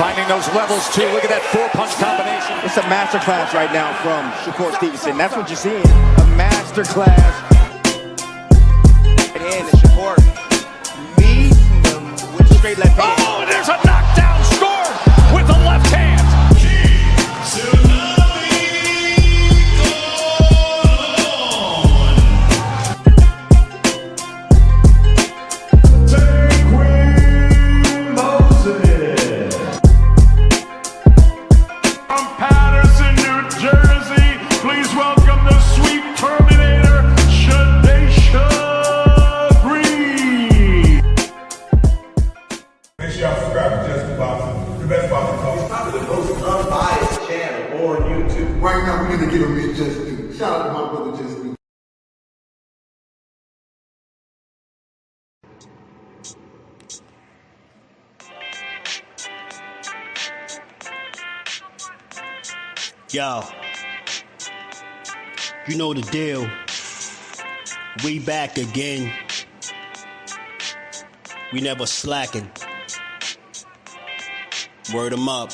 Finding those levels, too. Look at that four-punch combination. It's a masterclass right now from Shakur Stevenson. That's what you're seeing. A masterclass. And Shakur leads them with straight left hand. Oh, there's a knockdown score with the left hand. Right now, we're gonna give him his just due. Shout out to my brother Jusdueboxing. Yo, you know the deal. We back again. We never slacking. Word 'em up.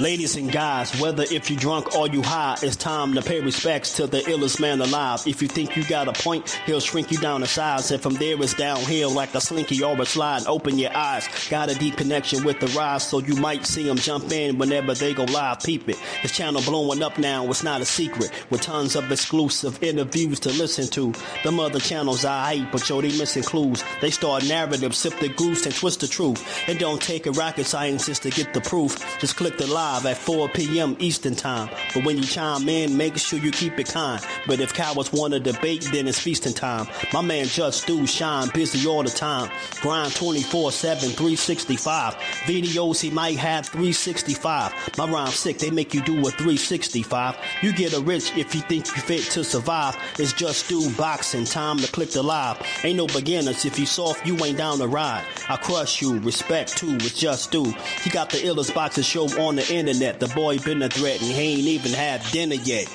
Ladies and guys, whether if you drunk or you high, it's time to pay respects to the illest man alive. If you think you got a point, he'll shrink you down to size. And from there it's downhill like a slinky or a slide. Open your eyes, got a deep connection with the rise, so you might see them jump in whenever they go live. Peep it, this channel blowing up now, it's not a secret. With tons of exclusive interviews to listen to. Them other channels I hate, but yo, they missing clues. They start narratives, sip the goose and twist the truth. It don't take a rocket scientist to get the proof. Just click the live at 4 p.m. Eastern time. But when you chime in, make sure you keep it kind. But if cowards want to debate, then it's feasting time. My man Jusdu shine, busy all the time. Grind 24/7, 365. Videos he might have 365. My rhyme sick, they make you do a 365. You get a rich if you think you fit to survive. It's Jusdueboxing, time to click the live. Ain't no beginners, if you soft, you ain't down to ride. I crush you, respect too, it's Jusdu. He got the illest boxing show on the internet. The boy been a threat and he ain't even had dinner yet.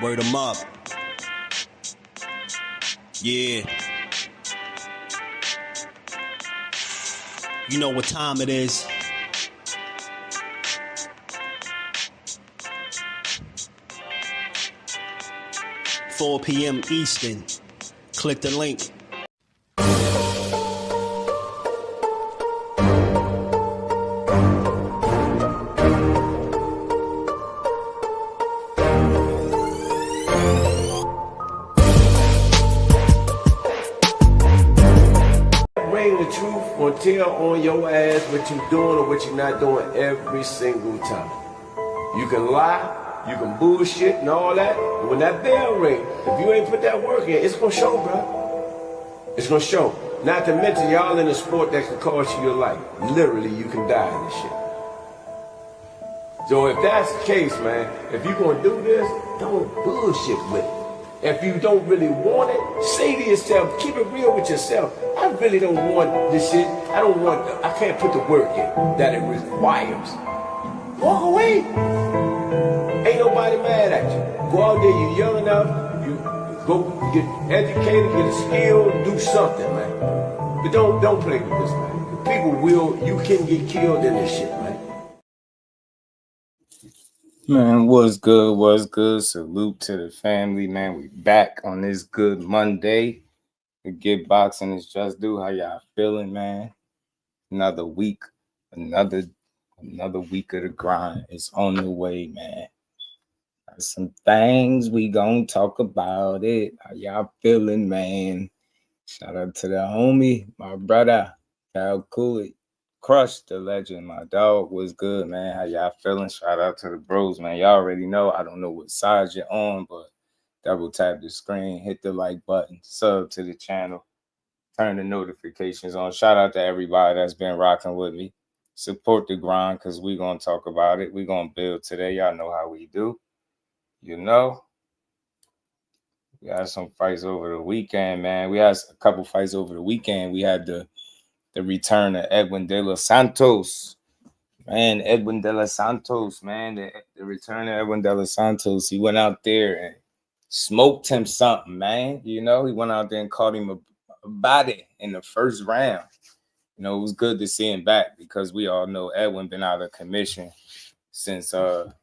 Word 'em up. Yeah. You know what time it is. $4 p.m. Eastern. Click the link. The truth or tell on your ass what you doing or what you're not doing every single time. You can lie, you can bullshit and all that, but when that bell ring, if you ain't put that work in, it's gonna show, bro. It's gonna show. Not to mention y'all in a sport that can cost you your life. Literally, you can die in this shit. So if that's the case, man, if you gonna do this, don't bullshit with it. If you don't really want it, say to yourself, keep it real with yourself. I really don't want this shit. I can't put the work in that it requires. Walk away. Ain't nobody mad at you. Go out there, you're young enough, you go get educated, get a skill, do something, man. But don't play with this, man. People you can get killed in this shit, man. Man, what's good? What's good? Salute to the family, man. We back on this good Monday. The Get Boxing is Jusdu. How y'all feeling, man? Another week, another week of the grind is on the way, man. Got some things we gonna talk about it. How y'all feeling, man? Shout out to the homie, my brother, Cal Cooley. Crush the legend. My dog was good, man. How y'all feeling? Shout out to the bros, man. Y'all already know. I don't know what side you're on, but double tap the screen, hit the like button, sub to the channel, turn the notifications on. Shout out to everybody that's been rocking with me. Support the grind because we're going to talk about it. We're going to build today. Y'all know how we do. You know, we had some fights over the weekend, man. We had a couple fights over the weekend. We had the return of Edwin De Los Santos. Man, Edwin De Los Santos, man. The return of Edwin De Los Santos. He went out there and smoked him something, man. You know, he went out there and caught him a body in the first round. you know, it was good to see him back because we all know Edwin been out of commission since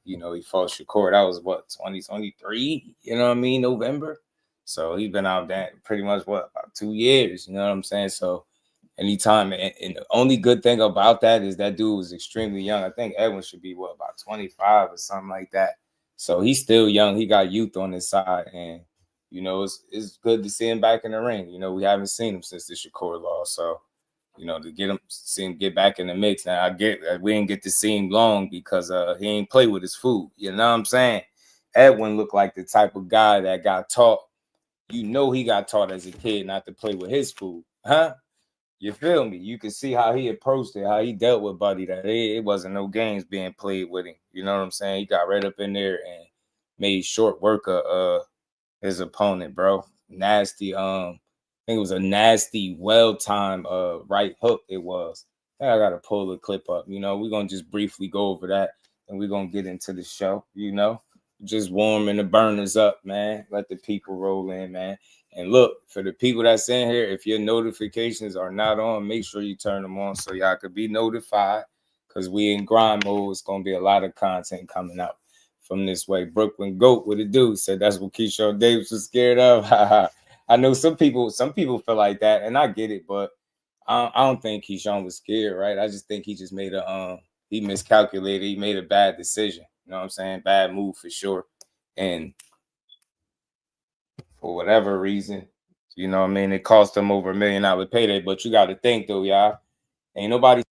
you know, he fought Shakur. That was what, 2023, you know what I mean, November. So he's been out there pretty much what, about 2 years, you know what I'm saying? So anytime, and the only good thing about that is that dude was extremely young. I think Edwin should be what, about 25 or something like that. So he's still young. He got youth on his side, and you know, it's good to see him back in the ring. You know, we haven't seen him since the Shakur loss, so you know, to see him get back in the mix. Now I get that we didn't get to see him long because he ain't play with his food. You know what I'm saying? Edwin looked like the type of guy that got taught. You know, he got taught as a kid not to play with his food, huh? You feel me? You can see how he approached it, how he dealt with Buddy. That it wasn't no games being played with him. You know what I'm saying? He got right up in there and made short work of his opponent, bro. Nasty. I think it was a nasty, well-timed right hook. It was. I gotta pull the clip up. You know, we're gonna just briefly go over that, and we're gonna get into the show. You know, just warming the burners up, man. Let the people roll in, man. And look, for the people that's in here, if your notifications are not on, make sure you turn them on so y'all could be notified. Because we in grind mode. It's gonna be a lot of content coming out from this way. Brooklyn Goat, what it do? Said that's what Keyshawn Davis was scared of. I know some people feel like that, and I get it, but I don't think Keyshawn was scared, right? I just think he just made he miscalculated. He made a bad decision. You know what I'm saying? Bad move for sure. And for whatever reason, you know what I mean, it cost him over $1 million payday. But you got to think though, y'all, ain't nobody.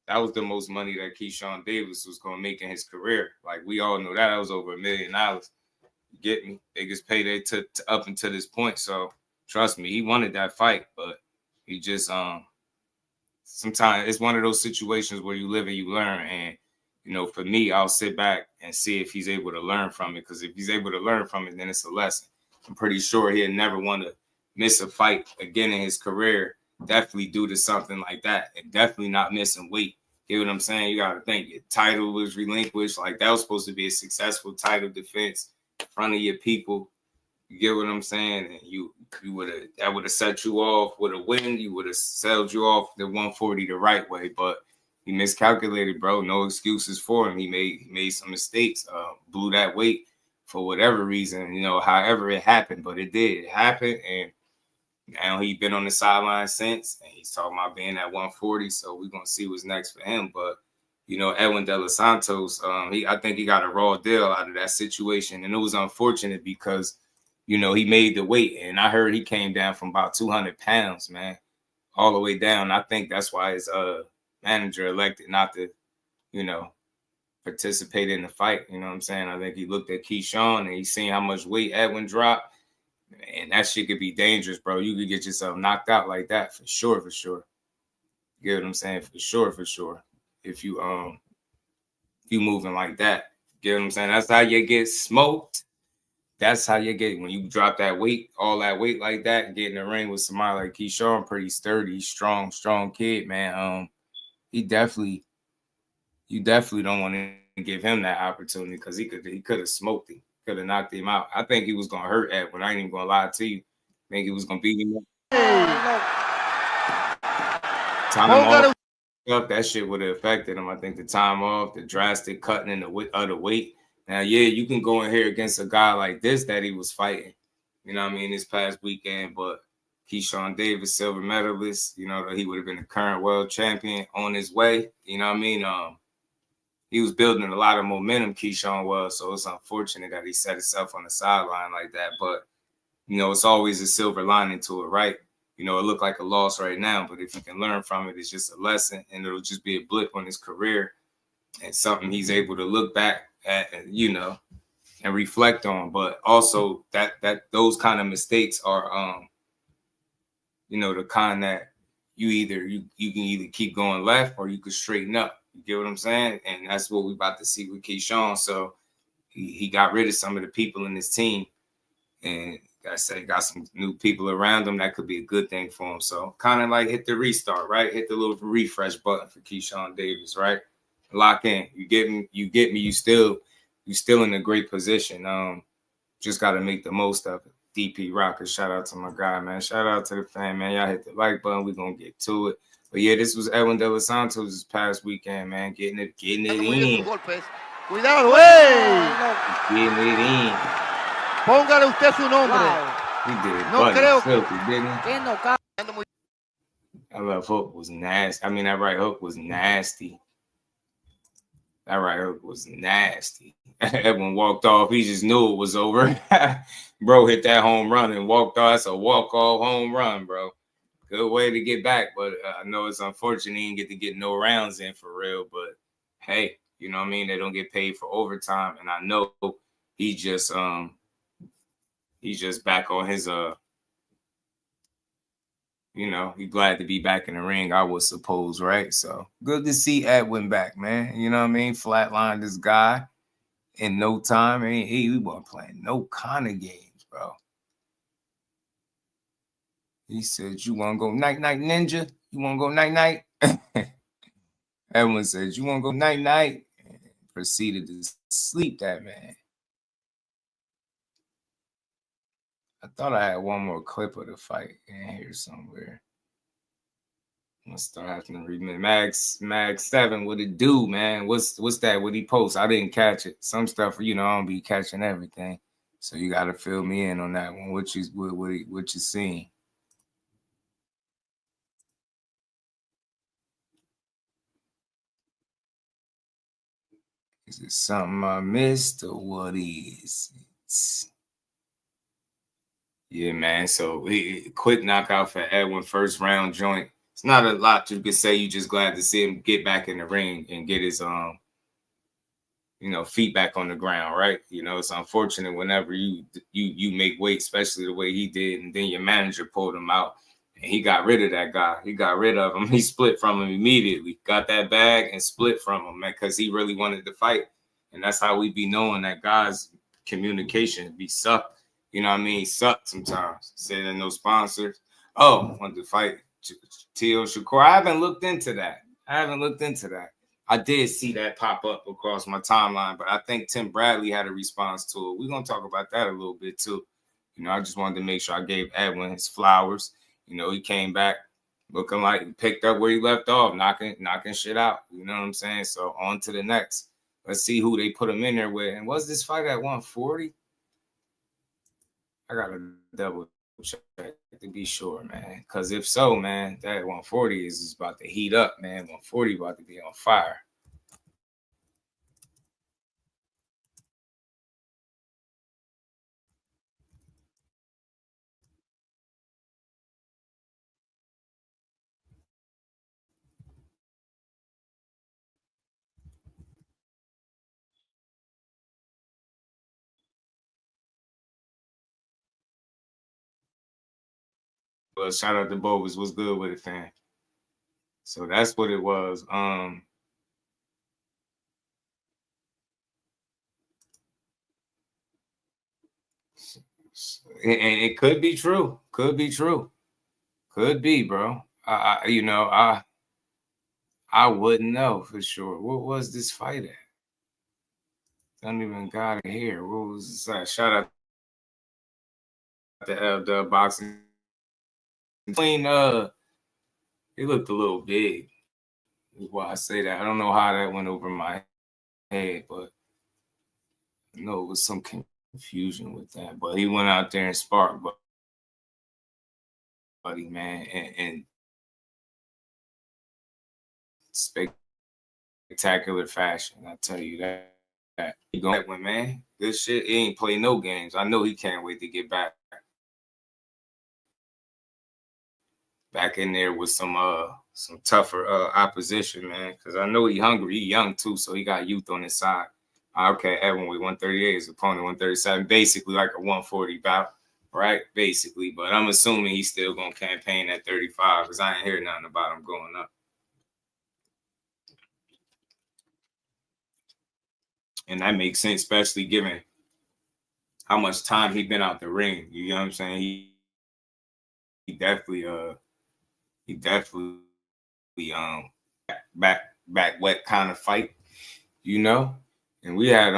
That was the most money that Keyshawn Davis was going to make in his career. Like, we all know that was over $1 million. You get me? Biggest payday to up until this point. So trust me, he wanted that fight, but he just sometimes it's one of those situations where you live and you learn. And you know, for me, I'll sit back and see if he's able to learn from it. Because if he's able to learn from it, then it's a lesson. I'm pretty sure he'll never want to miss a fight again in his career. Definitely due to something like that, and definitely not missing weight. You know what I'm saying? You got to think your title was relinquished. Like, that was supposed to be a successful title defense in front of your people. You get what I'm saying? And you that would have set you off with a win. You would have sold you off the 140 the right way, but he miscalculated, bro. No excuses for him. He made some mistakes. Blew that weight for whatever reason. You know, however it happened, but it did. It happened, and now he's been on the sideline since, and he's talking about being at 140. So we're gonna see what's next for him. But you know, Edwin De Los Santos, I think he got a raw deal out of that situation, and it was unfortunate because you know he made the weight, and I heard he came down from about 200 pounds, man, all the way down. I think that's why his manager elected not to, you know, participate in the fight. You know what I'm saying? I think he looked at Keyshawn and he seen how much weight Edwin dropped. And that shit could be dangerous, bro. You could get yourself knocked out like that for sure, for sure. You get what I'm saying? For sure, for sure. If you moving like that. You get what I'm saying? That's how you get smoked. That's how you get when you drop that weight, all that weight like that, and get in the ring with somebody like Keyshawn, pretty sturdy, strong kid, man. You definitely don't want to give him that opportunity because he could have smoked him. Could have knocked him out. I think he was gonna hurt Edwin. I ain't even gonna lie to you. I think he was gonna beat him up. Time off, that shit would have affected him. I think the time off, the drastic cutting in the other weight. Now, yeah, you can go in here against a guy like this that he was fighting. You know what I mean? This past weekend, but Keyshawn Davis, silver medalist. You know that he would have been the current world champion on his way. You know what I mean? He was building a lot of momentum, Keyshawn was, so it's unfortunate that he set himself on the sideline like that. But, you know, it's always a silver lining to it, right? You know, it looked like a loss right now, but if you can learn from it, it's just a lesson, and it'll just be a blip on his career and something he's able to look back at, you know, and reflect on. But also that those kind of mistakes are, you know, the kind that you can either keep going left or you could straighten up. You get what I'm saying? And that's what we're about to see with Keyshawn. So he got rid of some of the people in his team. And I said, got some new people around him. That could be a good thing for him. So kind of like hit the restart, right? Hit the little refresh button for Keyshawn Davis, right? Lock in. You get me? You still in a great position. Just got to make the most of it. DP Rocker. Shout out to my guy, man. Shout out to the fan, man. Y'all hit the like button. We're going to get to it. But yeah, this was Edwin De Los Santos this past weekend, man. Getting it in. Golpes. Cuidado, ey. Getting it in. Póngale usted su nombre. He did it. No creo filthy, didn't he? That left hook was nasty. I mean, that right hook was nasty. That right hook was nasty. Edwin walked off. He just knew it was over. Bro hit that home run and walked off. That's a walk-off home run, bro. Good way to get back. But I know it's unfortunate he didn't get no rounds in for real. But, hey, you know what I mean? They don't get paid for overtime. And I know he's just back on his you know, he's glad to be back in the ring, I would suppose, right? So good to see Edwin back, man. You know what I mean? Flatlined this guy in no time. I mean, he wasn't playing no kind of games, bro. He said, "You want to go night-night, ninja? You want to go night-night?" Edwin said, "You want to go night-night?" And proceeded to sleep that man. I thought I had one more clip of the fight in here somewhere. I'm gonna start having to remember. Mag 7, what it do, man? What's that? What he post? I didn't catch it. Some stuff, you know, I don't be catching everything. So you gotta fill me in on that one. What you seeing? Is it something I missed or what is it? Yeah, man. So quick knockout for Edwin, first round joint. It's not a lot you could say. You just glad to see him get back in the ring and get his you know, feet back on the ground, right? You know, it's unfortunate whenever you make weight, especially the way he did, and then your manager pulled him out and he got rid of that guy. He got rid of him. He split from him immediately. Got that bag and split from him, man, because he really wanted to fight. And that's how we be knowing that guys' communication be sucked. You know what I mean? Suck sometimes. Saying no sponsors. Oh, want to fight Teo Shakur. I haven't looked into that. I did see that pop up across my timeline, but I think Tim Bradley had a response to it. We're going to talk about that a little bit too. You know, I just wanted to make sure I gave Edwin his flowers. You know, he came back looking like he picked up where he left off, knocking shit out. You know what I'm saying? So on to the next. Let's see who they put him in there with. And was this fight at 140? I got to double check to be sure, man. Because if so, man, that 140 is about to heat up, man. 140 about to be on fire. But shout out to Bovis. What's good with it, fam? So that's what it was. And it could be true. Could be, bro. I wouldn't know for sure. What was this fight at? Don't even got it here. What was this? Shout out to LetsBuild. Clean, it looked a little big. Is why I say that. I don't know how that went over my head, but I know it was some confusion with that. But he went out there and sparked, buddy, man, and spectacular fashion. I tell you that. He going that man. Good shit. He ain't play no games. I know he can't wait to get back in there with some tougher opposition, man. Because I know he hungry. He young too, so he got youth on his side. Okay, Edwin with 138, his opponent 137, basically like a 140 bout, right? Basically, but I'm assuming he's still gonna campaign at 35 because I ain't hear nothing about him going up. And that makes sense, especially given how much time he been out the ring. You know what I'm saying? He definitely back wet kind of fight, you know. And we had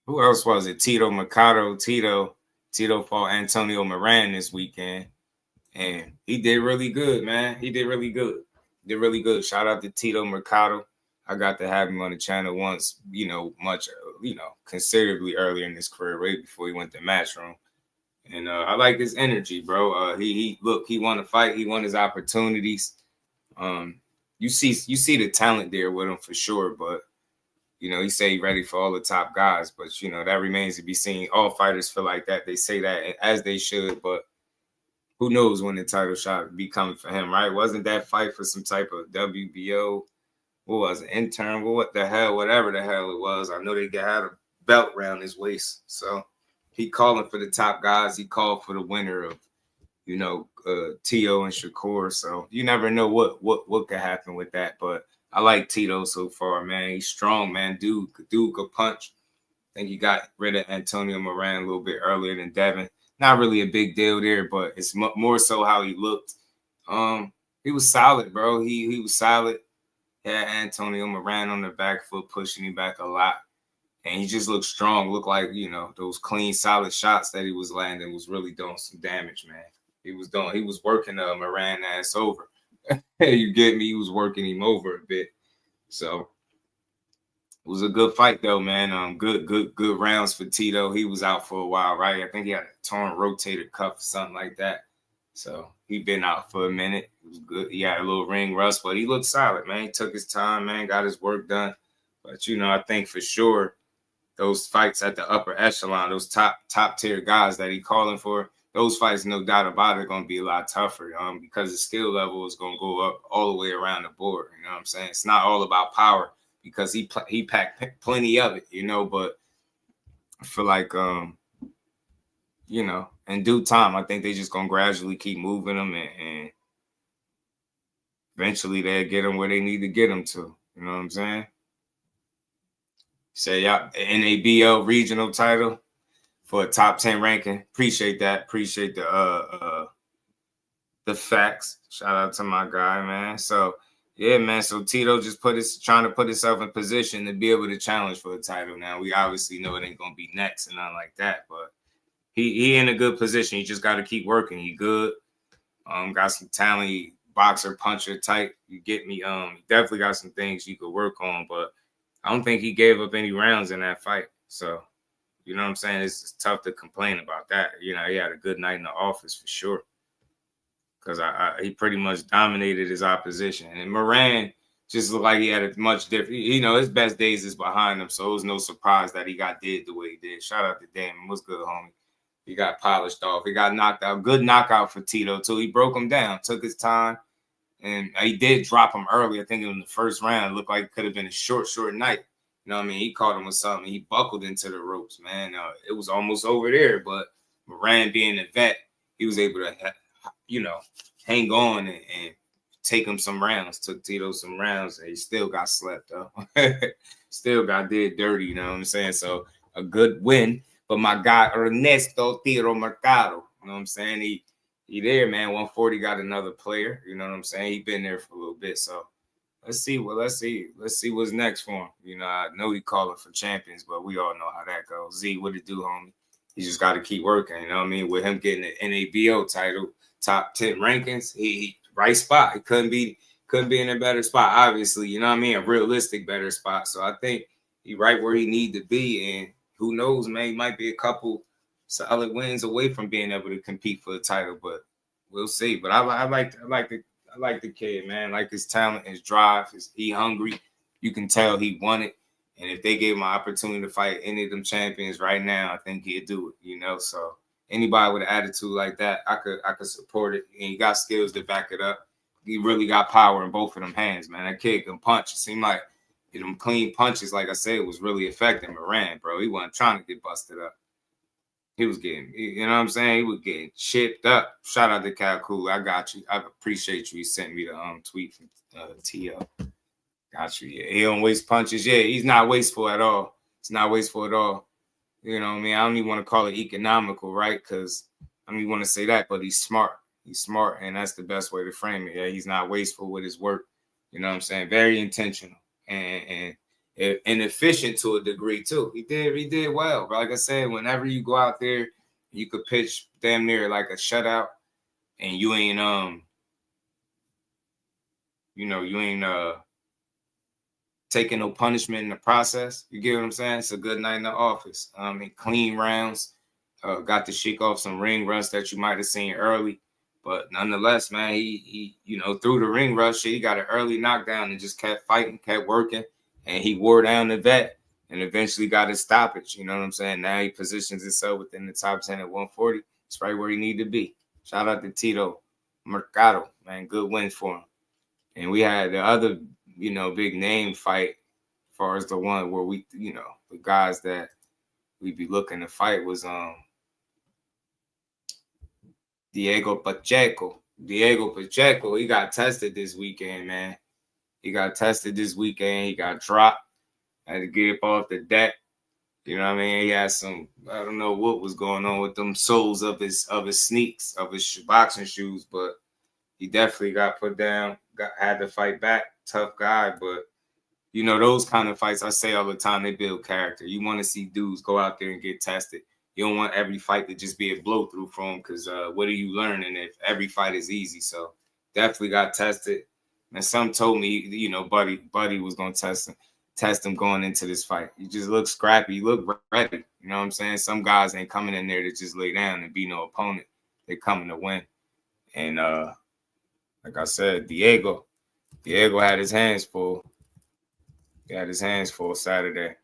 who else was it? Tito Mercado. Tito Tito fought Antonio Moran this weekend, and he did really good, man. He did really good. Did really good. Shout out to Tito Mercado. I got to have him on the channel once, considerably earlier in his career, right before he went to Matchroom. And I like his energy, bro. He won the fight. He won his opportunities. You see the talent there with him for sure, but he say he's ready for all the top guys, but that remains to be seen. All fighters feel like that. They say that as they should, but who knows when the title shot be coming for him, right? Wasn't that fight for some type of WBO? What was it? Intern? What the hell? Whatever the hell it was. I know they had a belt around his waist. So he calling for the top guys. He called for the winner of, Tio and Shakur. So you never know what could happen with that. But I like Tito so far, man. He's strong, man. Dude could punch. I think he got rid of Antonio Moran a little bit earlier than Devin. Not really a big deal there, but it's more so how he looked. He was solid, bro. He was solid. Had Antonio Moran on the back foot, pushing him back a lot. And he just looked strong. Looked like, those clean, solid shots that he was landing was really doing some damage, man. He was working Moran ass over. You get me? He was working him over a bit. So it was a good fight though, man. Good rounds for Tito. He was out for a while, right? I think he had a torn rotator cuff or something like that. So he been out for a minute. It was good. He had a little ring rust, but he looked solid, man. He took his time, man, got his work done. But I think for sure those fights at the upper echelon, those top tier guys that he calling for, those fights, no doubt about it, are going to be a lot tougher because the skill level is going to go up all the way around the board. You know what I'm saying? It's not all about power because he packed plenty of it, but I feel like, in due time, I think they just going to gradually keep moving them and eventually they'll get them where they need to get them to. You know what I'm saying? Say, yeah, NABL regional title for a top 10 ranking. Appreciate that. Appreciate the facts. Shout out to my guy, man. So yeah, man. So Tito just trying to put himself in position to be able to challenge for a title. Now we obviously know it ain't gonna be next and nothing like that, but he in a good position. He just got to keep working. He good. Got some talent. He boxer, puncher type. You get me? He definitely got some things you could work on, but I don't think he gave up any rounds in that fight. So. You know what I'm saying? It's tough to complain about that. He had a good night in the office for sure. Because he pretty much dominated his opposition. And Moran just looked like he had a much different, his best days is behind him. So it was no surprise that he got did the way he did. Shout out to Damon. What's good, homie? He got polished off. He got knocked out. Good knockout for Tito, too. He broke him down, took his time. And he did drop him early. I think in the first round, it looked like it could have been a short night. You know what I mean? He caught him with something. He buckled into the ropes, man. It was almost over there, but Moran being a vet, he was able to, hang on and take him some rounds. Took Tito some rounds, and he still got slept, though. Still got did dirty, you know what I'm saying? So a good win. But my guy, Ernesto Tiro Mercado, you know what I'm saying? He there, man. 140 got another player, you know what I'm saying? He been there for a little bit, so. Let's see what's next for him. I know he calling for champions, but we all know how that goes. Z, what it do, homie? He just got to keep working. You know what I mean? With him getting the NABO title, top 10 rankings, he right spot. He couldn't be in a better spot, obviously. You know what I mean? A realistic better spot. So I think he right where he need to be. And who knows, man? He might be a couple solid wins away from being able to compete for the title, but we'll see. But I like the kid, man. Like his talent, his drive, he hungry. You can tell he won it. And if they gave him an opportunity to fight any of them champions right now, I think he'd do it, So anybody with an attitude like that, I could support it. And he got skills to back it up. He really got power in both of them hands, man. That kid can punch. It seemed like them clean punches, like I said, was really affecting Moran, bro. He wasn't trying to get busted up. He was getting, you know what I'm saying? He was getting chipped up. Shout out to Cal Cool. I got you. I appreciate you. He sent me the tweet from T.O. Got you. Yeah, he don't waste punches. Yeah, he's not wasteful at all. It's not wasteful at all. You know what I mean? I don't even want to call it economical, right? Because I don't even want to say that, but he's smart. He's smart, and that's the best way to frame it. Yeah, he's not wasteful with his work. You know what I'm saying? Very intentional and efficient to a degree too. He did well. But like I said, whenever you go out there You could pitch damn near like a shutout, and you ain't taking no punishment in the process. You get what I'm saying? It's a good night in the office. And clean rounds. Got to shake off some ring rust that you might have seen early. But nonetheless, man, he through the ring rush, he got an early knockdown and just kept fighting, kept working, and he wore down the vet and eventually got his stoppage. You know what I'm saying? Now he positions himself within the top 10 at 140. It's right where he need to be. Shout out to Tito Mercado, man. Good win for him. And we had the other, big name fight as far as the one where we, the guys that we'd be looking to fight was Diego Pacheco. Diego Pacheco, he got tested this weekend, man. He got tested this weekend. He got dropped. Had to get up off the deck. You know what I mean? He had some, I don't know what was going on with them soles of his sneaks, of his boxing shoes, but he definitely got put down, had to fight back. Tough guy, but those kind of fights, I say all the time, they build character. You want to see dudes go out there and get tested. You don't want every fight to just be a blow through for them, because what are you learning if every fight is easy? So definitely got tested. And some told me, Buddy was going to test him going into this fight. He just looked scrappy. He looked ready. You know what I'm saying? Some guys ain't coming in there to just lay down and be no opponent. They're coming to win. And like I said, Diego had his hands full. He had his hands full Saturday.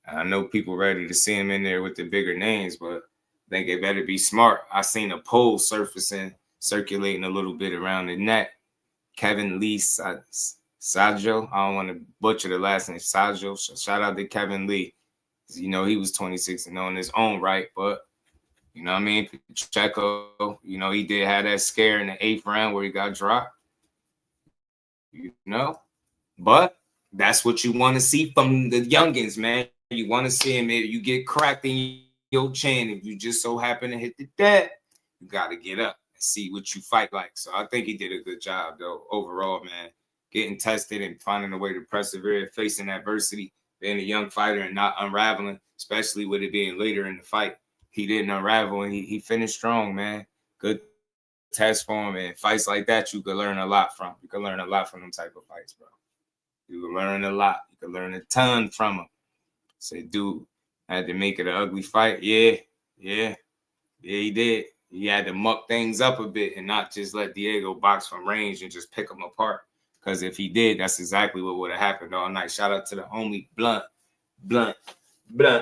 I know people ready to see him in there with the bigger names, but I think they better be smart. I seen a poll circulating a little bit around the net. Kevin Lee Sajo. I don't want to butcher the last name. Sajo. Shout out to Kevin Lee. He was 26-0 in his own right, but you know what I mean? Pacheco, he did have that scare in the 8th round where he got dropped. But that's what you want to see from the youngins, man. You want to see him. If you get cracked in your chin, if you just so happen to hit the deck, you got to get up and see what you fight like. So I think he did a good job, though, overall, man. Getting tested and finding a way to persevere, facing adversity, being a young fighter and not unraveling, especially with it being later in the fight. He didn't unravel, and he finished strong, man. Good test for him, and fights like that you could learn a lot from. You can learn a lot from them type of fights, bro. You can learn a lot. You can learn a ton from them. Say, dude, had to make it an ugly fight. Yeah, he did. He had to muck things up a bit and not just let Diego box from range and just pick him apart. Because if he did, that's exactly what would have happened all night. Shout out to the homie Blunt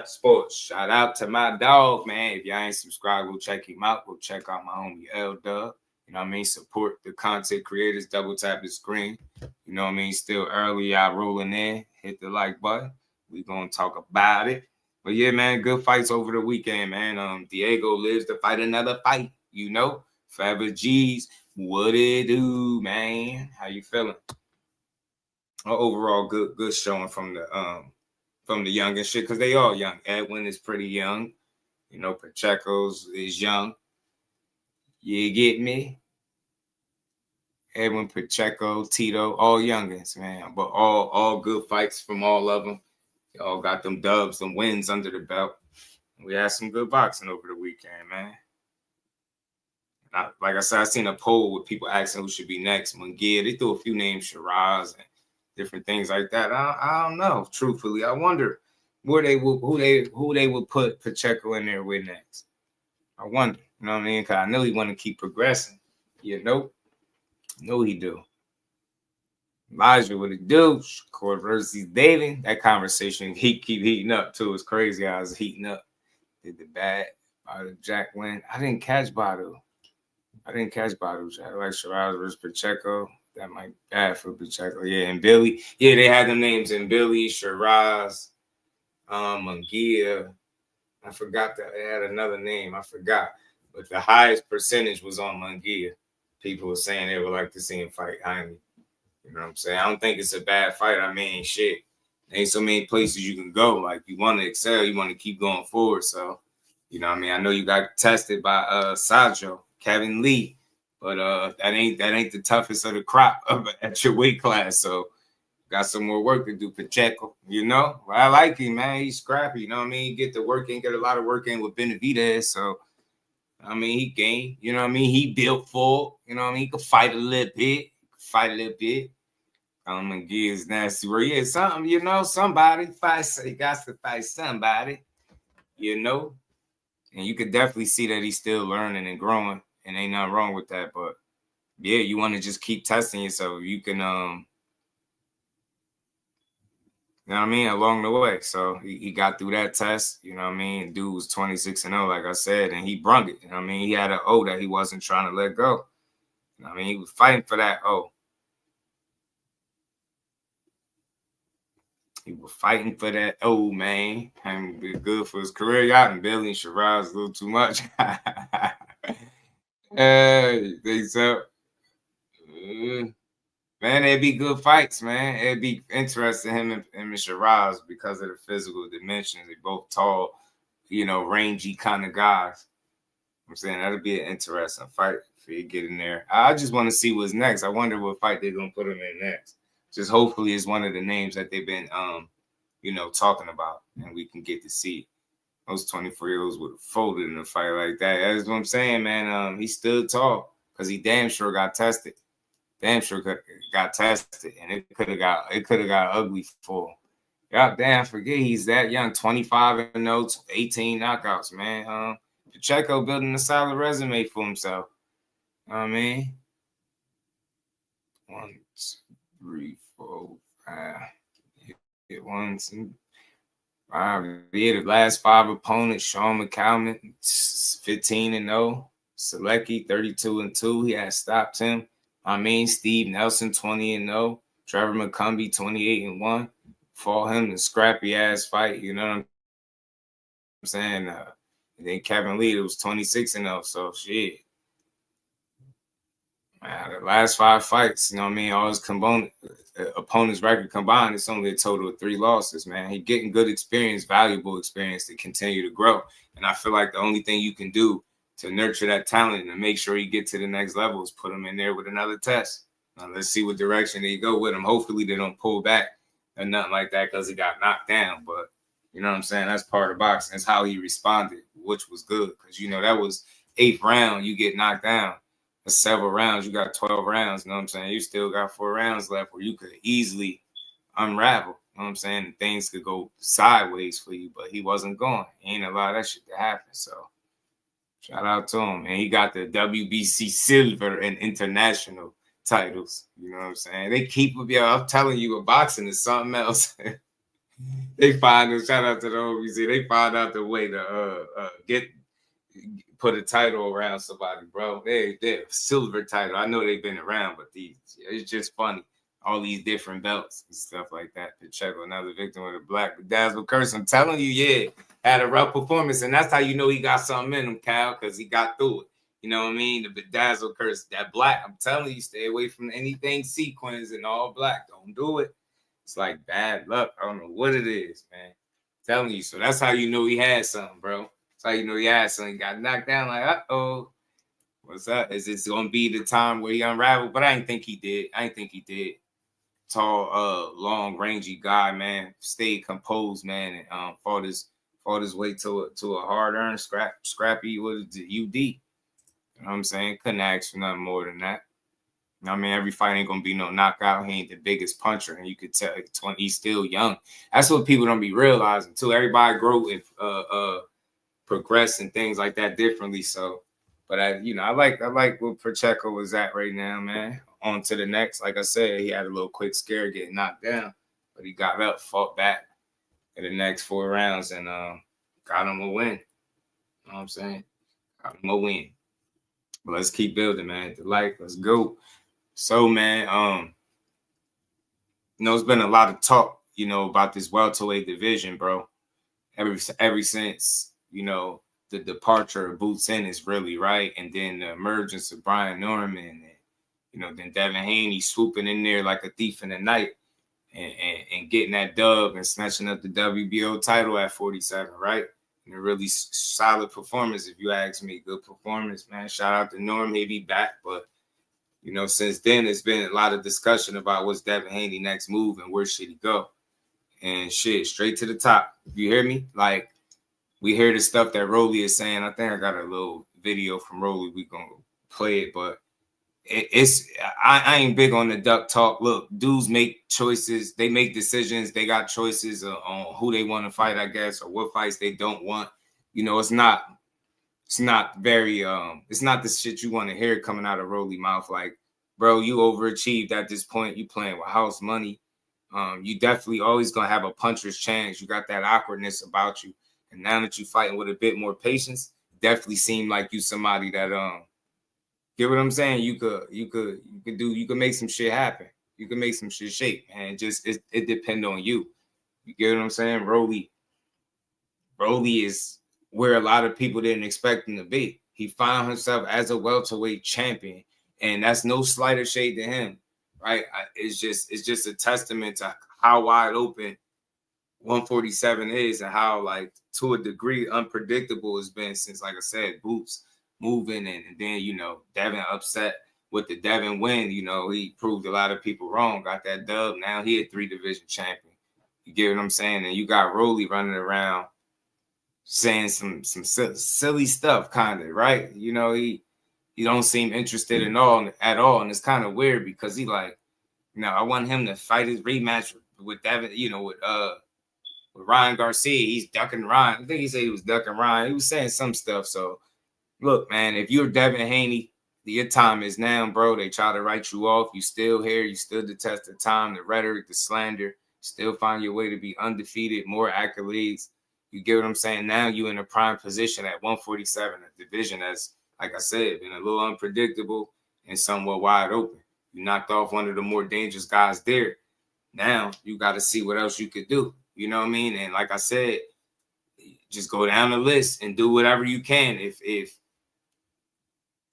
Sports. Shout out to my dog, man. If y'all ain't subscribed, go check him out. Go check out my homie LDub. You know what I mean? Support the content creators. Double tap the screen. You know what I mean? Still early, y'all rolling in. Hit the like button. We gonna talk about it. But yeah, man, good fights over the weekend, man. Diego lives to fight another fight. Fabber G's. What it do, man? How you feeling? Overall, good showing from the young and shit, because they all young. Edwin is pretty young. Pacheco's is young. You get me? Edwin, Pacheco, Tito, all youngins, man. But all good fights from all of them. They all got them dubs, them wins under the belt. We had some good boxing over the weekend, man. Like I said, I seen a poll with people asking who should be next. Munguia, they threw a few names, Shiraz and different things like that. I don't know. Truthfully, I wonder who they would put Pacheco in there with next. I wonder. You know what I mean? Because I know he want to keep progressing. No, he do. Elijah, what it do? Shakur versus Devin. That conversation keep heating up too. It's crazy how it's heating up. Did the bad Jack win? I didn't catch Badu. I like Shiraz versus Pacheco. That might be bad for Pacheco. Yeah, and Billy. Yeah, they had them names in Billy, Shiraz, Munguia. I forgot that they had another name. I forgot. But the highest percentage was on Munguia. People were saying they would like to see him fight Haney. You know what I'm saying? I don't think it's a bad fight. I mean, shit. Ain't so many places you can go. Like, you want to excel. You want to keep going forward. So, you know what I mean? I know you got tested by Sajo, Kevin Lee. But that ain't the toughest of the crop at your weight class. So, got some more work to do, Pacheco. Well, I like him, man. He's scrappy. You know what I mean? Get the work in, get a lot of work in with Benavidez. So, I mean, he gained, you know what I mean? He built full, you know what I mean? He could fight a little bit, And Gibbs nasty where yeah, something, you know, somebody fights, he got to fight somebody, you know. And you could definitely see that he's still learning and growing, and ain't nothing wrong with that. But yeah, you want to just keep testing yourself. You can you know what I mean, along the way. So he got through that test, you know what I mean? Dude was 26-0, like I said, and he brung it. You know what I mean? He had an O that he wasn't trying to let go. You know what I mean? He was fighting for that O. He was fighting for that O, man. And be good for his career. Y'all and Billy and Shiraz a little too much. Hey, think so? Man, it'd be good fights, man. It'd be interesting, him and Shiraz, because of the physical dimensions. They both tall, you know, rangy kind of guys. I'm saying that'd be an interesting fight for you to get in there. I just want to see what's next. I wonder what fight they're gonna put him in next. Just hopefully it's one of the names that they've been you know, talking about, and we can get to see it. Those 24-year-olds would have folded in a fight like that. That's what I'm saying, man. He stood tall because he damn sure got tested. And it could have got ugly for him. God damn, forget he's that young, 25-0, 18 knockouts, man. Pacheco building a solid resume for himself. You know what I mean? 1, 2, 3, 4, 5. Hit 1, 2, 5. Yeah, the last 5 opponents: Sean McCalman, 15-0. Selecki, 32-2. He had stopped him. I mean, Steve Nelson, 20-0. Trevor McCumbee, 28-1. Fought him in a scrappy ass fight. You know what I'm saying? And then Kevin Lee, it was 26-0. So shit. Man, the last 5 fights, you know what I mean? All his opponent's record combined, it's only a total of 3 losses, man. He getting good experience, valuable experience to continue to grow. And I feel like the only thing you can do to nurture that talent and make sure he get to the next level is put him in there with another test. Now, let's see what direction they go with him. Hopefully they don't pull back or nothing like that because he got knocked down. But you know what I'm saying? That's part of boxing. That's how he responded, which was good. Because, you know, that was 8th round. You get knocked down. That's several rounds. You got 12 rounds. You know what I'm saying? You still got 4 rounds left where you could easily unravel. You know what I'm saying? And things could go sideways for you. But he wasn't going. He ain't allowed that shit to happen. So shout out to him. And he got the WBC silver and international titles. You know what I'm saying? They keep up. Yo, I'm telling you, boxing is something else. They find them. Shout out to the OBC. They find out the way to put a title around somebody, bro. They're silver title. I know they've been around, but it's just funny. All these different belts and stuff like that. Pacheco, another victim of the black bedazzled curse. I'm telling you, yeah, had a rough performance, and that's how you know he got something in him, Cal, because he got through it. You know what I mean? The bedazzled curse, that black. I'm telling you, stay away from anything sequins and all black. Don't do it. It's like bad luck. I don't know what it is, man. I'm telling you. So that's how you know he had something, bro. That's how you know he had something. He got knocked down like, uh-oh. What's up? Is this going to be the time where he unraveled? But I didn't think he did. Tall, long, rangy guy, man. Stayed composed, man, and fought his way to a hard-earned, scrappy, what is it, UD. You know what I'm saying? Couldn't ask for nothing more than that. I mean, every fight ain't gonna be no knockout. He ain't the biggest puncher, and you could tell he's still young. That's what people don't be realizing too. Everybody grow and progress and things like that differently. So, but I like where Pacheco was at right now, man. On to the next. Like I said, he had a little quick scare getting knocked down, but he got up, fought back in the next 4 rounds, and got him a win. You know what I'm saying? Got him a win. But let's keep building, man. Let's go. So, man, it's been a lot of talk, about this welterweight division, bro. Ever since, the departure of Boots Ennis, really, right? And then the emergence of Brian Norman and, then Devin Haney swooping in there like a thief in the night and getting that dub and snatching up the WBO title at 47, right? And a really solid performance, if you ask me. Good performance, man. Shout out to Norm. He'll be back, but since then, there's been a lot of discussion about what's Devin Haney's next move and where should he go. And shit, straight to the top. You hear me? Like, we hear the stuff that Rolly is saying. I think I got a little video from Rolly. We gonna play it, but I ain't big on the duck talk. Look, dudes make choices. They make decisions. They got choices on who they want to fight, I guess, or what fights they don't want. You know, it's not very it's not the shit you want to hear coming out of Rolly mouth. Like, bro, you overachieved at this point. You playing with house money. You definitely always gonna have a puncher's chance. You got that awkwardness about you, and now that you fighting with a bit more patience, definitely seem like you somebody that get what I'm saying? You could make some shit happen. You can make some shit shake, man. Just it depend on you. You get what I'm saying? Rolly is where a lot of people didn't expect him to be. He found himself as a welterweight champion, and that's no slighter shade to him, right? It's just a testament to how wide open 147 is, and how, like, to a degree, unpredictable it's been since, like I said, Boots moving, and then, you know, Devin upset with the Devin win. You know, he proved a lot of people wrong, got that dub. Now he a 3-division champion. You get what I'm saying? And you got Rolly running around saying some silly stuff, kind of, right? You know, he don't seem interested at all, and it's kind of weird because he like, you know, I want him to fight his rematch with Devin, you know, with Ryan Garcia. He's ducking Ryan. I think he said he was ducking Ryan. He was saying some stuff. So look, man, if you're Devin Haney, your time is now, bro. They try to write you off. You still here. You stood the test of time, the rhetoric, the slander. Still find your way to be undefeated, more accolades. You get what I'm saying? Now you in a prime position at 147, a division that's, like I said, been a little unpredictable and somewhat wide open. You knocked off one of the more dangerous guys there. Now you got to see what else you could do. You know what I mean? And like I said, just go down the list and do whatever you can. If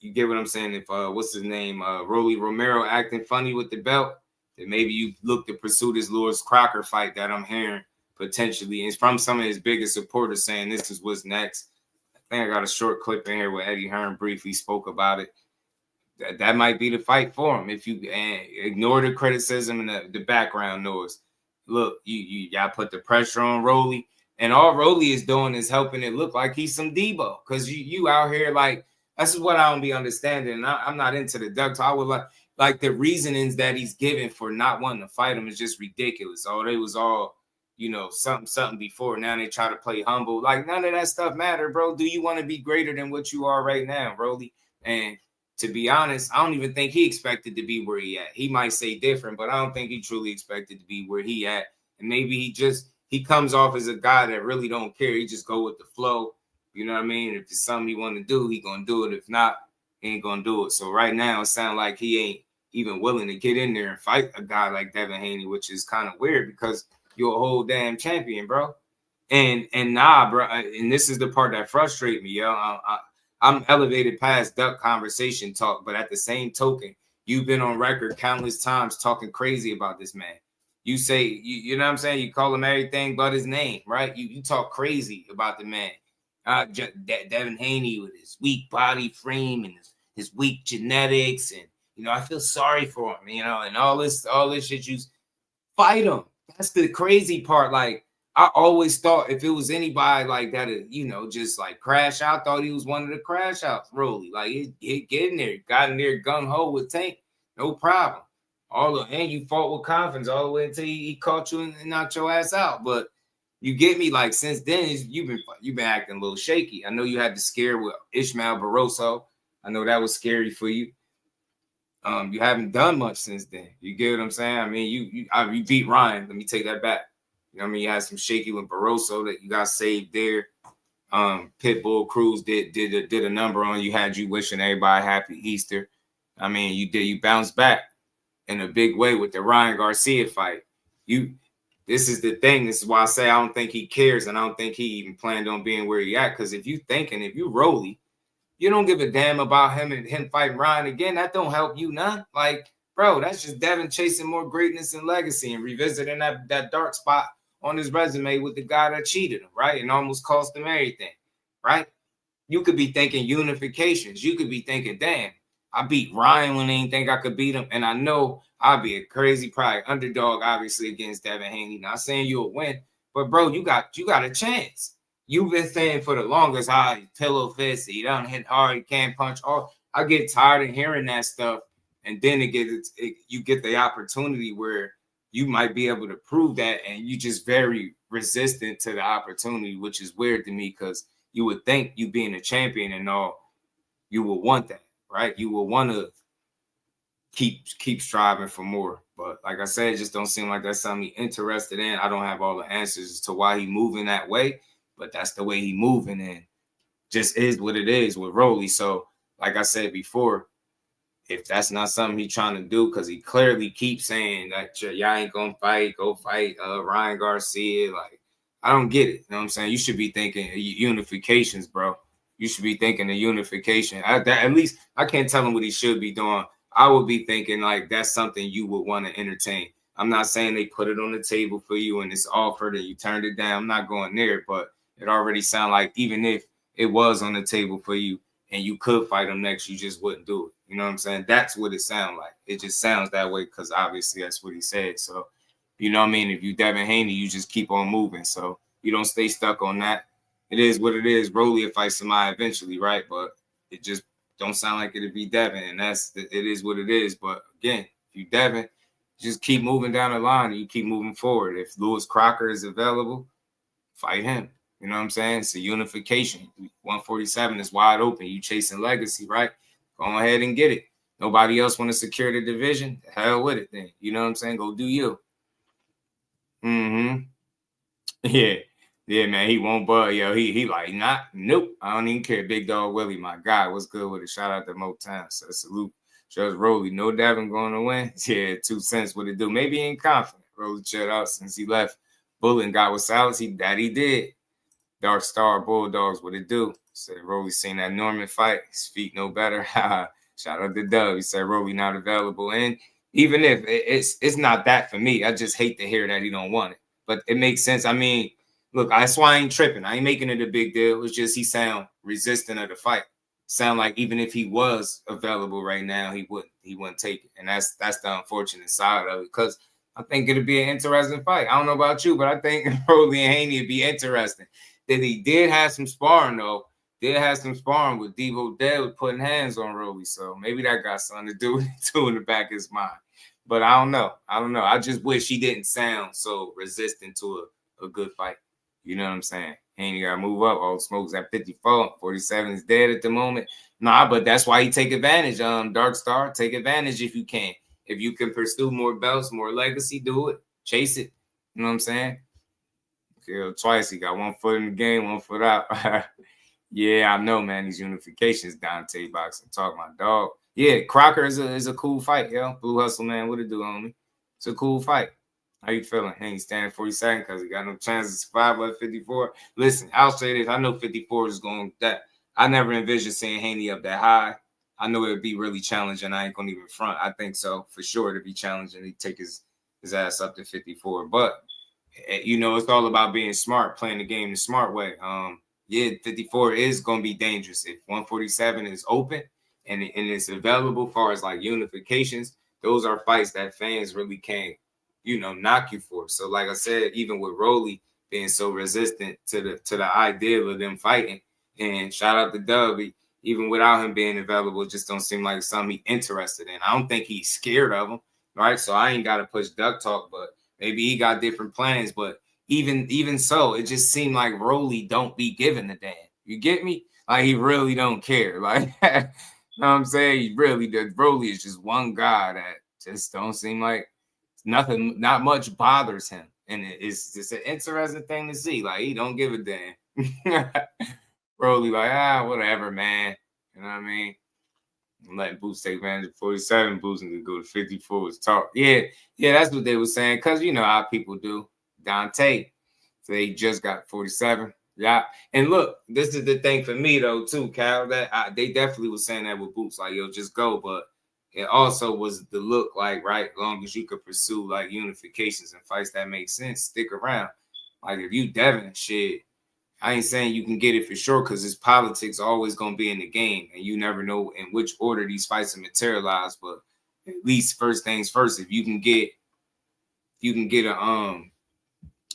you get what I'm saying, if what's his name, Rolly Romero acting funny with the belt, then maybe you look to pursue this Lewis Crocker fight that I'm hearing potentially. And it's from some of his biggest supporters saying this is what's next. I think I got a short clip in here where Eddie Hearn briefly spoke about it. That might be the fight for him if you ignore the criticism and the background noise. Look, you got to put the pressure on Rolly. And all Rolly is doing is helping it look like he's some Debo. Because you out here, like, that's what I don't be understanding. And I'm not into the duck. So I would like the reasonings that he's given for not wanting to fight him is just ridiculous. Oh, they was all, you know, something before. Now they try to play humble. Like, none of that stuff matter, bro. Do you want to be greater than what you are right now, Rolly? And to be honest, I don't even think he expected to be where he at. He might say different, but I don't think he truly expected to be where he at. And maybe he comes off as a guy that really don't care. He just go with the flow. You know what I mean? If it's something he want to do, he going to do it. If not, he ain't going to do it. So right now, it sounds like he ain't even willing to get in there and fight a guy like Devin Haney, which is kind of weird because you're a whole damn champion, bro. And nah, bro. And this is the part that frustrates me, yo. I'm elevated past duck conversation talk, but at the same token, you've been on record countless times talking crazy about this man. You say, you know what I'm saying? You call him everything but his name, right? You talk crazy about the man. Devin Haney with his weak body frame and his weak genetics. And, you know, I feel sorry for him, you know, and all this shit. You fight him. That's the crazy part. Like, I always thought if it was anybody like that, you know, just like crash out, thought he was one of the crash outs, Rolly. Like, he get in there, got in there gung-ho with Tank, no problem. And you fought with confidence all the way until he caught you and knocked your ass out. But you get me, like, since then, you've been acting a little shaky. I know you had the scare with Ishmael Barroso. I know that was scary for you. You haven't done much since then. You get what I'm saying? I mean, you beat Ryan. Let me take that back. You know what I mean? You had some shaky with Barroso that you got saved there. Pitbull Cruz did a number on you, had you wishing everybody happy Easter. I mean, you bounced back in a big way with the Ryan Garcia fight. This is the thing. This is why I say I don't think he cares, and I don't think he even planned on being where he at. Because if you Rolly, you don't give a damn about him fighting Ryan again. That don't help you none. Like, bro, that's just Devin chasing more greatness and legacy and revisiting that dark spot on his resume with the guy that cheated him, right? And almost cost him everything, right? You could be thinking unifications. You could be thinking, damn, I beat Ryan when they didn't think I could beat him. And I know I'll be a crazy probably underdog, obviously, against Devin Haney. Not saying you'll win, but, bro, you got a chance. you've been saying for the longest how he pillow fist, he don't hit hard, he can't punch. I get tired of hearing that stuff, and then you get the opportunity where you might be able to prove that, and you just very resistant to the opportunity, which is weird to me because you would think you being a champion and all, you would want that, right? You would want to keep striving for more. But like I said, it just don't seem like that's something he's interested in. I don't have all the answers as to why he moving that way, but that's the way he moving, and just is what it is with Rolly. So like I said before, if that's not something he's trying to do, because he clearly keeps saying that y'all ain't gonna fight, go fight Ryan Garcia. Like, I don't get it. You know what I'm saying? You should be thinking unifications, bro. You should be thinking of unification. At least I can't tell him what he should be doing. I would be thinking like that's something you would want to entertain. I'm not saying they put it on the table for you and it's offered and you turned it down. I'm not going there, but it already sounds like even if it was on the table for you and you could fight him next, you just wouldn't do it. You know what I'm saying? That's what it sounds like. It just sounds that way because obviously that's what he said. So, you know what I mean? If you Devin Haney, you just keep on moving. So you don't stay stuck on that. It is what it is. Rolly will fight somebody eventually, right? But it just don't sound like it'd be Devin, and it is what it is. But again, if you Devin, just keep moving down the line and you keep moving forward. If Lewis Crocker is available, fight him. You know what I'm saying? It's a unification. 147 is wide open. You chasing legacy, right? Go ahead and get it. Nobody else want to secure the division? The hell with it then. You know what I'm saying? Go do you. Yeah. Yeah, man, he won't bug. Yo, he like, nope. I don't even care. Big Dog Willie, my guy. What's good with it? Shout out to Motown. So salute. Shows Rolly. No Devin going to win. Yeah, 2 cents. What it do? Maybe he ain't confident. Rolly shut out since he left Bullet and got with Salas. He did. Dark Star Bulldogs. What it do? Said Rolly seen that Norman fight. His feet no better. Shout out to Dub. He said Rolly not available. And even if it's not that for me, I just hate to hear that he don't want it. But it makes sense. I mean, look, that's why I ain't tripping. I ain't making it a big deal. It's just he sound resistant of the fight. Sound like even if he was available right now, he wouldn't take it. And that's the unfortunate side of it. Because I think it'd be an interesting fight. I don't know about you, but I think Rolly and Haney would be interesting. That he did have some sparring though. Did have some sparring with Devo Dead with putting hands on Rolly. So maybe that got something to do with it too in the back of his mind. But I don't know. I just wish he didn't sound so resistant to a good fight. You know what I'm saying? Haney got to move up. All the smoke's at 54. 47 is dead at the moment. Nah, but that's why he take advantage. Dark Star, take advantage if you can. If you can pursue more belts, more legacy, do it. Chase it. You know what I'm saying? Killed twice. He got 1 foot in the game, 1 foot out. Yeah, I know, man. These unifications, Dante boxing. Talk my dog. Yeah, Crocker is a cool fight, yo. Blue Hustle, man. What it do, homie? It's a cool fight. How you feeling? He ain't standing 42nd because he got no chance to survive at 54. Listen, I'll say this. I know 54 is going that. I never envisioned seeing Haney up that high. I know it would be really challenging. I ain't going to even front. I think so, for sure, to be challenging. He'd take his ass up to 54. But, you know, it's all about being smart, playing the game the smart way. Yeah, 54 is going to be dangerous. If 147 is open and it's available as far as like unifications, those are fights that fans really can't, you know, knock you for. So like I said, even with Rolly being so resistant to the idea of them fighting, and shout out to Dub, even without him being available, it just don't seem like something he's interested in. I don't think he's scared of him, right? So I ain't got to push duck talk, but maybe he got different plans. But even so, it just seemed like Rolly don't be giving a damn. You get me? Like he really don't care. Like, you know what I'm saying? He really does. Rolly is just one guy that just don't seem like nothing, not much bothers him. And it's just an interesting thing to see. Like, he don't give a damn. Rolly like, whatever, man. You know what I mean? I'm letting Boots take advantage of 47. Boots and go to 54 was talk. Yeah, that's what they were saying. Because you know how people do. Dante, so they just got 47. Yeah. And look, this is the thing for me, though, too, Cal, that they definitely was saying that with Boots. Like, yo, just go. But it also was the look like, right, as long as you could pursue, like, unifications and fights that make sense, stick around. Like, if you Devin, shit, I ain't saying you can get it for sure because it's politics always going to be in the game. And you never know in which order these fights are materialized. But at least first things first, if you can get a,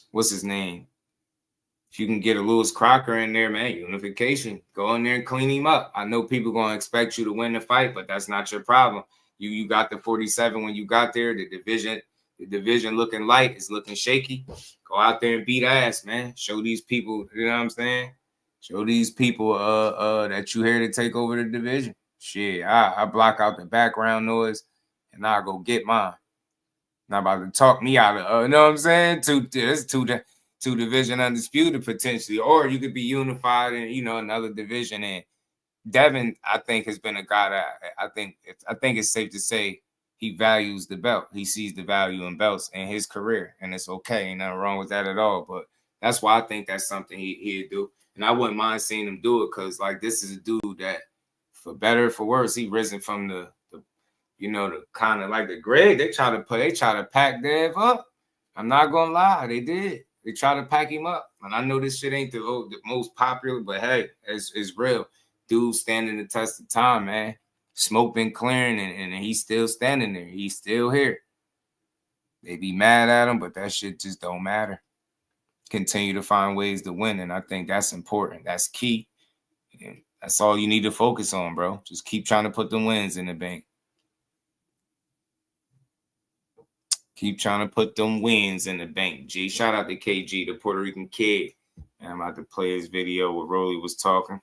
what's his name? if you can get a Lewis Crocker in there, man, Unification, go in there and clean him up. I know people going to expect you to win the fight, but that's not your problem. You got the 47 when you got there. The division looking light, is looking shaky. Go out there and beat ass, man. Show these people, you know what I'm saying? Show these people that you here to take over the division. Shit, I block out the background noise and I'll go get mine. Not about to talk me out of, you know what I'm saying? Two division undisputed potentially, or you could be unified in, you know, another division. And Devin, I think, has been a guy that I think it's safe to say he values the belt. He sees the value in belts in his career, and it's okay. Ain't nothing wrong with that at all. But that's why I think that's something he'd do. And I wouldn't mind seeing him do it because, like, this is a dude that, for better or for worse, he risen from the you know, the kind of like the grade. They try to pack Dev up. I'm not gonna lie, they did. They try to pack him up. And I know this shit ain't the most popular, but hey, it's real. Dude standing the test of time, man. Smoke been clearing, and he's still standing there. He's still here. They be mad at him, but that shit just don't matter. Continue to find ways to win, and I think that's important. That's key. And that's all you need to focus on, bro. Just keep trying to put the wins in the bank. Keep trying to put them wins in the bank. G, shout out to KG, the Puerto Rican kid. And I'm about to play his video where Rolly was talking.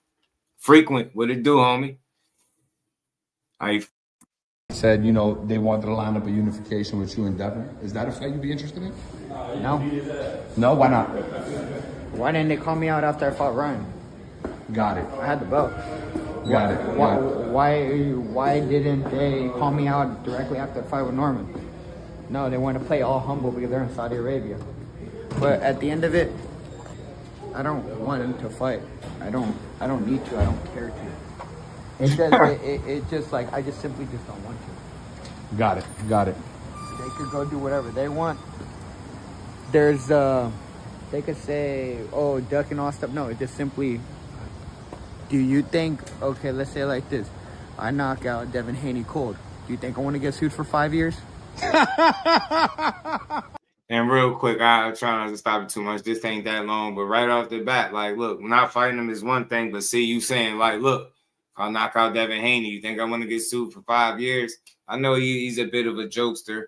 Frequent, what it do, homie? I said, you know, they wanted to line up a unification with you and Devin. Is that a fight you'd be interested in? No. No, why not? Why didn't they call me out after I fought Ryan? Got it. I had the belt. Got it. Why didn't they call me out directly after the fight with Norman? No, they want to play all humble because they're in Saudi Arabia. But at the end of it, I don't want them to fight. I don't need to. I don't care to. It's just, it's just like, I just simply just don't want to. Got it. They could go do whatever they want. There's, they could say, oh, duck and all stuff. No, it just simply, do you think, okay, let's say it like this. I knock out Devin Haney cold. Do you think I want to get sued for 5 years? And real quick, I try not to stop it too much. This ain't that long, but right off the bat, like, look, not fighting him is one thing, but see you saying, like, look, I'll knock out Devin Haney. You think I want to get sued for 5 years? I know he's a bit of a jokester.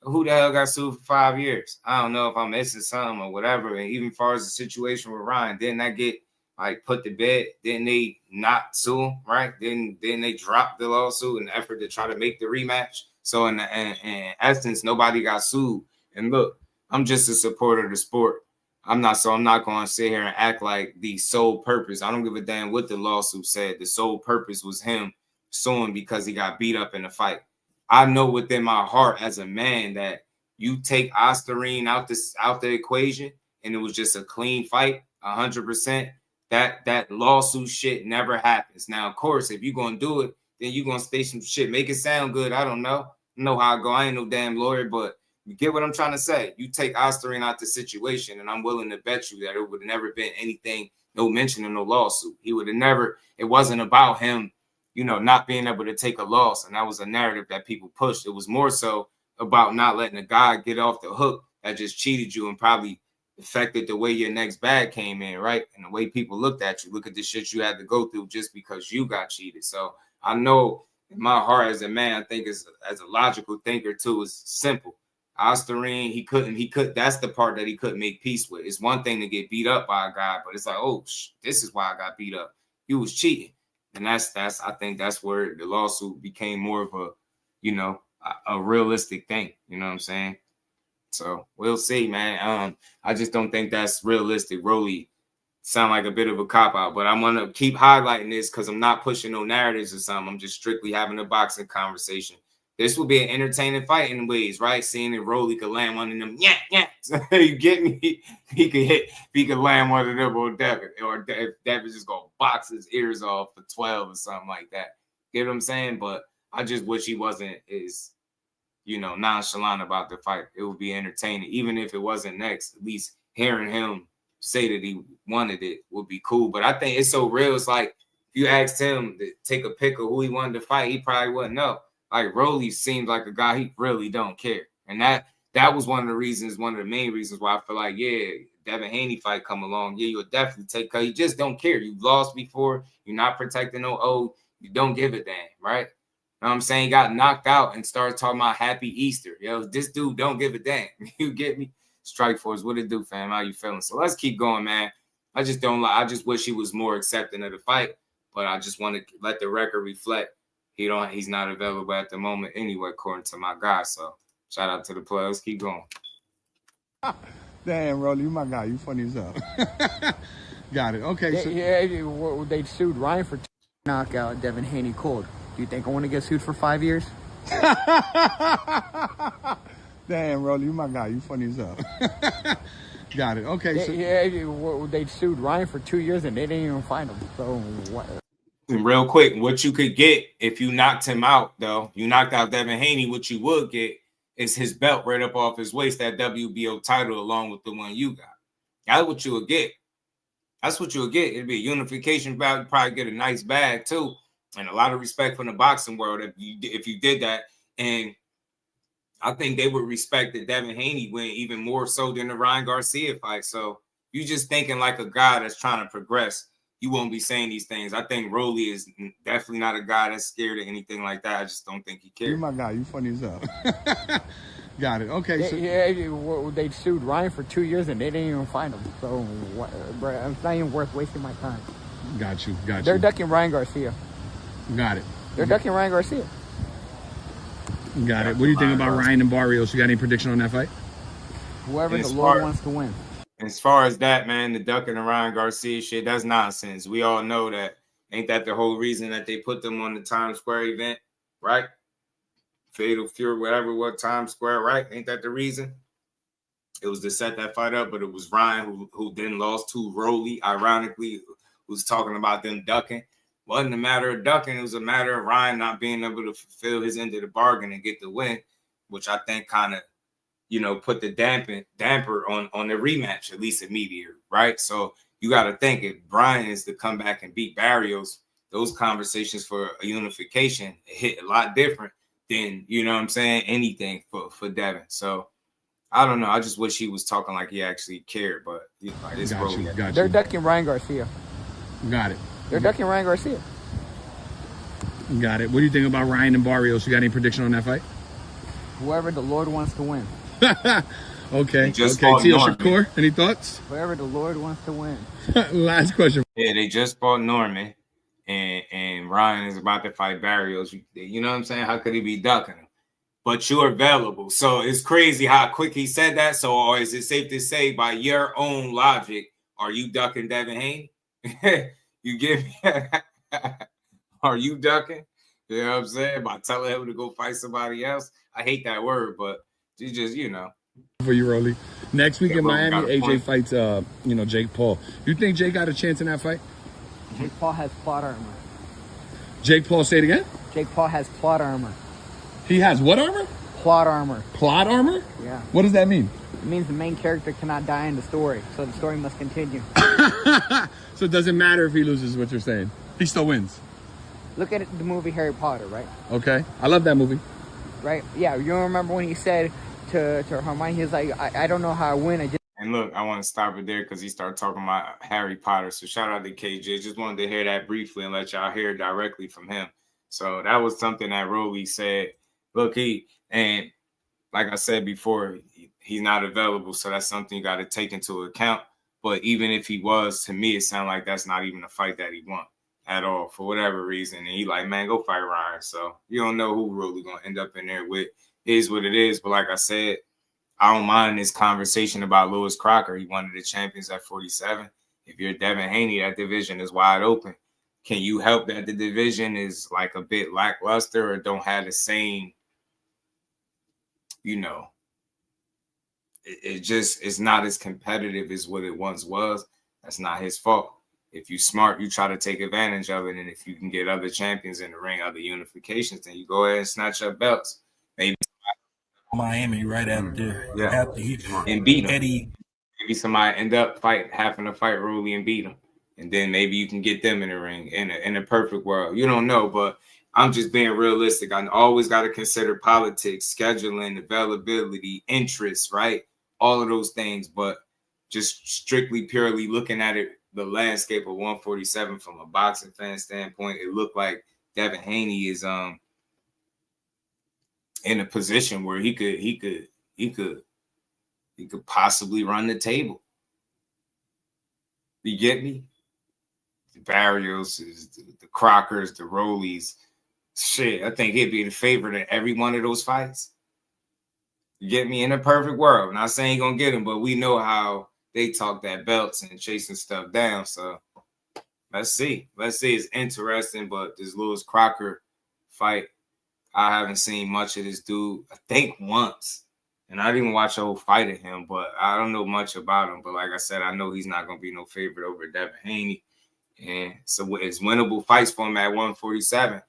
Who the hell got sued for 5 years? I don't know if I'm missing something or whatever. And even as far as the situation with Ryan, didn't that get like put to bed? Didn't they not sue him, right? Didn't they drop the lawsuit in the effort to try to make the rematch? So in essence, nobody got sued. And look, I'm just a supporter of the sport. I'm not going to sit here and act like the sole purpose. I don't give a damn what the lawsuit said. The sole purpose was him suing because he got beat up in the fight. I know within my heart as a man that you take Osterine out the equation and it was just a clean fight, 100%. That lawsuit shit never happens. Now, of course, if you're going to do it, then you're going to say some shit. Make it sound good. I don't know. I know how I go. I ain't no damn lawyer, but you get what I'm trying to say. You take Osterine out the situation, and I'm willing to bet you that it would have never been anything, no mention of no lawsuit. He would have never, it wasn't about him, you know, not being able to take a loss. And that was a narrative that people pushed. It was more so about not letting a guy get off the hook that just cheated you and probably affected the way your next bag came in, right? And the way people looked at you. Look at the shit you had to go through just because you got cheated. So I know in my heart as a man, I think as a logical thinker too, is simple. Osterine, he could. That's the part that he couldn't make peace with. It's one thing to get beat up by a guy, but it's like, oh, this is why I got beat up. He was cheating, and I think that's where the lawsuit became more of a, you know, a realistic thing. You know what I'm saying? So we'll see, man. I just don't think that's realistic. Rolly sound like a bit of a cop out, but I'm gonna keep highlighting this because I'm not pushing no narratives or something. I'm just strictly having a boxing conversation. This will be an entertaining fight in ways, right? Seeing if Rolly could land one of them, yeah. You get me? He could land one of them on Devin, or if Devin just gonna box his ears off for 12 or something like that. Get what I'm saying? But I just wish he wasn't nonchalant about the fight. It would be entertaining, even if it wasn't next. At least hearing him say that he wanted it would be cool. But I think it's so real. It's like if you asked him to take a pick of who he wanted to fight, he probably wouldn't know. Like Rolly seems like a guy he really don't care. And that was one of the main reasons why I feel like, yeah, Devin Haney fight come along, yeah, you'll definitely take, because you just don't care. You've lost before. You're not protecting no O. You don't give a damn, right? You know what I'm saying? He got knocked out and started talking about Happy Easter. Yo, this dude don't give a damn. You get me? Strike Force, what it do, fam? How you feeling? So let's keep going, man. I just wish he was more accepting of the fight, but I just want to let the record reflect. He's not available at the moment anyway, according to my guy. So shout out to the players. Keep going. Damn, Rolly, you my guy. You funny as hell. Got it. Okay. They sued Ryan for knockout Devin Haney cold. Do you think I want to get sued for 5 years? Damn, Rolly, you my guy. You funny as hell. Got it. Okay. They sued Ryan for 2 years and they didn't even find him. So what? And real quick, what you could get if you knocked him out, though, you knocked out Devin Haney, what you would get is his belt right up off his waist, that WBO title along with the one you got. That's what you would get. That's what you would get. It'd be a unification bout. You'd probably get a nice bag, too. And a lot of respect from the boxing world if you did that. And I think they would respect the Devin Haney win even more so than the Ryan Garcia fight. So you just thinking like a guy that's trying to progress, you won't be saying these things. I think Rolly is definitely not a guy that's scared of anything like that. I just don't think he cares. You my guy. You funny as hell. Got it. Okay. They sued Ryan for 2 years and they didn't even find him. So what, bro, it's not even worth wasting my time. Got you. They're ducking Ryan Garcia. Got it. They're ducking Ryan Garcia. Got it. What do you think about Ryan and Barrios? You got any prediction on that fight? Whoever the Lord wants to win. As far as that, man, the ducking and Ryan Garcia shit, that's nonsense. We all know that. Ain't that the whole reason that they put them on the Times Square event, right? Fatal Fury, whatever, what Times Square, right? Ain't that the reason? It was to set that fight up, but it was Ryan who then lost to Rolly, ironically, who's talking about them ducking. Wasn't a matter of ducking. It was a matter of Ryan not being able to fulfill his end of the bargain and get the win, which I think kind of, put the damper on the rematch, at least immediately, right? So you got to think if Brian is to come back and beat Barrios, those conversations for a unification hit a lot different than, anything for Devin. So I don't know. I just wish he was talking like he actually cared, but it's Rolly. They're ducking Ryan Garcia. Got it. They're ducking Ryan Garcia. Got it. What do you think about Ryan and Barrios? You got any prediction on that fight? Whoever the Lord wants to win. Okay. Teofimo, any thoughts? Whoever the Lord wants to win. Last question. Yeah, they just fought Norman, and Ryan is about to fight Barrios. You know what I'm saying? How could he be ducking him? But you're available. So it's crazy how quick he said that. So or is it safe to say by your own logic, are you ducking Devin Haney? You get me? Are you ducking? You know what I'm saying? By telling him to go fight somebody else. I hate that word, but you just, For you, Rolly. Next week in Miami, AJ fights, Jake Paul. You think Jake got a chance in that fight? Jake Paul has plot armor. Jake Paul, say it again? Jake Paul has plot armor. He has what armor? Plot armor. Plot armor? Yeah. What does that mean? It means the main character cannot die in the story, so the story must continue. So it doesn't matter if he loses, what you're saying. He still wins. Look at the movie Harry Potter, right? Okay. I love that movie. Right? Yeah, you remember when he said to Hermione, he was like, I don't know how I win. And look, I want to stop it there because he started talking about Harry Potter. So shout out to KJ. Just wanted to hear that briefly and let y'all hear directly from him. So that was something that Rolly said. Look, and like I said before, he's not available. So that's something you got to take into account. But even if he was, to me, it sounded like that's not even a fight that he won at all for whatever reason. And he like, man, go fight Ryan. So you don't know who Rolly going to end up in there with. It is what it is. But like I said, I don't mind this conversation about Lewis Crocker. He one of the champions at 47. If you're Devin Haney, that division is wide open. Can you help that the division is like a bit lackluster or don't have the same, it's not as competitive as what it once was. That's not his fault. If you're smart, you try to take advantage of it. And if you can get other champions in the ring, other unifications, then you go ahead and snatch up belts. Maybe Miami right after he and beat him. Eddie. Maybe somebody end up having to fight Rolly and beat him. And then maybe you can get them in the ring in a perfect world. You don't know, but I'm just being realistic. I always got to consider politics, scheduling, availability, interests, right? All of those things. But just strictly purely looking at it, the landscape of 147 from a boxing fan standpoint, it looked like Devin Haney is in a position where he could possibly run the table. You get me? The Barrios, the Crockers, the Rollies. Shit, I think he'd be the favorite in every one of those fights. You get me? In a perfect world. I'm not saying he's gonna get him, but we know how they talk that belts and chasing stuff down. So let's see. Let's see. It's interesting, but this Lewis Crocker fight, I haven't seen much of this dude. I think once. And I didn't watch a whole fight of him, but I don't know much about him. But like I said, I know he's not going to be no favorite over Devin Haney. And so it's winnable fights for him at 147.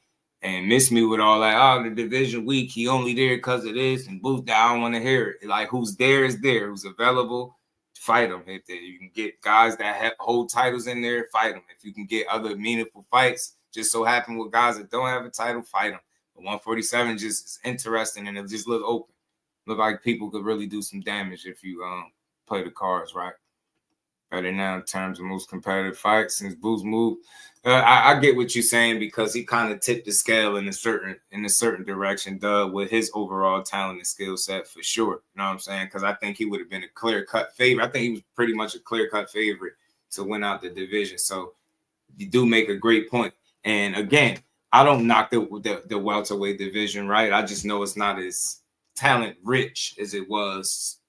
And miss me with all that, oh, the division weak, he only there because of this, and boost that. I don't want to hear it. Like, who's there is there. Who's available, fight them. If you can get guys that hold titles in there, fight them. If you can get other meaningful fights, just so happen with guys that don't have a title, fight them. But 147 just is interesting, and it just look open. Look like people could really do some damage if you play the cards right. Better now in terms of most competitive fights since Boo's moved. I get what you're saying because he kind of tipped the scale in a certain direction, with his overall talent and skill set for sure. You know what I'm saying? Because I think he would have been a clear-cut favorite. I think he was pretty much a clear-cut favorite to win out the division. So you do make a great point. And again, I don't knock the welterweight division, right? I just know it's not as talent rich as it was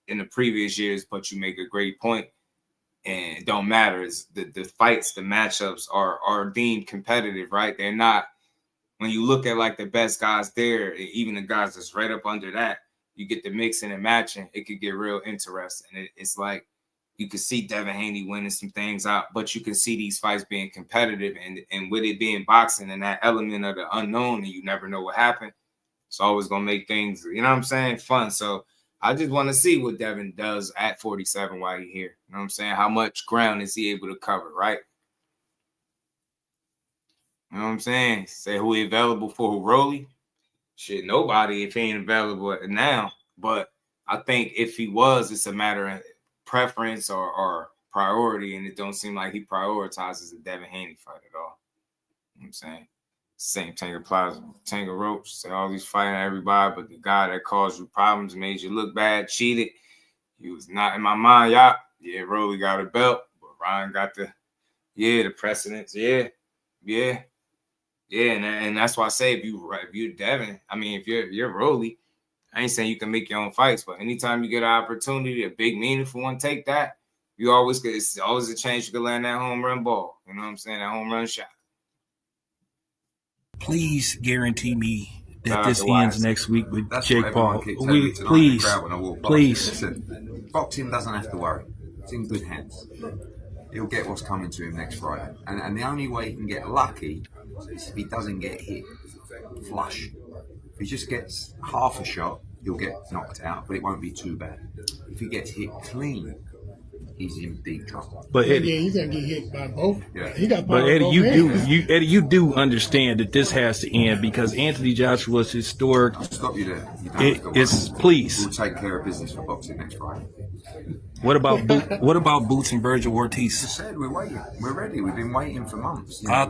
in the previous years, but you make a great point. And it don't matter. It's the fights, the matchups are deemed competitive, right? They're not, when you look at like the best guys there, even the guys that's right up under that, you get the mixing and matching, it could get real interesting. It's like you can see Devin Haney winning some things out, but you can see these fights being competitive, and with it being boxing and that element of the unknown, and you never know what happened, it's always gonna make things, you know what I'm saying, fun. So I just want to see what Devin does at 47 while he's here. You know what I'm saying? How much ground is he able to cover, right? You know what I'm saying? Say who he available for, who Rolly? Shit, nobody if he ain't available now. But I think if he was, it's a matter of preference or priority, and it don't seem like he prioritizes the Devin Haney fight at all. You know what I'm saying? Same thing applies to Tango Roach. Say all these fighting everybody, but the guy that caused you problems, made you look bad, cheated. He was not in my mind, y'all. Yeah, Rolly got a belt, but Ryan got the precedence. Yeah. And that's why I say if you're Devin, I mean, if you're Rolly, I ain't saying you can make your own fights, but anytime you get an opportunity, a big meaningful one, take that. You always get, it's always a chance you can land that home run ball. You know what I'm saying? That home run shot. Please guarantee me that this ends next week with Jake Paul. Please. Listen, boxing doesn't have to worry. It's in good hands. He'll get what's coming to him next Friday. And the only way he can get lucky is if he doesn't get hit flush. If he just gets half a shot, he'll get knocked out, but it won't be too bad. If he gets hit clean, he's in big trouble. But Eddie, yeah, he's gonna get hit by both. Yeah. He got. But Eddie, you do understand that this has to end because Anthony Joshua's historic. I'll stop you there. You don't have to worry. Please. We'll take care of business for boxing next Friday. What about Boots and Virgil Ortiz? I said we're waiting. We're ready. We've been waiting for months. I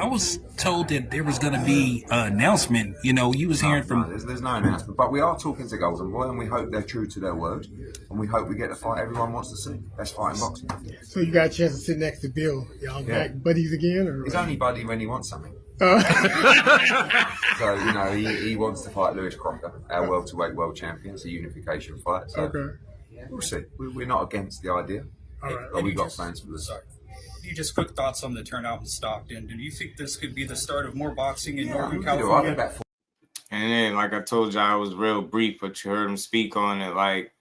was told that there was going to be an announcement. You know, you was hearing from. There's no announcement, but we are talking to Golden Boy, and we hope they're true to their word, and we hope we get the fight everyone wants to see. Best fight in boxing. So you got a chance to sit next to Bill. Y'all back buddies again, or he's only buddy when he wants something. So you know he wants to fight Lewis Crocker, our welterweight world champion. It's a unification fight. So. Okay. We'll see. We're not against the idea, but we've got plans for this. Just quick thoughts on the turnout in Stockton. Do you think this could be the start of more boxing in Northern California? And then, like I told you, I was real brief, but you heard him speak on it, like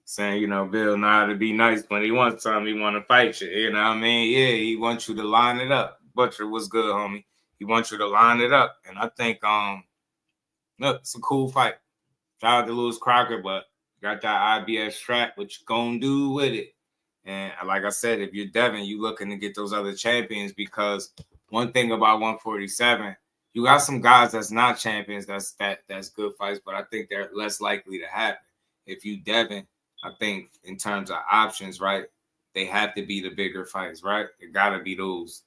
saying, you know, Bill know how to be nice when he wants something, he want to fight you. You know what I mean? Yeah, he wants you to line it up. Butcher, what's good, homie? He wants you to line it up. And I think, look, it's a cool fight. Shout out to Lewis Crocker, but got that IBS strap, what you gonna do with it? And like I said, if you're Devin, you looking to get those other champions, because one thing about 147, you got some guys that's not champions, that's good fights, but I think they're less likely to happen. If you Devin, I think in terms of options, right, they have to be the bigger fights, right? It gotta be those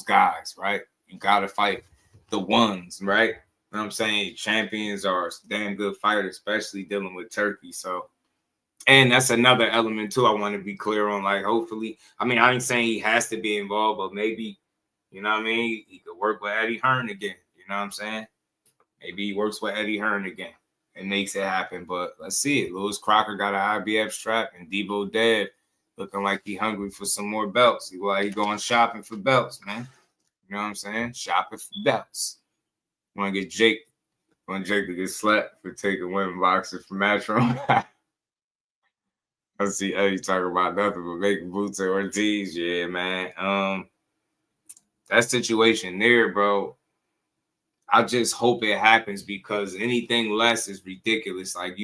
guys, right? You gotta fight the ones, right? You know what I'm saying? Champions are damn good fighters, especially dealing with Turkey. So, and that's another element too. I want to be clear on. Like, hopefully, I mean, I ain't saying he has to be involved, but maybe, you know what I mean, he could work with Eddie Hearn again. You know what I'm saying? Maybe he works with Eddie Hearn again and makes it happen. But let's see it. Lewis Crocker got an IBF strap, and Debo Dev looking like he hungry for some more belts. He going shopping for belts, man. You know what I'm saying? Shopping for belts. Want to get Jake? Want Jake to get slapped for taking women boxing from Matchroom? I see Eddie talking about nothing but making boots at Ortiz. Yeah, man. That situation there, bro. I just hope it happens because anything less is ridiculous. Like,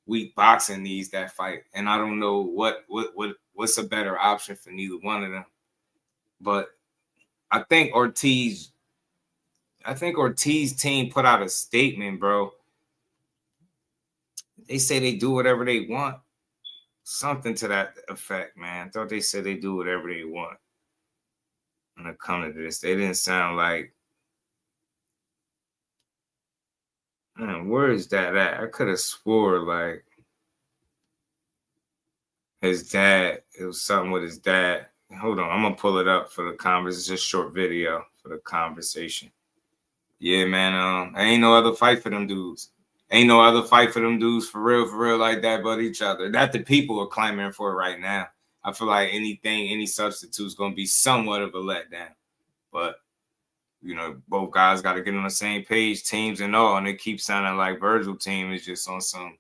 weak boxing needs that fight, and I don't know what's a better option for neither one of them. But I think Ortiz team put out a statement, bro. They say they do whatever they want. Something to that effect, man. I thought they said they do whatever they want. When it comes to this, they didn't sound like, man, where is that at? I could have swore like his dad, it was something with his dad. Hold on, I'm going to pull it up for the conversation. It's just a short video for the conversation. Yeah, man, ain't no other fight for them dudes. Ain't no other fight for them dudes for real like that but each other. That the people are clamoring for right now. I feel like any substitute is going to be somewhat of a letdown. But, you know, both guys got to get on the same page, teams and all, and it keeps sounding like Virgil team is just on some,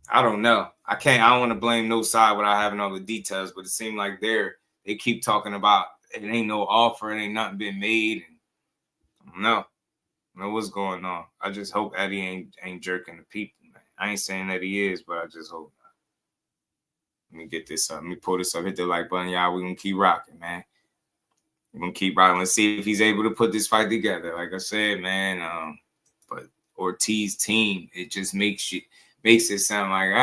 I don't know. I don't want to blame no side without having all the details, but it seemed like they keep talking about it ain't no offer, it ain't nothing been made. And I don't know what's going on. I just hope Eddie ain't jerking the people, man. I ain't saying that he is, but I just hope not. Let me get this up. Let me pull this up. Hit the like button, y'all. We're going to keep rocking, man. We're going to keep rocking. Let's see if he's able to put this fight together. Like I said, man, but Ortiz team, it just makes it sound like, you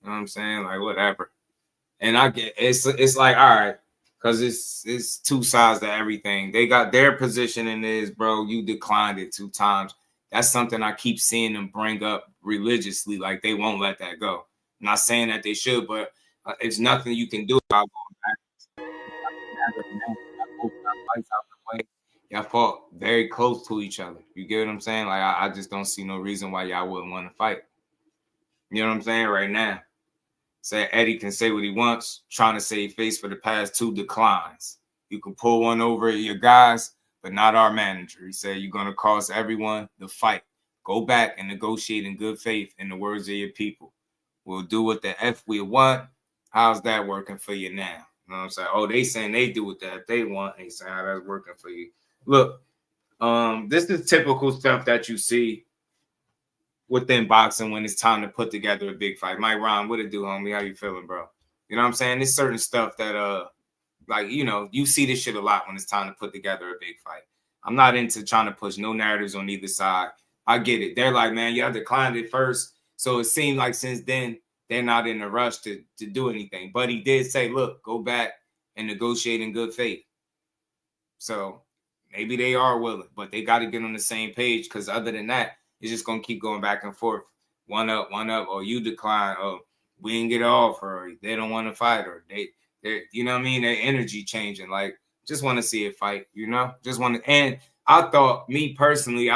know what I'm saying? Like, whatever. And I get it's like, all right, because it's two sides to everything. They got their positioning is, bro, you declined it 2 times. That's something I keep seeing them bring up religiously. Like, they won't let that go. I'm not saying that they should, but it's nothing you can do about going back. Y'all fought very close to each other. You get what I'm saying? Like, I just don't see no reason why y'all wouldn't want to fight. You know what I'm saying? Right now. Say Eddie can say what he wants, trying to save face for the past 2 declines. You can pull one over your guys, but not our manager. He said you're going to cost everyone the fight. Go back and negotiate in good faith, in the words of your people. We'll do what the F we want. How's that working for you now? You know what I'm saying? Oh, they saying they do what that they want. And he's saying how that's working for you. Look, this is typical stuff that you see within boxing when it's time to put together a big fight. Mike Ron, what it do, homie? How you feeling, bro? You know what I'm saying? There's certain stuff that, like, you know, you see this shit a lot when it's time to put together a big fight. I'm not into trying to push no narratives on either side. I get it. They're like, man, y'all declined it first. So it seemed like since then, they're not in a rush to do anything. But he did say, look, go back and negotiate in good faith. So maybe they are willing, but they got to get on the same page because other than that, it's just going to keep going back and forth. One up, or you decline, or we didn't get an offer, or they don't want to fight, or they you know what I mean? Their energy changing. Like, just want to see it fight, you know? Just want to, and I thought, me personally,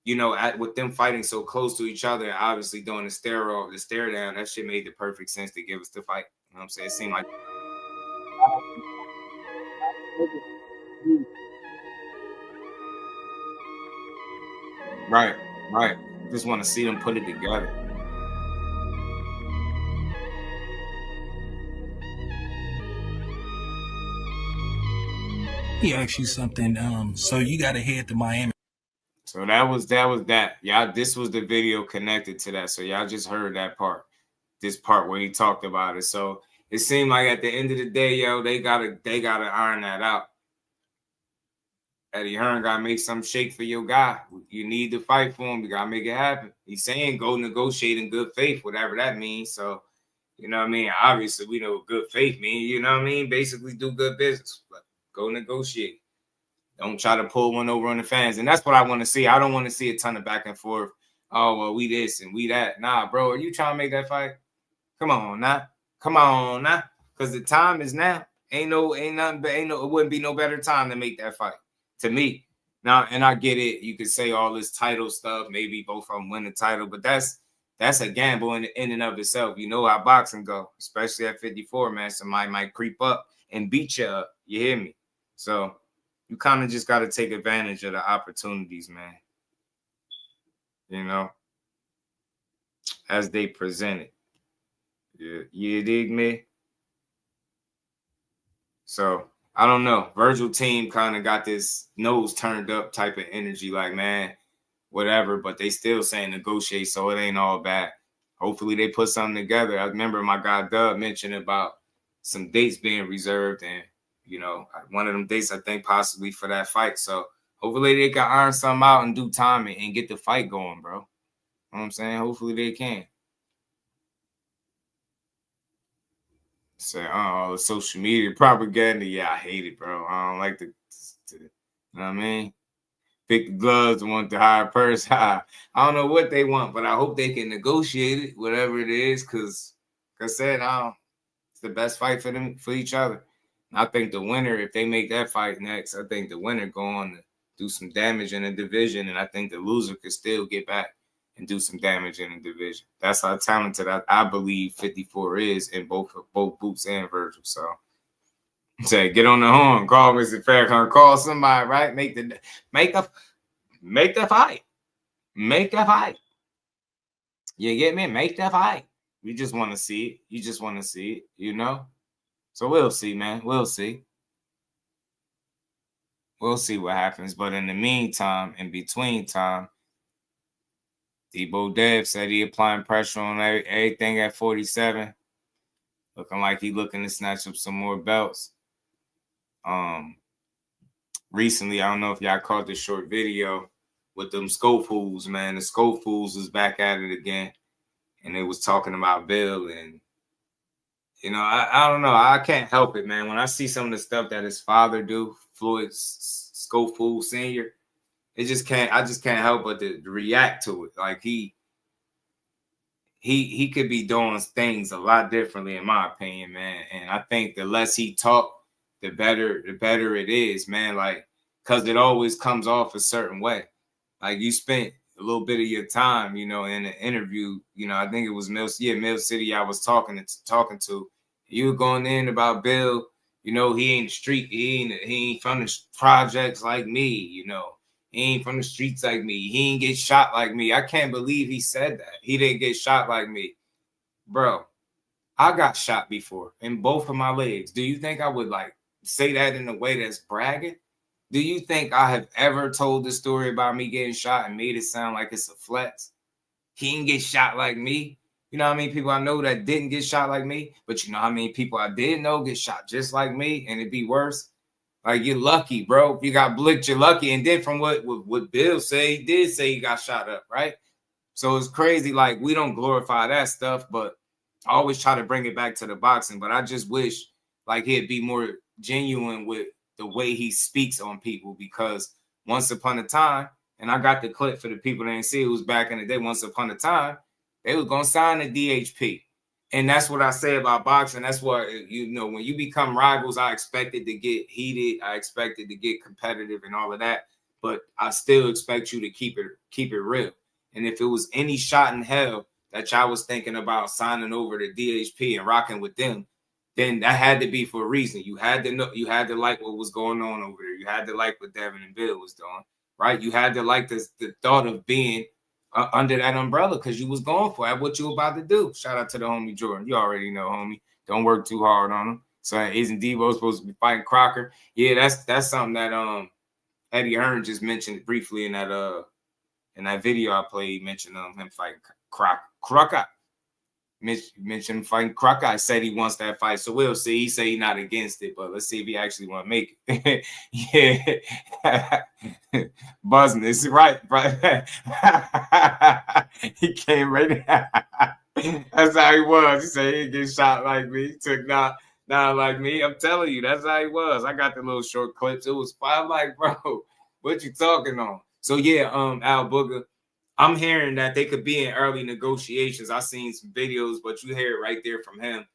you know, with them fighting so close to each other, obviously doing the stare down, that shit made the perfect sense to give us the fight. You know what I'm saying? It seemed like Right. Just want to see them put it together. He asked you something. So you got to head to Miami. So that was that. Y'all, this was the video connected to that. So y'all just heard that part. This part where he talked about it. So it seemed like at the end of the day, yo, they gotta iron that out. Eddie Hearn gotta make some shake for your guy. You need to fight for him. You gotta make it happen. He's saying go negotiate in good faith, whatever that means. So, you know what I mean? Obviously, we know what good faith means. You know what I mean? Basically, do good business. But go negotiate. Don't try to pull one over on the fans. And that's what I want to see. I don't want to see a ton of back and forth. Oh, well, we this and we that. Nah, bro, are you trying to make that fight? Come on, now. Come on, now. Because the time is now. It wouldn't be no better time to make that fight. To me. Now, and I get it. You could say all this title stuff. Maybe both of them win the title. But that's a gamble in and of itself. You know how boxing go. Especially at 54, man. Somebody might creep up and beat you up. You hear me? So you kind of just got to take advantage of the opportunities, man. You know, as they present it. You dig me? So, I don't know. Virgil team kind of got this nose turned up type of energy, like, man, whatever, but they still saying negotiate, so it ain't all bad. Hopefully they put something together. I remember my guy Dub mentioned about some dates being reserved, and, you know, one of them dates, I think, possibly for that fight. So, hopefully they can iron something out in due time and get the fight going, bro. You know what I'm saying? Hopefully they can. Say, oh, social media propaganda. Yeah, I hate it, bro. I don't like to you know what I mean? Pick the gloves and want the higher purse. I don't know what they want, but I hope they can negotiate it, whatever it is, because, like I said, it's the best fight for them, for each other. And I think the winner, if they make that fight next, I think the winner go on to do some damage in the division, and I think the loser could still get back and do some damage in the division. That's how talented I believe 54 is in both Boots and Virgil. So, say, get on the horn, call Mr. Farrakhan, call somebody, right? Make the fight. Make the fight. You get me? Make that fight. We just want to see it. You just want to see it, you know? So we'll see, man. We'll see. We'll see what happens. But in the meantime, in between time, Debo Dev said he applying pressure on everything at 47. Looking like he looking to snatch up some more belts. Recently, I don't know if y'all caught this short video with them Schofools, man. The Schofools was back at it again. And they was talking about Bill. And, you know, I don't know. I can't help it, man. When I see some of the stuff that his father do, Floyd SCHOFOOL Sr., I just can't help but to react to it. Like he could be doing things a lot differently, in my opinion, man. And I think the less he talk, the better it is, man. Like, cause it always comes off a certain way. Like you spent a little bit of your time, you know, in an interview. You know, I think it was Mill City. I was talking to. You were going in about Bill. You know, he ain't the street. He ain't from the projects like me. You know. He ain't from the streets like me. He ain't get shot like me. I can't believe he said that. He didn't get shot like me. Bro, I got shot before in both of my legs. Do you think I would, like, say that in a way that's bragging? Do you think I have ever told the story about me getting shot and made it sound like it's a flex? He didn't get shot like me. You know how many people I know that didn't get shot like me? But you know how many people I did know get shot just like me, and it'd be worse? Like, you're lucky, bro. If you got blicked, you're lucky. And then from what Bill said, he did say he got shot up, right? So it's crazy. Like, we don't glorify that stuff, but I always try to bring it back to the boxing. But I just wish, like, he'd be more genuine with the way he speaks on people, because once upon a time, and I got the clip for the people that didn't see it, was back in the day, once upon a time, they was going to sign the DHP. And that's what I say about boxing. That's what, you know, when you become rivals, I expected to get heated. I expected to get competitive and all of that. But I still expect you to keep it real. And if it was any shot in hell that y'all was thinking about signing over to DHP and rocking with them, then that had to be for a reason. You had to know, you had to like what was going on over there. You had to like what Devin and Bill was doing, right? You had to like the thought of being under that umbrella, because you was going for it. What you about to do. Shout out to the homie Jordan. You already know, homie. Don't work too hard on him. So isn't Debo supposed to be fighting Crocker? Yeah, that's something that Eddie Hearn just mentioned briefly in that video I played. He mentioned him fighting Crocker. mentioned fighting Crocker. I said he wants that fight, so we'll see. He said he's not against it, but let's see if he actually want to make it. Yeah, buzzing. This is right. He came right. That's how he was. He said he get shot like me. He took not like me. I'm telling you, that's how he was. I got the little short clips. It was fun. I'm like, bro, what you talking on? So yeah, Al Booger. I'm hearing that they could be in early negotiations. I seen some videos, but you hear it right there from him.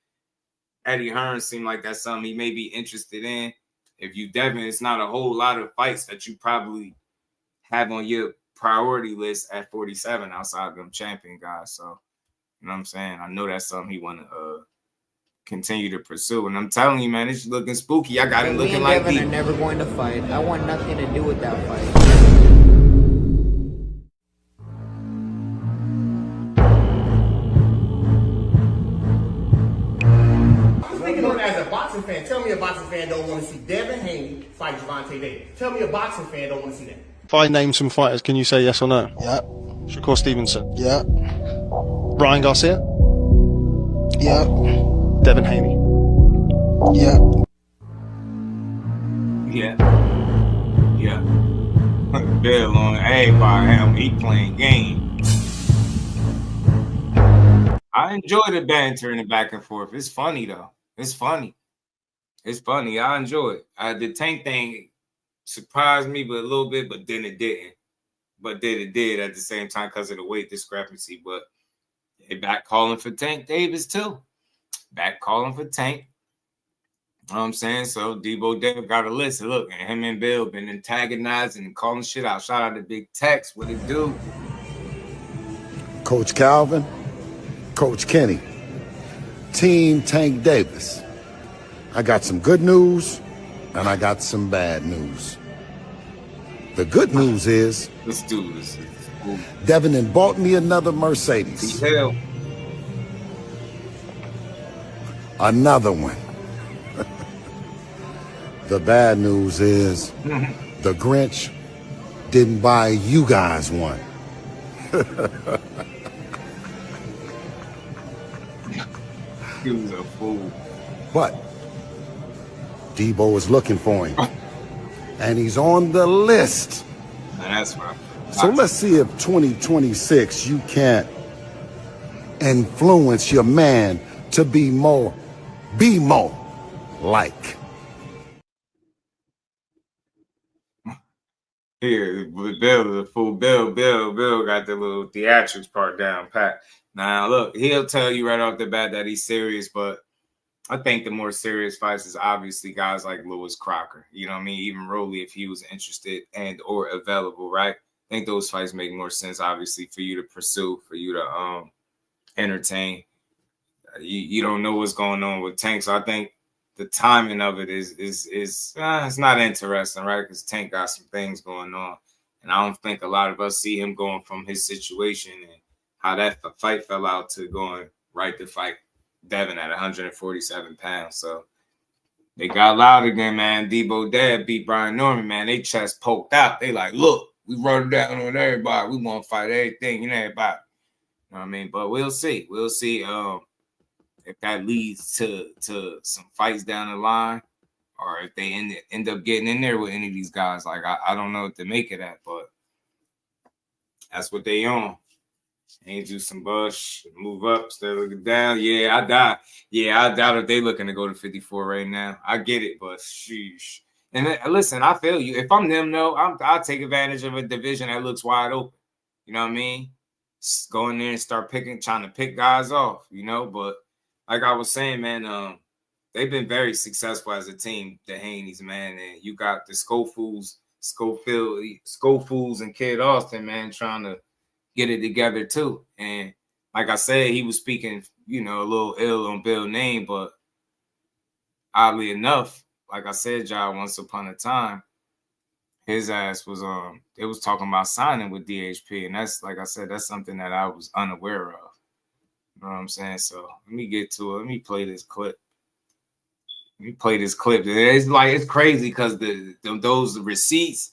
Eddie Hearn seemed like that's something he may be interested in. If you Devin, it's not a whole lot of fights that you probably have on your priority list at 47 outside of them champion guys. So, you know what I'm saying? I know that's something he want to continue to pursue. And I'm telling you, man, it's looking spooky. I got him looking like Devin are never going to fight. I want nothing to do with that fight. As a boxing fan, tell me a boxing fan don't want to see Devin Haney fight Gervonta Davis. Tell me a boxing fan don't want to see that. If I name some fighters, can you say yes or no? Yeah. Shakur Stevenson. Yeah. Ryan Garcia. Yeah. Devin Haney. Yeah. Yeah. Yeah. Bill on everybody. Him, he playing games. I enjoy the banter and the back and forth. It's funny though. It's funny. It's funny. I enjoy it. The Tank thing surprised me, but a little bit, but then it didn't. But then it did at the same time because of the weight discrepancy. But they back calling for Tank Davis too. Back calling for Tank. You know what I'm saying? So Debo Davis got a list. Look, and him and Bill been antagonizing and calling shit out. Shout out to Big Tex. What it do? Coach Calvin, Coach Kenny, Team Tank Davis. I got some good news and I got some bad news. The good news is, let's do this. Devin and bought me another Mercedes. Hell. Another one. The bad news is the Grinch didn't buy you guys one. He was a fool. But Debo is looking for him. And he's on the list. That's right. So let's see if 2026 you can't influence your man to be more like. Here, Bill is a fool. Bill got the little theatrics part down pat. Now, look, he'll tell you right off the bat that he's serious, but I think the more serious fights is obviously guys like Lewis Crocker. You know what I mean? Even Rolly, if he was interested and or available, right? I think those fights make more sense, obviously, for you to pursue, for you to entertain. You don't know what's going on with Tank, so I think the timing of it is it's not interesting, right? Because Tank got some things going on, and I don't think a lot of us see him going from his situation and how that fight fell out to going right to fight Devin at 147 pounds. So they got loud again, man. Debo Dad beat Brian Norman, man. They chest poked out. They like, look, we run down on everybody. We want to fight everything and everybody. You know what I mean? But we'll see. We'll see if that leads to some fights down the line, or if they end up getting in there with any of these guys. Like, I don't know what to make of that, but that's what they on. Ain't do some bush, move up, start looking down. Yeah, I doubt if they looking to go to 54 right now. I get it, but sheesh. And listen, I feel you. If I'm them, though, I'll take advantage of a division that looks wide open. You know what I mean? Just go in there and start trying to pick guys off, you know? But like I was saying, man, they've been very successful as a team, the Haneys, man. And you got the Schofools and Kid Austin, man, trying to get it together too. And like I said, he was speaking, a little ill on Bill's name, but oddly enough, like I said, y'all, once upon a time, his ass was it was talking about signing with DHP, and that's, like I said, that's something that I was unaware of. You know what I'm saying? So let me get to it. Let me play this clip. It's crazy because those receipts,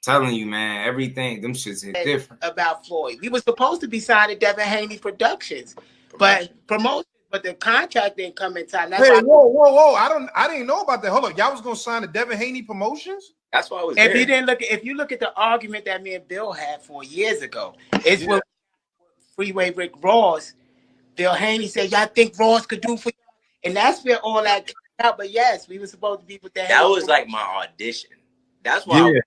telling you, man, everything, them shits hit different. About Floyd. We were supposed to be signing Devin Haney Productions. Promotion, but the contract didn't come in time. That's Hey, why whoa! I didn't know about that. Hold up, y'all was gonna sign the Devin Haney Promotions? That's why I was if there. you didn't look, if you look at the argument that me and Bill had 4 years ago, it's when Freeway Rick Ross, Bill Haney said, "Y'all think Ross could do for you?" And that's where all that came out. But yes, we were supposed to be with that. That was like my audition. That's why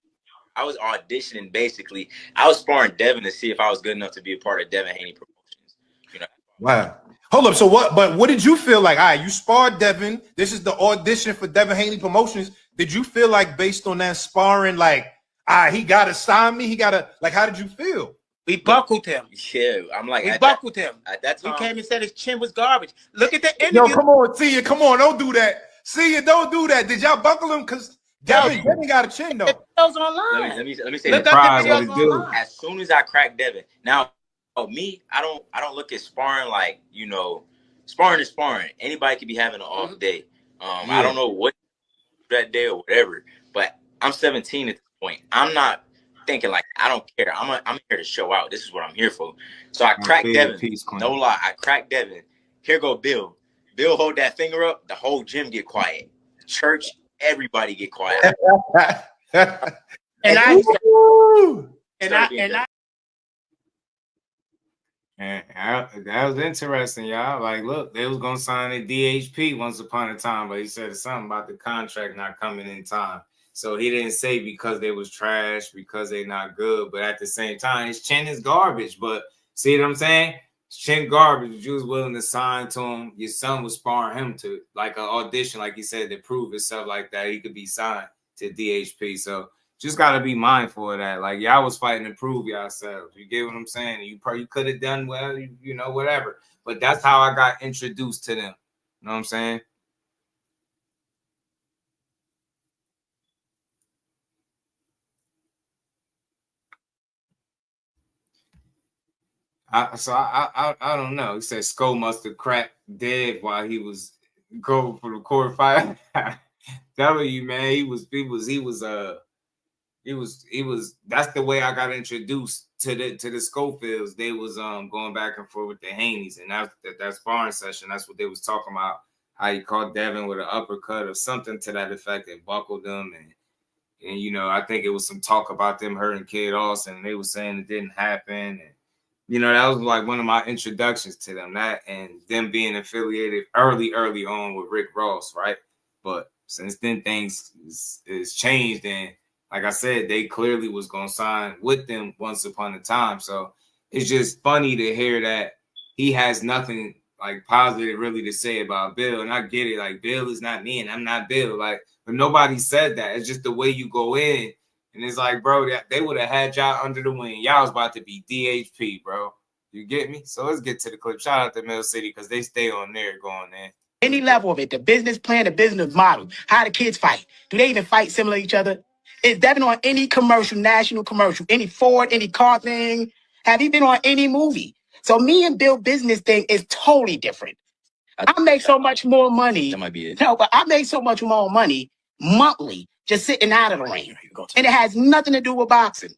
I was auditioning. Basically, I was sparring Devin to see if I was good enough to be a part of Devin Haney Promotions. You know. Wow. Hold up. So what? But what did you feel like? All right, you sparred Devin. This is the audition for Devin Haney Promotions. Did you feel like based on that sparring, like, he gotta sign me? He gotta like. How did you feel? We buckled him. Yeah, I'm like, we buckled him. At that time, we came and said his chin was garbage. Look at the interview. Yo, come on, see you. Come on, don't do that. See you, don't do that. Did y'all buckle him? Cause Devin got a chin though. Videos online. Let me say Look this. up the videos online. As soon as I cracked Devin, now me, I don't look at sparring like, you know, sparring is sparring. Anybody could be having an off day. I don't know what that day or whatever, but I'm 17 at this point. I'm not thinking like I don't care. I'm here to show out. This is what I'm here for. So I cracked Devin. No lie, I cracked Devin. Here go Bill. Bill hold that finger up. The whole gym get quiet. Church, everybody get quiet. And that was interesting, y'all. Like, look, they was gonna sign a DHP once upon a time, but he said something about the contract not coming in time. So he didn't say because they was trash, because they not good, but at the same time, his chin is garbage. But see what I'm saying? His chin garbage. You was willing to sign to him. Your son was sparring him to like an audition, like he said, to prove himself like that. He could be signed to DHP. So just gotta be mindful of that. Like y'all was fighting to prove yourselves. You get what I'm saying? You probably could have done well, you know, whatever. But that's how I got introduced to them. You know what I'm saying? I don't know. He said Skull must have cracked dead while he was going for the court fight. W, man, he was that's the way I got introduced to the Schofields. They was going back and forth with the Haneys, and that sparring session, that's what they was talking about. How he caught Devin with an uppercut or something to that effect and buckled them, and you know, I think it was some talk about them hurting Kid Austin, and they were saying it didn't happen, and you know, that was like one of my introductions to them, that and them being affiliated early on with Rick Ross, right? But since then things is changed, and like I said, they clearly was gonna sign with them once upon a time. So it's just funny to hear that he has nothing like positive really to say about Bill. And I get it, like Bill is not me and I'm not Bill. Like, but nobody said that. It's just the way you go in. And it's like, bro, they would have had y'all under the wing. Y'all was about to be DHP, bro. You get me? So let's get to the clip. Shout out to Mill City because they stay on there going in. Any level of it, the business plan, the business model, how the kids fight. Do they even fight similar to each other? Is Devin on any commercial, national commercial, any Ford, any car thing? Have he been on any movie? So me and Bill business thing is totally different. I make so much more money. That might be it. No, but I make so much more money monthly just sitting out of the ring. And it has nothing to do with boxing.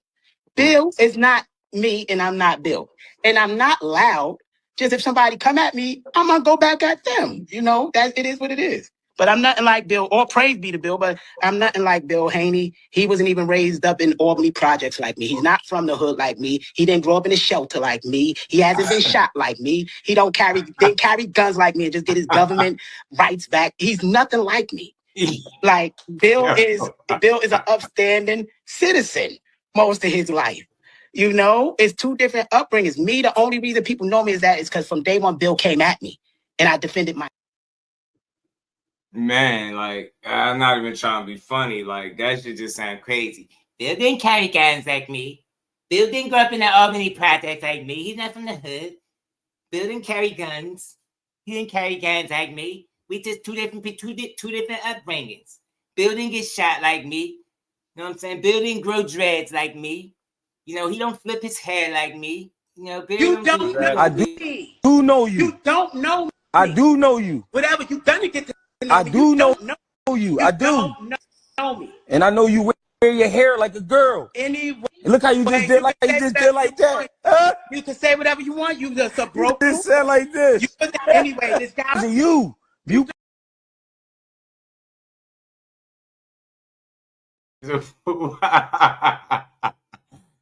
Bill is not me and I'm not Bill. And I'm not loud. Just if somebody come at me, I'm going to go back at them. You know, that it is what it is. But I'm nothing like Bill, or praise be to Bill, but I'm nothing like Bill Haney. He wasn't even raised up in Albany projects like me. He's not from the hood like me. He didn't grow up in a shelter like me. He hasn't been shot like me. He didn't carry guns like me and just get his government rights back. He's nothing like me. Like Bill is an upstanding citizen most of his life. You know, it's two different upbringings. Me, the only reason people know me is because from day one, Bill came at me and I defended my. Man, like, I'm not even trying to be funny. Like, that shit just sound crazy. Bill didn't carry guns like me. Bill didn't grow up in the Albany projects like me. He's not from the hood. Bill didn't carry guns. He didn't carry guns like me. We just two different upbringings. Bill didn't get shot like me. You know what I'm saying? Bill didn't grow dreads like me. You know, he don't flip his hair like me. You know, Bill You don't know I do know you. You don't know me. I do know you. Whatever you done to get to know I me, do know you. I do. Don't know me. And I know you wear your hair like a girl. Anyway, And look how you just did like that. Huh? You can say whatever you want. You just a You broke. just said like this. Anyway, this guy. You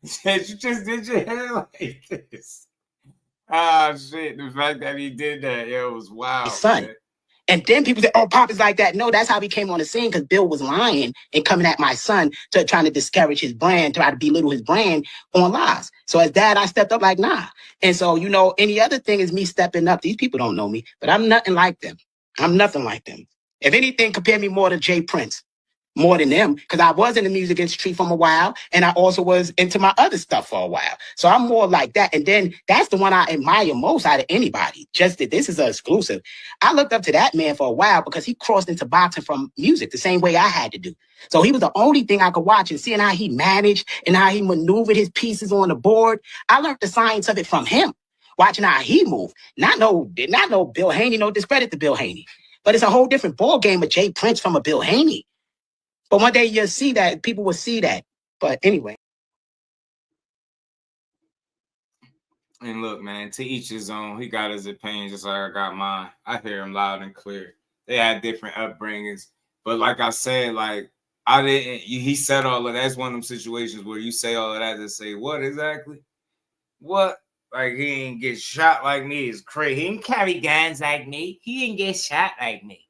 Said you just did your hair like this. Ah, shit. The fact that he did that, it was wild. Son. Man. And then people say, oh, Pop is like that. No, that's how he came on the scene, because Bill was lying and coming at my son to trying to discourage his brand, try to belittle his brand on lies. So as dad, I stepped up like, nah. And so, you know, any other thing is me stepping up. These people don't know me, but I'm nothing like them. I'm nothing like them. If anything, compare me more to Jay Prince. More than them, because I was in the music industry for a while, and I also was into my other stuff for a while. So I'm more like that. And then that's the one I admire most out of anybody. Just that this is an exclusive. I looked up to that man for a while because he crossed into boxing from music the same way I had to do. So he was the only thing I could watch, and seeing how he managed and how he maneuvered his pieces on the board. I learned the science of it from him, watching how he moved. Not no Bill Haney, no discredit to Bill Haney. But it's a whole different ball game with Jay Prince from a Bill Haney. But one day you'll see that, people will see that. But anyway. And look, man, to each his own. He got his opinion just like I got mine. I hear him loud and clear. They had different upbringings. But like I said, like, he said all of that. That's one of them situations where you say all of that to say, what exactly? What? Like, he ain't get shot like me. It's crazy. He didn't carry guns like me. He didn't get shot like me.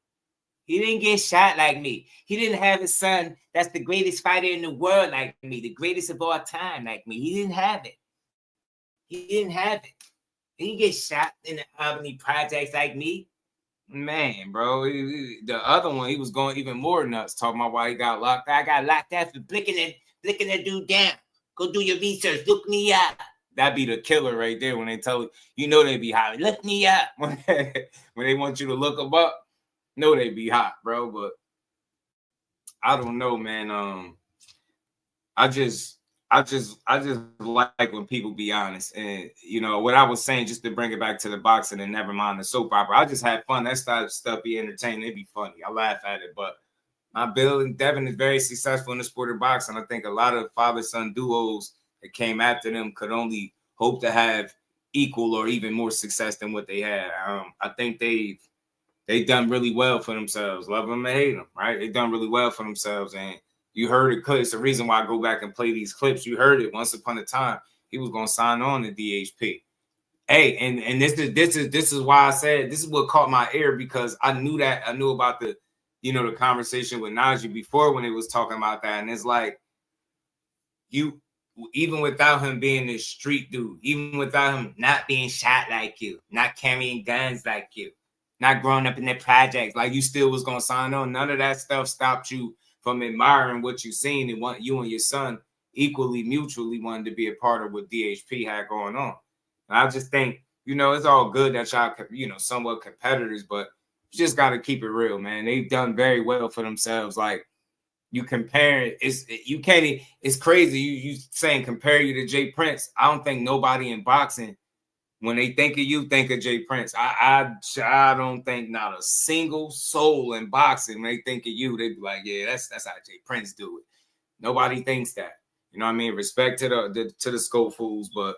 He didn't get shot like me. He didn't have a son that's the greatest fighter in the world like me, the greatest of all time like me. He didn't have it. He didn't have it. He didn't get shot in the Albany projects like me. Man, bro. The other one, he was going even more nuts, talking about why he got locked. I got locked out for blicking that dude down. Go do your research. Look me up. That'd be the killer right there when they tell you, you know they be hollering, look me up. When they want you to look them up. No, they be hot, bro, but I don't know, man. I just like when people be honest. And you know what I was saying, just to bring it back to the boxing and never mind the soap opera. I just had fun. That type of stuff be entertaining. It'd be funny. I laugh at it. But my Bill and Devin is very successful in the sport of boxing. I think a lot of father-son duos that came after them could only hope to have equal or even more success than what they had. I think they done really well for themselves. Love them and hate them, right? They done really well for themselves. And you heard it. It's the reason why I go back and play these clips. You heard it once upon a time. He was going to sign on to DHP. Hey, and this is why I said this is what caught my ear, because I knew about the, you know, the conversation with Najee before when he was talking about that. And it's like, you, even without him being this street dude, even without him not being shot like you, not carrying guns like you, not growing up in the projects, like you still was going to sign on. None of that stuff stopped you from admiring what you seen and want you and your son equally, mutually wanted to be a part of what DHP had going on. And I just think, you know, it's all good that y'all, you know, somewhat competitors, but you just got to keep it real, man. They've done very well for themselves. Like, you compare it, it's crazy. You saying compare you to Jay Prince. I don't think nobody in boxing, when they think of you, think of Jay Prince. I don't think not a single soul in boxing, when they think of you, they be like, yeah, that's how Jay Prince do it. Nobody thinks that. You know what I mean? Respect to the Schofools, but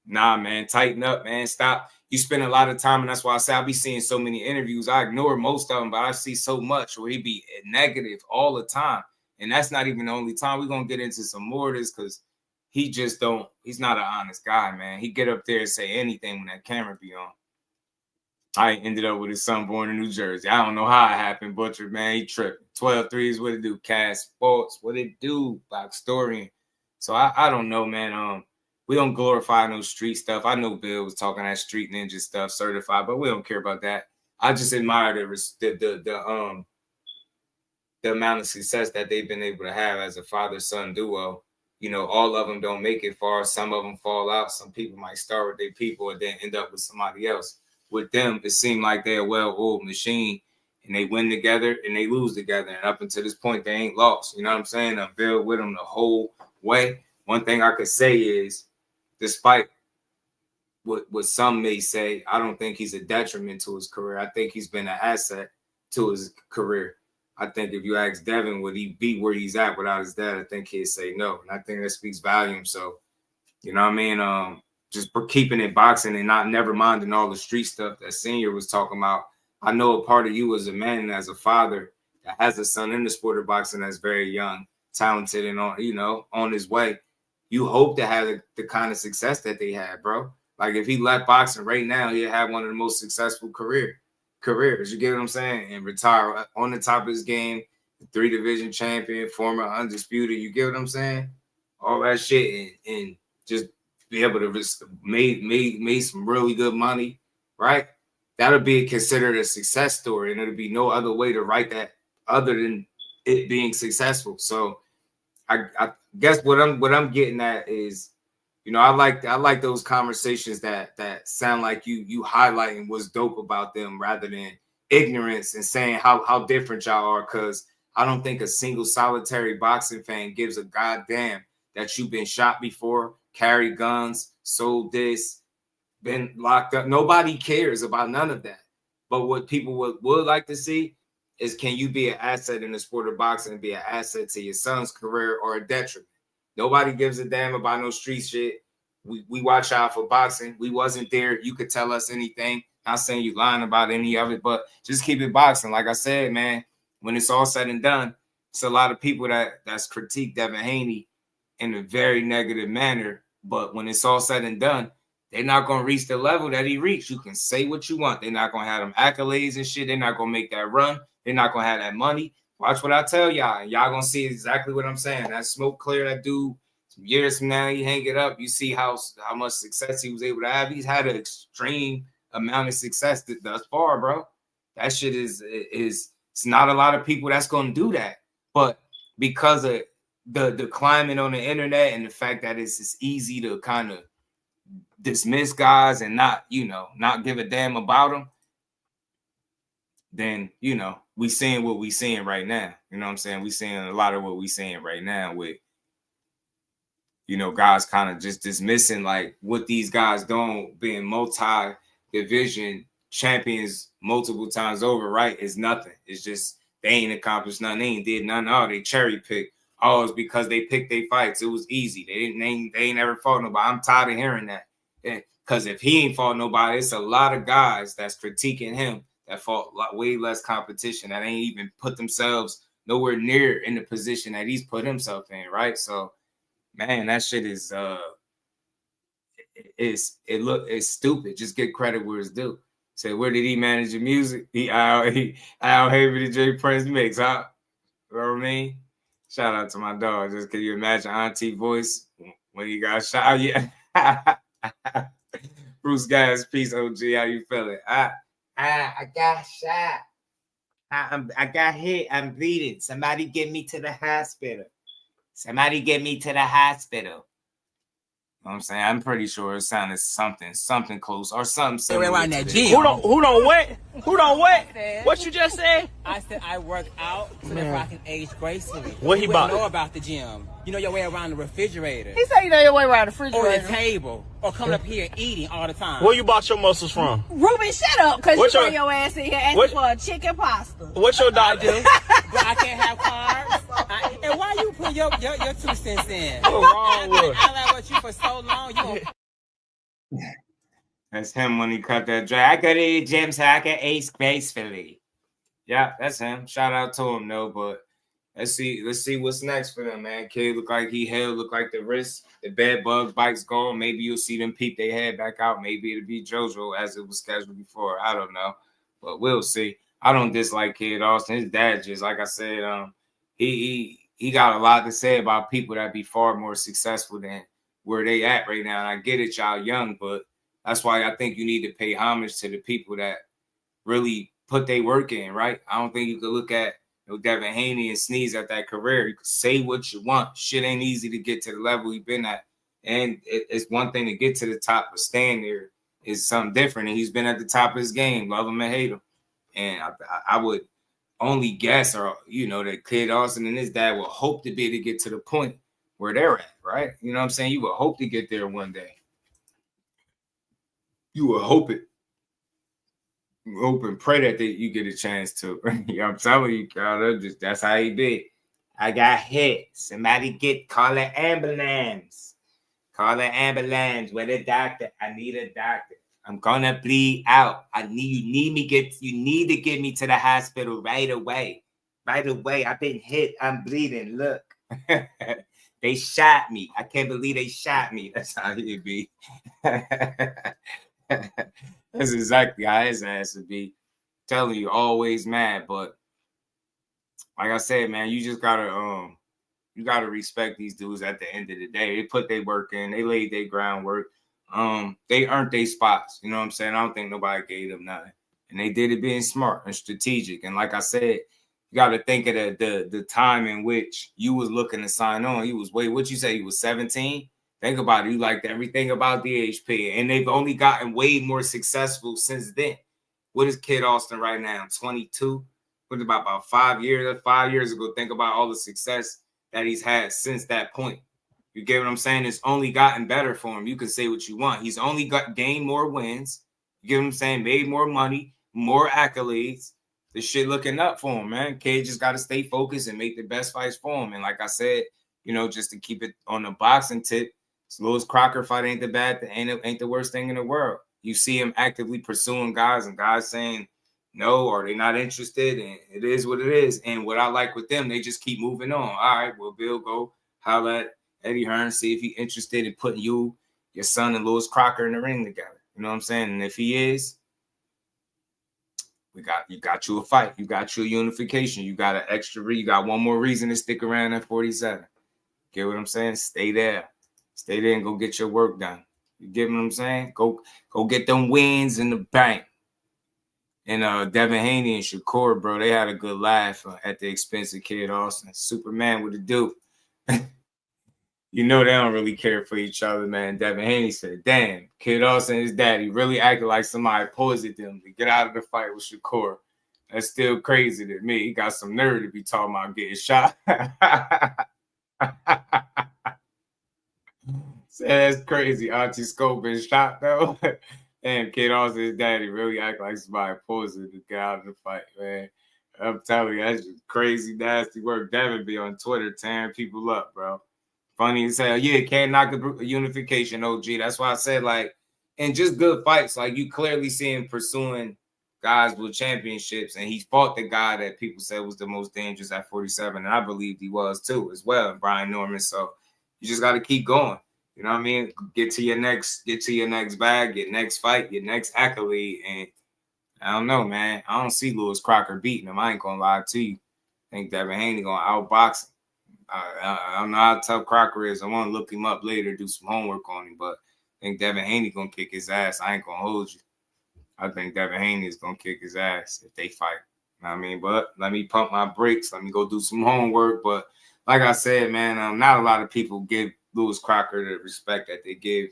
nah, man, tighten up, man. Stop. You spend a lot of time, and that's why I say I be seeing so many interviews. I ignore most of them, but I see so much where he be negative all the time. And that's not even the only time. We're going to get into some more of this, because he's not an honest guy, man. He get up there and say anything when that camera be on. I ended up with his son born in New Jersey. I don't know how it happened, Butcher, man. He tripped. 12 threes, what it do? Cast Sports, what it do? Box Story. So I don't know, man. We don't glorify no street stuff. I know Bill was talking that street ninja stuff, certified, but we don't care about that. I just admire the amount of success that they've been able to have as a father-son duo. You know, all of them don't make it far. Some of them fall out. Some people might start with their people and then end up with somebody else. With them, it seemed like they're a well-oiled machine, and they win together and they lose together. And up until this point, they ain't lost. You know what I'm saying? I'm Bill with them the whole way. One thing I could say is, despite what some may say, I don't think he's a detriment to his career. I think he's been an asset to his career. I think if you ask Devin, would he be where he's at without his dad? I think he'd say no. And I think that speaks volumes. So, you know what I mean? Just for keeping it boxing and not never minding all the street stuff that Senior was talking about. I know a part of you as a man and as a father that has a son in the sport of boxing that's very young, talented, and on his way. You hope to have the kind of success that they had, bro. Like if he left boxing right now, he'd have one of the most successful careers. You get what I'm saying? And retire on the top of his game, 3-division champion, former undisputed. You get what I'm saying? All that shit and just be able to made some really good money, right? That'll be considered a success story, and it'll be no other way to write that other than it being successful. So I guess what I'm getting at is, I like those conversations that sound like you highlighting what's dope about them rather than ignorance and saying how different y'all are. Because I don't think a single solitary boxing fan gives a goddamn that you've been shot before, carried guns, sold this, been locked up. Nobody cares about none of that. But what people would like to see is, can you be an asset in the sport of boxing and be an asset to your son's career or a detriment? Nobody gives a damn about no street shit. We watch out for boxing. We wasn't there. You could tell us anything. Not saying you lying about any of it, but just keep it boxing. Like I said, man, when it's all said and done, it's a lot of people that's critique Devin Haney in a very negative manner. But when it's all said and done, they're not going to reach the level that he reached. You can say what you want. They're not going to have them accolades and shit. They're not going to make that run. They're not going to have that money. Watch what I tell y'all. And y'all going to see exactly what I'm saying. That smoke clear, that dude, some years from now, he hang it up. You see how much success he was able to have. He's had an extreme amount of success thus far, bro. That shit is it's not a lot of people that's going to do that. But because of the climate on the internet and the fact that it's easy to kind of dismiss guys and not give a damn about them, then, we seeing what we seeing right now. You know what I'm saying? We seeing a lot of what we seeing right now with, guys kind of just dismissing like what these guys doing, being multi-division champions multiple times over, right? Is nothing. It's just they ain't accomplished nothing. They ain't did nothing. Oh, they cherry picked. Oh, it's because they picked their fights. It was easy. They ain't never fought nobody. I'm tired of hearing that. Because if he ain't fought nobody, it's a lot of guys that's critiquing him that fought way less competition, that ain't even put themselves nowhere near in the position that he's put himself in, right? So, man, that shit is it's stupid. Just get credit where it's due. Say, where did he manage the music? He out here with the J Prince mix, huh? You know what I mean? Shout out to my dog. Just can you imagine Auntie voice when he got shot? Yeah. Bruce Gas, peace, OG. How you feeling? I got shot. I got hit. I'm bleeding. Somebody get me to the hospital. Somebody get me to the hospital. You know what I'm saying? I'm pretty sure it sounded something close or something similar. Around that gym. Who don't what? Who don't what? What you just said? I said I work out so that I can age gracefully. What he You bought? know about the gym. You know your way around the refrigerator. He said you know your way around the Or refrigerator. the table. Or coming up here eating all the time. Where you bought your muscles from? Ruben, shut up, because you What's bring your- your ass in here asking what- for a chicken pasta. What's your diet? But I can't have carbs. And why you put your 2 cents in? What's wrong with it? I like with you for so long. You That's him when he cut that drag. I go to the gym so I can ace gracefully. Yeah, that's him. Shout out to him though. But let's see what's next for them, man. Kid look like he held, look like the wrist, the bed bug bike's gone. Maybe you'll see them peep their head back out. Maybe it'll be JoJo as it was scheduled before. I don't know, but we'll see. I don't dislike Kid Austin. His dad just, like I said, he got a lot to say about people that be far more successful than where they at right now. And I get it, y'all young, but that's why I think you need to pay homage to the people that really put their work in, right? I don't think you could look at Devin Haney and sneeze at that career. You can say what you want. Shit ain't easy to get to the level he's been at. And it's one thing to get to the top, but staying there is something different. And he's been at the top of his game, love him and hate him. And I would only guess, or, that Kid Austin and his dad will hope to be able to get to the point where they're at, right? You know what I'm saying? You will hope to get there one day. You will hope it. hope and pray that you get a chance to. Yeah, I'm telling you, Carl, that's how he be. I got hit. Somebody call an ambulance. Call an ambulance. Where the doctor? I need a doctor. I'm gonna bleed out. You need to get me to the hospital right away. Right away. I've been hit. I'm bleeding. Look. They shot me. I can't believe they shot me. That's how it be. That's exactly how his ass would be. Telling you, always mad. But like I said, man, you just gotta you gotta respect these dudes at the end of the day. They put their work in, they laid their groundwork. They earned their spots. You know what I'm saying? I don't think nobody gave them nothing. And they did it being smart and strategic. And like I said, you got to think of the time in which you was looking to sign on. You was, what you say, you was 17? Think about it. You liked everything about DHP. And they've only gotten way more successful since then. What is Kid Austin right now? 22? What about 5 years? 5 years ago, think about all the success that he's had since that point. You get what I'm saying? It's only gotten better for him. You can say what you want. He's only gained more wins. You get what I'm saying? Made more money, more accolades. The shit looking up for him, man. Kid just got to stay focused and make the best fights for him. And like I said, you know, just to keep it on the boxing tip, Louis Crocker fight ain't the worst thing in the world. You see him actively pursuing guys and guys saying no, or they're not interested, and it is what it is. And what I like with them, they just keep moving on. All right, well, Bill, go holler at Eddie Hearn, see if he's interested in putting you, your son, and Louis Crocker in the ring together. You know what I'm saying? And if he is, you got you a fight. You got you a unification. You got an extra. You got one more reason to stick around at 47. Get what I'm saying? Stay there. Stay there and go get your work done. You get what I'm saying? Go get them wins in the bank. And Devin Haney and Shakur, bro, they had a good laugh at the expense of Kid Austin. Superman with a do. You know they don't really care for each other, man. Devin Haney said, damn, Kid Austin and his daddy really acted like somebody poisoned them to get out of the fight with Shakur. That's still crazy to me. He got some nerve to be talking about getting shot. That's crazy. Auntie Scope been shot, though. Damn, Kid Austin and his daddy really act like somebody poisoned to get out of the fight, man. I'm telling you, that's just crazy, nasty work. Devin be on Twitter tearing people up, bro. Funny as hell. Yeah, can't knock a unification, OG. That's why I said, like, and just good fights. Like, you clearly see him pursuing guys with championships, and he fought the guy that people said was the most dangerous at 47, and I believed he was too, as well, Brian Norman. So you just got to keep going. You know what I mean? Get to your next bag, get next fight, get next accolade, and I don't know, man. I don't see Louis Crocker beating him. I ain't gonna lie to you. I think Devin Haney gonna outbox him. I don't know how tough Crocker is. I want to look him up later, do some homework on him, but I think Devin Haney gonna kick his ass. I ain't gonna hold you. I think Devin Haney is gonna kick his ass if they fight. You know what I mean? But let me pump my brakes. Let me go do some homework. But like I said, man, not a lot of people give Louis Crocker the respect that they give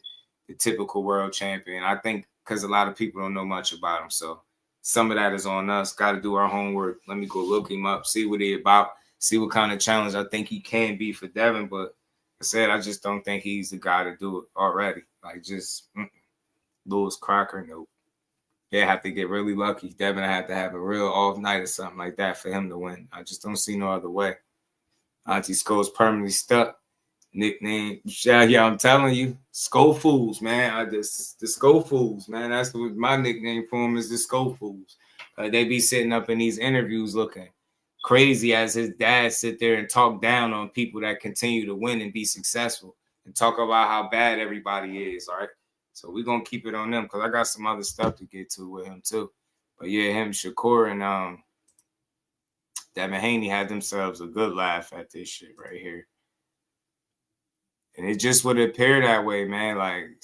the typical world champion. I think because a lot of people don't know much about him. So some of that is on us. Got to do our homework. Let me go look him up, see what he's about, see what kind of challenge I think he can be for Devin. But I said, I just don't think he's the guy to do it already. Like, just Louis Crocker, nope. They have to get really lucky. Devin have to have a real off night or something like that for him to win. I just don't see no other way. Auntie Sco's permanently stuck. Nickname, yeah, I'm telling you, SCHOFOOLs, man. The SCHOFOOLs, man. That's what my nickname for him is, the SCHOFOOLs. They be sitting up in these interviews looking crazy as his dad sit there and talk down on people that continue to win and be successful and talk about how bad everybody is, all right? So we're going to keep it on them because I got some other stuff to get to with him too. But yeah, him, Shakur, and Devin Haney had themselves a good laugh at this shit right here. And it just would appear that way, man. Like,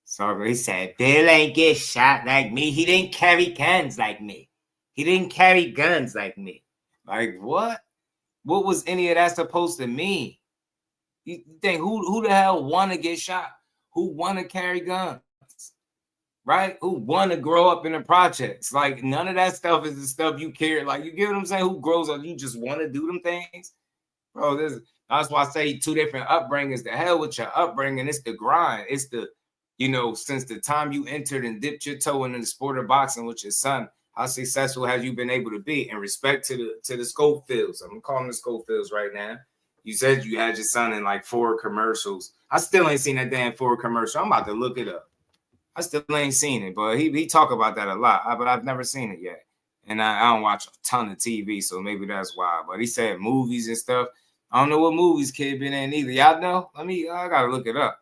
so he said, Bill ain't get shot like me. He didn't carry guns like me. He didn't carry guns like me. Like, what? What was any of that supposed to mean? You think who the hell want to get shot? Who want to carry guns? Right? Who want to grow up in the projects? Like, none of that stuff is the stuff you care. Like, you get what I'm saying? Who grows up? You just want to do them things? Bro, that's why I say two different upbringings. The hell with your upbringing. It's the grind. It's the you know, since the time you entered and dipped your toe into the sport of boxing with your son, how successful have you been able to be? In respect to the Schofields, I'm calling the Schofields right now. You said you had your son in like 4 commercials. I still ain't seen that damn Ford commercial. I'm about to look it up. I still ain't seen it, but he talk about that a lot, but I've never seen it yet. And I don't watch a ton of TV, so maybe that's why. But he said movies and stuff. I don't know what movies kid been in either. Y'all know? I gotta look it up.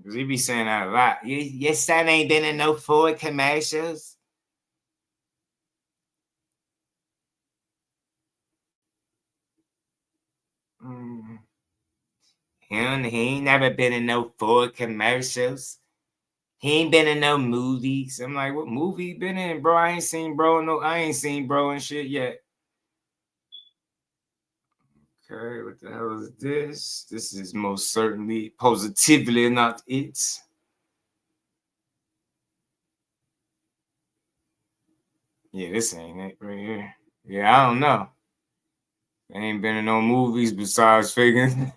Cause he be saying that a lot. Your son ain't been in no Ford commercials. He ain't never been in no Ford commercials. He ain't been in no movies. I'm like, what movie he been in, bro? I ain't seen bro and shit yet. Okay, what the hell is this? This is most certainly, positively not it. Yeah, this ain't it right here. Yeah, I don't know. I ain't been in no movies besides faking.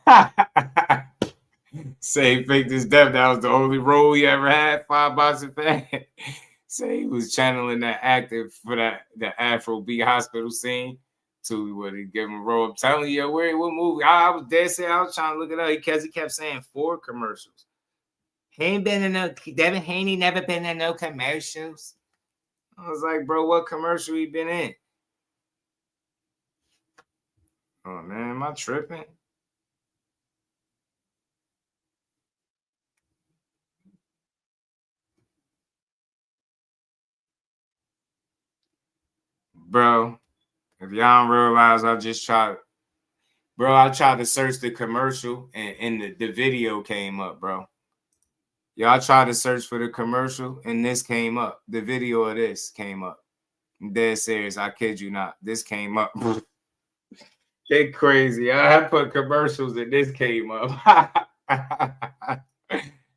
Say faked his death. That was the only role he ever had. 5 boxing fan. Say he was channeling that actor for the Afrobeat hospital scene. To what he gave him a role. I'm telling you, what movie? I was dead set. I was trying to look it up because he kept saying 4 commercials. He ain't been in no. Devin Haney never been in no commercials. I was like, bro, what commercial he been in? Oh man, am I tripping? Bro, if y'all don't realize, I tried to search the commercial and the video came up, bro. Y'all tried to search for the commercial and this came up. The video of this came up. I'm dead serious. I kid you not. This came up. They crazy. I put commercials and this came up.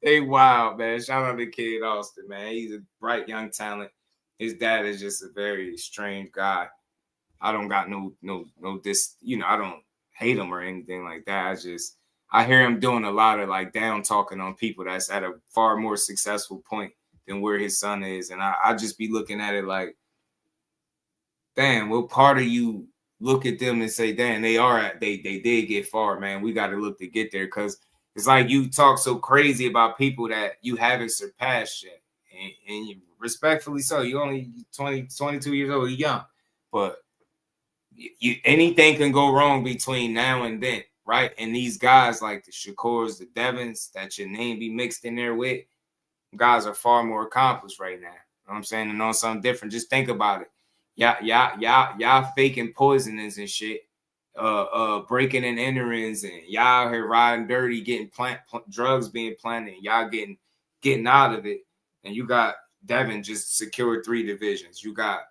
They wild, man. Shout out to Kid Austin, man. He's a bright young talent. His dad is just a very strange guy. I don't got no this, I don't hate him or anything like that. I hear him doing a lot of like down talking on people that's at a far more successful point than where his son is. And I just be looking at it like, damn, what part of you look at them and say, damn, they did get far, man. We got to look to get there. Cause it's like you talk so crazy about people that you haven't surpassed yet. And you, respectfully so, you only 22 years old, you're young. But anything can go wrong between now and then, right? And these guys like the Shakurs, the Devins, that your name be mixed in there with, guys are far more accomplished right now. You know what I'm saying? And on something different, just think about it. Y'all faking poisonings and shit, breaking and enterings, and y'all here riding dirty, getting drugs being planted, and y'all getting out of it. And you got Devin just secured 3 divisions. You got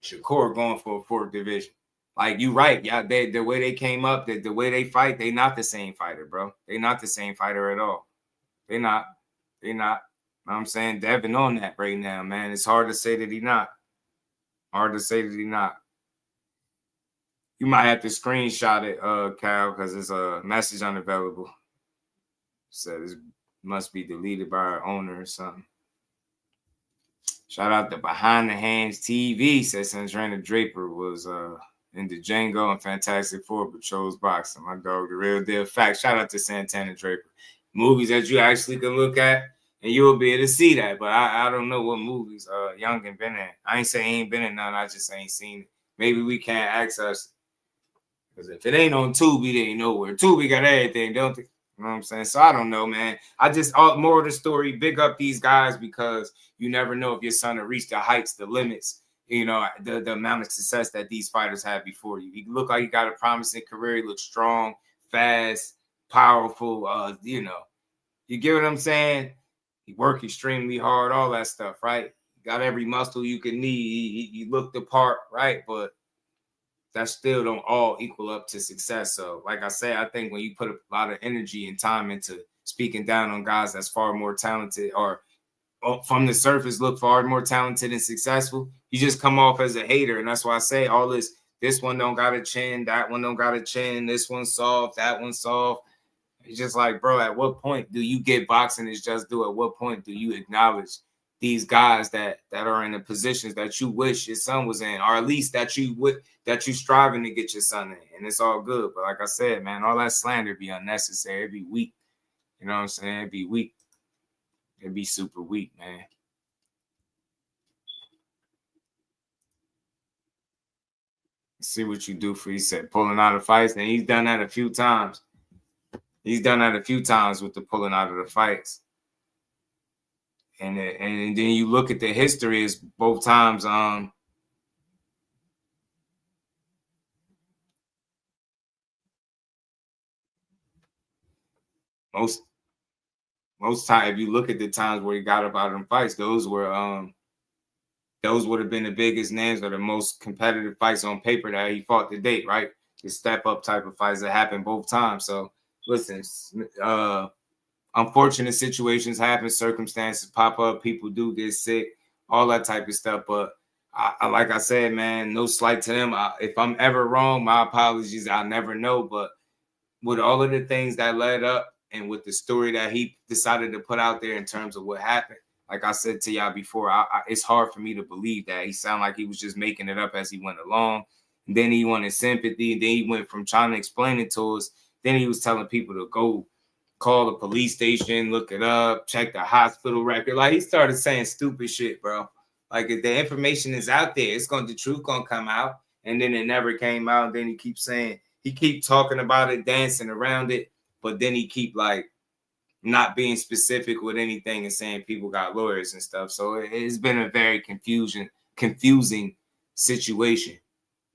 Shakur going for a 4th division. Like, you right. Yeah, the way they came up, the way they fight, they not the same fighter, bro. They not the same fighter at all. They not. You know what I'm saying? Devin on that right now, man. It's hard to say that he not. You might have to screenshot it, Cal, because it's a message unavailable. Said it must be deleted by our owner or something. Shout out to Behind the Hands TV. Said Sandrina Draper was in the Django and Fantastic Four, but chose boxing. My dog, the real deal fact. Shout out to Santana Draper. Movies that you actually can look at, and you will be able to see that. But I don't know what movies Youngin been in. I ain't saying he ain't been in none. I just ain't seen it. Maybe we can't access it. Because if it ain't on Tubi, it ain't nowhere. Tubi got everything, don't they? You know what I'm saying? So I don't know, man. I just, more of the story, big up these guys because you never know if your son will reach the heights, the limits, the amount of success that these fighters have before you. He look like he got a promising career. He looks strong, fast, powerful. You get what I'm saying? He worked extremely hard, all that stuff, right? Got every muscle you can need. He looked the part, right? But that still don't all equal up to success. So, like I say, I think when you put a lot of energy and time into speaking down on guys that's far more talented or from the surface look far more talented and successful, you just come off as a hater. And that's why I say all this this one don't got a chin, that one don't got a chin, this one's soft, that one's soft. It's just like, bro, at what point do you get boxing is just do? At what point do you acknowledge these guys that are in the positions that you wish your son was in, or at least that you striving to get your son in? And it's all good. But like I said, man, all that slander be unnecessary. It'd be weak. You know what I'm saying? It'd be weak. It'd be super weak, man. See what you do for, he said, pulling out of fights. And he's done that a few times. He's done that a few times with the pulling out of the fights. And then you look at the history, is both times most time, if you look at the times where he got up out of them fights, those would have been the biggest names or the most competitive fights on paper that he fought to date, right? The step up type of fights that happened both times. So listen, unfortunate situations happen, circumstances pop up, people do get sick, all that type of stuff. But I like I said, man, no slight to them. If I'm ever wrong, my apologies. I'll never know. But with all of the things that led up and with the story that he decided to put out there in terms of what happened, like I said to y'all before, it's hard for me to believe that. He sounded like he was just making it up as he went along. And then he wanted sympathy. And then he went from trying to explain it to us. Then he was telling people to go call the police station, look it up, check the hospital record. Like, he started saying stupid shit, bro. Like, if the information is out there, the truth gonna come out. And then it never came out. And then he keeps talking about it, dancing around it, but then he keep like not being specific with anything and saying people got lawyers and stuff. So it's been a very confusing situation.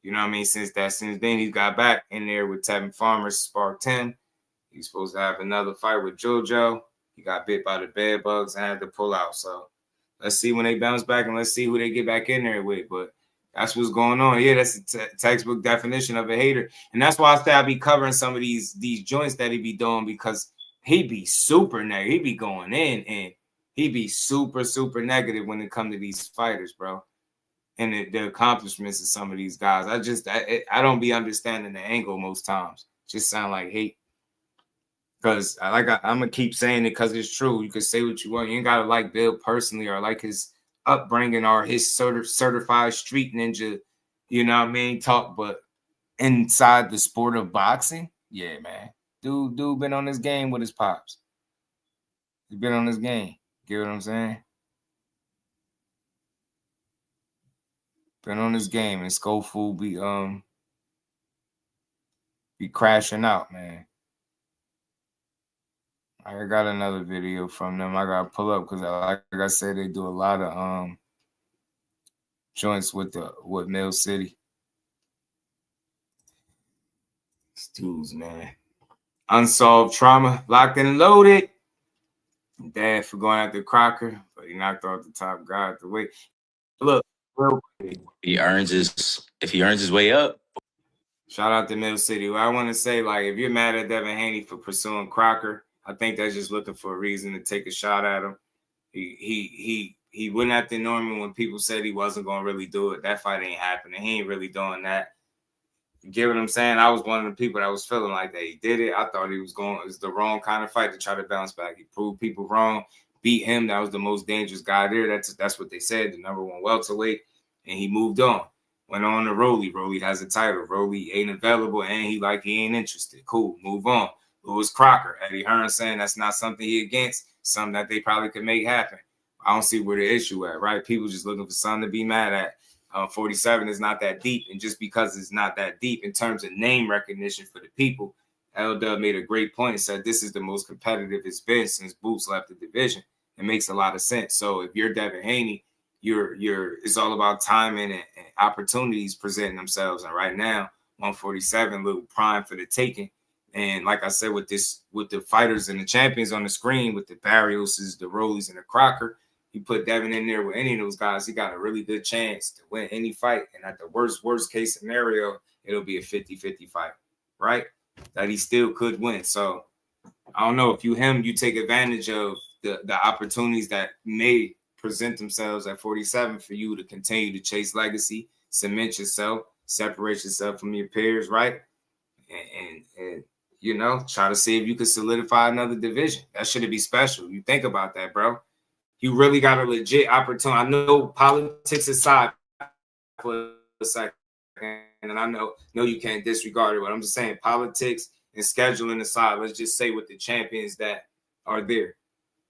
You know what I mean? Since then he got back in there with Tevin Farmer, sparked him. He's supposed to have another fight with JoJo. He got bit by the bed bugs and had to pull out. So let's see when they bounce back, and let's see who they get back in there with. But that's what's going on. Yeah, that's the textbook definition of a hater. And that's why I say I be covering some of these joints that he be doing, because he be super negative. He be going in, and he be super, super negative when it comes to these fighters, bro. And the accomplishments of some of these guys. I don't be understanding the angle most times. Just sound like hate. Because I'm going to keep saying it because it's true. You can say what you want. You ain't got to like Bill personally or like his upbringing or his sort of certified street ninja, you know what I mean, talk. But inside the sport of boxing, yeah, man. Dude been on this game with his pops. He's been on this game. Get what I'm saying? Been on this game, and SCHOFOOL be crashing out, man. I got another video from them. I gotta pull up because, like I said, they do a lot of joints with Mill City. Dudes, man. Unsolved trauma, locked and loaded. Dad for going after Crocker, but he knocked off the top guy at the weight. Look, if he earns his way up. Shout out to Mill City. Well, I want to say, like, if you're mad at Devin Haney for pursuing Crocker, I think they're just looking for a reason to take a shot at him. He went after Norman when people said he wasn't gonna really do it. That fight ain't happening. He ain't really doing that. You get what I'm saying? I was one of the people that was feeling like that. He did it. I thought it was the wrong kind of fight to try to bounce back. He proved people wrong, beat him. That was the most dangerous guy there. That's what they said, the #1 welterweight. And he moved on. Went on to Rolly. Rolly has a title. Rolly ain't available, and he ain't interested. Cool, move on. Lewis Crocker, Eddie Hearn saying that's not something he against, something that they probably could make happen. I don't see where the issue at, right? People just looking for something to be mad at. 47 is not that deep, and just because it's not that deep in terms of name recognition for the people, L-Dub made a great point and said this is the most competitive it's been since Boots left the division. It makes a lot of sense. So if you're Devin Haney, it's all about timing and opportunities presenting themselves. And right now, 147, little prime for the taking. And like I said, with the fighters and the champions on the screen, with the Barrioses, the Rollies, and the Crocker, you put Devin in there with any of those guys, he got a really good chance to win any fight. And at the worst case scenario, it'll be a 50-50 fight, right? That he still could win. So I don't know if you take advantage of the opportunities that may present themselves at 47 for you to continue to chase legacy, cement yourself, separate yourself from your peers, right? And you know, try to see if you can solidify another division. That should be special. You think about that, bro. You really got a legit opportunity. I know politics aside for a second, and I know you can't disregard it, but I'm just saying politics and scheduling aside, let's just say with the champions that are there,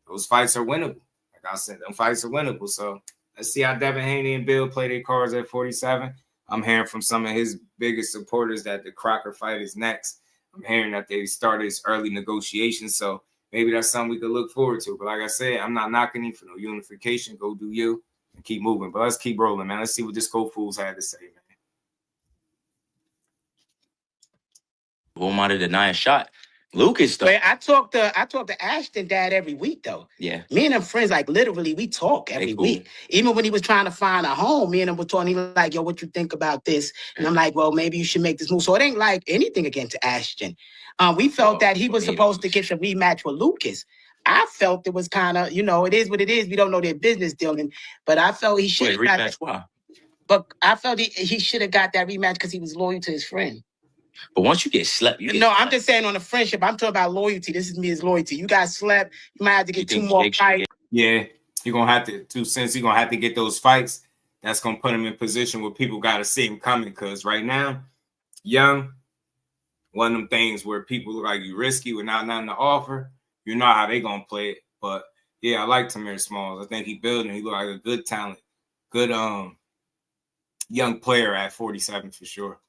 those fights are winnable. Like I said, them fights are winnable. So let's see how Devin Haney and Bill play their cards at 47. I'm hearing from some of his biggest supporters that the Crocker fight is next. I'm hearing that they started his early negotiations. So maybe that's something we could look forward to. But like I said, I'm not knocking him for no unification. Go do you and keep moving. But let's keep rolling, man. Let's see what this SCHOFOOL's had to say, man. Who might have denied a shot? Lucas, though. But I talk to Ashton dad every week, though. Yeah. Me and him friends, like literally, we talk every week. Even when he was trying to find a home, me and him were talking. He was like, yo, what you think about this? And I'm like, well, maybe you should make this move. So it ain't like anything against Ashton. We felt that he was supposed to get the rematch with Lucas. I felt it was kind of, you know, it is what it is. We don't know their business dealing. But I felt he should have got that. Why? But I felt he should have got that rematch because he was loyal to his friend. But once you get slept, I'm just saying on the friendship. I'm talking about loyalty. This is me as loyalty. You got slept. You might have to get 2 more fights. Yeah, you're going to have to, since you're going to have to get those fights, that's going to put him in position where people got to see him coming. Because right now, young, one of them things where people look like you risky with not nothing to offer. You know how they going to play it. But, yeah, I like Tamir Smalls. I think he building. He look like a good talent. Good young player at 47 for sure.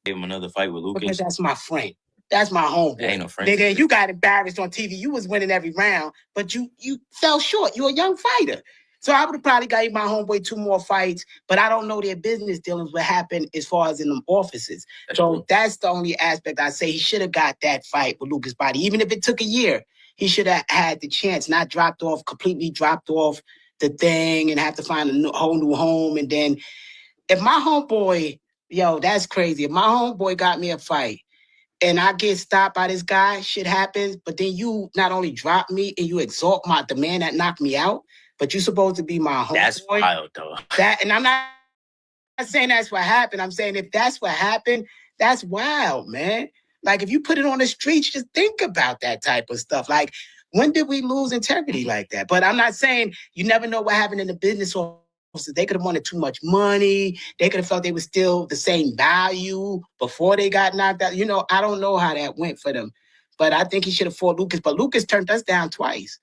Give him another fight with Lucas. Because that's my friend. That's my homeboy. Ain't no friend. Nigga, you got embarrassed on TV. You was winning every round, but you fell short. You're a young fighter. So I would have probably got my homeboy 2 more fights, but I don't know their business dealings, what happened as far as in them offices. That's the only aspect I say he should have got that fight with Lucas Body. Even if it took a year, he should have had the chance, not completely dropped off the thing and have to find a whole new home. And then if my homeboy, yo, that's crazy. If my homeboy got me a fight and I get stopped by this guy, shit happens, but then you not only drop me and you exalt the man that knocked me out, but you supposed to be my homeboy. That's wild, though. And I'm not saying that's what happened. I'm saying if that's what happened, that's wild, man. Like if you put it on the streets, just think about that type of stuff. Like when did we lose integrity like that? But I'm not saying you never know what happened in the business or they could have wanted too much money. They could have felt they were still the same value before they got knocked out. You know, I don't know how that went for them. But I think he should have fought Lucas. But Lucas turned us down twice.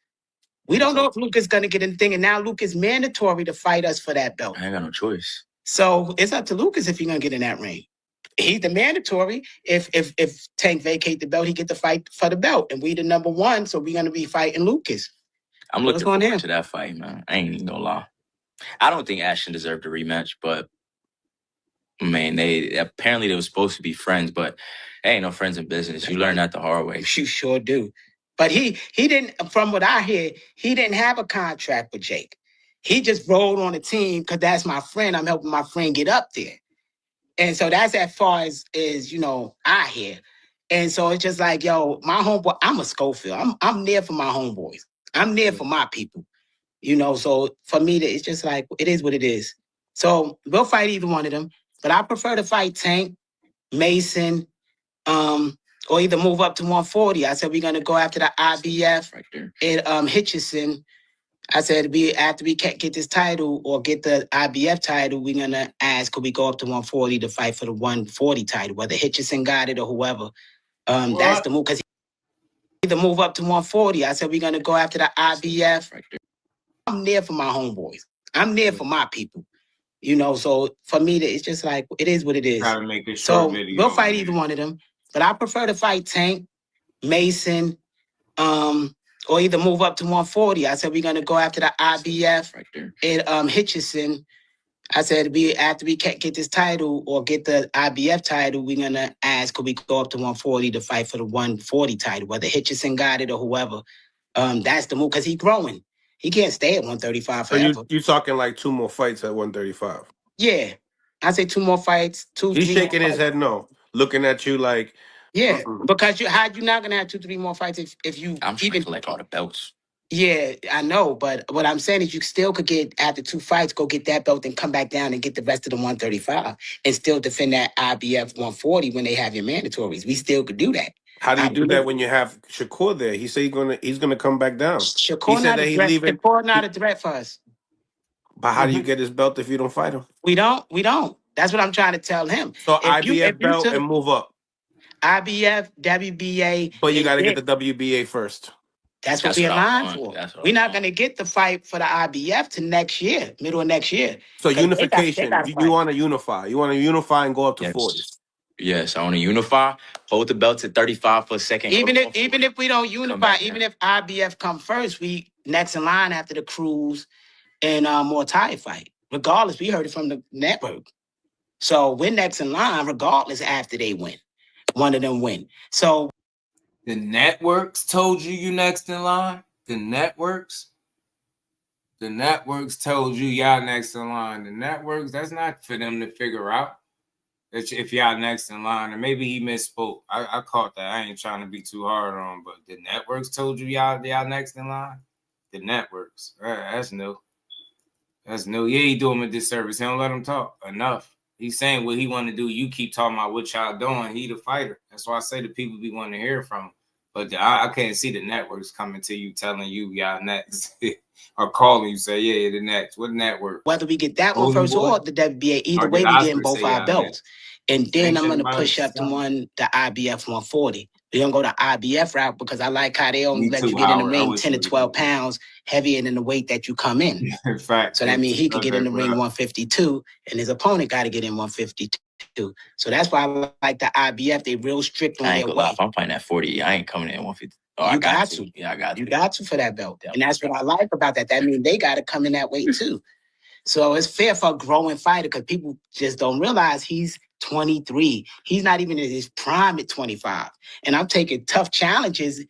We don't know if Lucas is going to get anything. And now Lucas is mandatory to fight us for that belt. I ain't got no choice. So it's up to Lucas if he's going to get in that ring. He's the mandatory. If Tank vacate the belt, he get the fight for the belt. And we the number 1, so we're going to be fighting Lucas. I'm looking forward to that fight, man. I ain't even gonna lie. I don't think Ashton deserved a rematch, but man, they were supposed to be friends, but they ain't no friends in business. You learn that the hard way. You sure do. But he didn't, from what I hear, he didn't have a contract with Jake. He just rolled on the team because that's my friend. I'm helping my friend get up there. And so that's as far as you know, I hear. And so it's just like, yo, my homeboy, I'm a Schofield. I'm there for my homeboys. I'm there for my people. You know, so for me, it's just like, it is what it is. So we'll fight either one of them. But I prefer to fight Tank, Mason, or either move up to 140. I said we're going to go after the IBF and Hitchison. I said after we get this title or get the IBF title, we're going to ask, could we go up to 140 to fight for the 140 title, whether Hitchison got it or whoever. That's the move. Because either move up to 140. I said we're going to go after the IBF. I'm there for my homeboys. I'm there for my people. You know, so for me, it's just like, it is what it is. Try to make this short video. We'll fight either one of them. But I prefer to fight Tank, Mason, or either move up to 140. I said we're going to go after the IBF and Hitchison. I said after we get this title or get the IBF title, we're going to ask, could we go up to 140 to fight for the 140 title, whether Hitchison got it or whoever. That's the move because he's growing. He can't stay at 135 forever. So you talking like 2 more fights at 135? Yeah. I say 2 more fights. He's shaking his head no. Looking at you like... Yeah, because how you not going to have 2, 3 more fights if you... I'm trying to collect all the belts. Yeah, I know, but what I'm saying is you still could get, after 2 fights, go get that belt and come back down and get the rest of the 135 and still defend that IBF 140 when they have your mandatories. We still could do that. How do you do that when you have Shakur there? He said he's gonna come back down. He Shakur said not that a he's threat. leaving. Shakur not a threat for us. But how do you get his belt if you don't fight him? We don't. That's what I'm trying to tell him. So If you belt took and move up. IBF, WBA, But you got to get the WBA first. That's what we're aligned for. We're not going to get the fight for the IBF to next year, middle of next year. So unification, you want to unify. You want to unify and go up to 40. Yes, I want to unify, hold the belt to 35 for a second. Even if we don't unify, even if IBF come first, we next in line after the Cruz and Mortai fight. Regardless, we heard it from the network. So we're next in line regardless after they win. One of them win. So the networks told you next in line. The networks told you y'all next in line. The networks, that's not for them to figure out. If y'all next in line, or maybe he misspoke. I caught that. I ain't trying to be too hard on, but the networks told you y'all next in line. The networks, that's new. That's new. Yeah, he do him a disservice. He don't let him talk enough. He's saying what he want to do. You keep talking about what y'all doing. He the fighter. That's why I say the people be wanting to hear from him. But I can't see the networks coming to you telling you y'all next or calling you say, yeah, the next. What network? Whether we get that one first or the WBA, either way, we getting both our belts. And then I'm going to push up the IBF 140. We're going to go the IBF route because I like how they only let you get in the ring 10 to 12 pounds heavier than the weight that you come in. In fact, so that means he could get in the ring 152 and his opponent got to get in 152. So that's why I like the IBF. They real strict on their weight. If I'm fighting at 40, I ain't coming in at 150. Oh, You got to. Yeah, I got to. You got to for that belt. And that's what I like about that. That means they got to come in that weight too. So it's fair for a growing fighter because people just don't realize he's 23. He's not even in his prime at 25. And I'm taking tough challenges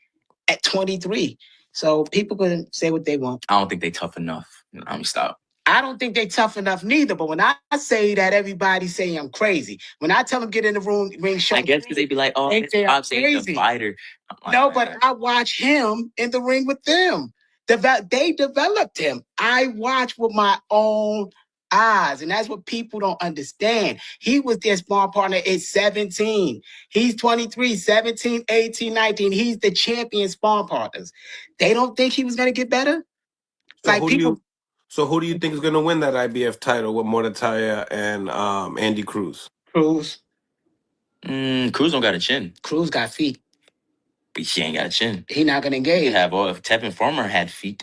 at 23. So people can say what they want. I don't think they tough enough. I'm stop. I don't think they tough enough neither. But when I say that, everybody say I'm crazy. When I tell them get in the ring, show. I guess because they be like, oh, it's Bob saying the fighter. Like, no, but I watch him in the ring with them. They developed him. I watch with my own eyes. And that's what people don't understand. He was their sparring partner at 17. He's 23, 17, 18, 19. He's the champion sparring partners. They don't think he was going to get better? So who do you think is going to win that IBF title with Mortaya and Andy Cruz? Cruz. Cruz don't got a chin. Cruz got feet. But he ain't got a chin. He not going to engage. If Tevin Farmer had feet.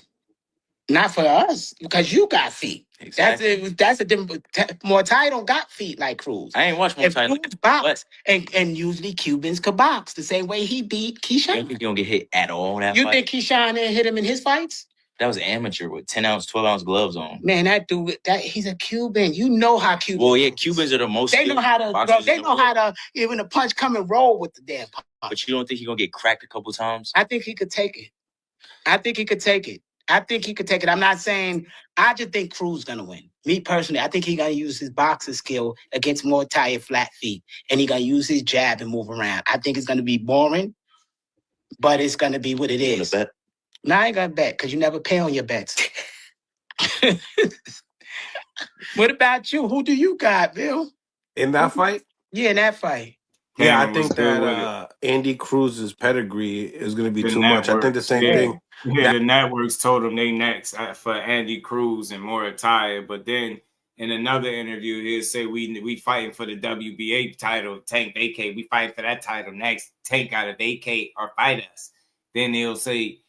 Not for us, because you got feet. Exactly. That's a different. Mortai don't got feet like Cruz. I ain't watched Mortai. Cruz box, and usually Cubans could box the same way he beat Keyshawn. You think he don't get hit at all? You think Keyshawn didn't hit him in his fights? That was an amateur with 10-ounce, 12-ounce gloves on. Man, that dude, he's a Cuban. You know how Cubans. Well, yeah, Cubans are the most. They know how to. They know how to even a punch come and roll with the damn punch. But you don't think he's gonna get cracked a couple times? I think he could take it. I think he could take it. I'm not saying. I just think Cruz gonna win. Me personally, I think he's gonna use his boxing skill against more tired flat feet, and he's gonna use his jab and move around. I think it's gonna be boring, but it's gonna be what it is. Bet? No, I ain't gonna bet because you never pay on your bets. What about you? Who do you got, Bill? In that fight? Yeah, in that fight. Yeah, I think that Andy Cruz's pedigree is going to be too much. I think the same thing. Yeah, the networks told him they next for Andy Cruz and Mortaya, but then in another interview, he'll say we fighting for the WBA title. Tank vacate. We fighting for that title next. Tank got to vacate or fight us. Then he'll say,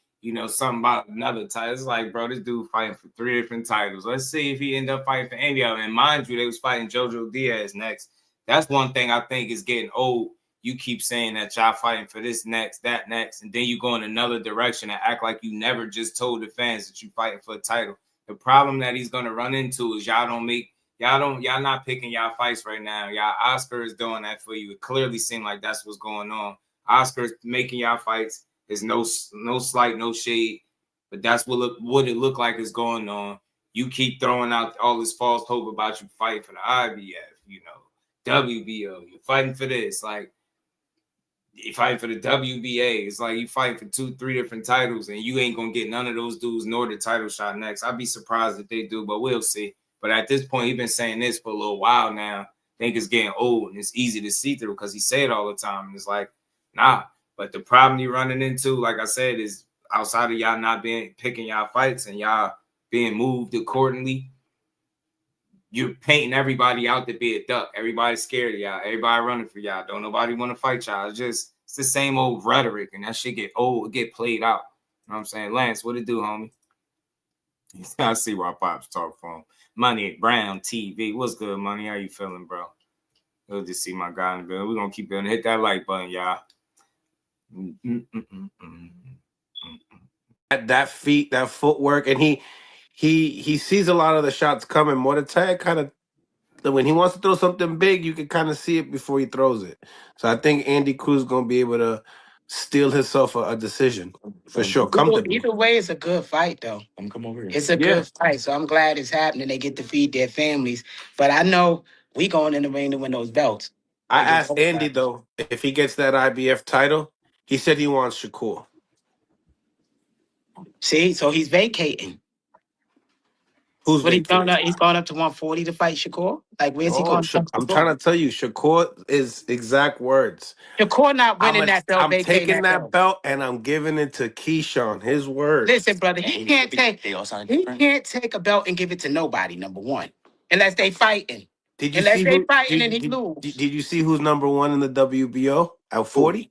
something about another title. It's like, bro, this dude fighting for 3 different titles. Let's see if he end up fighting for any of them. And mind you, they was fighting Jojo Diaz next. That's one thing I think is getting old. You keep saying that y'all fighting for this next, that next, and then you go in another direction and act like you never just told the fans that you fighting for a title. The problem that he's gonna run into is y'all not picking y'all fights right now. Y'all Oscar is doing that for you. It clearly seemed like that's what's going on. Oscar's making y'all fights. There's no slight, no shade, but that's what it looked like is going on. You keep throwing out all this false hope about you fighting for the IBF, WBO, you're fighting for this. Like, You fight for the WBA. It's like you fight for 2-3 different titles, and you ain't gonna get none of those dudes nor the title shot next. I'd be surprised if they do, but we'll see. But at this point, he's been saying this for a little while now. I think it's getting old and it's easy to see through because he say it all the time. And it's like, nah. But the problem you're running into, like I said, is outside of y'all not picking y'all fights and y'all being moved accordingly, you're painting everybody out to be a duck. Everybody's scared of y'all. Everybody running for y'all. Don't nobody want to fight y'all. It's the same old rhetoric, and that shit get old, get played out. You know what I'm saying? Lance, what it do, homie? I see why Pops talk for him. Money at Brown TV. What's good, Money? How you feeling, bro? Good to see my guy in the building. We're going to keep building. Hit that like button, y'all. That feet, that footwork, and he sees a lot of the shots coming. Mortai kind of, when he wants to throw something big, you can kind of see it before he throws it. So I think Andy Cruz is going to be able to steal himself a decision for sure. Either way, it's a good fight, though. Come over here. It's a good fight, so I'm glad it's happening. They get to feed their families. But I know we going in the ring to win those belts. I asked Andy, though, if he gets that IBF title. He said he wants Shakur. See, so he's vacating. Who's what he's going up? He's going up to 140 to fight Shakur. Like, where's he going? I'm trying to tell you, Shakur is exact words. Shakur not winning that belt. I'm taking that belt and I'm giving it to Keyshawn. His words. Listen, brother, he can't take a belt and give it to nobody. Number one, unless they fighting. Did you unless see they who, fighting did, and he did, lose. did you see who's number one in the WBO at 40?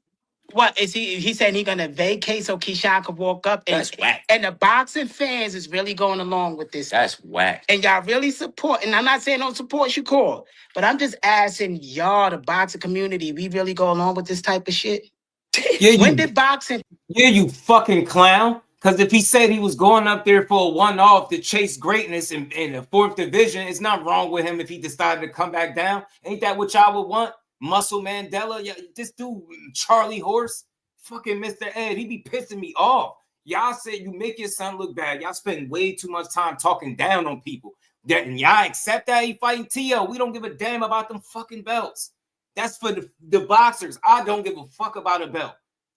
What is he? He said he's gonna vacate so Keyshawn could walk up. And, That's whack. And the boxing fans is really going along with this. That's whack. And y'all really support. And I'm not saying don't support Shakur, but I'm just asking y'all, the boxing community, we really go along with this type of shit. Yeah, when did boxing? Yeah, you fucking clown. Because if he said he was going up there for a one-off to chase greatness in the 4th division, it's not wrong with him if he decided to come back down. Ain't that what y'all would want? Muscle Mandela, yeah, this dude, Charlie Horse, fucking Mr. Ed, he be pissing me off. Y'all said you make your son look bad. Y'all spend way too much time talking down on people. And y'all accept that he fighting Teo. We don't give a damn about them fucking belts. That's for the boxers. I don't give a fuck about a belt.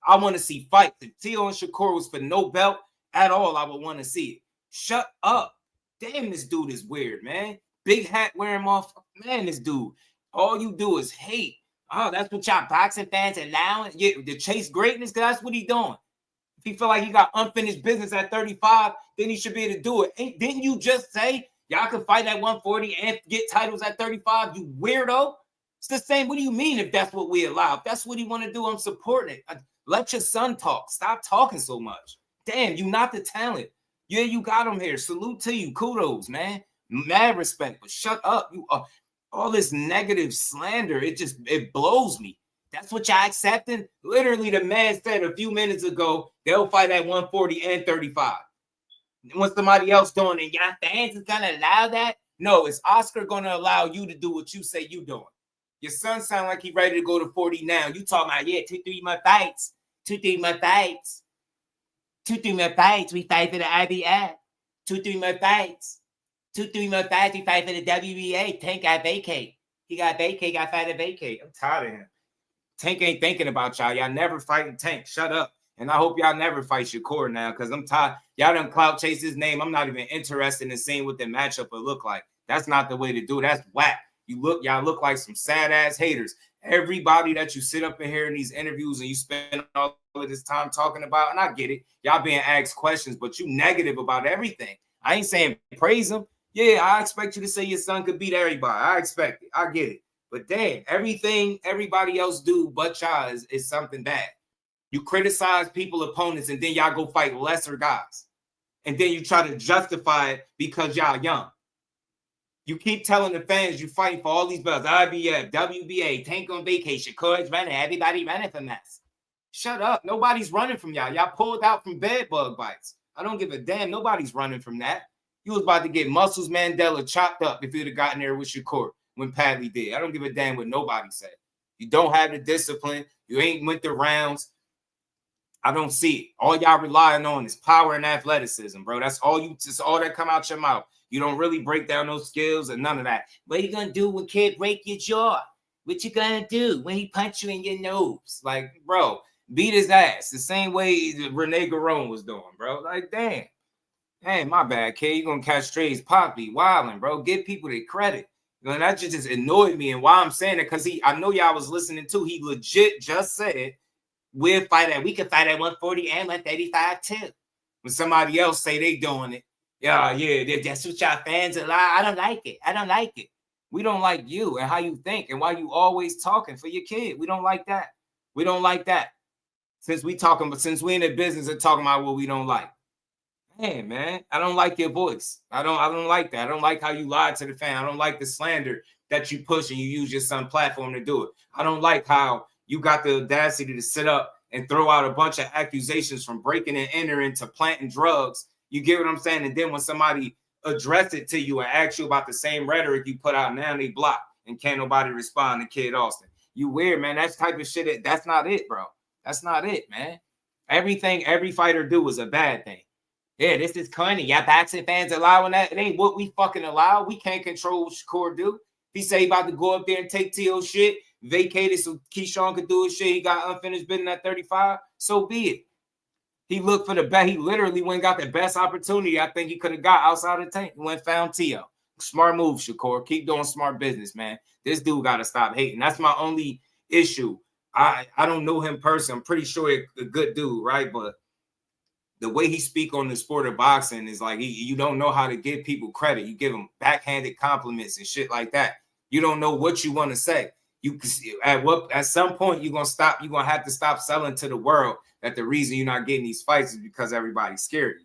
I want to see fights. If Teo and Shakur was for no belt at all, I would want to see it. Shut up. Damn, this dude is weird, man. Big hat wearing motherfucker. Man, this dude. All you do is hate. Oh, that's what y'all boxing fans allow? Yeah, to chase greatness, because that's what he doing. If he feel like he got unfinished business at 35, then he should be able to do it. Didn't you just say y'all can fight at 140 and get titles at 35, you weirdo? It's the same. What do you mean if that's what we allow? If that's what he want to do, I'm supporting it. Let your son talk. Stop talking so much. Damn, you not the talent. Yeah, you got him here. Salute to you. Kudos, man. Mad respect, but shut up. You all this negative slander, it blows me. That's what y'all accepting? Literally, the man said a few minutes ago, they'll fight at 140 and 35. When somebody else doing it, y'all fans is gonna allow that? No, is Oscar gonna allow you to do what you say you doing? Your son sound like he ready to go to 40 now. You talking about, yeah, 2-3 more fights. 2-3 more fights. 2-3 more fights. We fight for the IBF. 2-3 more fights. 2-3 more fights. We fight for the WBA. Tank got vacate. He got vacate. Got fight to vacate. I'm tired of him. Tank ain't thinking about y'all. Y'all never fighting Tank. Shut up. And I hope y'all never fight Shakur now, because I'm tired. Y'all done clout chase his name. I'm not even interested in seeing what the matchup will look like. That's not the way to do it. That's whack. Y'all look like some sad ass haters. Everybody that you sit up in here in these interviews and you spend all of this time talking about, and I get it, y'all being asked questions, but you negative about everything. I ain't saying praise him. Yeah, I expect you to say your son could beat everybody. I expect it. I get it. But damn, everything everybody else do but y'all is something bad. You criticize people, opponents, and then y'all go fight lesser guys. And then you try to justify it because y'all young. You keep telling the fans you fighting for all these belts, IBF, WBA, Tank on vacation, Courage running, everybody running from us. Shut up. Nobody's running from y'all. Y'all pulled out from bed bug bites. I don't give a damn. Nobody's running from that. You was about to get Muscles Mandela chopped up if you'd have gotten there with your court when Padley did. I don't give a damn what nobody said. You don't have the discipline. You ain't went the rounds. I don't see it. All y'all relying on is power and athleticism, bro. That's all all that come out your mouth. You don't really break down those skills and none of that. What are you gonna do when kid break your jaw? What you gonna do when he punch you in your nose? Like, bro, beat his ass the same way Rene Garone was doing, bro. Like, damn. Hey, my bad, kid. You gonna catch strays, Poppy, wilding, bro. Give people their credit. You know, and that just annoyed me. And why I'm saying it, because I know y'all was listening too. He legit just said we can fight at 140 and 135 too. When somebody else say they doing it, yeah, that's what y'all fans are like. I don't like it. I don't like it. We don't like you and how you think and why you always talking for your kid. We don't like that. We don't like that. Since we in the business of talking about what we don't like. Hey, man, I don't like your voice. I don't like that. I don't like how you lied to the fan. I don't like the slander that you push and you use your son's platform to do it. I don't like how you got the audacity to sit up and throw out a bunch of accusations from breaking and entering to planting drugs. You get what I'm saying? And then when somebody address it to you and ask you about the same rhetoric you put out, now they block and can't nobody respond to Kid Austin. You weird, man. That's type of shit. That's not it, bro. That's not it, man. Everything every fighter do is a bad thing. Yeah, this is funny. Y'all boxing fans allowing that. It ain't what we fucking allow. We can't control what Shakur do. If he say he about to go up there and take T.O. shit, vacate it so Keyshawn could do his shit, he got unfinished bidding at 35, so be it. He looked for the best. He literally went and got the best opportunity I think he could have got outside of the tank. He went and found T.O. Smart move, Shakur. Keep doing smart business, man. This dude got to stop hating. That's my only issue. I don't know him personally. I'm pretty sure he's a good dude, right? But the way he speak on the sport of boxing is like you don't know how to give people credit. You give them backhanded compliments and shit like that. You don't know what you want to say. You at some point you're gonna stop. You're gonna have to stop selling to the world that the reason you're not getting these fights is because everybody's scared.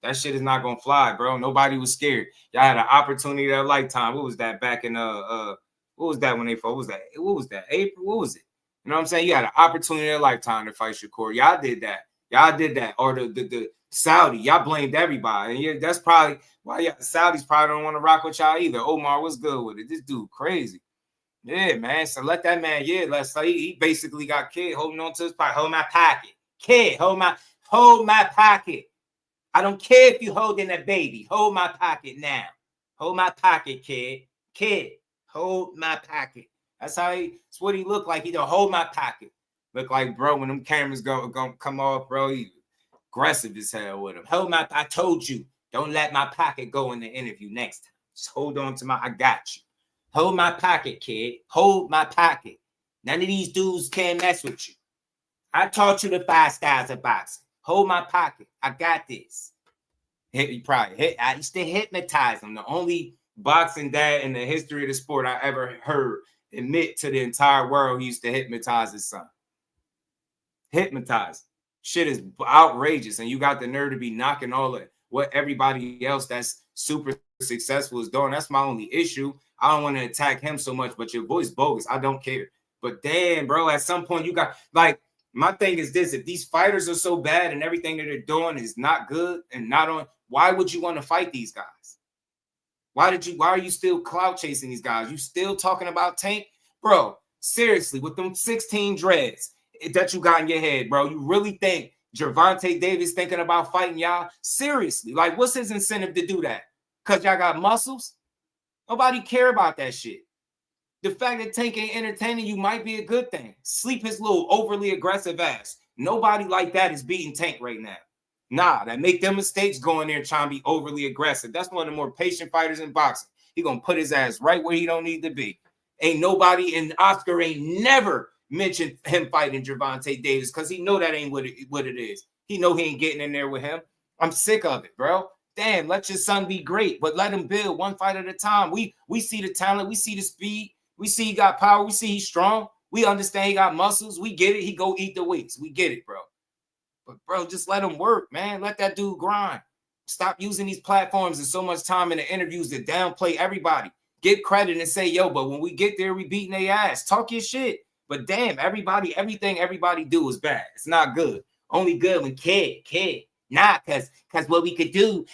That shit is not gonna fly, bro. Nobody was scared. Y'all had an opportunity of their lifetime. What was that back in what was that when they fought? What was that? April? What was it? You know what I'm saying? You had an opportunity of their lifetime to fight Shakur. Y'all did that. Y'all did that, or the Saudi. Y'all blamed everybody, and that's probably why the Saudis probably don't want to rock with y'all either. Omar was good with it. This dude crazy, yeah, man. So let that man, let's say he basically got Kid holding on to his pocket. Hold my pocket, Kid. Hold my pocket. I don't care if you holding that baby. Hold my pocket now. Hold my pocket, Kid. Kid, hold my pocket. That's what he looked like. He don't hold my pocket. Look like, bro, when them cameras gonna come off, bro, he aggressive as hell with him. I told you, don't let my pocket go in the interview next time. Just hold on to I got you. Hold my pocket, kid. Hold my pocket. None of these dudes can mess with you. I taught you the 5 styles of boxing. Hold my pocket. I got this. I used to hypnotize him. The only boxing dad in the history of the sport I ever heard admit to the entire world he used to hypnotize his son. Hypnotized. Shit is outrageous, and you got the nerve to be knocking all of what everybody else that's super successful is doing. That's my only issue. I don't want to attack him so much, but your voice bogus. I don't care. But damn, bro, at some point you got my thing is this: if these fighters are so bad and everything that they're doing is not good and not on, why would you want to fight these guys? Why are you still clout chasing these guys? You still talking about Tank, bro? Seriously, with them 16 dreads that you got in your head, bro, you really think Gervonta Davis thinking about fighting y'all? Seriously, like, what's his incentive to do that? Because y'all got muscles? Nobody care about that shit. The fact that Tank ain't entertaining you might be a good thing. Sleep his little overly aggressive ass. Nobody like that is beating Tank right now. Nah, that make them mistakes going there and trying to be overly aggressive. That's one of the more patient fighters in boxing. He gonna put his ass right where he don't need to be. Ain't nobody, and Oscar ain't never mentioned him fighting Gervonta Davis because he know that ain't what it is. He know he ain't getting in there with him. I'm sick of it, bro. Damn, let your son be great, but let him build one fight at a time. We see the talent, we see the speed, we see he got power, we see he's strong, we understand he got muscles, we get it. He go eat the weights, we get it, bro. But bro, just let him work, man. Let that dude grind. Stop using these platforms and so much time in the interviews to downplay everybody. Get credit and say, yo, but when we get there, we beating their ass. Talk your shit. But damn, everything everybody do is bad. It's not good. Only good when kid. Nah, cause what we could do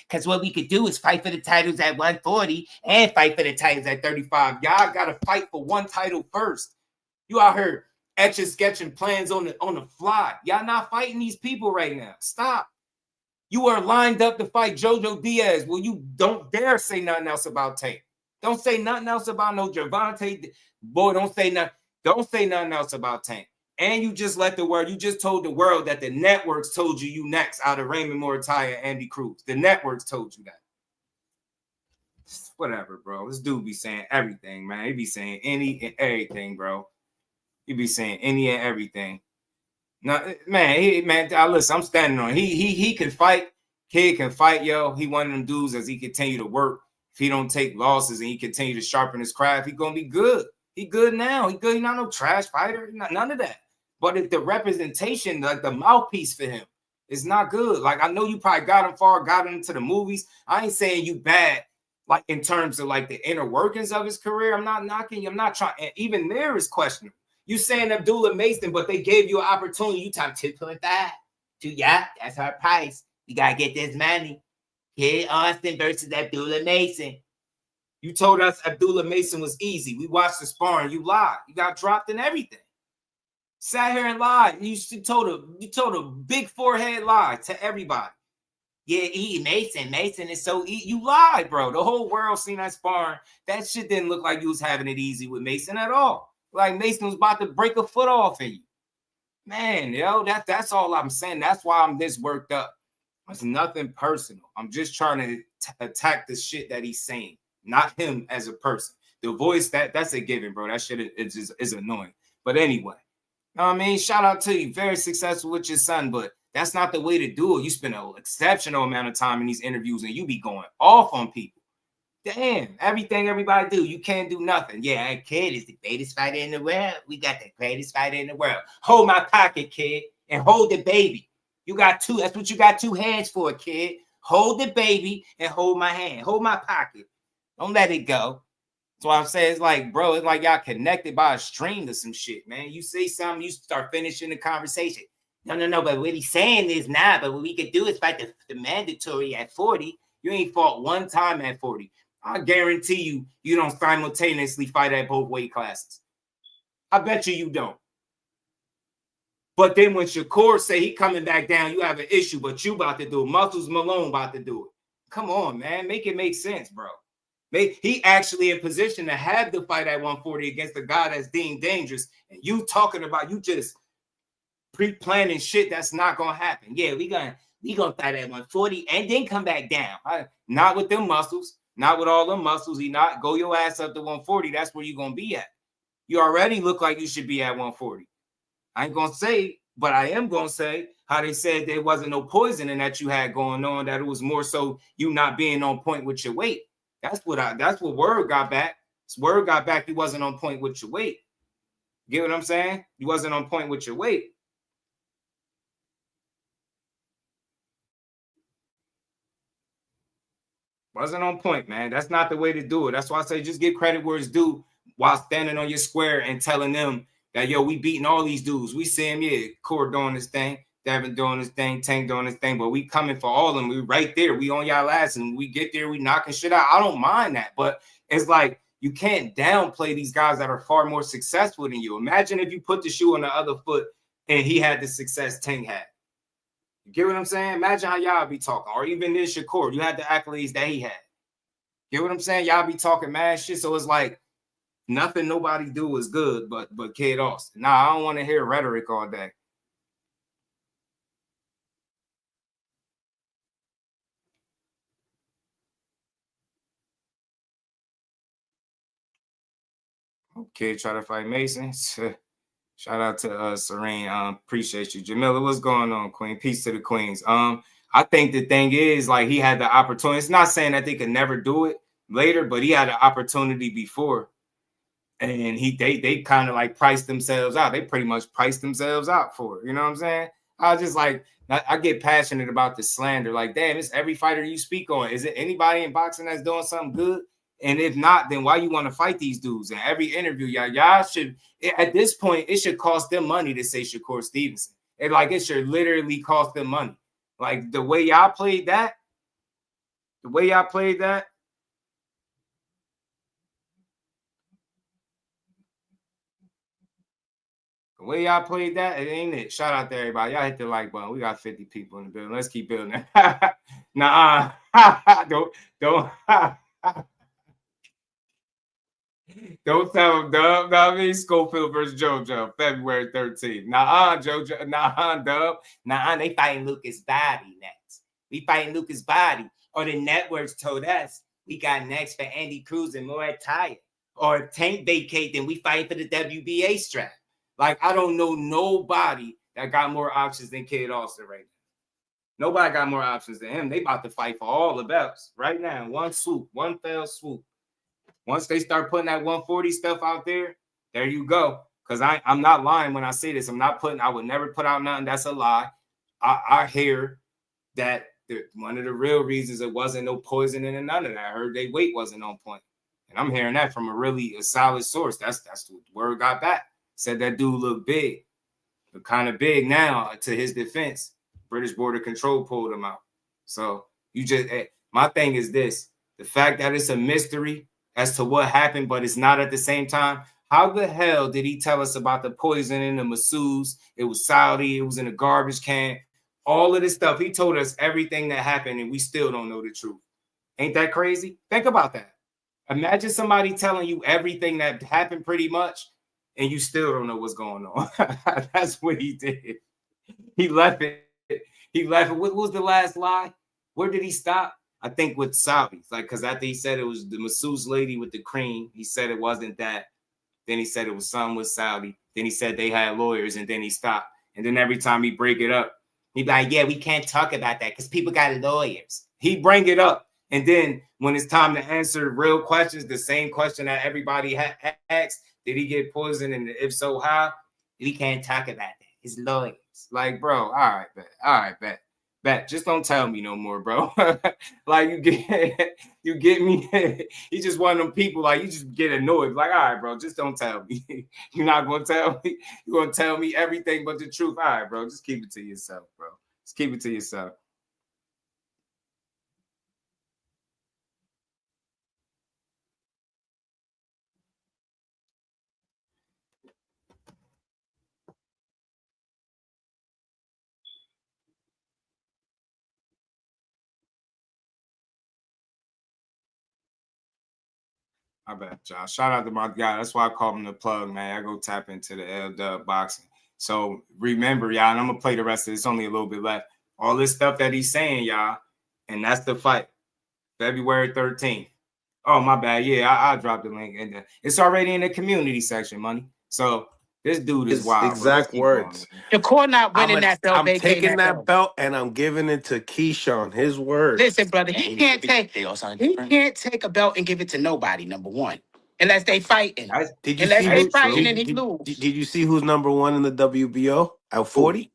is fight for the titles at 140 and fight for the titles at 35. Y'all gotta fight for one title first. You out here etching, sketching plans on the fly. Y'all not fighting these people right now. Stop. You are lined up to fight Jojo Diaz. Well, you don't dare say nothing else about Tank. Don't say nothing else about no Gervonta. Boy, don't say nothing. Don't say nothing else about Tank. And you just told the world that the networks told you next out of Raymond Moritaya and Andy Cruz. The networks told you that. Whatever, bro. This dude be saying everything, man. He be saying any and everything, bro. He be saying any and everything. Now, man, listen, I'm standing on it. He can fight. Kid can fight, yo. He one of them dudes as he continue to work. If he don't take losses and he continue to sharpen his craft, he gonna be good. He good now. He good. He not no trash fighter. None of that. But if the representation, like the mouthpiece for him, is not good. Like I know you probably got him far, got him into the movies. I ain't saying you bad, like in terms of like the inner workings of his career. I'm not knocking you. I'm not trying. And even there is questionable. You saying Abdullah Mason, but they gave you an opportunity. You time 2.5. Yeah, that's our price. You gotta get this money. Kid Austin versus Abdullah Mason. You told us Abdullah Mason was easy. We watched the sparring. You lied. You got dropped in everything. Sat here and lied. You told a big forehead lie to everybody. Yeah, Mason is so easy. You lied, bro. The whole world seen that sparring. That shit didn't look like you was having it easy with Mason at all. Like Mason was about to break a foot off in you. Man, yo, that's all I'm saying. That's why I'm this worked up. It's nothing personal. I'm just trying to attack the shit that he's saying, not him as a person. The voice, that's a given, bro. That shit is annoying. But anyway, you know what I mean? Shout out to you. Very successful with your son, but that's not the way to do it. You spend an exceptional amount of time in these interviews and you be going off on people. Damn, everything everybody do, you can't do nothing. Yeah, that kid is the greatest fighter in the world. We got the greatest fighter in the world. Hold my pocket, kid, and hold the baby. You got two. That's what you got two hands for, kid. Hold the baby and hold my hand. Hold my pocket. Don't let it go. That's what I'm saying. It's like, bro, it's like y'all connected by a string to some shit, man. You say something, you start finishing the conversation. No, but what he's saying is not. But what we could do is fight the mandatory at 40. You ain't fought one time at 40. I guarantee you don't simultaneously fight at both weight classes. I bet you don't. But then when Shakur say he coming back down, you have an issue, but you about to do it. Muscles Malone about to do it. Come on, man. Make it make sense, bro. He actually in position to have the fight at 140 against a guy that's deemed dangerous. And you talking about you just pre-planning shit that's not going to happen. Yeah, we gonna fight at 140 and then come back down. Not with them muscles. Not with all them muscles. Go your ass up to 140. That's where you're going to be at. You already look like you should be at 140. I ain't going to say, but I am going to say how they said there wasn't no poisoning that you had going on, that it was more so you not being on point with your weight. That's what word got back. Word got back you wasn't on point with your weight. Get what I'm saying? You wasn't on point with your weight. Wasn't on point, man. That's not the way to do it. That's why I say just give credit where it's due while standing on your square and telling them that, yo, we beating all these dudes. We see him, yeah, Core doing his thing, Devin doing his thing, Tank doing his thing, but we coming for all of them. We right there. We on y'all ass, and we get there, we knocking shit out. I don't mind that, but it's like you can't downplay these guys that are far more successful than you. Imagine if you put the shoe on the other foot and he had the success Tank had. You get what I'm saying? Imagine how y'all be talking. Or even this Shakur, you had the accolades that he had. Get what I'm saying? Y'all be talking mad shit. So it's like nothing nobody do is good but Kid Austin. Nah, I don't want to hear rhetoric all day. Okay, try to fight Mason. Shout out to Serene. Appreciate you. Jamila, what's going on, Queen? Peace to the queens. I think the thing is, like, he had the opportunity. It's not saying that they could never do it later, but he had an opportunity before. And they kind of like priced themselves out. They pretty much priced themselves out for it. You know what I'm saying? I just like, I get passionate about the slander. Like, damn, it's every fighter you speak on. Is it anybody in boxing that's doing something good? And if not, then why you want to fight these dudes? In every interview, y'all should, at this point, it should cost them money to say Shakur Stevenson. It should literally cost them money. Like, the way y'all played that, the way y'all played that it ain't it. Shout out to everybody. Y'all hit the like button. We got 50 people in the building. Let's keep building. Don't Don't tell him, Dub. No, I mean, Schofield versus JoJo, February 13th. Nah, JoJo. Nah, Dub. Nah, they fighting Lucas Body next. We fighting Lucas Body. Or the networks told us we got next for Andy Cruz and Muay Thai. Or if Tank vacate, then we fight for the WBA strap. Like, I don't know nobody that got more options than Kid Austin right now. Nobody got more options than him. They about to fight for all the belts right now. One swoop, one fell swoop. Once they start putting that 140 stuff out there, there you go. Because I'm not lying when I say this. I would never put out nothing that's a lie. I hear that one of the real reasons it wasn't no poisoning and none of that. I heard their weight wasn't on point. And I'm hearing that from a solid source. That's the word got back. Said that dude looked big. But kind of big now, to his defense. British Border Control pulled him out. So my thing is this. The fact that it's a mystery as to what happened, but it's not at the same time. How the hell did he tell us about the poisoning, the masseuse? It was Saudi. It was in a garbage can. All of this stuff. He told us everything that happened, and we still don't know the truth. Ain't that crazy? Think about that. Imagine somebody telling you everything that happened pretty much, and you still don't know what's going on. That's what he did. He left it. What was the last lie? Where did he stop? I think with Saudi, because after he said it was the masseuse lady with the cream, he said it wasn't that. Then he said it was some with Saudi. Then he said they had lawyers, and then he stopped. And then every time he break it up, he'd be like, yeah, we can't talk about that because people got lawyers. He bring it up. And then when it's time to answer real questions, the same question that everybody asked, did he get poisoned? And if so, how? We can't talk about that. His lawyers. Like, bro, all right, bet. Just don't tell me no more, bro. Like you get me. He's just one of them people, like you just get annoyed. Like, all right, bro, just don't tell me. You're not gonna tell me. You're gonna tell me everything but the truth. All right, bro, just keep it to yourself, bro. Just keep it to yourself. I bet, Josh. Shout out to my guy. That's why I call him the plug, man. I go tap into the LWboxing. So remember, y'all, and I'm going to play the rest of it. It's only a little bit left. All this stuff that he's saying, y'all, and that's the fight. February 13th. Oh, my bad. Yeah, I dropped the link. And it's already in the community section, money. So this dude is wild. Exact words. Shakur not winning that belt. I'm taking that belt and I'm giving it to Keyshawn. His word. Listen, brother, he can't take a belt and give it to nobody. Number one, unless they fighting. Did you lose. Did you see who's number one in the WBO at 40?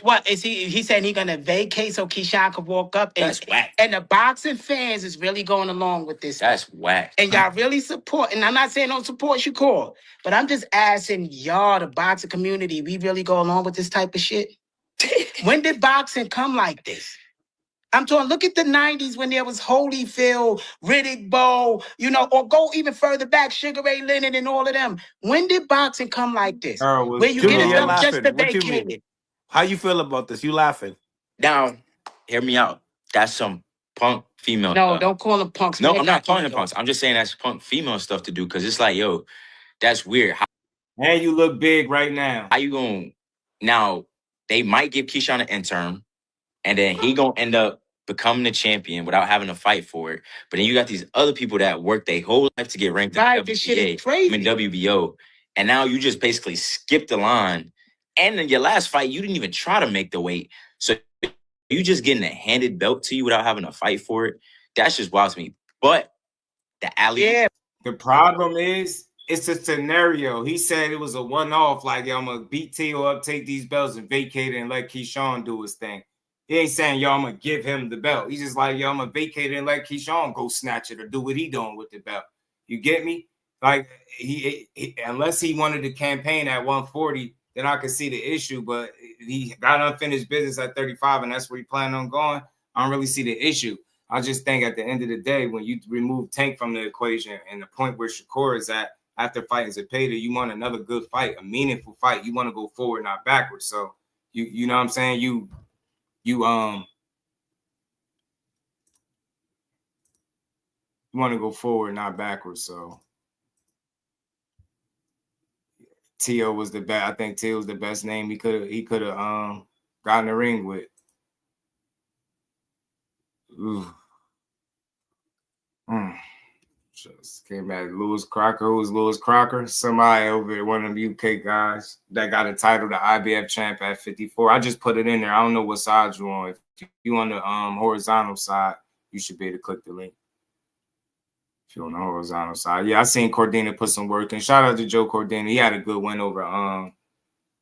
What is he? He said he's gonna vacate so Keyshawn could walk up. And, That's whack. And the boxing fans is really going along with this. That's whack. And y'all really support. And I'm not saying don't support Shakur, but I'm just asking y'all, the boxing community, we really go along with this type of shit. When did boxing come like this? I'm talking, look at the 90s when there was Holyfield, Riddick Bowe, or go even further back, Sugar Ray Leonard and all of them. When did boxing come like this? Where you get it up just to vacate it. How you feel about this? You laughing? Now, hear me out. That's some punk female. No, don't call them punks. No, I'm not calling them punks. I'm just saying that's punk female stuff to do because it's like, yo, that's weird. And you look big right now. How you going? Now, they might give Keyshawn an interim, and then he going to end up becoming the champion without having to fight for it. But then you got these other people that work their whole life to get ranked in WBA, this shit is crazy. WBO. And now you just basically skip the line. And in your last fight, you didn't even try to make the weight. So you just getting a handed belt to you without having to fight for it. That's just wild to me. But the problem is, it's a scenario. He said it was a one-off, like, yo, I'm going to beat Teo up, take these belts, and vacate it and let Keyshawn do his thing. He ain't saying, yo, I'm going to give him the belt. He's just like, yo, I'm going to vacate it and let Keyshawn go snatch it or do what he doing with the belt. You get me? Like, he unless he wanted to campaign at 140, then I could see the issue. But he got unfinished business at 35, and that's where he planned on going. I don't really see the issue. I just think at the end of the day, when you remove Tank from the equation and the point where Shakur is at after fighting Zepeda, you want another good fight, a meaningful fight. You want to go forward, not backwards. So you know what I'm saying? You want to go forward, not backwards. So Teo was the best. I think Teo was the best name he could have gotten the ring with. Ooh. Just came back. Lewis Crocker. Who was Lewis Crocker? Somebody over there, one of them UK guys that got a title, the IBF champ at 54. I just put it in there. I don't know what side you're on. If you're on the horizontal side, you should be able to click the link. If you're on the horizontal side. Yeah, I seen Cordina put some work in. Shout out to Joe Cordina. He had a good win over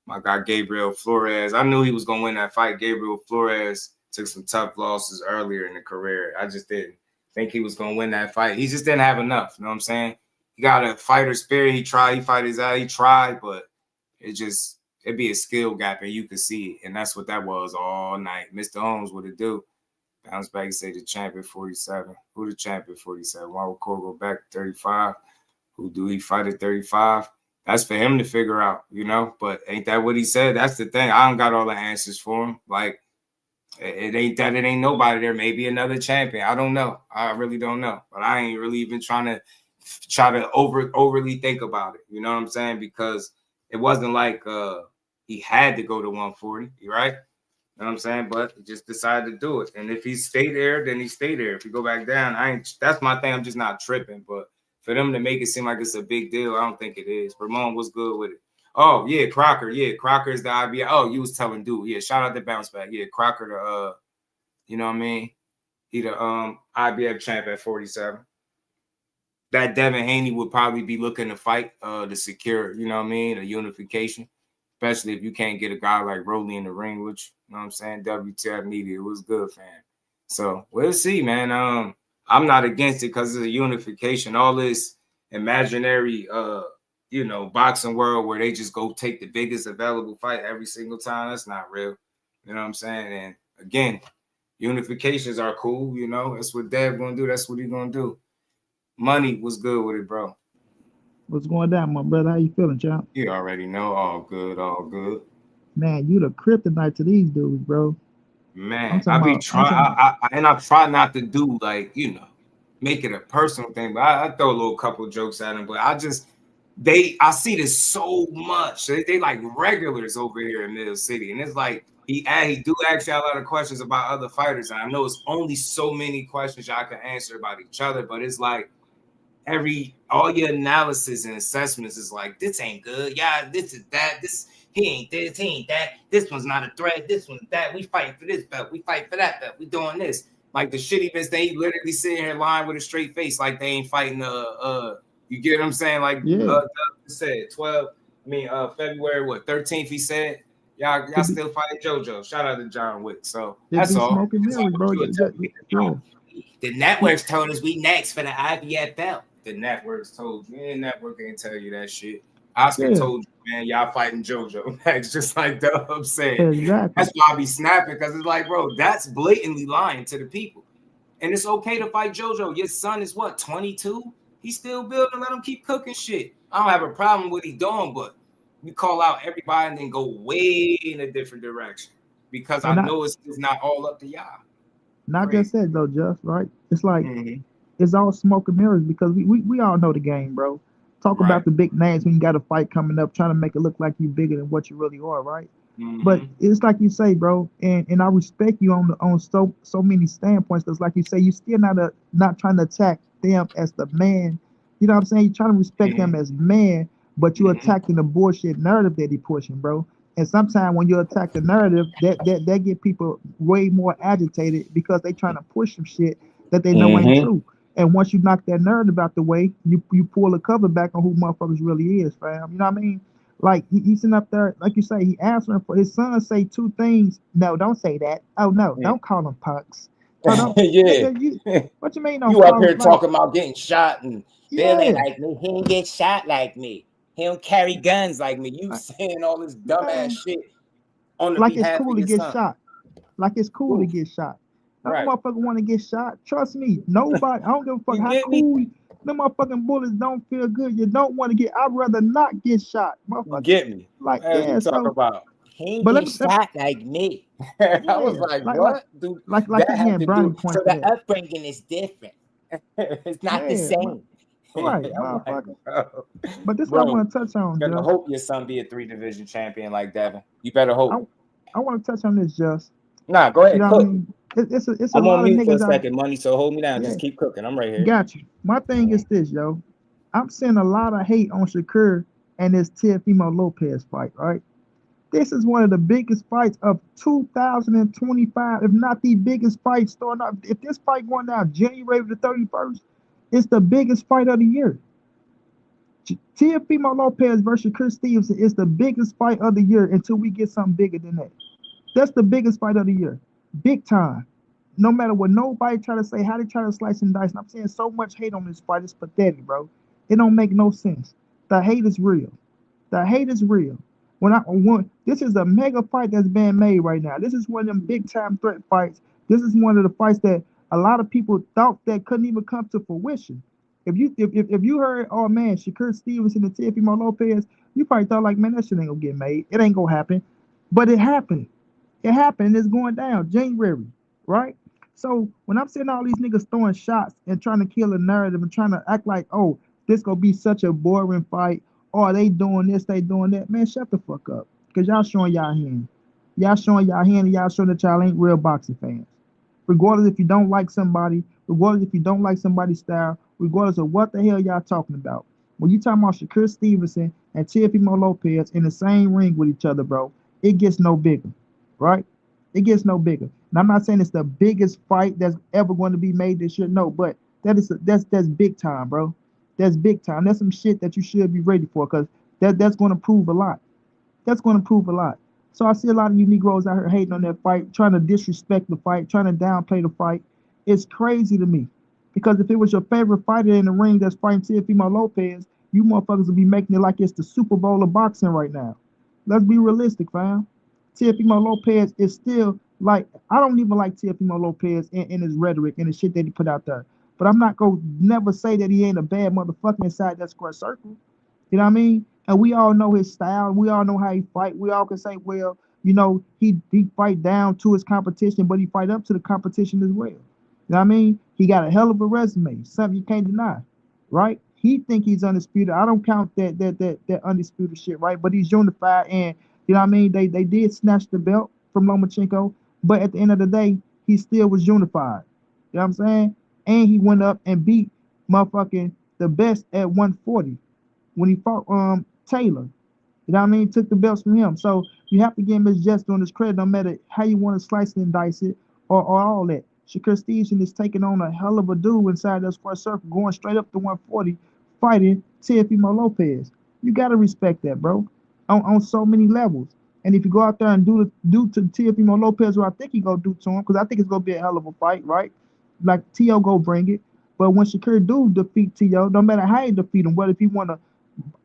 my guy Gabriel Flores. I knew he was gonna win that fight. Gabriel Flores took some tough losses earlier in the career. I just didn't think he was gonna win that fight. He just didn't have enough. You know what I'm saying? He got a fighter spirit. He tried. He fight his out. He tried, but it'd be a skill gap, and you could see it. And that's what that was all night. Mr. Holmes, what it do? Bounce back and say the champ at 47. Who the champ at 47? Why would Cole go back to 35? Who do he fight at 35? That's for him to figure out, you know? But ain't that what he said? That's the thing. I don't got all the answers for him. Like, it ain't nobody there. Maybe another champion. I don't know. I really don't know. But I ain't really even try to overly think about it. You know what I'm saying? Because it wasn't like he had to go to 140, right? You know what I'm saying? But he just decided to do it. And if he stayed there, then he stayed there. If you go back down, that's my thing. I'm just not tripping. But for them to make it seem like it's a big deal, I don't think it is. Ramon was good with it. Oh, yeah, Crocker. Yeah, Crocker is the IBF. Oh, you was telling dude. Yeah, shout out to Bounce Back. Yeah, Crocker, you know what I mean? He the IBF champ at 47. That Devin Haney would probably be looking to fight to secure, you know what I mean, a unification, especially if you can't get a guy like Rolly in the ring, which, you know what I'm saying, WTF Media was good, fam. So we'll see, man. I'm not against it because it's a unification. All this imaginary boxing world where they just go take the biggest available fight every single time, that's not real. You know what I'm saying? And again, unifications are cool, you know. That's what Dev gonna do. That's what he's gonna do. Money was good with it, bro. What's going down, my brother? How you feeling, champ? You already know. All good, all good. Man, you the kryptonite to these dudes, bro. Man, I be trying, I try not to do make it a personal thing, but I throw a little couple jokes at them. But I see this so much. They like regulars over here in Middle City, and it's like he do ask you a lot of questions about other fighters, and I know it's only so many questions y'all can answer about each other, but it's like all your analysis and assessments is like, this ain't good. Yeah, this is that. This he ain't this. He ain't that. This one's not a threat. This one's that. We fight for this belt. We fight for that belt. We doing this. Like the shitty best thing, he literally sitting here lying with a straight face, like they ain't fighting. You get what I'm saying? Like said 12. February 13th. He said y'all still fighting JoJo. Shout out to John Wick. So that's all. Smoking Mary, bro. The networks told us we next for the IBF belt. The networks told you. And network ain't tell you that shit. Oscar told you, man, y'all fighting JoJo next, just like Dub said. Exactly. That's why I be snapping, because it's like, bro, that's blatantly lying to the people. And it's okay to fight JoJo. Your son is what, 22? He's still building. Let him keep cooking shit. I don't have a problem with what he's doing, but we call out everybody and then go way in a different direction, because I know it's not all up to y'all. Not just that though, Just right. It's like it's all smoke and mirrors, because we all know the game, bro. Talk about the big names when you got a fight coming up, trying to make it look like you're bigger than what you really are, right? But it's like you say, bro, and I respect you on so many standpoints. Because like you say, you still not trying to attack them as the man. You know what I'm saying? You're trying to respect them as man, but you're attacking the bullshit narrative that he pushing, bro. And sometimes when you attack the narrative, that get people way more agitated, because they trying to push some shit that they know ain't true. And once you knock that narrative out the way, you pull the cover back on who motherfuckers really is, fam. You know what I mean? Like he's sitting up there, like you say, he answering for his son. Say two things. No, don't say that. Oh no, don't call him punks. What you mean? You up here talking about getting shot and Bill ain't like me. He ain't get shot like me. He don't carry guns like me. You saying all this dumbass shit on the like behalf it's cool of to your get son. shot. Like it's cool to get shot. No motherfucker want to get shot. Trust me. Nobody. I don't give a fuck how cool. Them motherfucking bullets don't feel good. You don't want to get. I'd rather not get shot. Motherfucker. Get me. Like talk about. He ain't get shot like me. I was like what? Dude, like again, Brian point. So the upbringing is different. It's not the same. Right, I'm like, motherfucker. But this is what I bro, want to touch on, you better Just. hope your son be a 3-division champion like Devin. You better hope. I want to touch on this, Just. Nah, go You ahead, know what I cook. mean? It's a I'm on lot of mute for a niggas out. second, Money, so hold me down. Yeah, Just keep cooking. I'm right here. got you. My thing is this, yo. I'm seeing a lot of hate on Shakur and this Teofimo Lopez fight, right? This is one of the biggest fights of 2025, if not the biggest fight starting off. If this fight going down January the 31st, it's the biggest fight of the year. Teofimo Lopez versus Shakur Stevenson is the biggest fight of the year until we get something bigger than that. That's the biggest fight of the year. Big time. No matter what nobody try to say, how they try to slice and dice. And I'm seeing so much hate on this fight. It's pathetic, bro. It don't make no sense. The hate is real. The hate is real. This is a mega fight that's being made right now. This is one of them big time threat fights. This is one of the fights that a lot of people thought that couldn't even come to fruition. If you heard, oh man, Shakur Stevenson and Teofimo Lopez, you probably thought like, man, that shit ain't gonna get made. It ain't gonna happen. But it happened. It happened and it's going down January, right? So when I'm seeing all these niggas throwing shots and trying to kill a narrative and trying to act like, oh, this gonna be such a boring fight, or they doing this, they doing that, man, shut the fuck up. Because y'all showing y'all hand. Y'all showing y'all hand and y'all showing that y'all ain't real boxing fans. Regardless if you don't like somebody, regardless if you don't like somebody's style, regardless of what the hell y'all talking about. When you talking about Shakur Stevenson and Teofimo Lopez in the same ring with each other, bro, it gets no bigger, right? It gets no bigger. And I'm not saying it's the biggest fight that's ever going to be made this year, no, but that's big time, bro. That's big time. That's some shit that you should be ready for, because that's going to prove a lot. That's going to prove a lot. So I see a lot of you Negroes out here hating on that fight, trying to disrespect the fight, trying to downplay the fight. It's crazy to me, because if it was your favorite fighter in the ring that's fighting Teofimo Lopez, you motherfuckers would be making it like it's the Super Bowl of boxing right now. Let's be realistic, fam. Teofimo Lopez is still like, I don't even like Teofimo Lopez in his rhetoric and the shit that he put out there. But I'm not going to never say that he ain't a bad motherfucker inside that square circle. You know what I mean? And we all know his style. We all know how he fight. We all can say, well, you know, he fight down to his competition, but he fight up to the competition as well. You know what I mean? He got a hell of a resume, something you can't deny, right? He think he's undisputed. I don't count that undisputed shit, right? But he's unified, and you know what I mean? They did snatch the belt from Lomachenko, but at the end of the day, he still was unified. You know what I'm saying? And he went up and beat motherfucking the best at 140 when he fought Taylor. You know what I mean? Took the belts from him. So you have to give him his just on his credit, no matter how you want to slice it and dice it or all that. Shakur Stevenson is taking on a hell of a dude inside that square circle, going straight up to 140, fighting Teofimo Lopez. You got to respect that, bro, on so many levels. And if you go out there and do to Teofimo Lopez what I think he going to do to him, because I think it's going to be a hell of a fight, right? Like, Teo go bring it. But when Shakur do defeat Teo, no matter how you defeat him, whether if you want to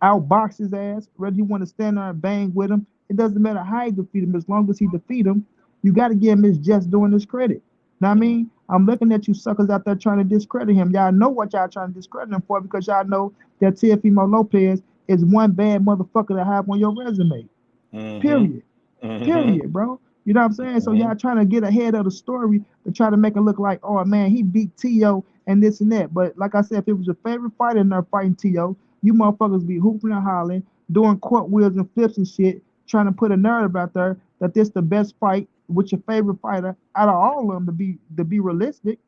outbox his ass, whether you want to stand there and bang with him, it doesn't matter how you defeat him. As long as he defeat him, you got to give him his just doing his credit. Know what I mean? I'm looking at you suckers out there trying to discredit him. Y'all know what y'all trying to discredit him for, because y'all know that Teofimo Lopez is one bad motherfucker to have on your resume. Period. Period, bro. You know what I'm saying? So y'all trying to get ahead of the story to try to make it look like, oh man, he beat Teo and this and that. But like I said, if it was your favorite fighter and they're fighting Teo, you motherfuckers be hooping and hollering, doing cartwheels and flips and shit, trying to put a narrative out there that this the best fight with your favorite fighter out of all of them to be realistic.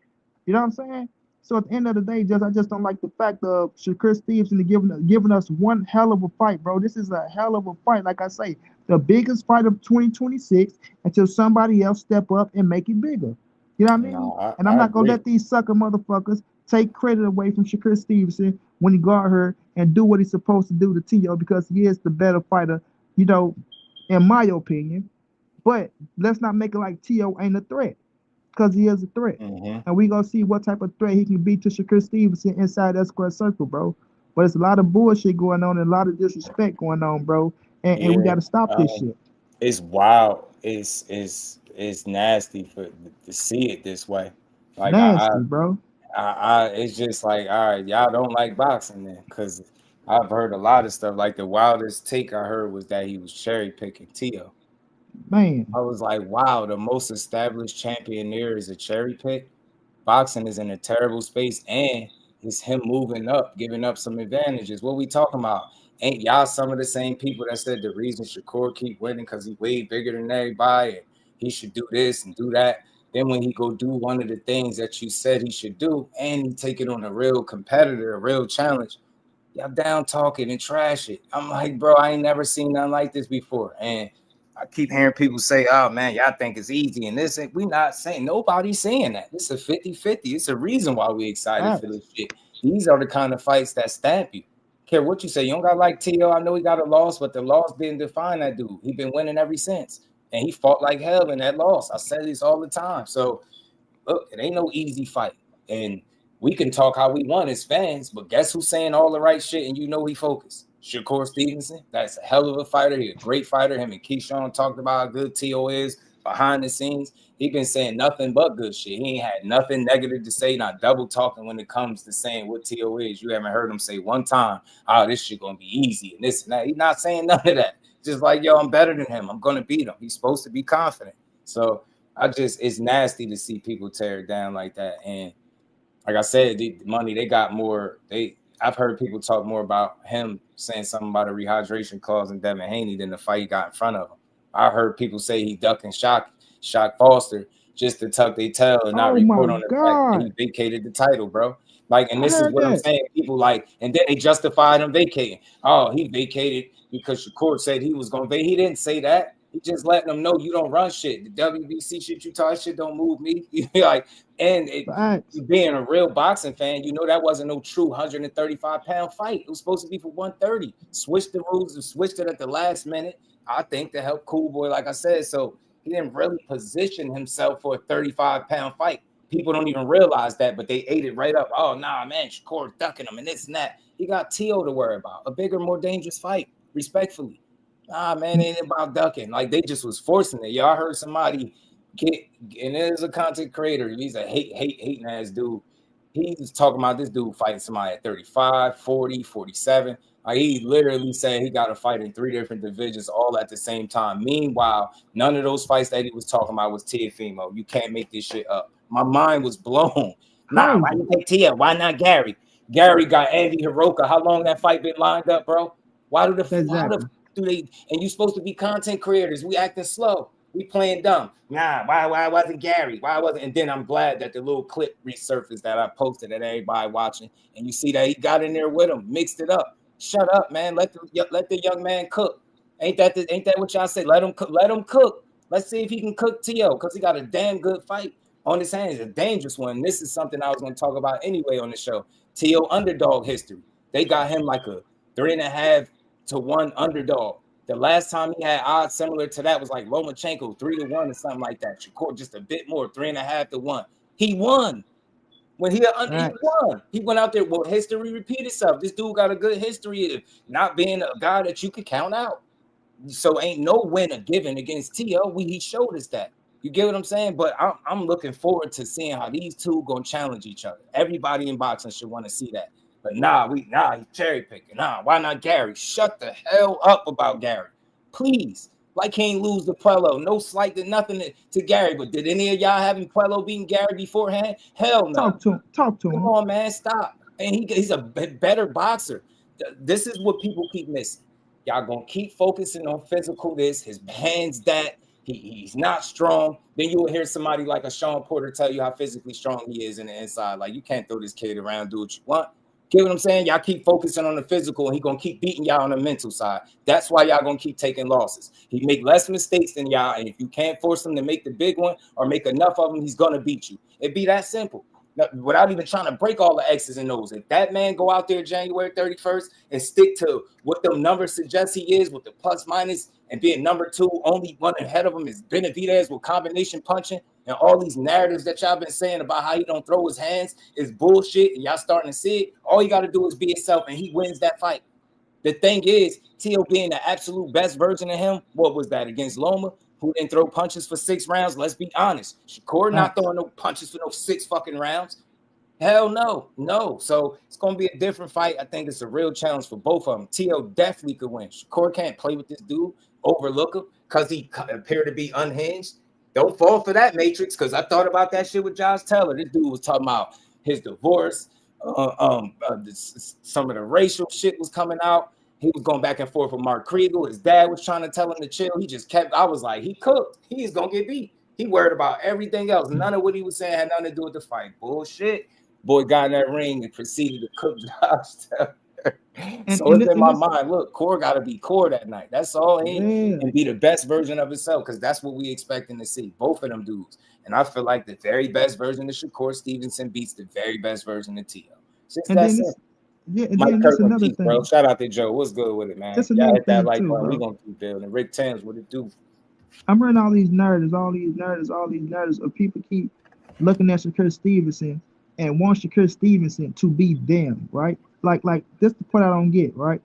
You know what I'm saying? So at the end of the day, I just don't like the fact of Shakur Stevenson giving us one hell of a fight, bro. This is a hell of a fight. Like I say, the biggest fight of 2026 until somebody else step up and make it bigger. You know what I mean? And I'm not going to let these sucker motherfuckers take credit away from Shakur Stevenson when he go out here and do what he's supposed to do to Teo, because he is the better fighter, you know, in my opinion. But let's not make it like Teo ain't a threat, because he is a threat. And we going to see what type of threat he can be to Shakur Stevenson inside that square circle, bro. But it's a lot of bullshit going on and a lot of disrespect going on, bro. And we got to stop this shit. It's wild. It's nasty to see it this way. Like, nasty, bro. It's just like, all right, y'all don't like boxing then, because I've heard a lot of stuff. Like, the wildest take I heard was that he was cherry picking Teo. Man, I was like, wow, the most established champion there is a cherry pick. Boxing is in a terrible space, and It's him moving up, giving up some advantages. What we talking about? Ain't y'all some of the same people that said the reason Shakur keep winning because he way bigger than everybody and he should do this and do that? Then when he go do one of the things that you said he should do and he take it on a real competitor, a real challenge, y'all down talking and trash it. I'm like, bro, I ain't never seen nothing like this before. And I keep hearing people say, oh, man, y'all think it's easy. And this, we not saying, nobody's saying that. It's a 50-50. It's a reason why we excited for this shit. These are the kind of fights that stamp you. Care what you say. You don't got like T.O. I know he got a loss, but the loss didn't define that dude. He been winning ever since. And he fought like hell in that loss. I say this all the time. So, look, it ain't no easy fight. And we can talk how we want as fans, but guess who's saying all the right shit and you know he focused? Shakur Stevenson. That's a hell of a fighter. He's a great fighter. Him and Keyshawn talked about how good T.O. is behind the scenes. He been saying nothing but good shit. He ain't had nothing negative to say, not double talking when it comes to saying what T.O. is. You haven't heard him say one time, oh, this shit gonna be easy and this and that. He's not saying none of that. Just like, yo, I'm better than him. I'm gonna beat him. He's supposed to be confident. So it's nasty to see people tear it down like that. And like I said, the money, they got more. I've heard people talk more about him saying something about a rehydration clause in Devin Haney than the fight he got in front of him. I heard people say he ducking Shock Foster just to tuck their tail and not report on the fact that he vacated the title, bro. Like, and this is what I'm saying. People like, and then they justified him vacating. Oh, he vacated because Shakur said he was going to vacate. He didn't say that. He just letting them know you don't run shit. The WBC shit you talk shit don't move me. Like, and being a real boxing fan, you know that wasn't no true 135-pound fight. It was supposed to be for 130. Switched the rules and switched it at the last minute. I think to help Cool Boy, like I said. So he didn't really position himself for a 35-pound fight. People don't even realize that, but they ate it right up. Oh, nah, man, Shakur ducking him and this and that. He got T.O. to worry about. A bigger, more dangerous fight, respectfully. Nah, man, it ain't about ducking. Like, they just was forcing it. Y'all heard somebody get, and there's a content creator. He's a hating ass dude. He was talking about this dude fighting somebody at 35, 40, 47. Like, he literally said he got to fight in 3 different divisions all at the same time. Meanwhile, none of those fights that he was talking about was Teofimo. You can't make this shit up. My mind was blown. Nah, why you take Tia? Why not Gary? Gary got Andy Hiroka. How long that fight been lined up, bro? Why do they? And you supposed to be content creators. We acting slow. We playing dumb. Nah, why wasn't Gary? Why wasn't? And then I'm glad that the little clip resurfaced that I posted that everybody watching, and you see that he got in there with him, mixed it up. Shut up, man. Let the young man cook. Ain't that what y'all say? Let him cook. Let him cook. Let's see if he can cook T.O. because he got a damn good fight on his hands. A dangerous one. This is something I was going to talk about anyway on the show. T.O. underdog history. They got him like a 3.5-1 underdog. The last time he had odds similar to that was like Lomachenko 3-1 or something like that. Shakur just a bit more, 3.5-1. He won. When he won, he went out there. Well, history repeat itself. This dude got a good history of not being a guy that you could count out. So ain't no winner given against T.O. He showed us that. You get what I'm saying? But I'm looking forward to seeing how these two gonna challenge each other. Everybody in boxing should want to see that. But he's cherry picking. Nah, why not Gary? Shut the hell up about Gary, please. Like he ain't lose to Puello. No slight to nothing to Gary. But did any of y'all having Puello beating Gary beforehand? Hell no. Talk to him. Come on, man, stop. And he's a better boxer. This is what people keep missing. Y'all gonna keep focusing on physical this, his hands that. He's not strong. Then you will hear somebody like a Sean Porter tell you how physically strong he is in the inside. Like, you can't throw this kid around, do what you want. Get what I'm saying? Y'all keep focusing on the physical, and he's going to keep beating y'all on the mental side. That's why y'all going to keep taking losses. He make less mistakes than y'all, and if you can't force him to make the big one or make enough of them, he's going to beat you. It'd be that simple. Without even trying to break all the X's and O's. If that man go out there January 31st and stick to what them numbers suggest he is with the plus minus and being number 2, only one ahead of him is Benavidez with combination punching, and all these narratives that y'all been saying about how he don't throw his hands is bullshit, and y'all starting to see it. All you got to do is be yourself, and he wins that fight. The thing is, T.O. being the absolute best version of him, what was that, against Loma, who didn't throw punches for 6 rounds? Let's be honest. Shakur not throwing no punches for no 6 fucking rounds. Hell no. So it's going to be a different fight. I think it's a real challenge for both of them. T.O. definitely could win. Shakur can't play with this dude, overlook him, because he appeared to be unhinged. Don't fall for that, Matrix, because I thought about that shit with Josh Taylor. This dude was talking about his divorce, some of the racial shit was coming out. He was going back and forth with Mark Kriegel. His dad was trying to tell him to chill. He just kept. I was like, he cooked. He's gonna get beat. He worried about everything else. None of what he was saying had nothing to do with the fight. Bullshit. Boy got in that ring and proceeded to cook Josh. So it's in my mind. Look, Core got to be Core that night. That's all. And be the best version of himself, because that's what we expecting to see. Both of them dudes. And I feel like the very best version of Shakur Stevenson beats the very best version of Tio. Just that simple. Yeah, and Mike then Kirk that's another peace, thing. bro. Shout out to Joe. What's good with it, man? That's Y'all another hit that thing like too, button. We bro. gonna keep building. Rick Thames, what it do? I'm hearing all these narratives of people keep looking at Shakur Stevenson and want Shakur Stevenson to be them, right? Like this is the part I don't get, right?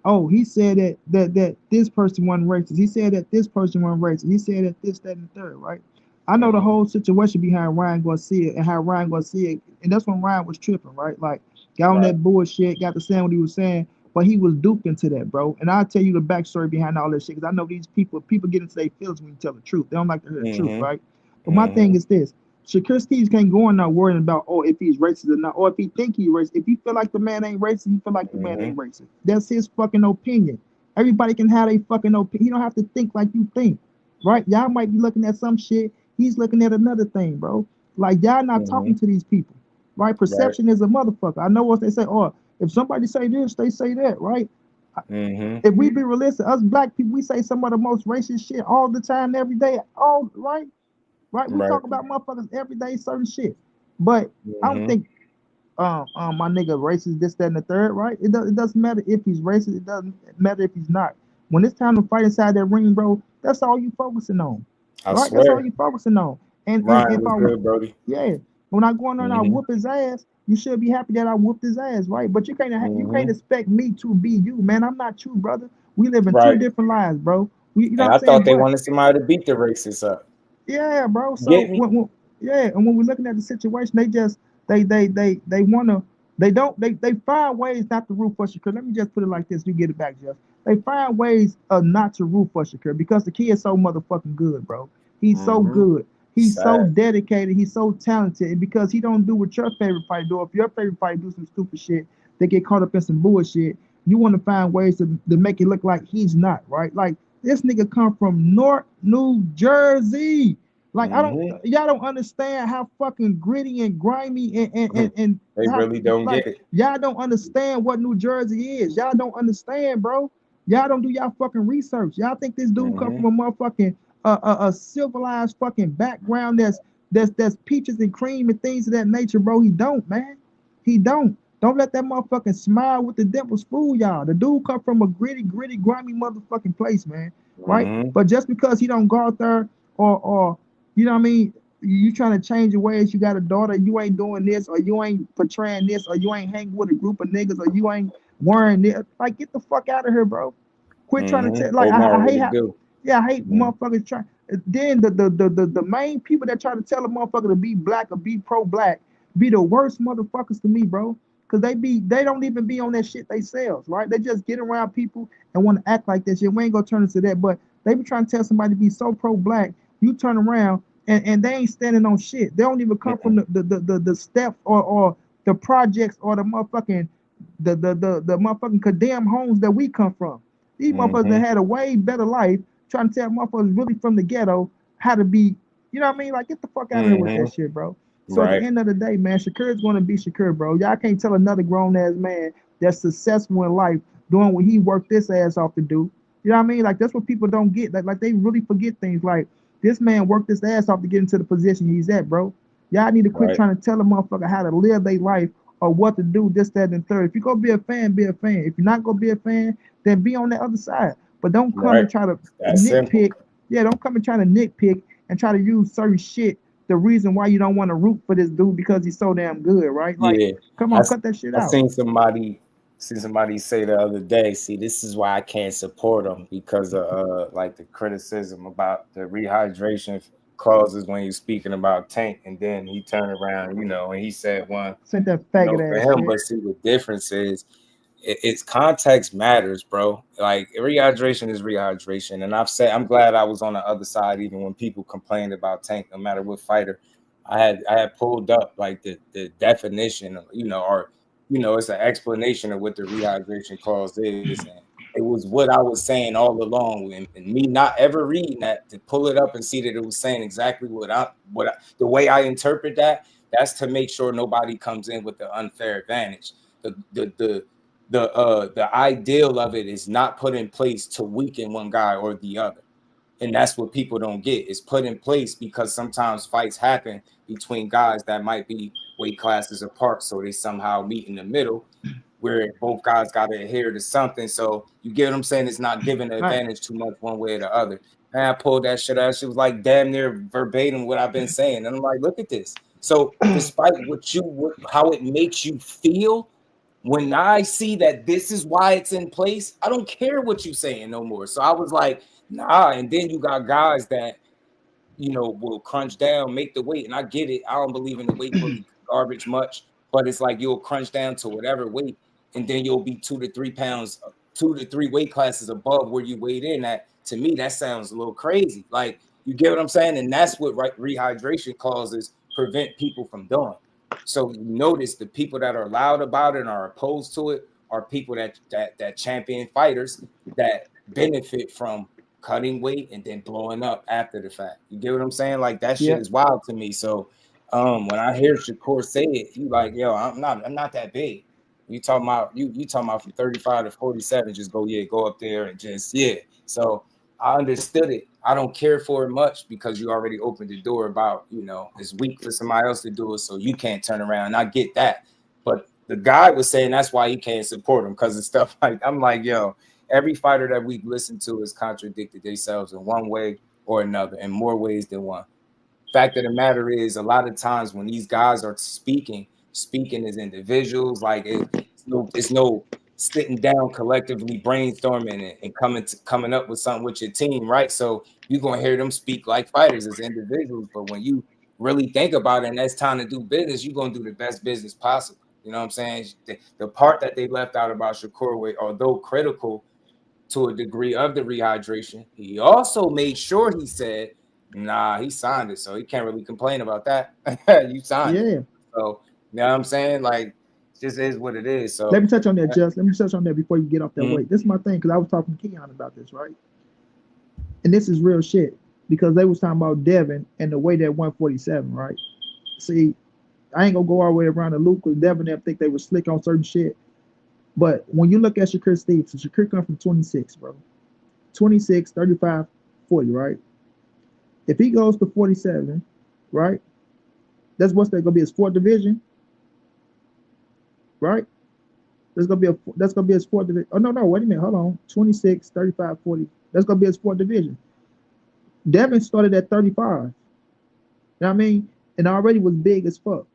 Oh, he said that this person wasn't racist. He said that this person wasn't racist. He said that this, that, and the third, right? I know the whole situation behind Ryan Garcia and how Ryan Garcia, and that's when Ryan was tripping, right? Like, got on that bullshit, got to saying what he was saying, but he was duped into that, bro. And I'll tell you the backstory behind all that shit, because I know these people get into their feelings when you tell the truth. They don't like to hear the truth, right? But my thing is this. Shakur Stevens can't go on now worrying about, if he's racist or not, or if he think he's racist. If he feel like the man ain't racist, he feel like the man ain't racist. That's his fucking opinion. Everybody can have a fucking opinion. You don't have to think like you think, right? Y'all might be looking at some shit. He's looking at another thing, bro. Like, y'all not talking to these people, right? Perception is a motherfucker. I know what they say. Or if somebody say this, they say that, right? If we be realistic, us black people, we say some of the most racist shit all the time, every day, all right? Right? We talk about motherfuckers every day, certain shit. But I don't think my nigga racist, this, that, and the third, right? It doesn't matter if he's racist, it doesn't matter if he's not. When it's time to fight inside that ring, bro, that's all you focusing on. Right? That's all you focusing on. And Ryan if was good, Brody. Yeah. When I go in there and I whoop his ass, you should be happy that I whooped his ass, right? But you can't expect me to be you, man. I'm not you, brother. We live in two different lives, bro. You know what I'm saying? I thought they wanted somebody to beat the racists up. Yeah, bro. So and when we're looking at the situation, they find ways not to root for Shakur. Let me just put it like this. You get it back, Jeff. They find ways not to root for Shakur because the kid is so motherfucking good, bro. He's so good. He's so dedicated. He's so talented. And because he don't do what your favorite fighter do, if your favorite fighter do some stupid shit, they get caught up in some bullshit. You want to find ways to make it look like he's not, right? Like, this nigga come from North New Jersey. Like, y'all don't understand how fucking gritty and grimy and they how, really don't like, get it. Y'all don't understand what New Jersey is. Y'all don't understand, bro. Y'all don't do y'all fucking research. Y'all think this dude come from a motherfucking a civilized fucking background that's peaches and cream and things of that nature, bro. He don't, man. He don't. Don't let that motherfucking smile with the dimples fool y'all. The dude come from a gritty, grimy motherfucking place, man. Right? But just because he don't go out there or you know what I mean, you trying to change your ways, you got a daughter, you ain't doing this, or you ain't portraying this, or you ain't hanging with a group of niggas, or you ain't wearing this. Like, get the fuck out of here, bro. Quit trying to tell, like, I hate how, I hate motherfuckers trying. Then the main people that try to tell a motherfucker to be black or be pro-black be the worst motherfuckers to me, bro. Cause they don't even be on that shit themselves, right? They just get around people and want to act like that shit. We ain't gonna turn into that, but they be trying to tell somebody to be so pro-black. You turn around and they ain't standing on shit. They don't even come from the steps or the projects or the motherfucking the motherfucking condemned homes that we come from. These motherfuckers that had a way better life, trying to tell motherfuckers really from the ghetto how to be, you know what I mean? Like, get the fuck out of here with that shit, bro. So at the end of the day, man, Shakur is going to be Shakur, bro. Y'all can't tell another grown-ass man that's successful in life doing what he worked this ass off to do. You know what I mean? Like, that's what people don't get. Like they really forget things. Like, this man worked his ass off to get into the position he's at, bro. Y'all need to quit trying to tell a motherfucker how to live their life or what to do, this, that, and third. If you're going to be a fan, be a fan. If you're not going to be a fan, then be on the other side. But don't come and try to nitpick. Yeah, don't come and try to nitpick and try to use certain shit the reason why you don't want to root for this dude because he's so damn good, right? Like, come on, cut that shit out. I seen somebody say the other day, see, this is why I can't support him because of like the criticism about the rehydration clauses when he's speaking about Tank, and then he turned around, you know, and he said one sent that faggot for ass him, shit. but see the difference is it's context matters, bro. Like, rehydration is rehydration, and I'm glad I was on the other side even when people complained about Tank, no matter what fighter. I had pulled up like the definition of, or it's an explanation of what the rehydration clause is, and it was what I was saying all along, and me not ever reading that to pull it up and see that it was saying exactly the way I interpret that. That's to make sure nobody comes in with the unfair advantage. The ideal of it is not put in place to weaken one guy or the other. And that's what people don't get. It's put in place because sometimes fights happen between guys that might be weight classes apart, so they somehow meet in the middle where both guys got to adhere to something. So you get what I'm saying? It's not giving the advantage too much one way or the other. And I pulled that shit out. She was like damn near verbatim what I've been saying. And I'm like, look at this. So despite how it makes you feel, when I see that this is why it's in place, I don't care what you're saying no more. So I was like, nah. And then you got guys that, will crunch down, make the weight. And I get it. I don't believe in the weight bully garbage much, but it's like you'll crunch down to whatever weight, and then you'll be 2 to 3 pounds, 2 to 3 weight classes above where you weighed in at. To me, that sounds a little crazy. Like, you get what I'm saying? And that's what rehydration clauses prevent people from doing. So you notice the people that are loud about it and are opposed to it are people that champion fighters that benefit from cutting weight and then blowing up after the fact. You get what I'm saying? Like, that shit is wild to me. So when I hear Shakur say it, you like, yo, I'm not that big. You talking about from 35 to 47, just go up there and just So I understood it. I don't care for it much because you already opened the door about, it's weak for somebody else to do it, so you can't turn around. I get that. But the guy was saying that's why he can't support him, because of stuff like, I'm like, yo, every fighter that we've listened to has contradicted themselves in one way or another, in more ways than one. Fact of the matter is, a lot of times when these guys are speaking as individuals, like it's no sitting down collectively brainstorming and coming up with something with your team, right? So you're gonna hear them speak like fighters as individuals, but when you really think about it and that's time to do business, you're gonna do the best business possible. You know what I'm saying? The part that they left out about Shakur, although critical to a degree of the rehydration, he also made sure he said, nah, he signed it, so he can't really complain about that. You signed it. So you know what I'm saying? Like, just is what it is. So let me touch on that, Just. Let me touch on that before you get off that weight. This is my thing, because I was talking to Keon about this, right? And this is real shit, because they was talking about Devin and the weight at 147, right? See, I ain't gonna go all the way around the loop, because Devin and them think they were slick on certain shit. But when you look at Shakur Stevenson, Shakur come from 26, bro. 26, 35, 40, right? If he goes to 47, right? That's what's that gonna be, his fourth division? Right? That's gonna be his fourth division. Oh no, wait a minute, hold on. 26, 35, 40. That's gonna be his fourth division. Devin started at 35. You know what I mean? And already was big as fuck.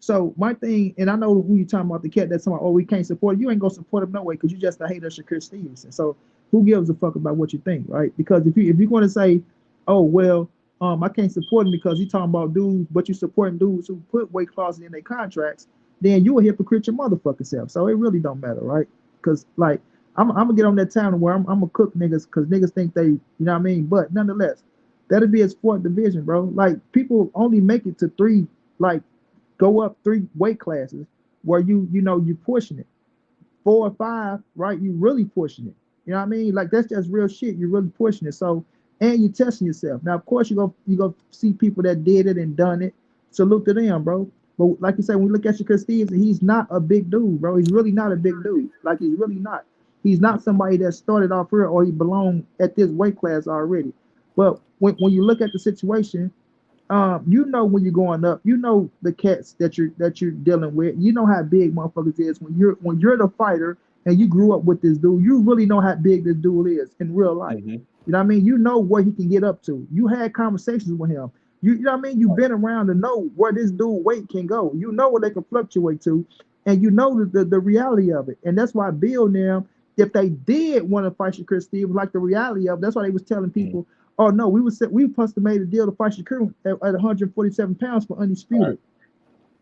So my thing, and I know who you talking about, the cat that's talking about, we can't support him. You ain't gonna support him no way, because you just a hater of Shakur Stevenson. So who gives a fuck about what you think, right? Because if you're gonna say, oh well, I can't support him because he's talking about dudes, but you supporting dudes who put weight clauses in their contracts, then you a hypocrite your motherfucking self. So it really don't matter, right? Because like I'm gonna get on that town where I'm gonna cook niggas, because niggas think they, you know what I mean? But nonetheless, that'll be his fourth division, bro. Like, people only make it to 3, like go up 3 weight classes where you pushing it. 4 or 5, right? You really pushing it. You know what I mean? Like, that's just real shit. You're really pushing it. So, and you're testing yourself. Now, of course, you go see people that did it and done it. Salute to them, bro. But like you said, when we look at Shakur Stevenson, he's not a big dude, bro. He's really not a big dude. Like, he's really not. He's not somebody that started off here or he belonged at this weight class already. But when you look at the situation, when you're going up, the cats that you're dealing with. You know how big motherfuckers is when you're the fighter and you grew up with this dude. You really know how big this dude is in real life. You know what I mean? You know what he can get up to. You had conversations with him. You know what I mean? You've been around to know where this dude weight can go. You know what they can fluctuate to, and you know the reality of it. And that's why Build now, if they did want to fight Shakur Stevens, like the reality of it, that's why they was telling people, oh no, we supposed to made a deal to fight Shakur at 147 pounds for undisputed. Right.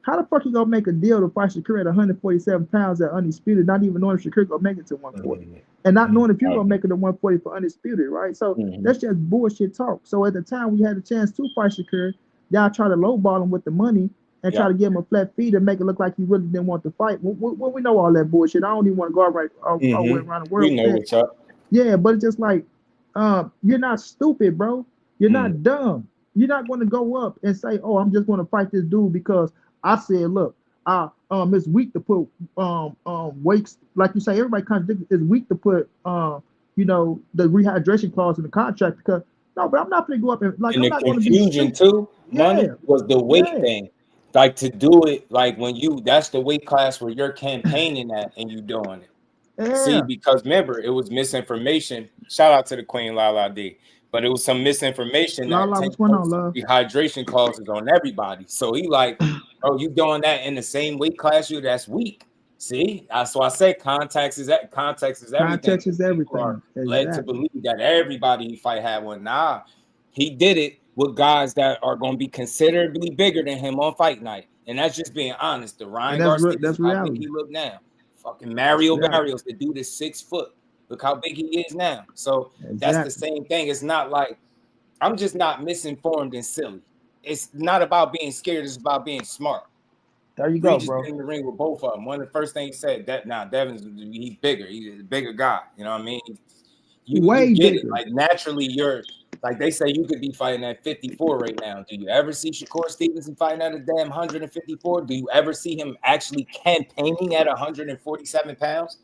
How the fuck you gonna make a deal to fight Shakur at 147 pounds at undisputed, not even knowing if Shakur gonna make it to 140, and not knowing if you're gonna make it to 140 for undisputed, right? So that's just bullshit talk. So at the time we had a chance to fight Shakur, y'all try to lowball him with the money and try to give him a flat fee to make it look like he really didn't want to fight. Well, we know all that bullshit. I don't even want to go around the world. We know what's up. Yeah, but it's just like, you're not stupid, bro. You're not dumb. You're not going to go up and say, "Oh, I'm just going to fight this dude because I said, look, it's weak to put weights, like you say, everybody contradicts. It's weak to put you know, the rehydration clause in the contract because no, but I'm not going to go up and like And I'm the not going to be confusion too, money Yeah. was the weight Yeah. thing. Like to do it, like when that's the weight class where you're campaigning at and you doing it. Yeah. See, because remember, it was misinformation. Shout out to the Queen Lala D. But it was some misinformation Lala, what's going on, love? Dehydration clauses on everybody. So he like, oh, you doing that in the same weight class you? That's weak. See, so I say context is everything. Context is everything. Led to believe that everybody he fight had one. Nah, he did it with guys that are going to be considerably bigger than him on fight night, and that's just being honest. The Ryan Garcia, that's how reality. big he look now. Fucking Mario Barrios, the dude is 6 foot. Look how big he is now. So that's the same thing. It's not like I'm just not misinformed and silly. It's not about being scared. It's about being smart. There you go, bro. In the ring with both of them. One of the first things he said that now Devin's he's bigger. He's a bigger guy. You know what I mean? You get it. Like naturally, you're like they say you could be fighting at 54 right now. Do you ever see Shakur Stevenson fighting at a damn 154? Do you ever see him actually campaigning at 147 pounds?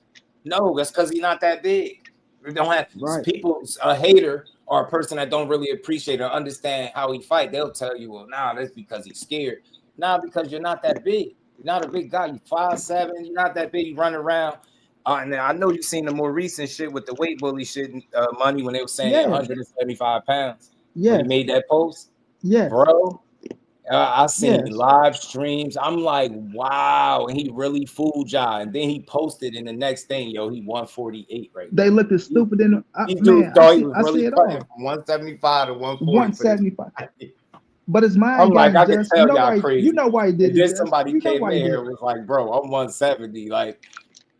No, that's because he's not that big. We don't have people. A hater or a person that don't really appreciate or understand how he fight. They'll tell you, well, nah, that's because he's scared. Nah, because you're not that big. You're not a big guy. You're 5'7". You're not that big. You run around. And I know you've seen the more recent shit with the weight bully shit, money when they were saying 175 pounds. Yeah, he made that post. Yeah, bro. I seen live streams. I'm like, wow, and he really fooled y'all. And then he posted in the next thing, yo, he 148 right now. They look as stupid in These dudes thought he was really cutting from 175 to 145. But it's mine. I'm like, I can tell y'all crazy. You know why he did it. Somebody came in here and was like, bro, I'm 170. Like,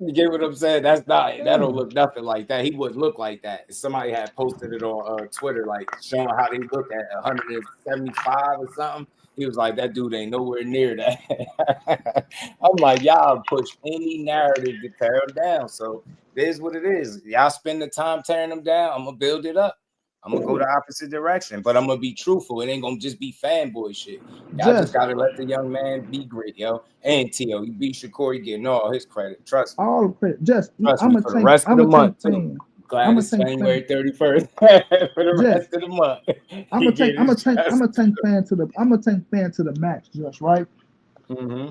you get what I'm saying? That's not, that don't look nothing like that. He wouldn't look like that. Somebody had posted it on Twitter, like showing how they look at 175 or something. He was like, that dude ain't nowhere near that. I'm like, y'all push any narrative to tear him down. So it is what it is. Y'all spend the time tearing them down. I'm going to build it up. I'm going to go the opposite direction. But I'm going to be truthful. It ain't going to just be fanboy shit. Y'all just got to let the young man be great, yo. And Tio, you beat Shakur, you getting all his credit. Trust me. All the credit. I'm going to take the rest of the month, too. Glad it's January 31st for the rest of the month. I'm gonna take Fan to the match, just right.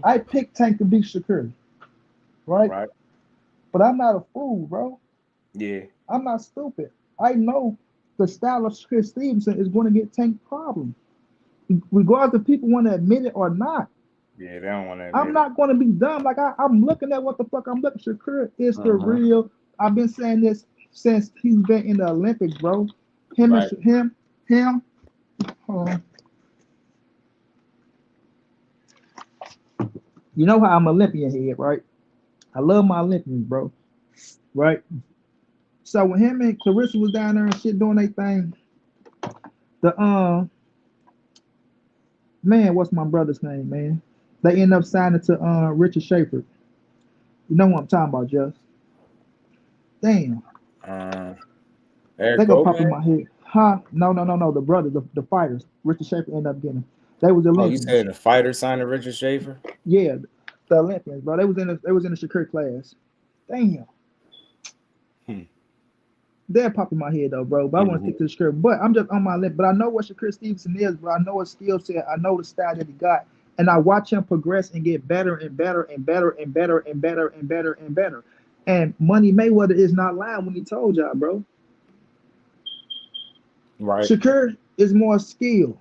I picked Tank to beat Shakur, right? But I'm not a fool, bro. Yeah, I'm not stupid. I know the style of Chris Stevenson is going to get Tank problems, regardless if people want to admit it or not. Yeah, they don't want to. I'm not going to be dumb. Like I'm looking at what the fuck I'm looking. Shakur is the real. I've been saying this since he's been in the Olympics, bro. Him. Hold on. You know how I'm Olympian head, right? I love my Olympians, bro. Right? So when him and Clarissa was down there and shit doing their thing, the man, what's my brother's name, man? They end up signing to Richard Schaefer. You know what I'm talking about, Just. Damn. They gonna pop in my head. Huh? No. The brothers, the fighters. Richard Schaefer ended up getting them. They was the Olympians. You said the fighter signed to Richard Schaefer? Yeah, the Olympians, bro. They was in the Shakur class. Damn. They're popping my head though, bro. But I want to stick to the Shakur. But I'm just on my lip. But I know what Shakur Stevenson is, bro. I know his skill set. I know the style that he got. And I watch him progress and get better and better and better and better and better and better and better. And Money Mayweather is not lying when he told y'all, bro. Right. Shakur is more skilled,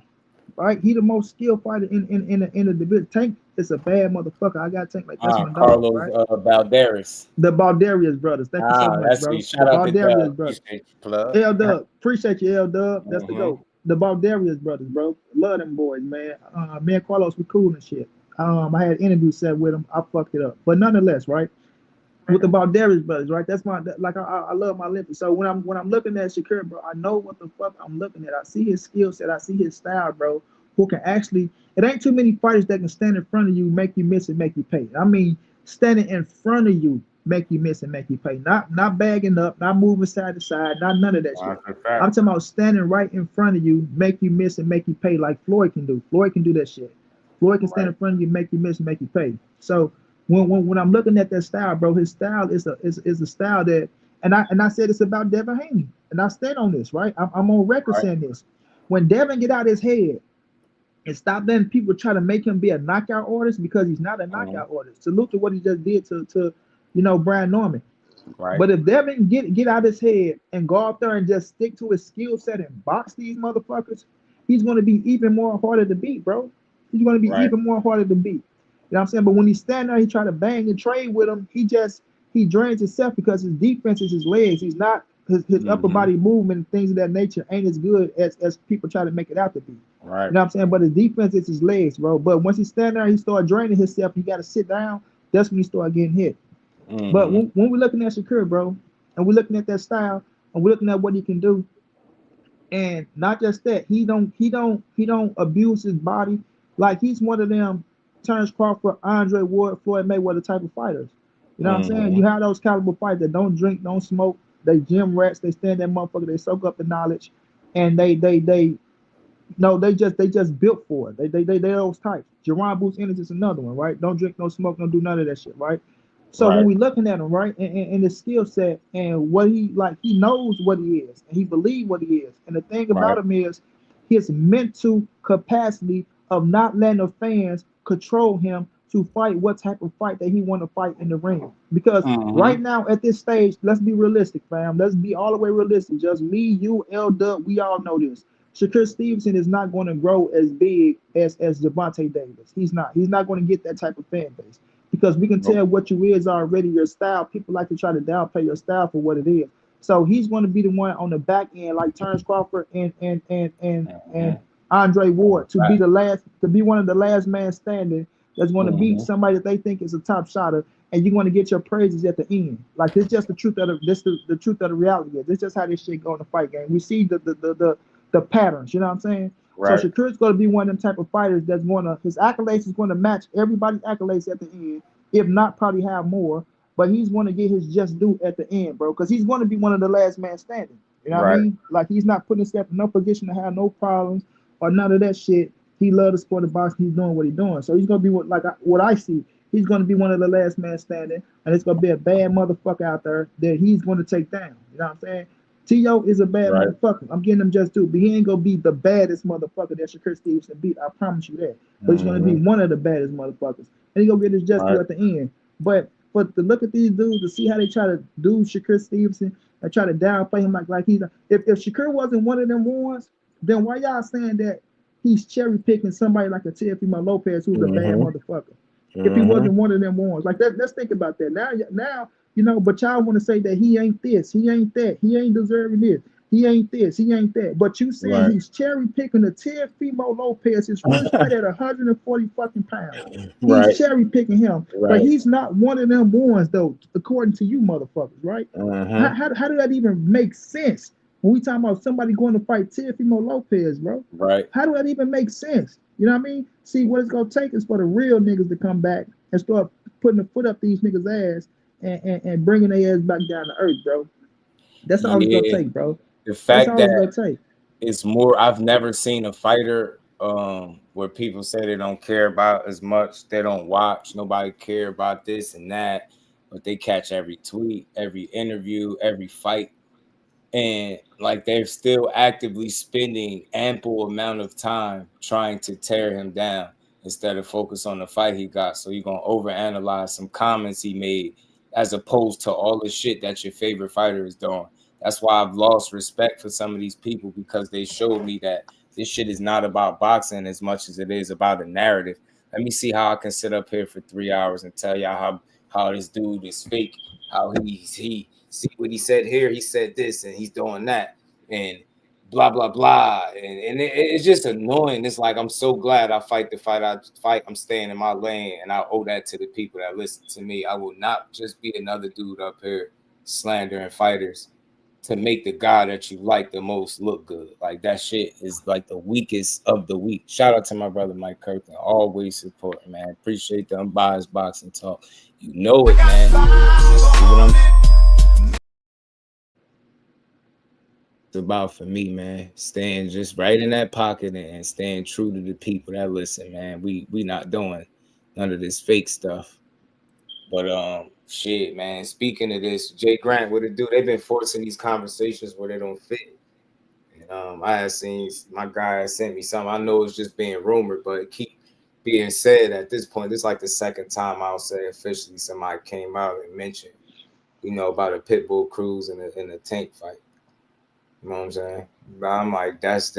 right? He the most skilled fighter in the division. Tank is a bad motherfucker. I got Tank like that's my dog, Carlos right? Balderas. The Baldarius brothers. Thank you so much, bro. Shout out to Baldarius brothers. L Dub. Appreciate you, L Dub. That's the GOAT. The Baldarius brothers, bro. Love them boys, man. Me and Carlos, we cool and shit. I had an interview set with them. I fucked it up. But nonetheless, right? With the Baldarius brothers, right? That's my I love my Olympics. So when I'm looking at Shakur, bro, I know what the fuck I'm looking at. I see his skill set, I see his style, bro. who can actually. It ain't too many fighters that can stand in front of you, make you miss and make you pay. I mean, standing in front of you, make you miss and make you pay. Not bagging up, not moving side to side, not none of that shit. I'm talking about standing right in front of you, make you miss and make you pay, like Floyd can do. Floyd can do that shit. Floyd can stand in front of you, make you miss and make you pay. So when I'm looking at that style, bro, his style is a style that, and I said it's about Devin Haney, and I stand on this, right? I'm on record saying this. When Devin get out his head and stop letting people try to make him be a knockout artist, because he's not a knockout artist. Salute to what he just did to Brian Norman. Right. But if Devin get out his head and go out there and just stick to his skill set and box these motherfuckers, he's going to be even more harder to beat, bro. He's going to be even more harder to beat. You know what I'm saying? But when he stand there, he try to bang and trade with him. He drains himself because his defense is his legs. He's not his upper body movement and things of that nature ain't as good as people try to make it out to be. Right. You know what I'm saying? But his defense is his legs, bro. But once he stand there, he start draining himself. He got to sit down. That's when he start getting hit. But when we're looking at Shakur, bro, and we're looking at that style, and we're looking at what he can do, and not just that, he don't abuse his body. Like, he's one of them Terrence Crawford, Andre Ward, Floyd Mayweather type of fighters. You know what I'm saying? You have those caliber fighters that don't drink, don't smoke, they gym rats, they stand that motherfucker, they soak up the knowledge, and they just built for it. They those types. Jerron Boots Ennis is another one, right? Don't drink, no smoke, don't do none of that shit, right? So when we looking at him, right, and his skill set and what he knows what he is, and he believes what he is. And the thing about him is his mental capacity of not letting the fans control him to fight what type of fight that he want to fight in the ring. Because right now at this stage, let's be realistic, fam. Let's be all the way realistic. Just me, you, L-Dub, we all know this. Shakur Stevenson is not going to grow as big as Gervonta Davis. He's not. He's not going to get that type of fan base. Because we can tell what you is already, your style. People like to try to downplay your style for what it is. So he's going to be the one on the back end, like Terrence Crawford and Andre Ward, to be one of the last man standing that's going to beat somebody that they think is a top shotter, and you're going to get your praises at the end. Like, it's just the truth of the truth of the reality. This is just how this shit go in the fight game. We see the patterns. You know what I'm saying? Right. So Shakur's going to be one of them type of fighters that's going to, his accolades is going to match everybody's accolades at the end, if not probably have more, but he's going to get his just due at the end, bro, because he's going to be one of the last man standing. You know what I mean? Like, he's not putting himself in no position to have no problems or none of that shit. He loves the sport of boxing. He's doing what he's doing. So he's going to be what I see. He's going to be one of the last man standing, and it's going to be a bad motherfucker out there that he's going to take down. You know what I'm saying? T.O. is a bad motherfucker. I'm getting him just due, but he ain't gonna be the baddest motherfucker that Shakur Stevenson beat. I promise you that. But he's gonna be one of the baddest motherfuckers, and he gonna get his just due at the end. But to look at these dudes, to see how they try to do Shakur Stevenson and try to downplay him like he's if Shakur wasn't one of them ones, then why y'all saying that he's cherry picking somebody like a Teofimo Lopez who's a bad motherfucker? If he wasn't one of them ones, like that, let's think about that. Now. You know, but y'all want to say that he ain't this, he ain't that, he ain't deserving this, he ain't this, he ain't that. But you saying he's cherry picking the Teofimo Lopez, his first fight at 140 fucking pounds. He's cherry picking him, but he's not one of them ones though, according to you motherfuckers, right? How do that even make sense when we talking about somebody going to fight Teofimo Lopez, bro? Right? How do that even make sense? You know what I mean? See, what it's gonna take is for the real niggas to come back and start putting a foot up these niggas' ass. And bringing their ass back down to earth, bro. That's all it's gonna take, bro. The fact that it's more, I've never seen a fighter where people say they don't care about as much, they don't watch, nobody care about this and that, but they catch every tweet, every interview, every fight, and like they're still actively spending ample amount of time trying to tear him down instead of focus on the fight he got. So you're gonna overanalyze some comments he made, as opposed to all the shit that your favorite fighter is doing. That's why I've lost respect for some of these people, because they showed me that this shit is not about boxing as much as it is about a narrative. Let me see how I can sit up here for 3 hours and tell y'all how this dude is fake, how he see what he said here, he said this, and he's doing that, and blah, blah, blah. And it's just annoying. It's like, I'm so glad I fight the fight I fight. I'm staying in my lane, and I owe that to the people that listen to me. I will not just be another dude up here slandering fighters to make the guy that you like the most look good. Like that shit is like the weakest of the weak. Shout out to my brother Mike Kirkland, always supporting, man. Appreciate the unbiased boxing talk. You know it, man. It's about for me, man. Staying just right in that pocket and staying true to the people that listen, man. We not doing none of this fake stuff. But shit, man. Speaking of this, Jay Grant, what it do? They've been forcing these conversations where they don't fit. And I had seen my guy sent me something. I know it's just being rumored, but it keep being said at this point. This is like the second time I'll say officially somebody came out and mentioned, about a pit bull cruise in a tank fight. You know what I'm saying? But I'm like, that's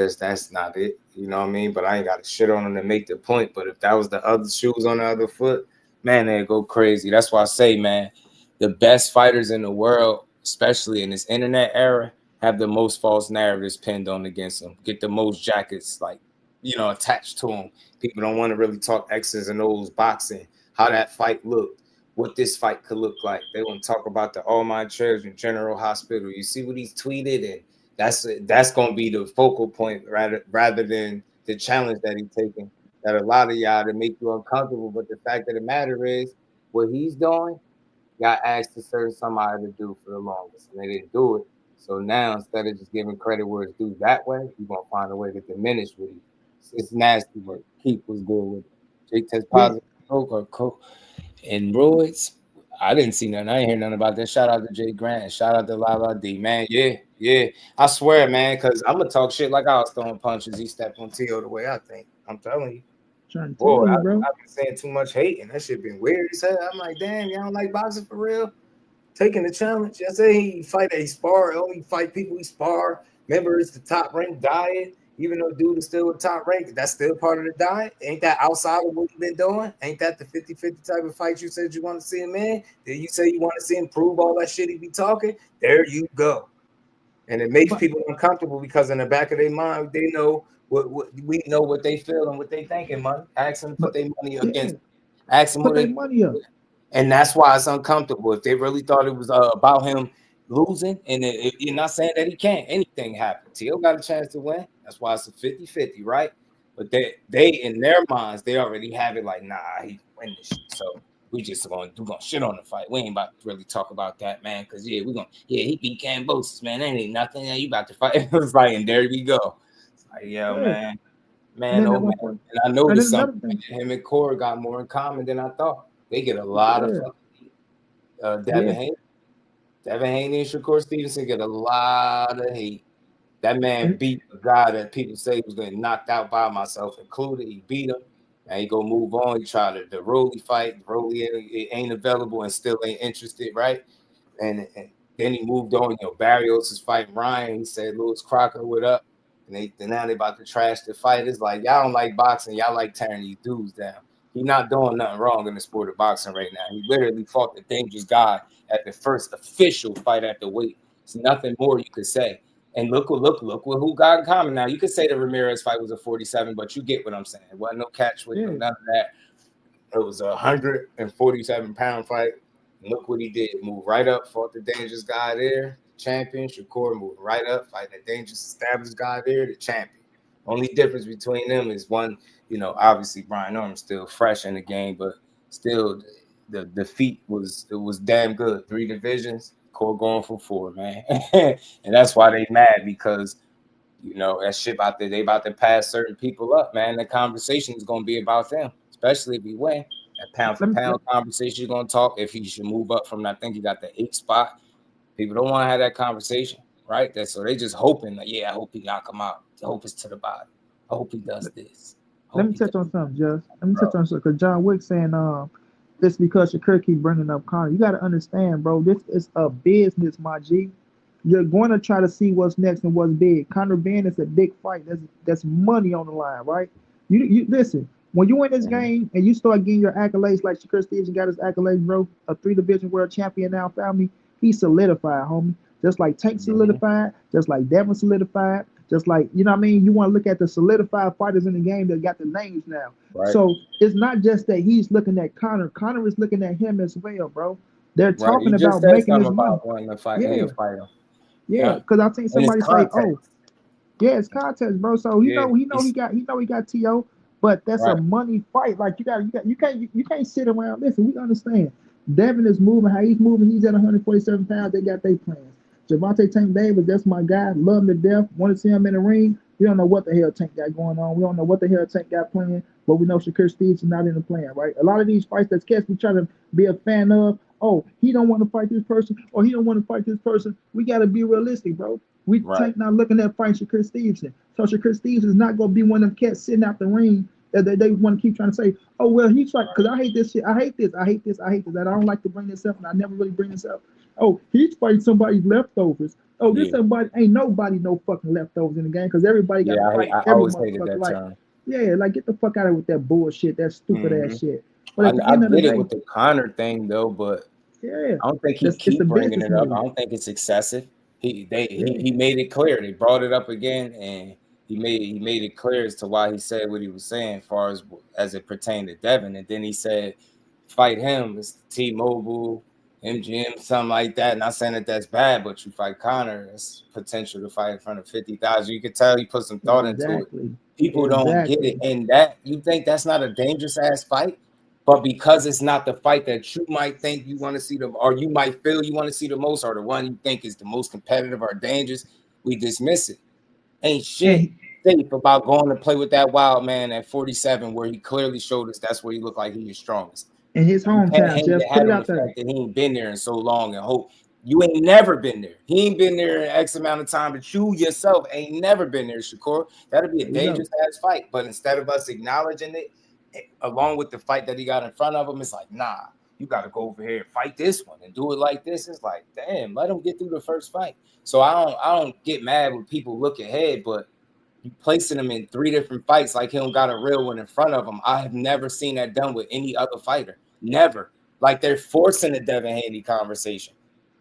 not it. You know what I mean? But I ain't got to shit on them to make the point. But if that was the other shoes on the other foot, man, they'd go crazy. That's why I say, man, the best fighters in the world, especially in this internet era, have the most false narratives pinned on against them. Get the most jackets, attached to them. People don't want to really talk X's and O's boxing, how that fight looked, what this fight could look like. They want to talk about the All My Children General Hospital. You see what he's tweeted, and that's going to be the focal point rather than the challenge that he's taking. That a lot of y'all to make you uncomfortable, but the fact of the matter is, what he's doing, got asked to serve somebody to do for the longest, and they didn't do it. So now, instead of just giving credit where it's due that way, you're going to find a way to diminish with it. It's nasty, but Keith was good with it. Jake test positive, coke, and roids. I didn't see nothing. I ain't hear nothing about that. Shout out to Jay Grant and shout out to Lala D. Man, yeah. I swear, man, because I'm going to talk shit like I was throwing punches. He stepped on Tio the way I think. I'm telling you. Boy, I've been saying too much hate, and that shit been weird. He said, I'm like, damn, y'all don't like boxing for real? Taking the challenge. I say he fight, he spar, only fight people he spar. Remember, it's the top rank diet. Even though dude is still a top rank, that's still part of the diet. Ain't that outside of what you've been doing? Ain't that the 50-50 type of fight you said you want to see him in? Did you say you want to see him prove all that shit he be talking? There you go. And it makes people uncomfortable because in the back of their mind, they know what we know what they feel and what they thinking, man. Ask them to put their money against. Ask them put their money up. And that's why it's uncomfortable. If they really thought it was about him losing, and you're not saying that he can't, anything happen. Teal got a chance to win. That's why it's a 50-50, right? But they in their minds, they already have it like, nah, he can win this shit. So we just gonna shit on the fight. We ain't about to really talk about that, man. Because he beat Cambosis, man. That ain't nothing. You about to fight. It was like, and there we go. It's like, man. Oh man. And I noticed something. Him and Corey got more in common than I thought. They get a lot of fucking Devin Haney. Devin Haney and Shakur Stevenson get a lot of hate. That man beat a guy that people say was getting knocked out by, myself included. He beat him. Now he go move on. He tried the Rolly fight. Rolly ain't available and still ain't interested, right? And then he moved on. Barrios is fighting Ryan. He said, Lewis Crocker, what up? And now they about to trash the fight. It's like, y'all don't like boxing. Y'all like tearing these dudes down. He's not doing nothing wrong in the sport of boxing right now. He literally fought the dangerous guy at the first official fight at the weight. It's nothing more you could say. And look who got in common. Now, you could say the Ramirez fight was a 47, but you get what I'm saying. It wasn't no catch with none of that. It was a 147-pound fight. And look what he did. Moved right up, fought the dangerous guy there, champion. Shakur moved right up, fight the dangerous established guy there, the champion. Only difference between them is one, obviously Brian Norman's still fresh in the game, but still the defeat was damn good. 3 divisions, Core going for 4, man. And that's why they mad, because that shit they about to pass certain people up, man. The conversation is gonna be about them, especially if he win. That pound for pound conversation you're gonna talk if he should move up from, I think he got the 8th spot. People don't want to have that conversation, right? So they just hoping that, I hope he knock him out. I hope it's to the body. I hope he does this. Let me touch on something, Just. Let me touch on something, because John Wick saying this because Shakur keep bringing up Conor. You got to understand, bro, this is a business, my G. You're going to try to see what's next and what's big. Conor Ben is a big fight. That's money on the line, right? You listen, when you win this game and you start getting your accolades like Shakur Stevenson got his accolades, bro, a 3-division world champion now, family, he solidified, homie. Just like Tank solidified, just like Devin solidified, just like, you know what I mean? You want to look at the solidified fighters in the game that got the names now. Right. So it's not just that he's looking at Conor. Conor is looking at him as well, bro. They're talking about making this money. Fight him. Yeah, because I think And it's somebody say, context. "Oh, yeah, it's contest, bro." So he got To, but that's a Right. money fight. Like you can't sit around. Listen, we understand. Devin is moving how he's moving. He's at 147 pounds. They got their plans. Javante Tank Davis, that's my guy. Love him to death. Want to see him in the ring. We don't know what the hell Tank got going on. We don't know what the hell Tank got playing, but we know Shakur Stevenson is not in the plan, right? A lot of these fights that cats we try to be a fan of. Oh, he don't want to fight this person, or he don't want to fight this person. We got to be realistic, bro. Tank not looking at fighting Shakur Stevenson. So Shakur Stevenson is not going to be one of them cats sitting out the ring that they want to keep trying to say, oh, well, he's like, because I hate this shit. I hate this. And I don't like to bring this up, and I never really bring this up. Oh, he's fighting somebody's leftovers. Oh, this somebody ain't nobody no fucking leftovers in the game because everybody got to fight I every always hated motherfucker. that Like, term. yeah, like get the fuck out of here with that bullshit, that stupid ass shit. But I at the end of the get it day, with the Connor thing though, but yeah, I don't think he keep bringing it up. I don't think it's excessive. He made it clear. They brought it up again, and he made it clear as to why he said what he was saying, as far as it pertained to Devin. And then he said, "Fight him. It's T-Mobile, MGM, something like that." Not saying that that's bad, but you fight Connor, it's potential to fight in front of 50,000. You could tell he put some thought into it. People don't get it, and that you think that's not a dangerous ass fight. But because it's not the fight that you might think you want to see or you might feel you want to see the most, or the one you think is the most competitive or dangerous, we dismiss it. Ain't shit safe about going to play with that wild man at 47, where he clearly showed us that's where he looked like he was strongest. In his hometown, just put it out there. That he ain't been there in so long, and hope you ain't never been there. He ain't been there in X amount of time, but you yourself ain't never been there, Shakur. That'd be a dangerous ass fight. But instead of us acknowledging it, along with the fight that he got in front of him, it's like, nah, you got to go over here and fight this one and do it like this. It's like, damn, let him get through the first fight. So I don't get mad when people look ahead, but you placing him in 3 different fights like he don't got a real one in front of him. I have never seen that done with any other fighter. Never. Like they're forcing the Devin Haney conversation.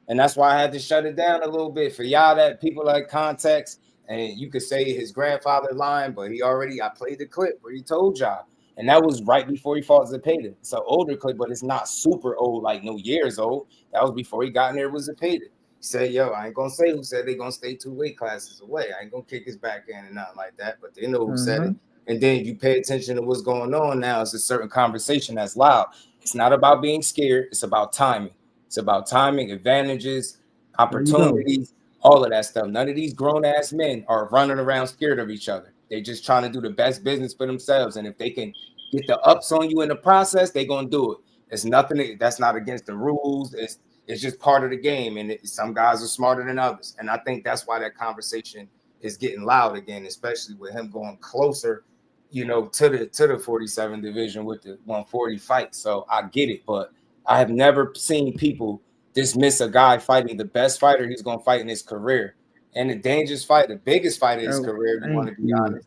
And that's why I had to shut it down a little bit for y'all that people like context. And you could say his grandfather lying, but I played the clip where he told y'all. And that was right before he fought Zepeda. It's an older clip, but it's not super old, like no years old. That was before he got in there with Zepeda. He said, yo, I ain't going to say who said they're going to stay 2 weight classes away. I ain't going to kick his back end and nothing like that, but they know who said it. And then you pay attention to what's going on now. It's a certain conversation that's loud. It's not about being scared. It's about timing. It's about timing, advantages, opportunities, all of that stuff. None of these grown-ass men are running around scared of each other. They're just trying to do the best business for themselves. And if they can get the ups on you in the process, they're going to do it. It's nothing that's not against the rules. It's just part of the game. And some guys are smarter than others. And I think that's why that conversation is getting loud again, especially with him going closer, to the 47 division with the 140 fight. So I get it, but I have never seen people dismiss a guy fighting the best fighter he's going to fight in his career. And the dangerous fight, the biggest fight in his career, you want to be honest.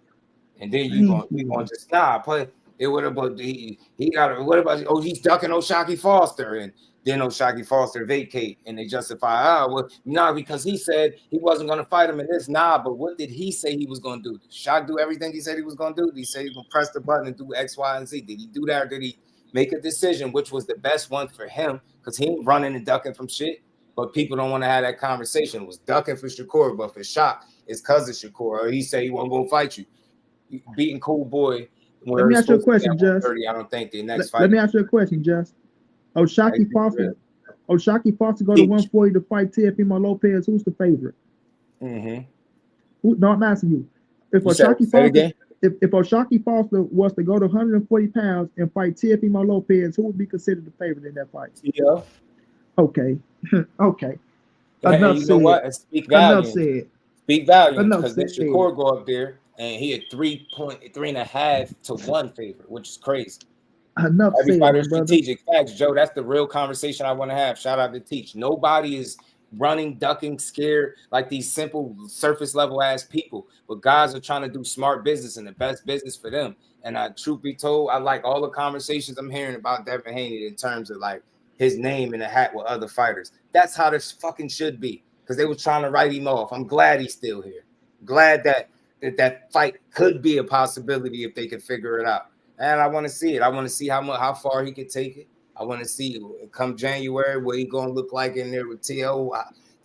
And then you going to just play it. What about he got? What about he's ducking O'Shaquie Foster, and then O'Shaquie Foster vacate, and they justify because he said he wasn't going to fight him in this. But what did he say he was going to do? Did Shaq do everything he said he was going to do? Did he say he was going to press the button and do X, Y, and Z? Did he do that, or did he make a decision which was the best one for him? Because he ain't running and ducking from shit. But people don't want to have that conversation. It was ducking for Shakur, but for Shaq, it's because of Shakur. Or he said he wasn't going to fight you. Beating Cool Boy. Let me ask you a question, Just. I don't think the next fight. Let me ask you a question, Just. O'Shaquie Foster go to 140 to fight Teofimo Lopez. Who's the favorite? No, I'm asking you. If O'Shaquie Foster was to go to 140 pounds and fight Teofimo Lopez, who would be considered the favorite in that fight? Yeah. Okay. Okay. Enough said. Speak value. Speak value. Because then Shakur go up there and he had 3.5 to 1 favorite, which is crazy. Everybody's strategic facts, Joe. That's the real conversation I want to have. Shout out to Teach. Nobody is running, ducking, scared like these simple surface level ass people. But guys are trying to do smart business and the best business for them. And truth be told, I like all the conversations I'm hearing about Devin Haney in terms of like his name in a hat with other fighters. That's how this fucking should be, because they were trying to write him off. I'm glad he's still here. Glad that fight could be a possibility if they could figure it out. And I want to see it. I want to see how far he could take it. I want to see come January what he gonna look like in there with T.O.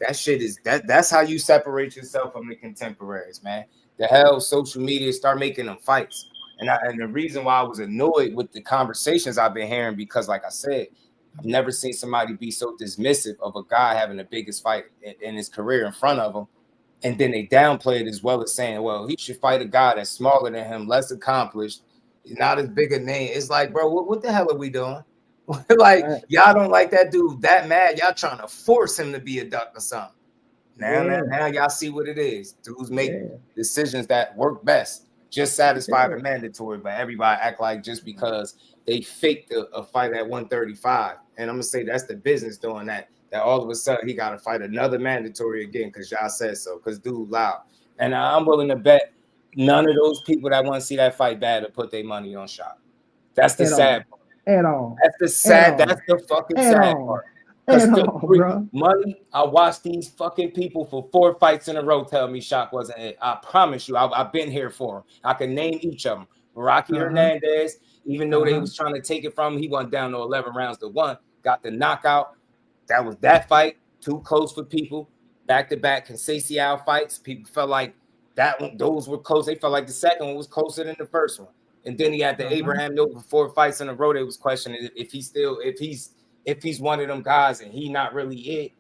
that shit is that's how you separate yourself from the contemporaries, man. The hell, social media start making them fights. And the reason why I was annoyed with the conversations I've been hearing, because like I said, I've never seen somebody be so dismissive of a guy having the biggest fight in his career in front of him. And then they downplay it as well as saying, well, he should fight a guy that's smaller than him, less accomplished, not as big a name. It's like, bro, what the hell are we doing? Like, y'all don't like that dude that mad. Y'all trying to force him to be a duck or something. Now y'all see what it is. Dudes make decisions that work best. Just satisfy the mandatory, but everybody act like just because they faked a fight at 135. And I'm gonna say that's the business doing that. That all of a sudden he got to fight another mandatory again because y'all said so. Because dude loud, and I'm willing to bet none of those people that want to see that fight bad to put their money on shot. That's the sad part. At all. That's the sad. That's the fucking sad part. Because money, I watched these fucking people for 4 fights in a row tell me Shock wasn't it. I promise you, I've been here for him. I can name each of them. Rocky Hernandez, even though they was trying to take it from him, he went down to 11 rounds to 1. Got the knockout. That was that fight. Too close for people. Back-to-back Conceição fights. People felt like that one, those were close. They felt like the second one was closer than the first one. And then he had the Abraham Noble 4 fights in a row. They was questioning if he's one of them guys and he not really it,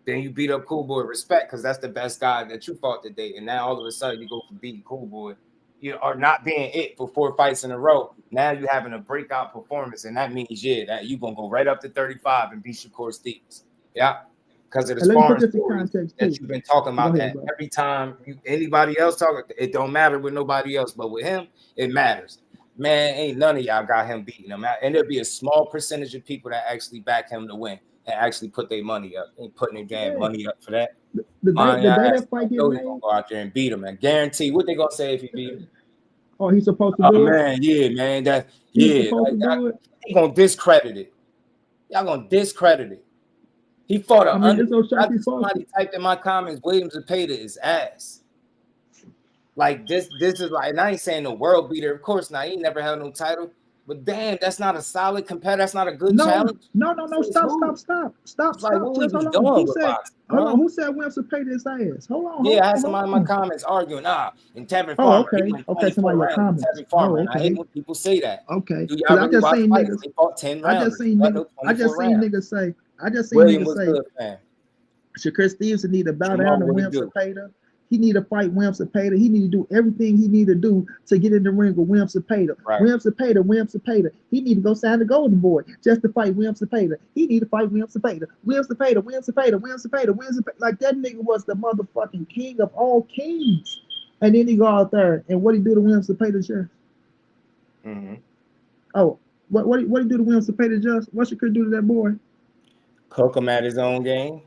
then you beat up Cool Boy. Respect, because that's the best guy that you fought today. And now all of a sudden you go from beating Cool Boy, you are not being it for 4 fights in a row. Now you're having a breakout performance, and that means that you're gonna go right up to 35 and beat Shakur Stevens. Yeah. Because of the sparring stories that you've been talking about. That every time anybody else talk, it don't matter with nobody else, but with him, it matters. Man, ain't none of y'all got him beating him. And there'll be a small percentage of people that actually back him to win and actually put their money up and putting their damn money up for that. The day that fight get made, gonna go out there and beat him and guarantee what they gonna say if he beat him. Oh, he's supposed to do it. Man, yeah, man, that they gonna discredit it. Y'all gonna discredit it. He fought somebody typed in my comments, Williams Zepeda is ass. Like this is like, and I ain't saying no world beater. Of course not. He never held no title. But damn, that's not a solid competitor. That's not a good challenge. No. Stop. Like, what we be doing with boxing? Hold on. Who said Williams Zepeda is ass? Hold on. Yeah, I had somebody in my comments arguing. And Tevin Farmer. Okay. Somebody in your comments. Tevin Farmer. And I hate when people say that. Okay. Do y'all really watch fights? They fought 10 rounds. I just seen niggas say. Shakur Stevenson need to bow down to Williams Zepeda. He need to fight Williams Zepeda. He need to do everything he need to do to get in the ring with Williams Zepeda. Right. Williams Zepeda. He need to go sign the Golden Boy just to fight Williams Zepeda. He need to fight Williams Zepeda. Williams Zepeda. Like that nigga was the motherfucking king of all kings. And then he go out there and what he do to Williams Zepeda, Sheriff? Oh, what he do to Williams Zepeda, just? What Shakur do to that boy? Cook him at his own game.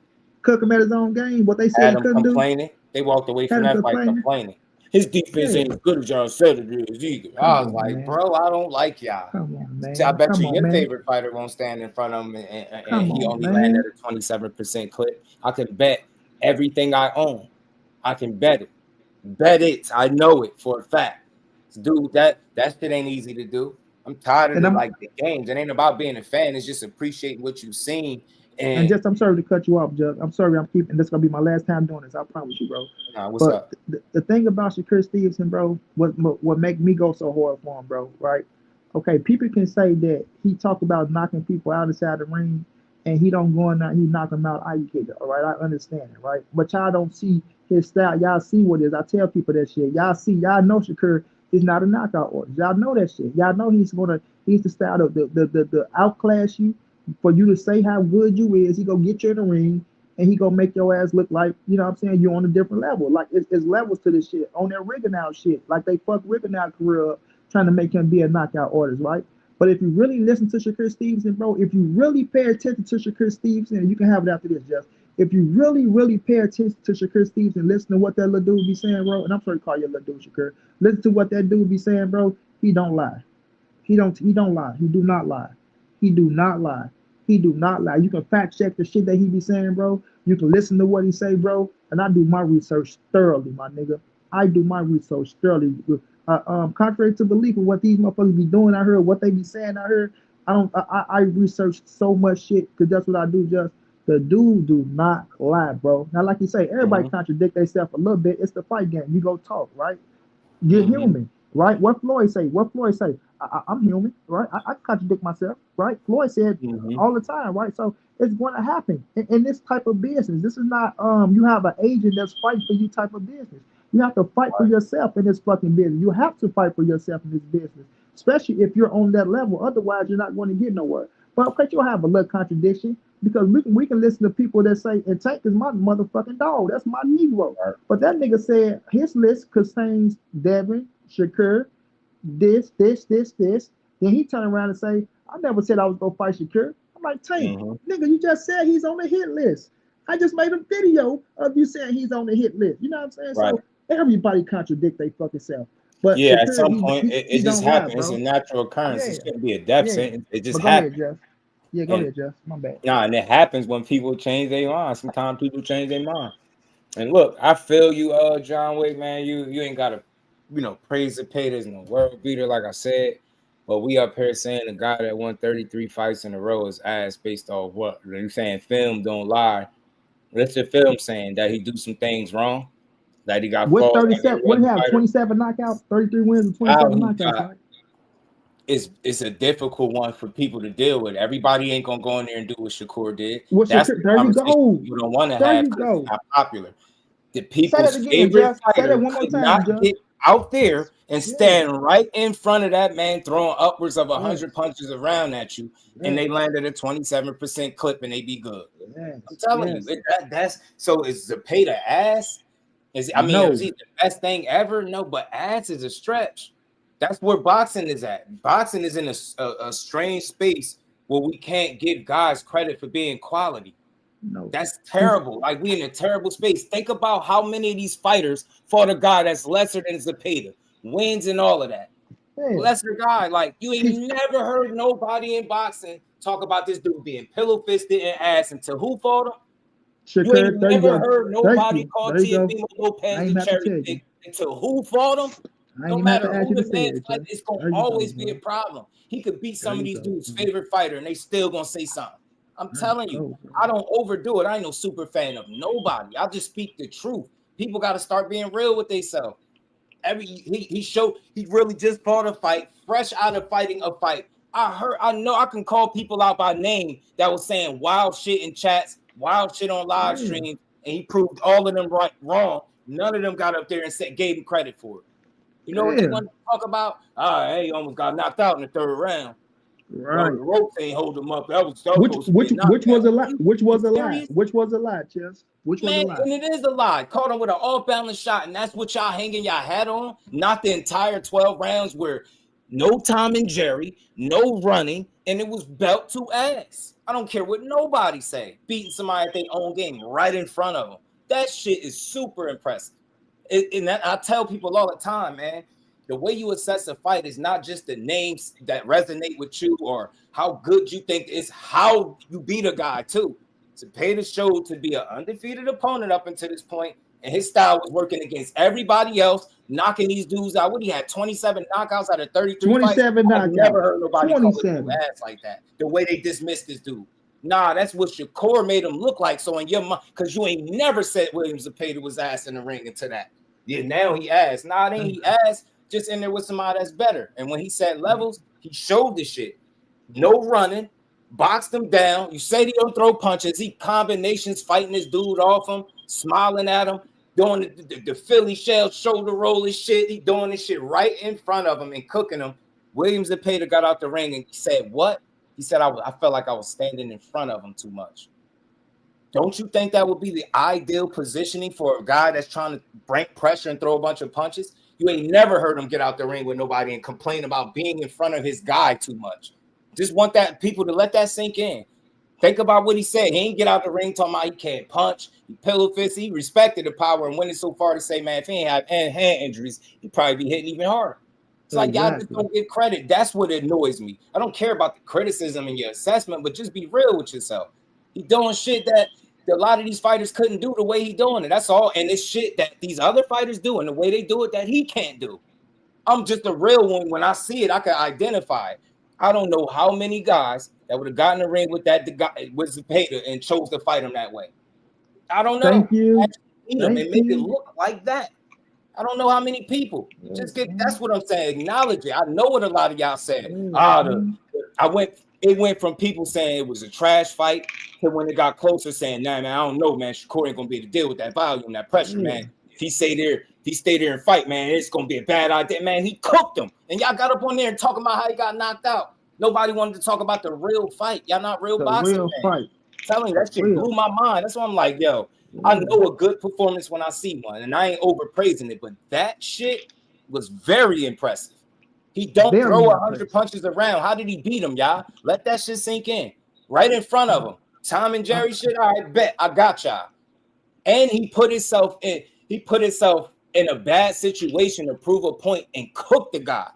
What they said he couldn't complaining. They walked away from that fight complaining. His defense ain't as good as y'all said it is either. I was like, bro, I don't like y'all. Come on, man. I bet your favorite fighter won't stand in front of him and he only landed a 27% clip. I can bet everything I own. I can bet it. Bet it. I know it for a fact. Dude, that shit ain't easy to do. I'm tired of the games. It ain't about being a fan. It's just appreciating what you've seen. And just, I'm sorry to cut you off, Judge. I'm sorry, this gonna be my last time doing this. I promise you, bro. What's up? The thing about Shakur Stevenson, bro, what make me go so hard for him, bro, right? Okay, people can say that he talk about knocking people out inside the ring, and he don't go in there, he knock them out, you kick it, all right? I understand it, right? But y'all don't see his style. Y'all see what it is. I tell people that shit. Y'all know Shakur is not a knockout artist. Y'all know that shit. Y'all know he's the style of the outclass you. For you to say how good you is, he gonna get you in the ring and he gonna make your ass look like, you know what I'm saying, you're on a different level. Like it's levels to this shit. On that Rigondeaux shit, like they fuck Rigondeaux career up trying to make him be a knockout artist, right? But if you really listen to Shakur Stevenson, bro, if you really pay attention to Shakur Stevenson, and you can have it after this, Jeff. If you really pay attention to Shakur Stevenson, listen to what that little dude be saying, bro. And I'm sorry to call you a little dude, Shakur. Listen to what that dude be saying, bro. He don't lie. He don't lie. He do not lie. He do not lie. He do not lie. You can fact check the shit that he be saying, bro. You can listen to what he say, bro. And I do my research thoroughly, my nigga. I do my research thoroughly. Contrary to belief of what these motherfuckers be doing out here, what they be saying out here, I research so much shit because that's what I do, just. The dude do not lie, bro. Now, like you say, everybody contradict themselves a little bit. It's the fight game. You go talk, right? You're human, right? What Floyd say? I'm human, right? I contradict myself, right? Floyd said all the time, right? So it's going to happen in this type of business. This is not you have an agent that's fighting for you type of business. You have to fight for yourself in this fucking business. You have to fight for yourself in this business, especially if you're on that level. Otherwise, you're not going to get nowhere. But okay, you'll have a little contradiction because we can listen to people that say, and Tank is my motherfucking dog. That's my Negro. But that nigga said his list contains Devin, Shakur, this. Then he turned around and say, I never said I was going to fight Shakur. I'm like, Tank, nigga, you just said he's on the hit list. I just made a video of you saying he's on the hit list. You know what I'm saying? Right. So everybody contradict their fucking self. But yeah, Shakur, at some point, it just happens. It's a natural occurrence. It shouldn't be a death sentence. It just happens. Go ahead, Jeff. My bad. Nah, and it happens when people change their mind. Sometimes people change their mind. And look, I feel you, John Wick, man. You ain't gotta, praise the pay. There's no world beater, like I said. But we up here saying the guy that won 33 fights in a row is ass based off what? You saying film don't lie. What's the film saying? That he do some things wrong? That he got what 37? What he have? 27 knockouts, 33 wins, and 27 knockouts. Right? It's a difficult one for people to deal with. Everybody ain't gonna go in there and do what Shakur did. That's the conversation you don't want to have because it's not popular. The people's again, favorite fighter could not get out there and stand right in front of that man throwing upwards of 100 punches around at you, and they landed a 27% clip and they be good. I'm telling you, that's so. Is Zepeda ass? Is he the best thing ever? No, but ass is a stretch. That's where boxing is at. Boxing is in a strange space where we can't give guys credit for being quality. No, that's terrible. Like, we in a terrible space. Think about how many of these fighters fought a guy that's lesser than Zepeda, wins and all of that. Lesser guy. Like, you ain't never heard nobody in boxing talk about this dude being pillow fisted and ass until who fought him? You ain't never heard nobody call Teofimo Lopez the cherry pick until who fought him? No matter who the man's fight, it's gonna always be a problem. He could beat some of these dudes' favorite fighter, and they still gonna say something. I'm telling you, I don't overdo it. I ain't no super fan of nobody. I just speak the truth. People got to start being real with themselves. He really just fought a fight, fresh out of fighting a fight. I know I can call people out by name that was saying wild shit in chats, wild shit on live streams, and he proved all of them wrong. None of them got up there and gave him credit for it. You know what they want to talk about? He almost got knocked out in the third round. Right. The rope ain't hold him up. Which was a lie? Which was a lie? Which was a lie, Chess? Which was a lie? And it is a lie. Caught him with an off-balance shot, and that's what y'all hanging y'all hat on. Not the entire 12 rounds where no Tom and Jerry, no running, and it was belt to ass. I don't care what nobody say. Beating somebody at their own game right in front of them. That shit is super impressive. And that I tell people all the time, man, the way you assess a fight is not just the names that resonate with you or how good you think, it's how you beat a guy too. Zepeda showed to be an undefeated opponent up until this point, and his style was working against everybody else, knocking these dudes out. What he had 27 knockouts out of 33 27 fights. I've never heard nobody call it ass like that. The way they dismissed this dude. Nah, that's what Shakur made him look like. So in your mind, because you ain't never said William Zepeda was ass in the ring until that. Yeah, now he ass. Nah, it ain't he ass. Just in there with somebody that's better. And when he said levels, he showed the shit. No running, boxed him down. You say he don't throw punches. He combinations fighting this dude off him, smiling at him, doing the Philly shell shoulder roll and shit. He doing this shit right in front of him and cooking him. William Zepeda got out the ring and said, what? He said, I felt like I was standing in front of him too much. Don't you think that would be the ideal positioning for a guy that's trying to break pressure and throw a bunch of punches? You ain't never heard him get out the ring with nobody and complain about being in front of his guy too much. Just want that people to let that sink in. Think about what he said. He ain't get out the ring talking about he can't punch, he pillow fist. He respected the power and went it so far to say, man, if he ain't have hand injuries, he'd probably be hitting even harder. It's like y'all just don't give credit. That's what annoys me. I don't care about the criticism and your assessment, but just be real with yourself. He doing shit that a lot of these fighters couldn't do the way he doing it. That's all. And it's shit that these other fighters do and the way they do it that he can't do. I'm just a real one. When I see it, I can identify it. I don't know how many guys that would have gotten in the ring with that guy with Zepeda and chose to fight him that way. I don't know. Thank you. Actually beat him and make it look like that. I don't know how many people. Just get. That's what I'm saying. Acknowledge it. I know what a lot of y'all said. It went from people saying it was a trash fight to when it got closer saying, nah, man, I don't know, man. Shakur ain't gonna be able to deal with that volume, that pressure, man. If he stay there and fight, man, it's gonna be a bad idea. Man, he cooked him. And y'all got up on there and talking about how he got knocked out. Nobody wanted to talk about the real fight. Y'all not real boxing. Real fight. Telling you, that shit blew my mind. That's why I'm like, yo, I know a good performance when I see one, and I ain't overpraising it, but that shit was very impressive. He don't throw 100 punches around. How did he beat him, y'all? Let that shit sink in. Right in front of him. Tom and Jerry shit, all right, bet. I got y'all. And he put himself in a bad situation to prove a point and cook the guy.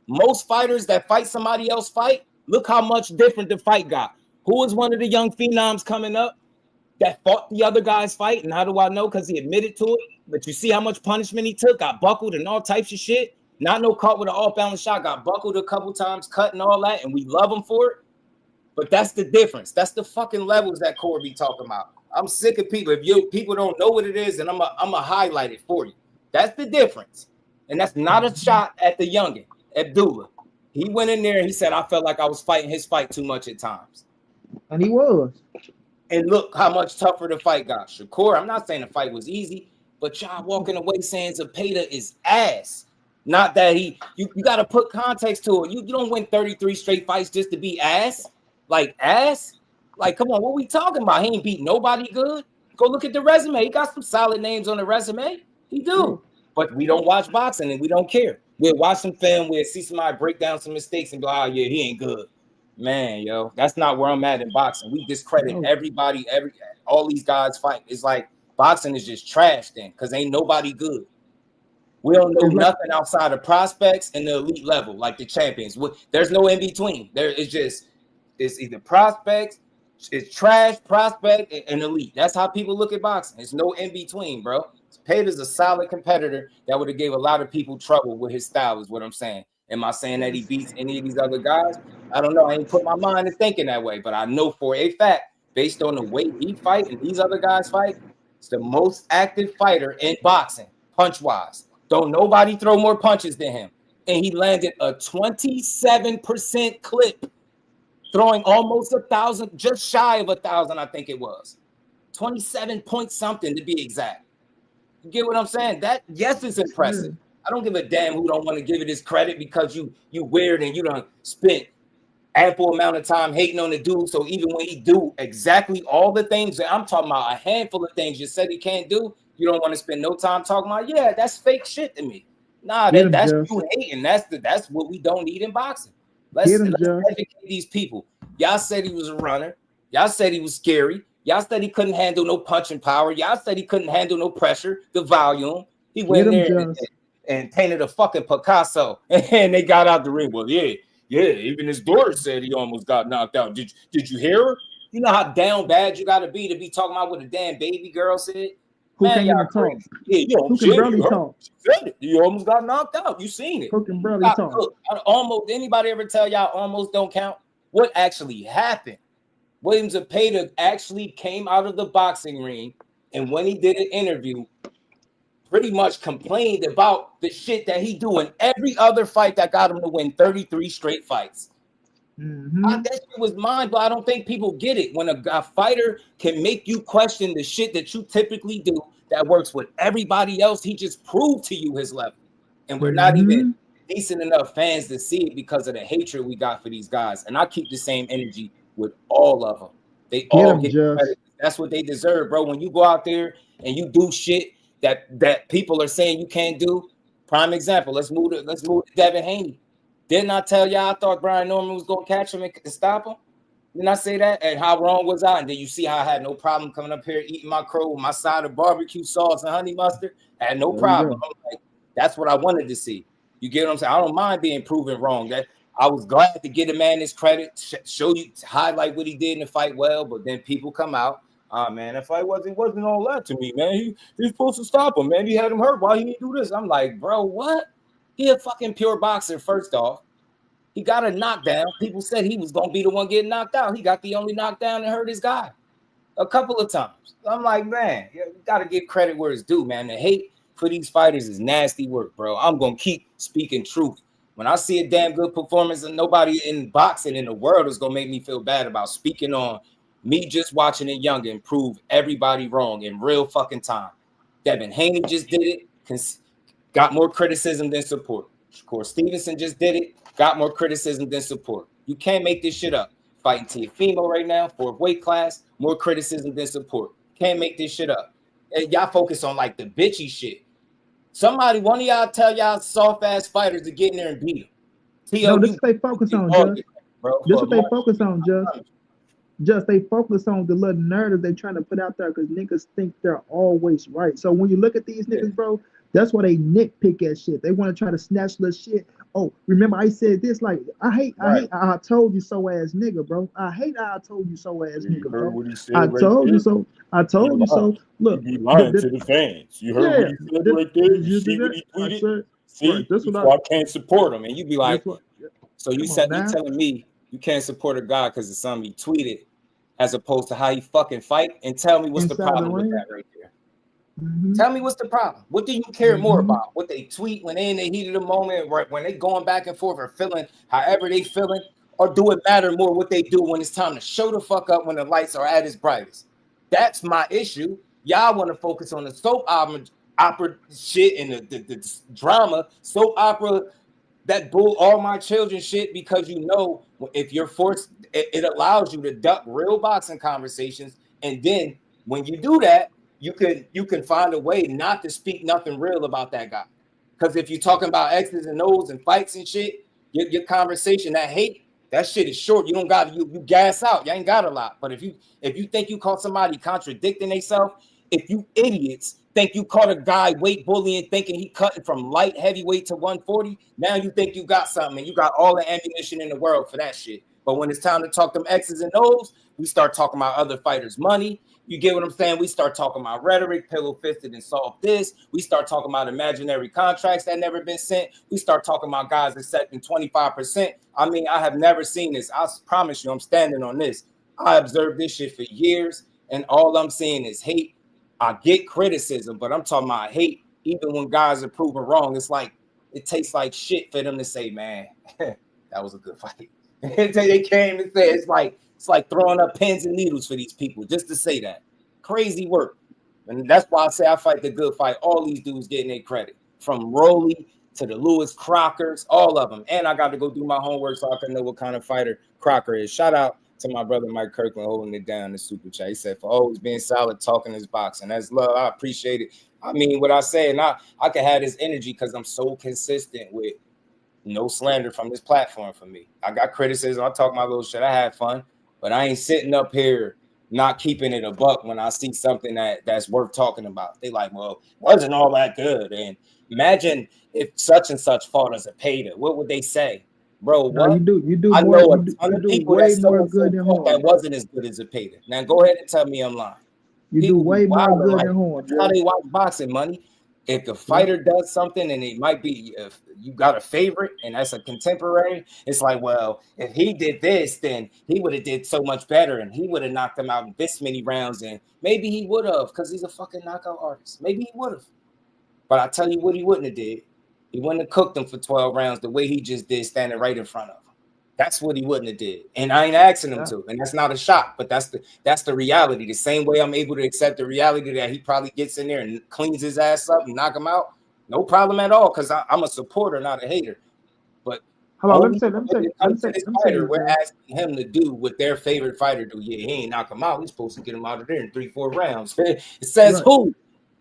Most fighters that fight somebody else fight, look how much different the fight got. Who was one of the young phenoms coming up that fought the other guy's fight? And how do I know? Because he admitted to it. But you see how much punishment he took, got buckled and all types of shit. Not no caught with an off-balance shot, got buckled a couple times, cut and all that, and we love him for it. But that's the difference. That's the fucking levels that Corey be talking about. I'm sick of people. If people don't know what it is, then I'm a highlight it for you. That's the difference. And that's not a shot at the youngin, Abdullah. He went in there and he said, I felt like I was fighting his fight too much at times. And he was. And look how much tougher the fight got. Shakur, I'm not saying the fight was easy, but y'all walking away saying Zepeda is ass. Not that you got to put context to it. You don't win 33 straight fights just to be ass. Like ass? Like, come on, what we talking about? He ain't beat nobody good. Go look at the resume. He got some solid names on the resume. He do. But we don't watch boxing and we don't care. We'll watch some film, we'll see somebody break down some mistakes and go, oh, yeah, he ain't good. Man, yo, that's not where I'm at in boxing. We discredit everybody, all these guys fight. It's like boxing is just trash then because ain't nobody good. We don't know nothing outside of prospects and the elite level, like the champions. There's no in between. It's either prospects, it's trash, prospect, and elite. That's how people look at boxing. There's no in between, bro. Peter's a solid competitor that would have gave a lot of people trouble with his style, is what I'm saying. Am I saying that he beats any of these other guys? I don't know. I ain't put my mind to thinking that way, but I know for a fact, based on the way he fight and these other guys fight, it's the most active fighter in boxing, punch-wise. Don't nobody throw more punches than him. And he landed a 27% clip, throwing almost 1,000, just shy of 1,000, I think it was. 27 point something to be exact. You get what I'm saying? That, yes, it's impressive. I don't give a damn who don't want to give it his credit because you weird and you done spent ample amount of time hating on the dude. So even when he do exactly all the things that I'm talking about, a handful of things you said he can't do, you don't want to spend no time talking about, yeah, that's fake shit to me. Nah, that's you hating. That's what we don't need in boxing. Let's educate these people. Y'all said he was a runner. Y'all said he was scary. Y'all said he couldn't handle no punching power. Y'all said he couldn't handle no pressure, the volume. He went there and painted a fucking Picasso, and they got out the ring. Well, yeah. Even his daughter said he almost got knocked out. Did you hear her? You know how down bad you got to be talking about what a damn baby girl said? Who can even talk? Yeah, who can barely talk? You almost got knocked out. You seen it. Who can barely talk? Look, almost anybody ever tell y'all almost don't count? What actually happened? William Zepeda actually came out of the boxing ring, and when he did an interview, pretty much complained about the shit that he do in every other fight that got him to win 33 straight fights. That shit was mine, but I don't think people get it. When a fighter can make you question the shit that you typically do that works with everybody else, he just proved to you his level. And we're not even decent enough fans to see it because of the hatred we got for these guys. And I keep the same energy with all of them. They all get credit. That's what they deserve, bro. When you go out there and you do shit that people are saying you can't do. Prime example. Let's move to Devin Haney. Didn't I tell y'all I thought Brian Norman was gonna catch him and stop him? Didn't I say that? And how wrong was I? And then you see how I had no problem coming up here eating my crow with my side of barbecue sauce and honey mustard. I had no problem. I'm like, that's what I wanted to see. You get what I'm saying? I don't mind being proven wrong. That I was glad to get a man his credit, show you, highlight what he did in the fight well, but then people come out. Man, that fight wasn't all that to me, man. He's supposed to stop him, man. He had him hurt. Why he didn't do this? I'm like, bro, what? He a fucking pure boxer, first off. He got a knockdown. People said he was gonna be the one getting knocked out. He got the only knockdown and hurt his guy a couple of times. I'm like, man, you gotta give credit where it's due, man. The hate for these fighters is nasty work, bro. I'm gonna keep speaking truth. When I see a damn good performance, and nobody in boxing in the world is gonna make me feel bad about speaking on me just watching it young and prove everybody wrong in real fucking time. Devin Haney just did it, got more criticism than support. Shakur Stevenson just did it, got more criticism than support. You can't make this shit up. Fighting Teofimo right now, 4th weight class, more criticism than support. Can't make this shit up. And y'all focus on like the bitchy shit. One of y'all tell y'all soft ass fighters to get in there and beat them. No, this is what they focus on, Just. This is what they focus on, Just they focus on the little narrative they trying to put out there because niggas think they're always right. So when you look at these niggas, bro, that's why they nitpick at shit. They want to try to snatch little shit. Oh, remember I said this, like, I hate I told you so ass nigga, bro. I hate I told you so ass nigga, bro. What he said I right told there. you so. I told you so. Look, you be lying to the fans. You heard what he said right there. You see what he tweeted. See, that's why I can't support him. And you be like, so you said you telling me you can't support a guy because of something he tweeted, as opposed to how he fucking fight, and tell me what's the problem with that right there. Tell me what's the problem. What do you care more about? What they tweet when they in the heat of the moment, right? When they going back and forth or feeling however they feeling, or do it matter more what they do when it's time to show the fuck up when the lights are at its brightest? That's my issue. Y'all want to focus on the soap opera shit and the drama, soap opera, that bull all my children shit, because you know if you're forced, it allows you to duck real boxing conversations, and then when you do that, you can find a way not to speak nothing real about that guy. Because if you're talking about X's and O's and fights and shit, your conversation, that hate, that shit is short. You don't got you gas out. You ain't got a lot. But if you think you caught somebody contradicting themselves, if you idiots think you caught a guy weight bullying, thinking he cutting from light heavyweight to 140, now you think you got something and you got all the ammunition in the world for that shit. But when it's time to talk them X's and O's, we start talking about other fighters' money. You get what I'm saying? We start talking about rhetoric, pillow-fisted and soft this. We start talking about imaginary contracts that never been sent. We start talking about guys accepting 25%. I mean, I have never seen this. I promise you, I'm standing on this. I observed this shit for years, and all I'm seeing is hate. I get criticism, but I'm talking about hate. Even when guys are proven wrong, it's like, it tastes like shit for them to say, man, that was a good fight. They came and said, it's like throwing up pins and needles for these people just to say that. Crazy work. And that's why I say I fight the good fight. All these dudes getting their credit. From Rolly to the Lewis Crockers, all of them. And I got to go do my homework so I can know what kind of fighter Crocker is. Shout out to my brother Mike Kirkland holding it down in the super chat. He said, for always being solid, talking his boxing. That's love. I appreciate it. I mean, what I say, and I can have this energy because I'm so consistent with no slander from this platform for me. I got criticism. I talk my little shit. I had fun. But I ain't sitting up here not keeping it a buck when I see something that's worth talking about. They like, well, wasn't all that good. And imagine if such and such fought as a Zapata. What would they say? Bro, what? No, you do I more, know a ton of people way more good than Horn. That wasn't as good as a Zapata. Now go ahead and tell me I'm lying. You do way more good than Horn. That's how they watch boxing, money. If the fighter does something and it might be, if you got a favorite and that's a contemporary, it's like, well, if he did this, then he would have did so much better and he would have knocked him out in this many rounds, and maybe he would have because he's a fucking knockout artist. Maybe he would have. But I tell you what he wouldn't have did. He wouldn't have cooked him for 12 rounds the way he just did standing right in front of him. That's what he wouldn't have did. And I ain't asking him to. And that's not a shot, but that's the reality. The same way I'm able to accept the reality that he probably gets in there and cleans his ass up and knock him out. No problem at all, because I'm a supporter, not a hater. But let me say, we're asking him to do what their favorite fighter do. Yeah, he ain't knock him out. He's supposed to get him out of there in 3-4 rounds. It says who?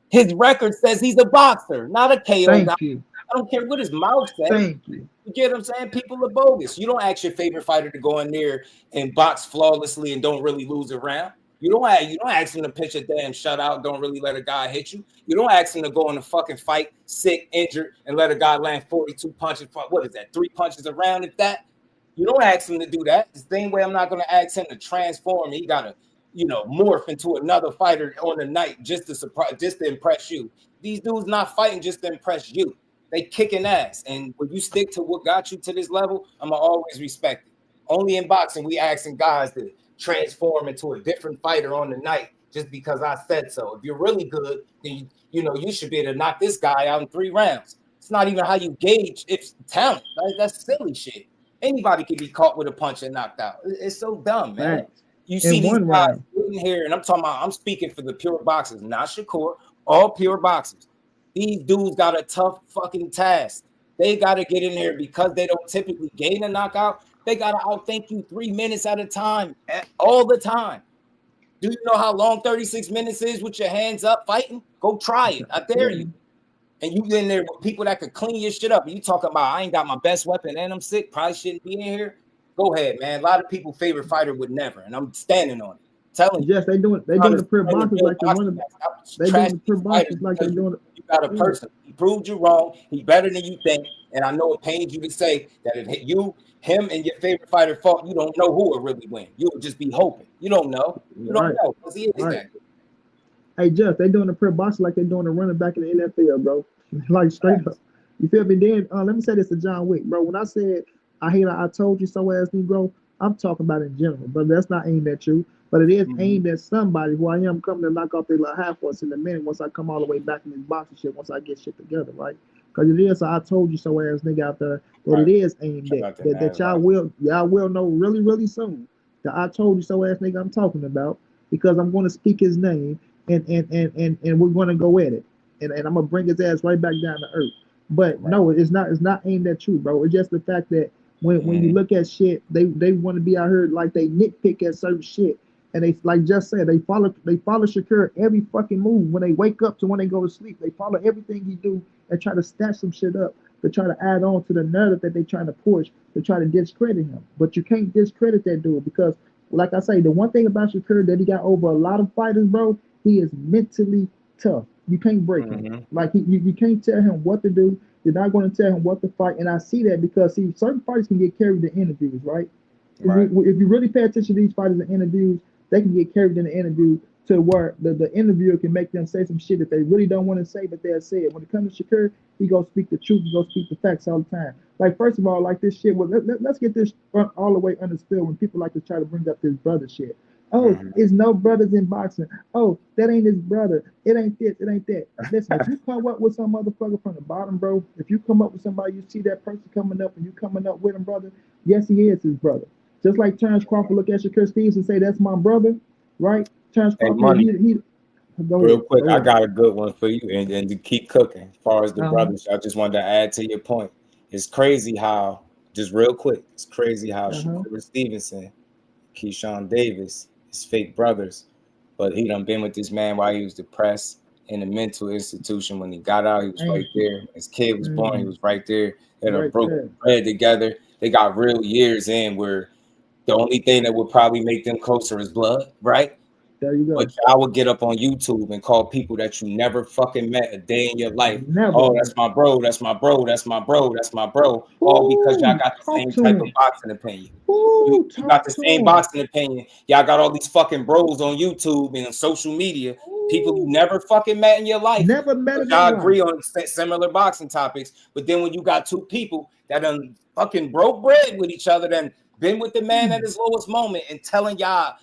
His record says he's a boxer, not a KO guy. I don't care what his mouth says. Thank you. You get what I'm saying? People are bogus. You don't ask your favorite fighter to go in there and box flawlessly and don't really lose a round. You don't ask him to pitch a damn shutout, don't really let a guy hit you. You don't ask him to go in a fucking fight, sick, injured, and let a guy land 42 punches. What is that? 3 punches a round, if that? You don't ask him to do that. The same way I'm not going to ask him to transform. He got to, morph into another fighter on the night just to impress you. These dudes not fighting just to impress you. They kicking ass. And when you stick to what got you to this level, I'm going to always respect it. Only in boxing, we asking guys to transform into a different fighter on the night just because I said so. If you're really good, then you should be able to knock this guy out in 3 rounds. It's not even how you gauge it's talent. Right? That's silly shit. Anybody can be caught with a punch and knocked out. It's so dumb, man. Right. You see these guys in here, and I'm speaking for the pure boxers, not Shakur, all pure boxers. These dudes got a tough fucking task. They got to get in there because they don't typically gain a knockout. They got to outthink you 3 minutes at a time, all the time. Do you know how long 36 minutes is with your hands up fighting? Go try it. I dare you. And you in there with people that could clean your shit up. And you talking about, I ain't got my best weapon and I'm sick, probably shouldn't be in here. Go ahead, man. A lot of people favorite fighter would never, and I'm standing on it. Telling you. Yes, they doing the pure boxers like they're doing the pure boxers like they're doing it. You got a person. He proved you wrong. He better than you think. And I know it pains you to say that if him and your favorite fighter fought, you don't know who would really win. You would just be hoping. You don't know. You don't know because he is that good. Hey, Jeff, they doing the pure boxing like they doing the running back in the NFL, bro. Like straight up. You feel me? Then let me say this to John Wick, bro. When I said I told you so ass Negro, I'm talking about in general, but that's not aimed at you. But it is aimed at somebody who I am coming to knock off their little half horse in a minute once I come all the way back in this boxing shit, once I get shit together, right? Because it is I told you so ass nigga out there that it is aimed at that y'all will know really, really soon. The I told you so ass nigga I'm talking about, because I'm going to speak his name and we're going to go at it. And I'm gonna bring his ass right back down to earth. But no, it's not aimed at you, bro. It's just the fact that when you look at shit, they want to be out here like they nitpick at certain shit. And they, like just said, they follow Shakur every fucking move when they wake up to when they go to sleep. They follow everything he do and try to stash some shit up to try to add on to the narrative that they trying to push to try to discredit him. But you can't discredit that dude because, like I say, the one thing about Shakur that he got over a lot of fighters, bro, he is mentally tough. You can't break him. Like you can't tell him what to do. You're not going to tell him what to fight. And I see that because certain fighters can get carried in interviews, right? If you really pay attention to these fighters in interviews, they can get carried in the interview to where the interviewer can make them say some shit that they really don't want to say, but they'll say it. When it comes to Shakur, he gonna speak the truth. He gonna speak the facts all the time. Like, first of all, like this shit. Well, let's get this all the way understood when people like to try to bring up this brother shit. Oh, it's no brothers in boxing. Oh, that ain't his brother. It ain't this. It ain't that. Listen, if you come up with some motherfucker from the bottom, bro, if you come up with somebody, you see that person coming up and you coming up with him, brother, yes, he is his brother. Just like Terrence Crawford look at Shakur Stevens and say, that's my brother, right? Terrence Crawford, real quick, I got a good one for you and to keep cooking. As far as the brothers, I just wanted to add to your point. It's crazy how, just real quick, Shakur Stevenson, Keyshawn Davis, his fake brothers, but he done been with this man while he was depressed in a mental institution. When he got out, he was right there. His kid was born, he was right there. They done broke bread together. They got real years in where the only thing that would probably make them closer is blood, right? There you go. But I would get up on YouTube and call people that you never fucking met a day in your life. Never. Oh, that's my bro, that's my bro, that's my bro, that's my bro. All because y'all got the same type of boxing opinion. You got the same boxing opinion. Y'all got all these fucking bros on YouTube and on social media. People you never fucking met in your life. Never met. Y'all agree on similar boxing topics. But then when you got two people that done fucking broke bread with each other, then been with the man at his lowest moment and telling y'all,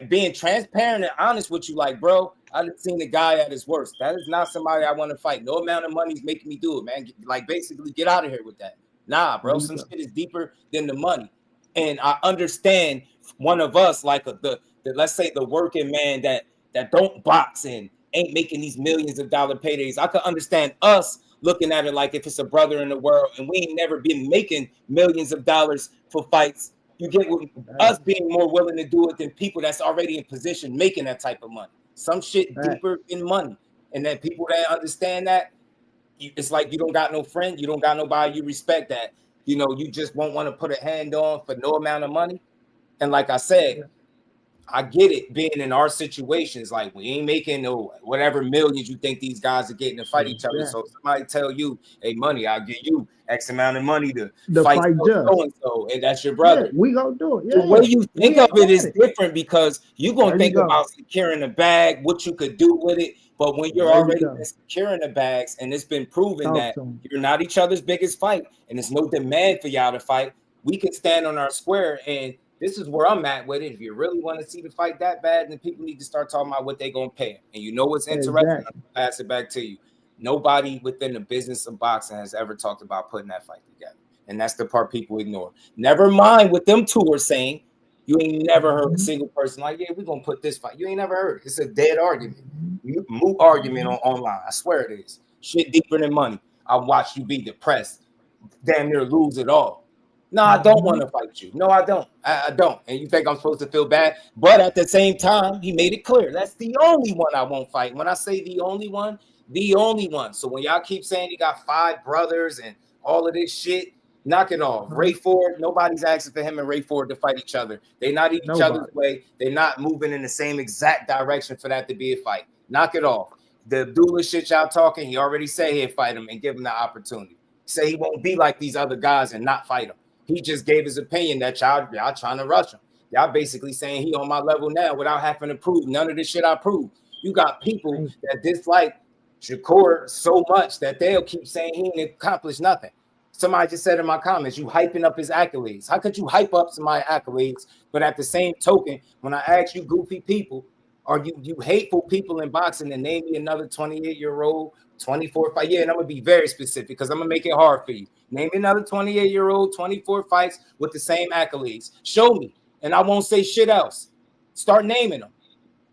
being transparent and honest with you, like, bro, I done seen the guy at his worst. That is not somebody I want to fight. No amount of money is making me do it, man. Like, basically, get out of here with that. Nah, bro, some shit is deeper than the money. And I understand one of us, like the let's say the working man that don't box and ain't making these millions of dollar paydays. I could understand us looking at it like if it's a brother in the world and we ain't never been making millions of dollars for fights. You get with us being more willing to do it than people that's already in position making that type of money. Some shit deeper in money. And then people that understand that, it's like you don't got no friend, you don't got nobody you respect that. You know, you just won't want to put a hand on for no amount of money. And like I said, I get it being in our situations, like we ain't making no whatever millions you think these guys are getting to fight each other. So somebody tell you, hey, money, I'll give you X amount of money to fight so and that's your brother. Yeah, we gonna do it. The way you think of it is different because you're gonna think about securing the bag, what you could do with it. But when you're already been securing the bags and it's been proven that you're not each other's biggest fight and there's no demand for y'all to fight, we can stand on our square. And this is where I'm at with it. If you really want to see the fight that bad, then people need to start talking about what they're going to pay him. And you know what's interesting? I'm going to pass it back to you. Nobody within the business of boxing has ever talked about putting that fight together. And that's the part people ignore. Never mind what them two are saying. You ain't never heard a single person like, yeah, we're going to put this fight. You ain't never heard it. It's a dead argument. Moot argument online. I swear it is. Shit deeper than money. I watch you be depressed. Damn near lose it all. No, I don't want to fight you. No, I don't. I don't. And you think I'm supposed to feel bad? But at the same time, he made it clear. That's the only one I won't fight. When I say the only one, the only one. So when y'all keep saying he got 5 brothers and all of this shit, knock it off. Ray Ford, nobody's asking for him and Ray Ford to fight each other. They're not each other's way. They're not moving in the same exact direction for that to be a fight. Knock it off. The Abdullah shit y'all talking, he already said he'd fight him and give him the opportunity. Say he won't be like these other guys and not fight him. He just gave his opinion that y'all trying to rush him. Y'all basically saying he on my level now without having to prove none of this shit I proved. You got people that dislike Shakur so much that they'll keep saying he ain't accomplished nothing. Somebody just said in my comments, you hyping up his accolades. How could you hype up somebody's accolades? But at the same token, when I ask you goofy people, are you hateful people in boxing, and name me another 28-year-old, 24 fight? Yeah, and I'm going to be very specific because I'm going to make it hard for you. Name me another 28-year-old, 24 fights with the same accolades. Show me, and I won't say shit else. Start naming them.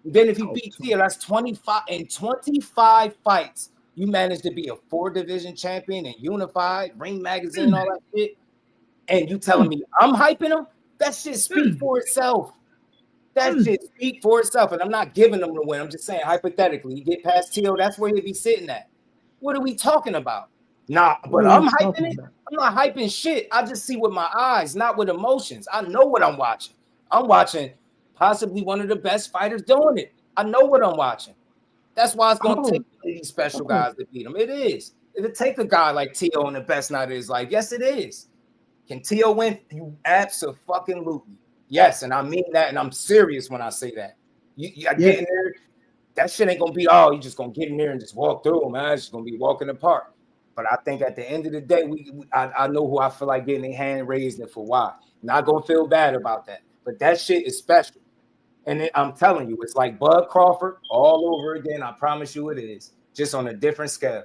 Then if he beats Tia, that's 25 and 25 fights. You managed to be a 4-division champion and unified, Ring Magazine, all that shit. And you telling me I'm hyping him? That shit speak for itself. That shit speak for itself. And I'm not giving him the win. I'm just saying, hypothetically, you get past Tio, that's where he'd be sitting at. What are we talking about? Nah, but I'm hyping it. I'm not hyping shit. I just see with my eyes, not with emotions. I know what I'm watching. I'm watching possibly one of the best fighters doing it. I know what I'm watching. That's why it's going to take these special guys to beat him. It is. It'll take a guy like Tio on the best night of his life. Yes, it is. Can Tio win? You absolutely. Yes, and I mean that, and I'm serious when I say that. I get in there, that shit ain't going to be, you just going to get in there and just walk through, man. It's just going to be walking apart. But I think at the end of the day, I know who I feel like getting a hand raised and for why. Not going to feel bad about that. But that shit is special. And I'm telling you, it's like Bud Crawford all over again. I promise you it is. Just on a different scale.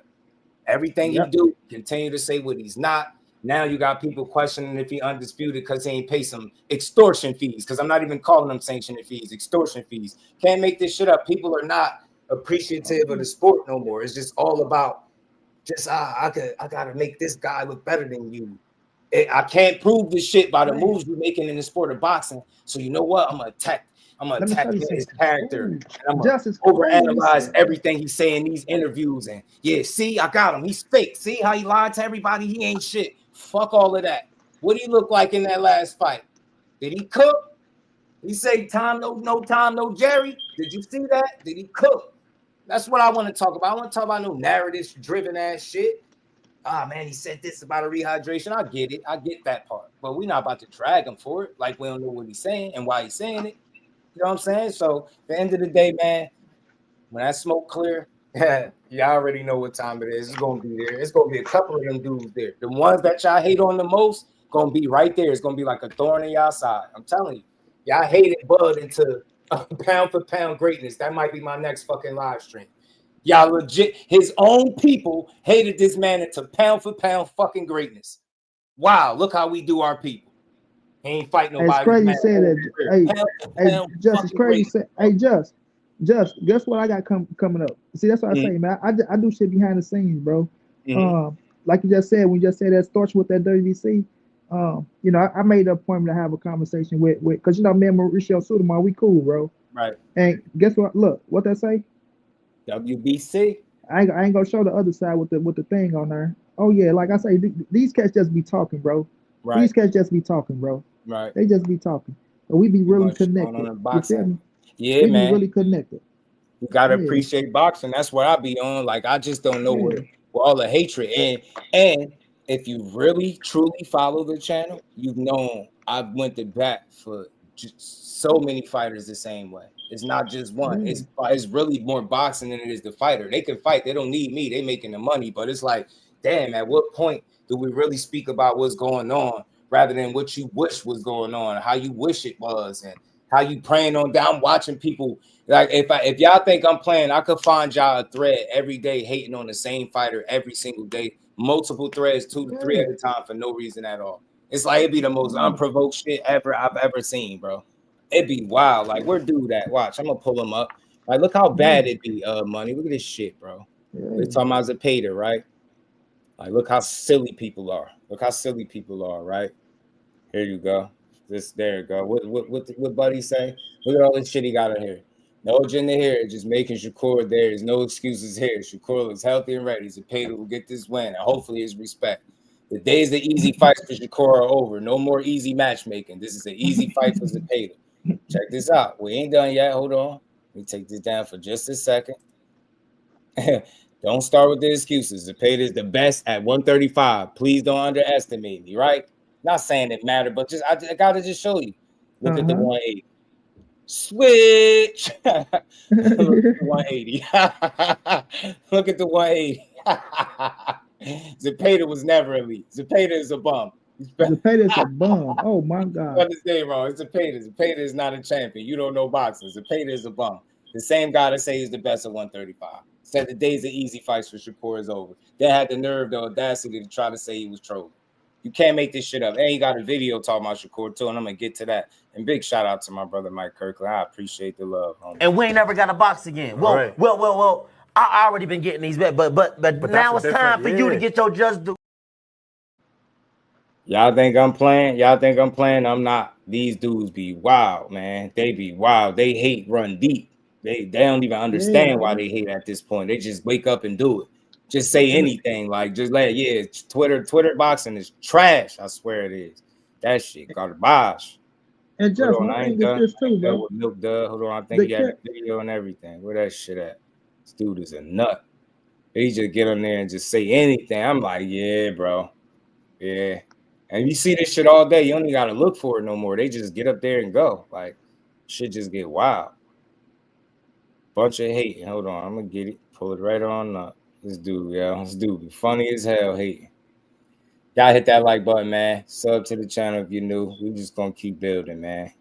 Everything he do, continue to say what he's not. Now you got people questioning if he undisputed because he ain't pay some extortion fees. Because I'm not even calling them sanctioned fees, extortion fees. Can't make this shit up. People are not appreciative of the sport no more. It's just all about I gotta make this guy look better than you. I can't prove this shit by the moves you're making in the sport of boxing. So you know what? I'm gonna attack his character. And I'm gonna overanalyze everything he's saying in these interviews. And see, I got him. He's fake. See how he lied to everybody? He ain't shit. Fuck all of that. What did he look like in that last fight? Did he cook? He say no time, no Jerry. Did you see that? Did he cook? That's what I want to talk about. I want to talk about no narrative-driven ass shit. Man, he said this about a rehydration. I get it. I get that part. But we're not about to drag him for it. Like we don't know what he's saying and why he's saying it. You know what I'm saying? So at the end of the day, man, when that smoke clear, y'all already know what time it is. It's going to be there. It's going to be a couple of them dudes there. The ones that y'all hate on the most going to be right there. It's going to be like a thorn in y'all side. I'm telling you. Y'all hated Bud into pound for pound greatness. That might be my next fucking live stream. Y'all legit, his own people hated this man into pound for pound fucking greatness. Wow, look how we do our people. He ain't fight nobody. It's crazy you say that. Hey, Just, it's crazy you say. Hey, Just, guess what I got coming up? See, that's what I say, man. I do shit behind the scenes, bro. Like you just said, when you just said that starts with that WBC. You know, I made an appointment to have a conversation with because you know, me and Mauricio Sotomayor, we cool, bro. Right. And guess what? Look, what they say? WBC. I ain't gonna show the other side with the thing on there. Oh yeah, like I say, these cats just be talking, bro. Right. These cats just be talking, bro. Right. They just be talking. But we be really connected. Yeah, we man. Be really connected. You gotta appreciate boxing. That's what I be on. Like I just don't know where all the hatred and if you really truly follow the channel, you've known I went to bat for so many fighters the same way. It's not just one. It's really more boxing than it is the fighter. They can fight. They don't need me. They making the money. But it's like, damn, at what point do we really speak about what's going on rather than what you wish was going on, how you wish it was, and how you praying on down watching people. Like if y'all think I'm playing, I could find y'all a thread every day hating on the same fighter every single day, multiple threads, 2 to 3 at a time for no reason at all. It's like it'd be the most unprovoked shit I've ever seen, bro. It'd be wild. Like, where dude at? Watch, I'm gonna pull him up. Like, look how bad it'd be, money. Look at this shit, bro. We're talking about Zepeda, right? Like, look how silly people are. Look how silly people are, right? Here you go. There you go. What Buddy say? Look at all this shit he got in here. No agenda here, just making Shakur there. There's no excuses here. Shakur is healthy and ready. Zepeda will get this win, and hopefully his respect. The days of easy fights for Shakur are over. No more easy matchmaking. This is an easy fight for Zepeda. Check this out. We ain't done yet. Hold on. Let me take this down for just a second. Don't start with the excuses. Zepeda is the best at 135. Please don't underestimate me, right? Not saying it mattered, but just I gotta just show you. Look at the 180. Switch. Look at the 180. Look at the 180. Zepeda was never elite. Zepeda is a bum. Zepeda is a bum. Oh my God. Got his name wrong. It's Zepeda. Zepeda is not a champion. You don't know boxing. Zepeda is a bum. The same guy that say he's the best at 135. Said the days of easy fights for Shakur is over. They had the nerve, the audacity to try to say he was trolling. You can't make this shit up. And he got a video talking about Shakur too, and I'm gonna get to that. And big shout out to my brother Mike Kirkland. I appreciate the love, homie. And we ain't never got a box again. Well, right. well. I already been getting these bet, but now it's time for you to get your just do. Y'all think I'm playing? Y'all think I'm playing? I'm not. These dudes be wild, man. They be wild. They hate run deep. They don't even understand why they hate at this point. They just wake up and do it. Just say anything, like just let Twitter boxing is trash. I swear it is. That shit garbage. And just one thing is this too, bro. Milk Dud. Hold on, I think he had a video and everything. Where that shit at? This dude is a nut. He just get on there and just say anything. I'm like, yeah, bro. Yeah. And you see this shit all day. You don't even gotta look for it no more. They just get up there and go. Like, shit just get wild. Bunch of hate. Hold on, I'm gonna get it. Pull it right on up. This dude be funny as hell hating. Y'all hit that like button, man. Sub to the channel if you're new. We just gonna keep building, man.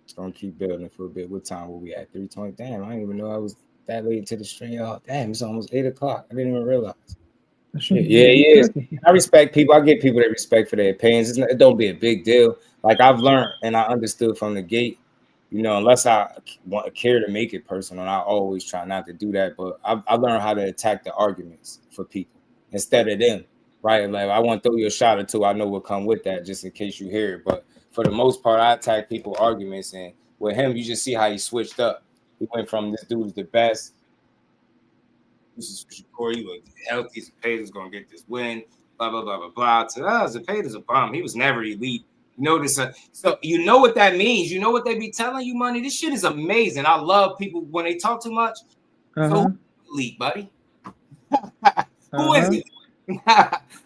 Just gonna keep building for a bit. What time were we at? 3:20. Damn, I didn't even know I was that late to the stream. Oh, damn, it's almost 8 o'clock. I didn't even realize. Shit. Yeah, it is. I respect people. I get people that respect for their opinions. It don't be a big deal. Like I've learned and I understood from the gate, you know, unless I care to make it personal, I always try not to do that. But I learned how to attack the arguments for people instead of them, right? Like I want to throw you a shot or two. I know what come with that just in case you hear it. But for the most part, I attack people arguments. And with him, you just see how he switched up. He went from this dude's the best. This is Shakur. He looked healthy. Zepeda's gonna get this win. Blah blah blah blah blah. To Zepeda's a bum. He was never elite. You know this. So you know what that means. You know what they be telling you, money. This shit is amazing. I love people when they talk too much. So elite, buddy. Who is it?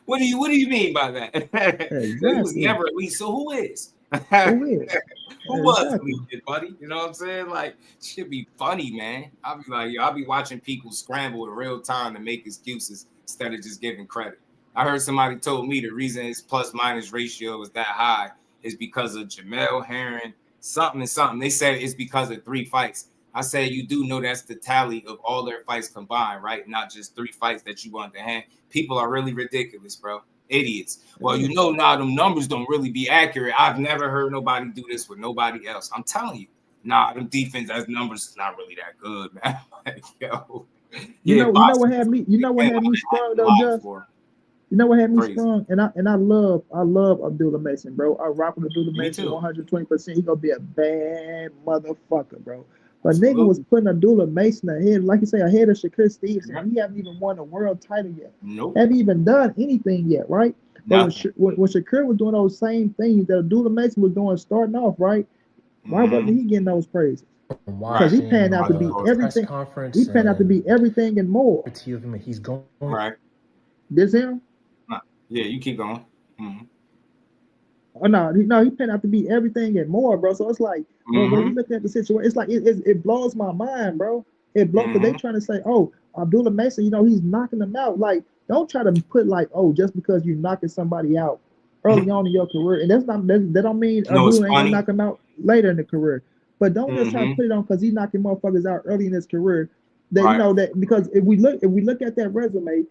What do you mean by that? Exactly. It was never elite. So who is? Who was elite, buddy? You know what I'm saying? Like, should be funny, man. I'll be watching people scramble in real time to make excuses instead of just giving credit. I heard somebody told me the reason his plus minus ratio is that high is because of Jamel Herring, something and something. They said it's because of 3 fights. I said, you do know that's the tally of all their fights combined, right? Not just 3 fights that you want to hand. People are really ridiculous, bro. Idiots. Well, you know, now them numbers don't really be accurate. I've never heard nobody do this with nobody else. I'm telling you, them defense as numbers is not really that good, man. Like, yo, you know what had me strong though, Just? You know what had me strong? And I love Abdullah Mason, bro. I rock with Abdullah Mason 120%. He gonna be a bad motherfucker, bro. But nigga was putting Abdullah Mason ahead, like you say, ahead of Shakur Stevenson. He haven't even won a world title yet. Nope. Haven't even done anything yet, right? But when Shakur was doing those same things that Abdullah Mason was doing starting off, right? Why wasn't he getting those praises? Because he panned out to be everything. He panned out to be everything and more. Teofimo, he's going right. This him? Yeah, you keep going. Oh no, he turned out to be everything and more, bro. So it's like, bro, when you look at the situation, it's like it blows my mind, bro. It blows because they trying to say, oh, Abdullah Mason, he's knocking them out. Like, don't try to put like, oh, just because you're knocking somebody out early on in your career, and that don't mean Abdullah ain't gonna knock him out later in the career. But don't just try to put it on because he's knocking motherfuckers out early in his career. That that because if we look at that resume,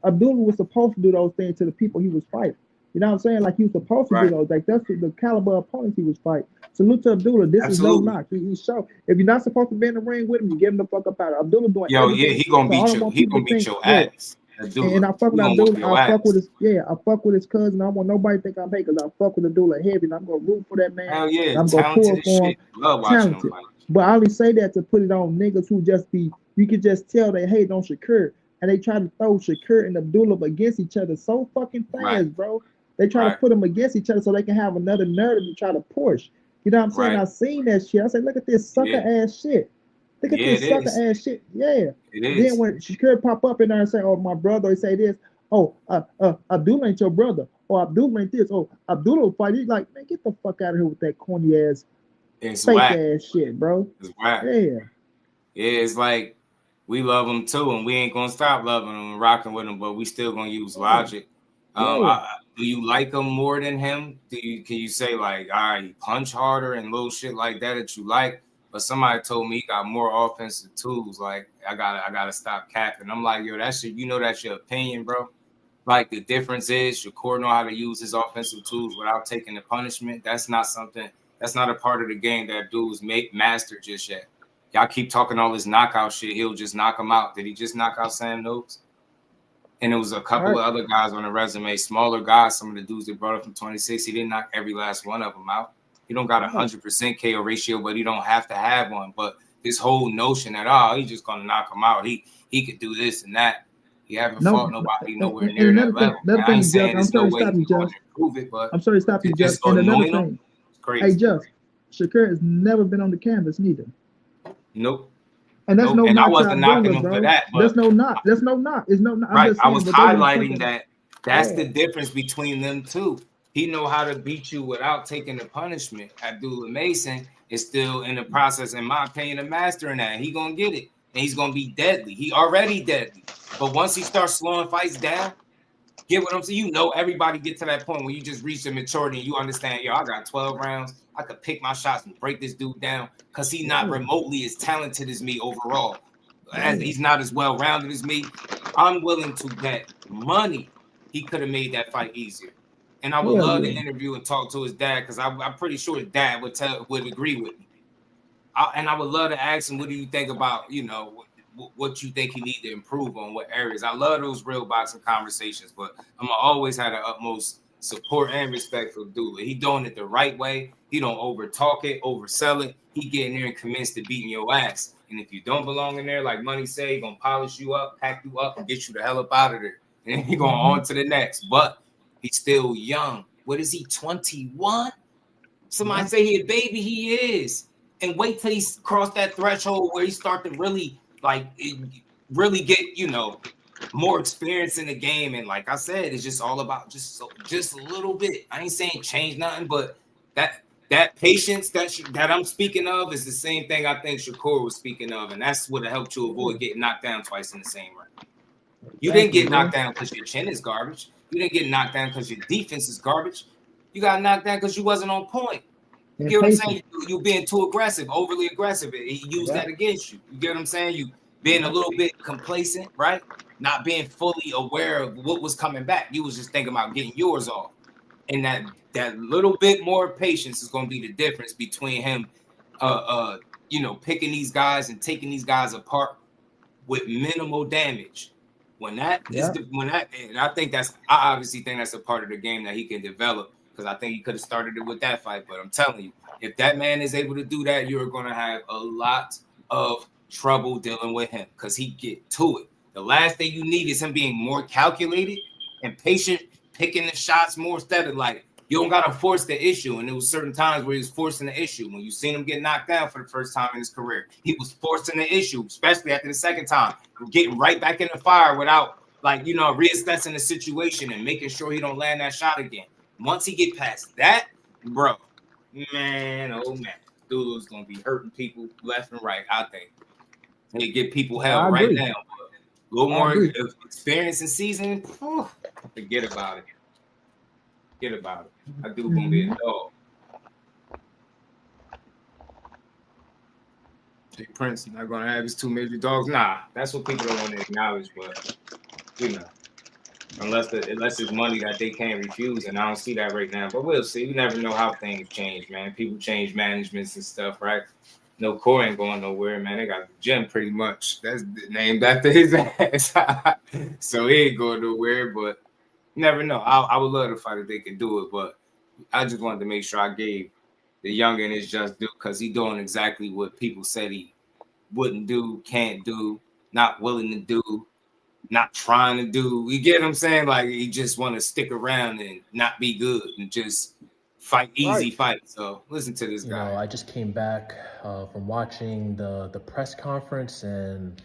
Abdullah was supposed to do those things to the people he was fighting. You know what I'm saying? Like he was supposed to do those. Like that's the caliber of opponents he was fighting. Salute to Abdullah. This is no knock. He showed. If you're not supposed to be in the ring with him, you get him the fuck up out of Abdullah doing. He gonna beat you. He gonna beat your ass. And I fuck with Abdullah. I fuck with his cousin. I don't want nobody to think I'm hate because I fuck with Abdullah heavy, and I'm gonna root for that man. Hell yeah, I'm gonna pull for him. Love watching him fight. But I only say that to put it on niggas who just be. You can just tell they hate on Shakur, and they try to throw Shakur and Abdullah against each other so fucking fast, bro. They try to put them against each other so they can have another narrative to try to push. You know what I'm saying? I seen that shit. I said, look at this sucker ass shit. Look at this sucker ass shit. Yeah. Then when Shakur pop up in there and say, oh, my brother, he say this. Oh, Abdullah ain't your brother. Oh, Abdullah ain't this. Oh, Abdullah will fight. He's like, man, get the fuck out of here with that corny ass, fake ass shit, bro. It's whack. Yeah. Yeah, it's like we love him too, and we ain't gonna stop loving him and rocking with him, but we still gonna use logic. Do you like him more than him? Can you say like, all right, he punch harder and little shit like that you like? But somebody told me he got more offensive tools. Like I gotta stop capping. I'm like, yo, that's your opinion, bro. Like the difference is Shakur know how to use his offensive tools without taking the punishment. That's not a part of the game that dudes master just yet. Y'all keep talking all this knockout shit. He'll just knock him out. Did he just knock out Sam Noakes? And it was a couple of other guys on the resume, smaller guys, some of the dudes that brought up from 26. He didn't knock every last one of them out. He don't got 100% KO ratio, but he don't have to have one. But this whole notion that, he's just going to knock him out. He could do this and that. He haven't fought nobody nowhere near that level. I ain't saying there's no way he's going to improve it, but I'm sorry to stop you, Jeff. And another thing. Crazy. Hey, Jeff, Shakur has never been on the canvas neither. Nope. And that's no and knock. I wasn't knocking him for that. But that's no knock. That's no knock. It's no knock. Right. I was highlighting that. That's the difference between them two. He know how to beat you without taking the punishment. Abdullah Mason is still in the process, in my opinion, of mastering that. He gonna get it, and he's gonna be deadly. He already deadly. But once he starts slowing fights down, get what I'm saying? Everybody get to that point where you just reach the maturity and you understand, I got 12 rounds. I could pick my shots and break this dude down because he's not remotely as talented as me overall. As he's not as well-rounded as me. I'm willing to bet money he could have made that fight easier. And I would love to interview and talk to his dad because I'm pretty sure his dad would agree with me. And I would love to ask him, what do you think about, what you think he need to improve on, what areas. I love those real boxing conversations, but I'm always had the utmost support and respect for Abdullah. He doing it the right way. He don't over talk it, oversell it. He getting there and commits to beating your ass. And if you don't belong in there, like Money say, he gonna polish you up, pack you up, and get you the hell up out of there. And then he going on to the next. But he's still young. What is he, 21? Somebody say he a baby. He is. And wait till he's crossed that threshold where he start to really get, more experience in the game. And like I said, it's just all about just a little bit. I ain't saying change nothing, but that patience that I'm speaking of is the same thing I think Shakur was speaking of. And that's what helped you avoid getting knocked down twice in the same round. You didn't get knocked down because your chin is garbage. You didn't get knocked down because your defense is garbage. You got knocked down because you wasn't on point. You get what I'm saying? You being too aggressive, overly aggressive. He used that against you. You get what I'm saying? You being a little bit complacent, right? Not being fully aware of what was coming back. You was just thinking about getting yours off. And that little bit more patience is going to be the difference between him, picking these guys and taking these guys apart with minimal damage. And I obviously think that's a part of the game that he can develop, because I think he could have started it with that fight. But I'm telling you, if that man is able to do that, you're going to have a lot of trouble dealing with him because he get to it. The last thing you need is him being more calculated and patient, picking the shots more instead of like, you don't got to force the issue. And there was certain times where he was forcing the issue. When you seen him get knocked down for the first time in his career, he was forcing the issue, especially after the second time, getting right back in the fire without reassessing the situation and making sure he don't land that shot again. Once he get past that, bro, man, oh man, Dulu's gonna be hurting people left and right. I think he get people hell right now. A little more experience in season, forget about it. Forget about it. That dude gonna be a dog. Jay Prince not gonna have his 2 major dogs. Nah, that's what people don't want to acknowledge, but you know. Unless it's money that they can't refuse, and I don't see that right now. But we'll see. We never know how things change, man. People change managements and stuff, right? No, Corey ain't going nowhere, man. They got the gym pretty much. That's named after his ass. So he ain't going nowhere, but you never know. I would love to fight if they could do it, but I just wanted to make sure I gave the youngin his just due because he doing exactly what people said he wouldn't do, can't do, not willing to do. Not trying to do, you get what I'm saying? Like he just want to stick around and not be good and just fight easy fights. So listen to this guy. You know, I just came back from watching the press conference, and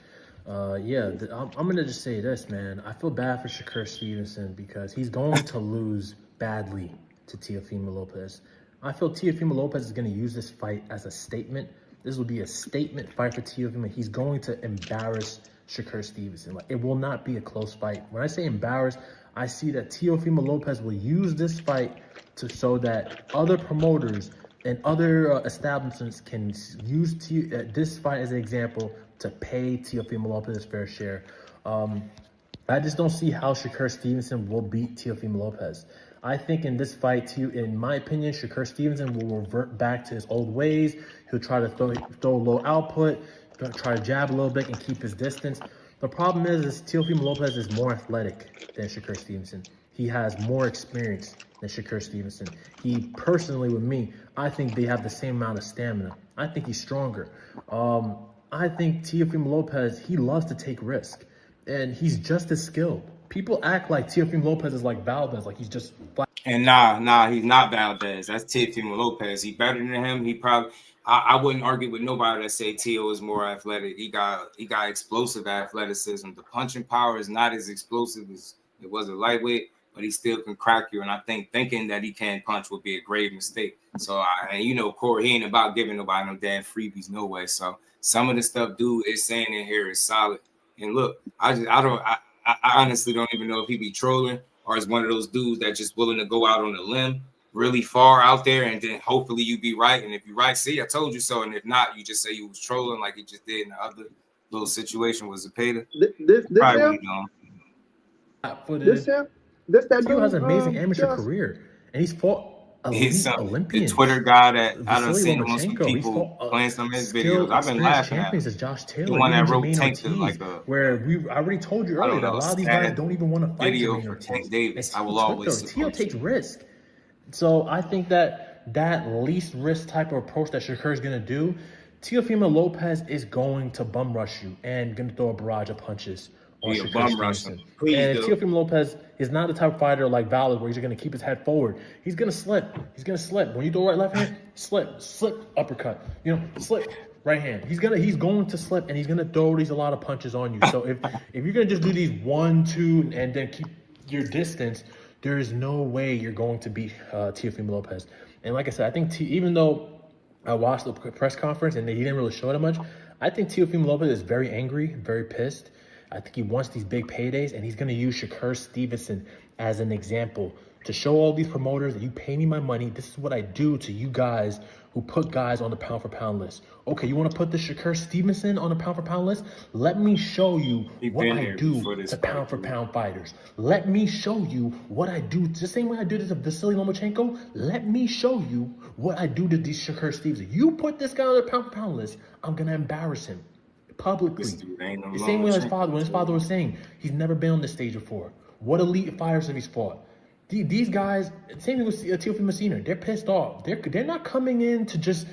I'm gonna just say this, man. I feel bad for Shakur Stevenson because he's going to lose badly to Teofimo Lopez. I feel Teofimo Lopez is gonna use this fight as a statement. This will be a statement fight for Teofimo. He's going to embarrass Shakur Stevenson. Like, it will not be a close fight. When I say embarrassed, I see that Teofimo Lopez will use this fight to show that other promoters and other establishments can use this fight as an example to pay Teofimo Lopez his fair share. I just don't see how Shakur Stevenson will beat Teofimo Lopez. I think in this fight, in my opinion, Shakur Stevenson will revert back to his old ways. He'll try to throw low output, try to jab a little bit and keep his distance. The problem is Teofimo Lopez is more athletic than Shakur Stevenson. He has more experience than Shakur Stevenson. He personally, with me, I think they have the same amount of stamina. I think he's stronger. I think Teofimo Lopez, he loves to take risk, and he's just as skilled. People act like Teofimo Lopez is like Valdez, like he's just. And nah, he's not Valdez. That's Teofimo Lopez. He better than him. He probably. I wouldn't argue with nobody that say Teo is more athletic. He got explosive athleticism. The punching power is not as explosive as it was a lightweight, but he still can crack you. And I think thinking that he can't punch would be a grave mistake. So, Corey, he ain't about giving nobody no damn freebies, no way. So some of the stuff dude is saying in here is solid. And look, I honestly don't even know if he be trolling or is one of those dudes that just willing to go out on a limb really far out there, and then hopefully you be right. And if you're right, see, I told you so. And if not, you just say you was trolling like he just did in the other little situation with Zepeda. This Teo has an amazing amateur career, and he's fought Olympians. The Twitter guy that I don't see most people playing some of his videos. I've been laughing at is Josh Taylor, the one that wrote Tank to like a. Where I already told you earlier that a lot of these guys don't even want to fight video for Tank Davis. I will always. Teo takes risk. So I think that least risk type of approach that Shakur is going to do, Teofimo Lopez is going to bum rush you and going to throw a barrage of punches on Shakur Stevenson. And Teofimo Lopez is not the type of fighter like Valdez where he's going to keep his head forward. He's going to slip. When you throw right left hand, slip uppercut. Slip right hand. He's going to slip, and he's going to throw a lot of punches on you. So if you're going to just do these 1, 2, and then keep your distance, there is no way you're going to beat Teofimo Lopez. And like I said, I think even though I watched the press conference and he didn't really show it much, I think Teofimo Lopez is very angry, very pissed. I think he wants these big paydays, and he's going to use Shakur Stevenson as an example to show all these promoters that you pay me my money. This is what I do to you guys who put guys on the pound-for-pound list. Okay, you want to put the Shakur Stevenson on the pound-for-pound list? Let me show you what I do to pound-for-pound fighters. Let me show you what I do. The same way I do to Vasily Lomachenko, let me show you what I do to these Shakur Stevenson. You put this guy on the pound-for-pound list, I'm going to embarrass him publicly. The same way when his father was saying, he's never been on this stage before. What elite fighters have he fought? These guys, same thing with Teofimo Sr., they're pissed off. They're not coming in to just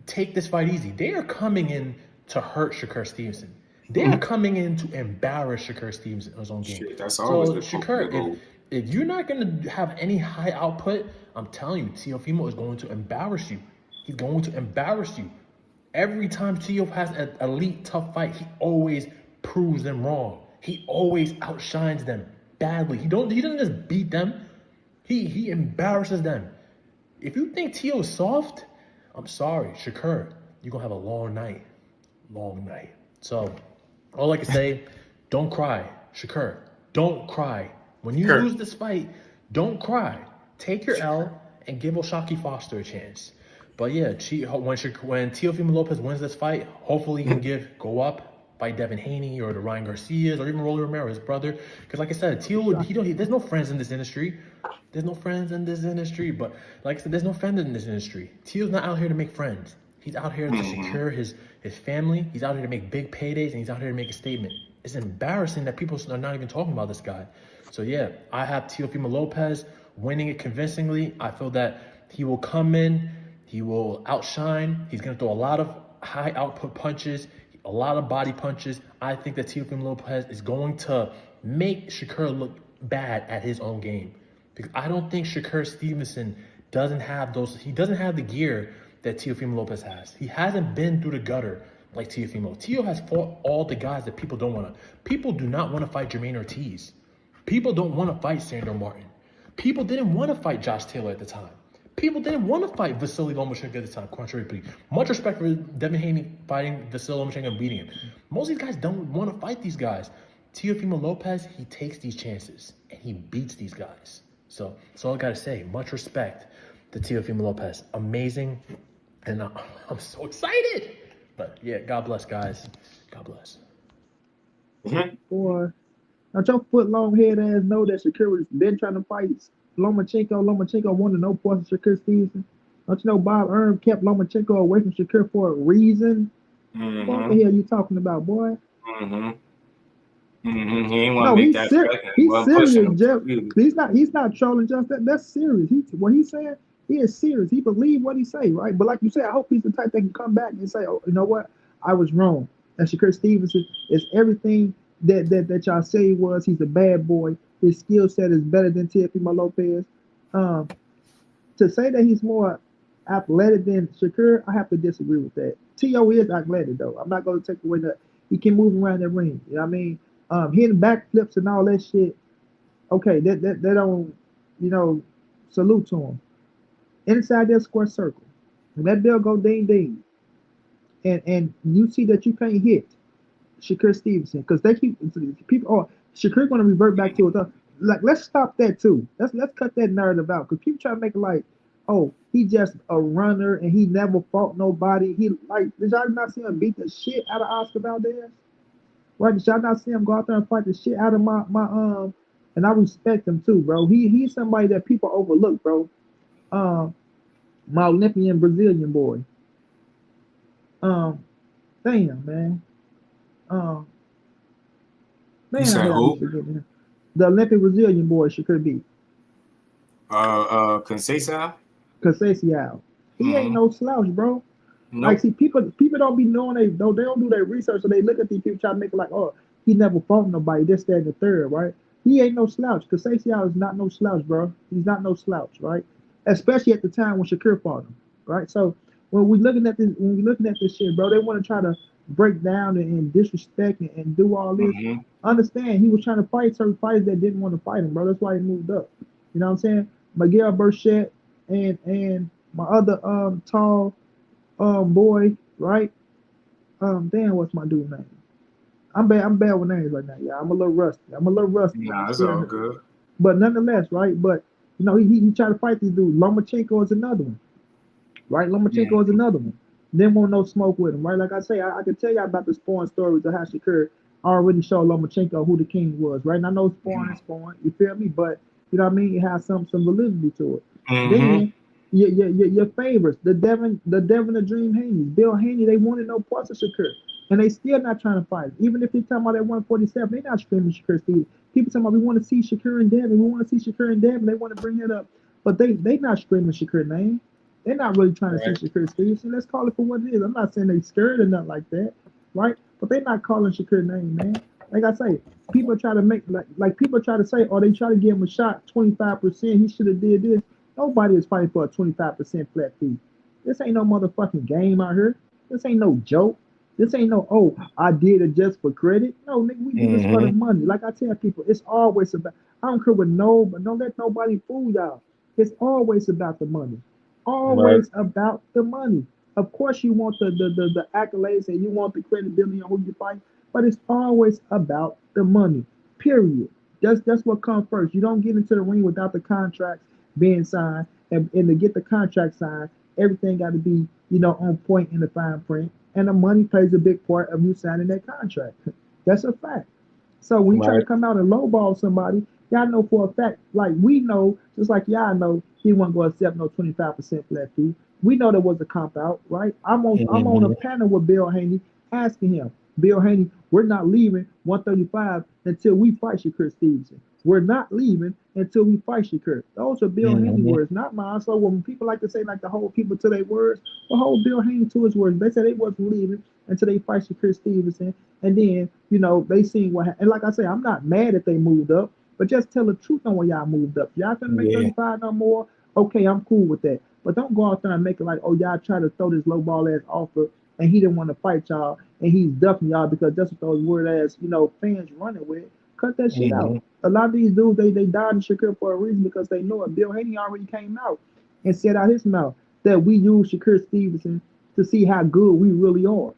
take this fight easy. They are coming in to hurt Shakur Stevenson. They are coming in to embarrass Shakur Stevenson in his own game. That's always so Shakur, if you're not going to have any high output, I'm telling you, Teofimo is going to embarrass you. He's going to embarrass you. Every time Teo has an elite tough fight, he always proves them wrong. He always outshines them badly. He doesn't just beat them. He embarrasses them. If you think Teo is soft, I'm sorry, Shakur, you're going to have a long night. Long night. So, all I can say, don't cry. Shakur, don't cry. When you lose this fight, don't cry. Take your L and give Oshaki Foster a chance. But yeah, when Teofimo Lopez wins this fight, hopefully he can go up by Devin Haney or the Ryan Garcias or even Rolly Romero, his brother. Because like I said, there's no friends in this industry. There's no friends in this industry. But like I said, there's no friends in this industry. Teo's not out here to make friends. He's out here to secure his family. He's out here to make big paydays, and he's out here to make a statement. It's embarrassing that people are not even talking about this guy. So yeah, I have Teofimo Lopez winning it convincingly. I feel that he will come in, he will outshine. He's going to throw a lot of high output punches, a lot of body punches. I think that Teofimo Lopez is going to make Shakur look bad at his own game. Because I don't think Shakur Stevenson doesn't have the gear that Teofimo Lopez has. He hasn't been through the gutter like Teofimo. Teo has fought all the guys that people don't want to. People do not want to fight Jermaine Ortiz. People don't want to fight Sandor Martin. People didn't want to fight Josh Taylor at the time. People didn't want to fight Vasily Lomachenko at the time, contrary to much respect for Devin Haney fighting Vasily Lomachenko and beating him. Most of these guys don't want to fight these guys. Teofimo Lopez, he takes these chances, and he beats these guys. So that's all I got to say. Much respect to Teofimo Lopez. Amazing, and I'm so excited. But yeah, God bless, guys. God bless. Boy, don't your foot long head ass know that Shakur has been trying to fight Lomachenko. Lomachenko wanted no parts of Shakur Stevenson. Don't you know Bob Earn kept Lomachenko away from Shakur for a reason? What the hell are you talking about, boy? He ain't want to make that he's serious, Jeff. He's not trolling just that. That's serious. What he said, he is serious. He believed what he say, right? But like you said, I hope he's the type that can come back and say, oh, you know what? I was wrong. And Shakur Stevenson is everything that y'all say he was. He's a bad boy. His skill set is better than Teofimo Lopez. To say that he's more athletic than Shakur, I have to disagree with that. Teo is athletic, though. I'm not going to take away that. He can move around the ring. You know what I mean? Hitting backflips and all that shit. Okay, that don't, salute to him. Inside that square circle. And that bell go ding ding. And you see that you can't hit Shakur Stevenson because they keep people. Shakur going to revert back to it. Like, let's stop that too. Let's cut that narrative out because people try to make it like, oh, he just a runner and he never fought nobody. Did y'all not see him beat the shit out of Oscar Valdez? Right? Did y'all not see him go out there and fight the shit out of my and I respect him too, bro. He's somebody that people overlook, bro. My Olympian Brazilian boy. Damn, man. The Olympic Brazilian boy Shakur beat. Conceição. He ain't no slouch, bro. Nope. Like, see, people don't be knowing they don't do their research, so they look at these people try to make it like, oh, he never fought nobody, this, that, and the third, right? He ain't no slouch. Conceição is not no slouch, bro. He's not no slouch, right? Especially at the time when Shakur fought him, right? So when we're looking at this shit, bro, they want to try to break down and disrespect and do all this. Understand, he was trying to fight certain fighters that didn't want to fight him, bro. That's why he moved up. You know what I'm saying? Miguel Burchett and my other tall boy, right? Damn, what's my dude's name? I'm bad with names right now. Yeah, I'm a little rusty. Nah, it's all good. But nonetheless, right? But he tried to fight these dudes. Lomachenko is another one, right? Lomachenko is another one. Didn't want no smoke with him, right? Like I say, I can tell you about the sparring stories of how Shakur already showed Lomachenko who the king was, right? And I know sparring, you feel me? But you know what I mean? It has some validity to it. Then your favorites, the Devin the Dream Haney, Bill Haney, they wanted no parts of Shakur. And they still not trying to fight. Even if they're talking about that 147, they not screaming Shakur Stevenson. People talking about we want to see Shakur and Devin. We want to see Shakur and Devin. They want to bring it up. But they not screaming Shakur name. They're not really trying to see Shakur Stevenson. Let's call it for what it is. I'm not saying they scared or nothing like that, right? But they're not calling Shakur name, man. Like I say, people try to make like people try to say, oh, they try to give him a shot 25%. He should have did this. Nobody is fighting for a 25% flat fee. This ain't no motherfucking game out here. This ain't no joke. This ain't no, oh, I did it just for credit. No, nigga, we do this for the money. Like I tell people, it's always about, I don't care what but don't let nobody fool y'all. It's always about the money. Right. Always about the money. Of course, you want the accolades and you want the credibility on who you fight, but it's always about the money. Period. That's what comes first. You don't get into the ring without the contracts being signed, and to get the contract signed, everything got to be on point in the fine print, and the money plays a big part of you signing that contract. That's a fact. So when you try to Right. come out and lowball somebody, y'all know for a fact, like we know, just like y'all know, he wasn't going to accept no 25% flat fee. We know there was a comp out, right? I'm on a Mhm. panel with Bill Haney asking him, Bill Haney, we're not leaving 135 until we fight Shakur Stevenson. We're not leaving until we fight Shakur. Those are Bill Haney Mhm. words, not mine. So when people like to say like the whole people to their words, the whole Bill Haney to his words. They said they wasn't leaving until they fight Shakur Stevenson. And then, they seen what happened. And like I say, I'm not mad that they moved up, but just tell the truth on why y'all moved up. Y'all couldn't make Yeah. 35 no more. Okay, I'm cool with that. But don't go out there and make it like, oh, y'all try to throw this low ball ass offer and he didn't want to fight y'all and he's ducking y'all because that's what those word ass, fans running with. Cut that shit out. Mhm. A lot of these dudes, they died in Shakur for a reason because they know it. Bill Haney already came out and said out his mouth that we use Shakur Stevenson to see how good we really are.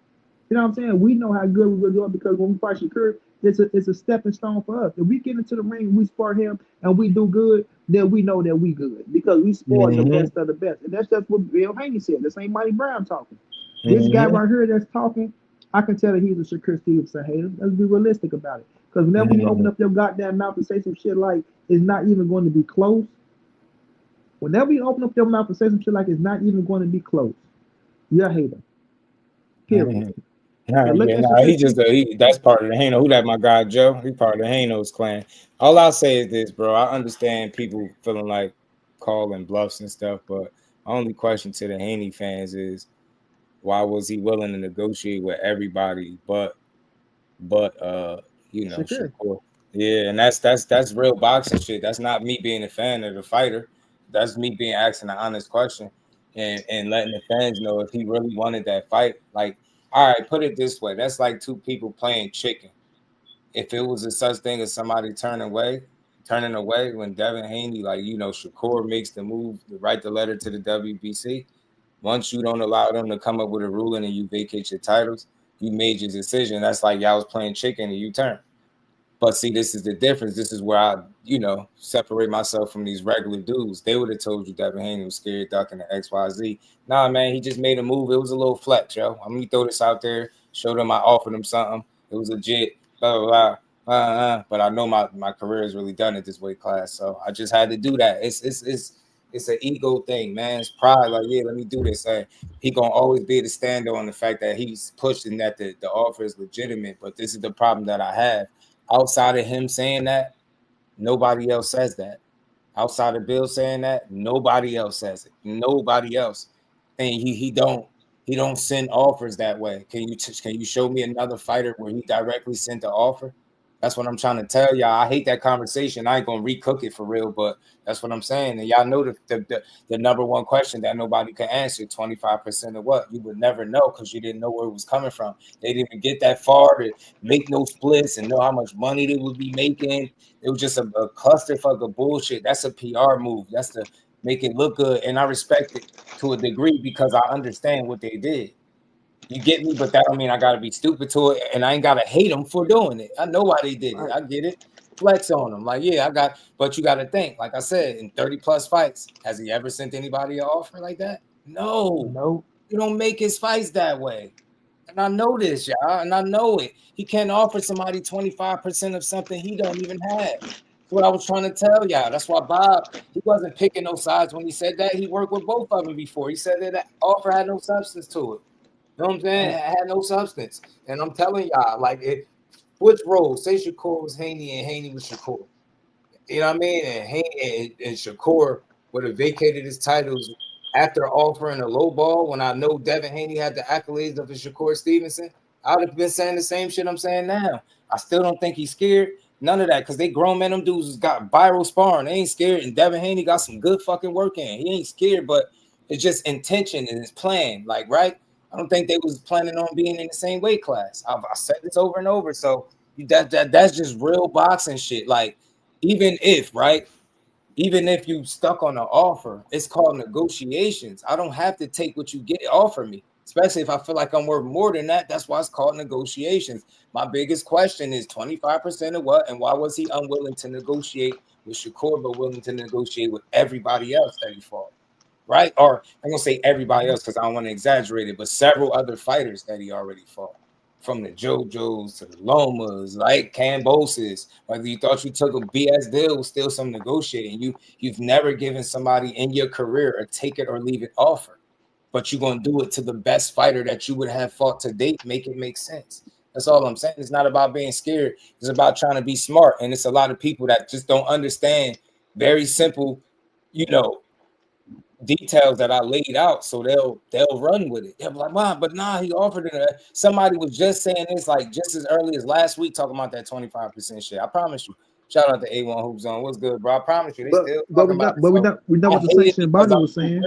You know what I'm saying? We know how good we really are because when we fight Shakur, it's a stepping stone for us. If we get into the ring, we spar him, and we do good, then we know that we good because we sparred the Mhm. best of the best. And that's just what Bill Haney said. This ain't Monty Brown talking. This guy Mhm. right here that's talking, I can tell that he's a Shakur Stevenson hater. Let's be realistic about it. Because whenever you open Mhm. up your goddamn mouth and say some shit like it's not even going to be close, whenever you open up your mouth and say some shit like it's not even going to be close, you're a hater. Period. Mhm. Nah, Now look yeah, at nah, Shakur he just Stevenson. that's part of the Hano. Who that my guy Joe? He part of the Hanos clan. All I'll say is this, bro. I understand people feeling like calling bluffs and stuff, but my only question to the Haney fans is why was he willing to negotiate with everybody but Shakur. Shakur. Yeah, and that's real boxing shit. That's not me being a fan of the fighter. That's me being asking an honest question and letting the fans know if he really wanted that fight. Like, all right, put it this way. That's like two people playing chicken. If it was a such thing as somebody turning away when Devin Haney, Shakur makes the move to write the letter to the WBC. Once you don't allow them to come up with a ruling and you vacate your titles, you made your decision. That's like y'all was playing chicken and you turn. But see, this is the difference. This is where I, separate myself from these regular dudes. They would have told you Devin Haney was scared ducking the XYZ. Nah, man, he just made a move. It was a little flex, yo. I'm gonna throw this out there, show them I offered him something. It was legit, blah, blah, blah. But I know my career is really done at this weight class. So I just had to do that. It's an ego thing, man. It's pride. Like, yeah, let me do this. He gonna always be able to stand on the fact that he's pushing that the offer is legitimate. But this is the problem that I have. Outside of him saying that, nobody else says that. Outside of Bill saying that, nobody else says it. Nobody else. And he don't send offers that way. Can you show me another fighter where he directly sent the offer? That's what I'm trying to tell y'all. I hate that conversation. I ain't gonna recook it for real, but that's what I'm saying. And y'all know the number one question that nobody can answer: 25% of what? You would never know because you didn't know where it was coming from. They didn't even get that far to make no splits and know how much money they would be making. It was just a clusterfuck of bullshit. That's a PR move. That's to make it look good. And I respect it to a degree because I understand what they did. You get me? But that don't mean I gotta be stupid to it, and I ain't gotta hate them for doing it. I know why they did it. I get it. Flex on them. Like, yeah, but you gotta think, like I said, in 30 plus fights, has he ever sent anybody an offer like that? No. Nope. You don't make his fights that way. And I know this, y'all, and I know it. He can't offer somebody 25% of something he don't even have. That's what I was trying to tell y'all. That's why Bob, he wasn't picking no sides when he said that. He worked with both of them before. He said that offer had no substance to it. You know what I'm saying? It had no substance. And I'm telling y'all, which role? Say Shakur was Haney and Haney was Shakur. You know what I mean? And Haney and Shakur would have vacated his titles after offering a low ball when I know Devin Haney had the accolades of a Shakur Stevenson. I would have been saying the same shit I'm saying now. I still don't think he's scared. None of that, because they grown men, them dudes got viral sparring. They ain't scared. And Devin Haney got some good fucking work in. He ain't scared, but it's just intention and his plan. Like, right? I don't think they was planning on being in the same weight class. I said this over and over. So that's just real boxing shit. Like, even if, right? Even if you stuck on an offer, it's called negotiations. I don't have to take what you get offer me, especially if I feel like I'm worth more than that. That's why it's called negotiations. My biggest question is 25% of what, and why was he unwilling to negotiate with Shakur, but willing to negotiate with everybody else that he fought, right? Or I'm gonna say everybody else because I don't want to exaggerate it, but several other fighters that he already fought. From the JoJo's to the Lomas, like Cambosis, whether you thought you took a BS deal, was still some negotiating. You've never given somebody in your career a take it or leave it offer, but you're gonna do it to the best fighter that you would have fought to date. Make it make sense. That's all I'm saying. It's not about being scared. It's about trying to be smart. And it's a lot of people that just don't understand very simple, details that I laid out, so they'll run with it. They'll be like, "Wow, but nah, he offered it." Somebody was just saying this like just as early as last week, talking about that 25% shit. I promise you. Shout out to A1 Hoop Zone. What's good, bro? I promise you, they still talking about it. We know what the sanctioning body was saying.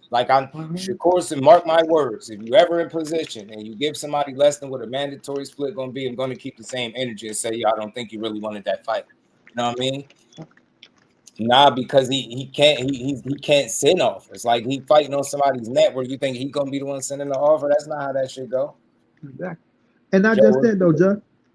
Like Shakur said, mark my words. If you ever in position and you give somebody less than what a mandatory split gonna be, I'm gonna keep the same energy and say, "Yo, I don't think you really wanted that fight." You know what I mean? Nah, because he can't send offers. Like he fighting on somebody's net where you think he gonna be the one sending the offer. That's not how that should go. Exactly. And not just that though,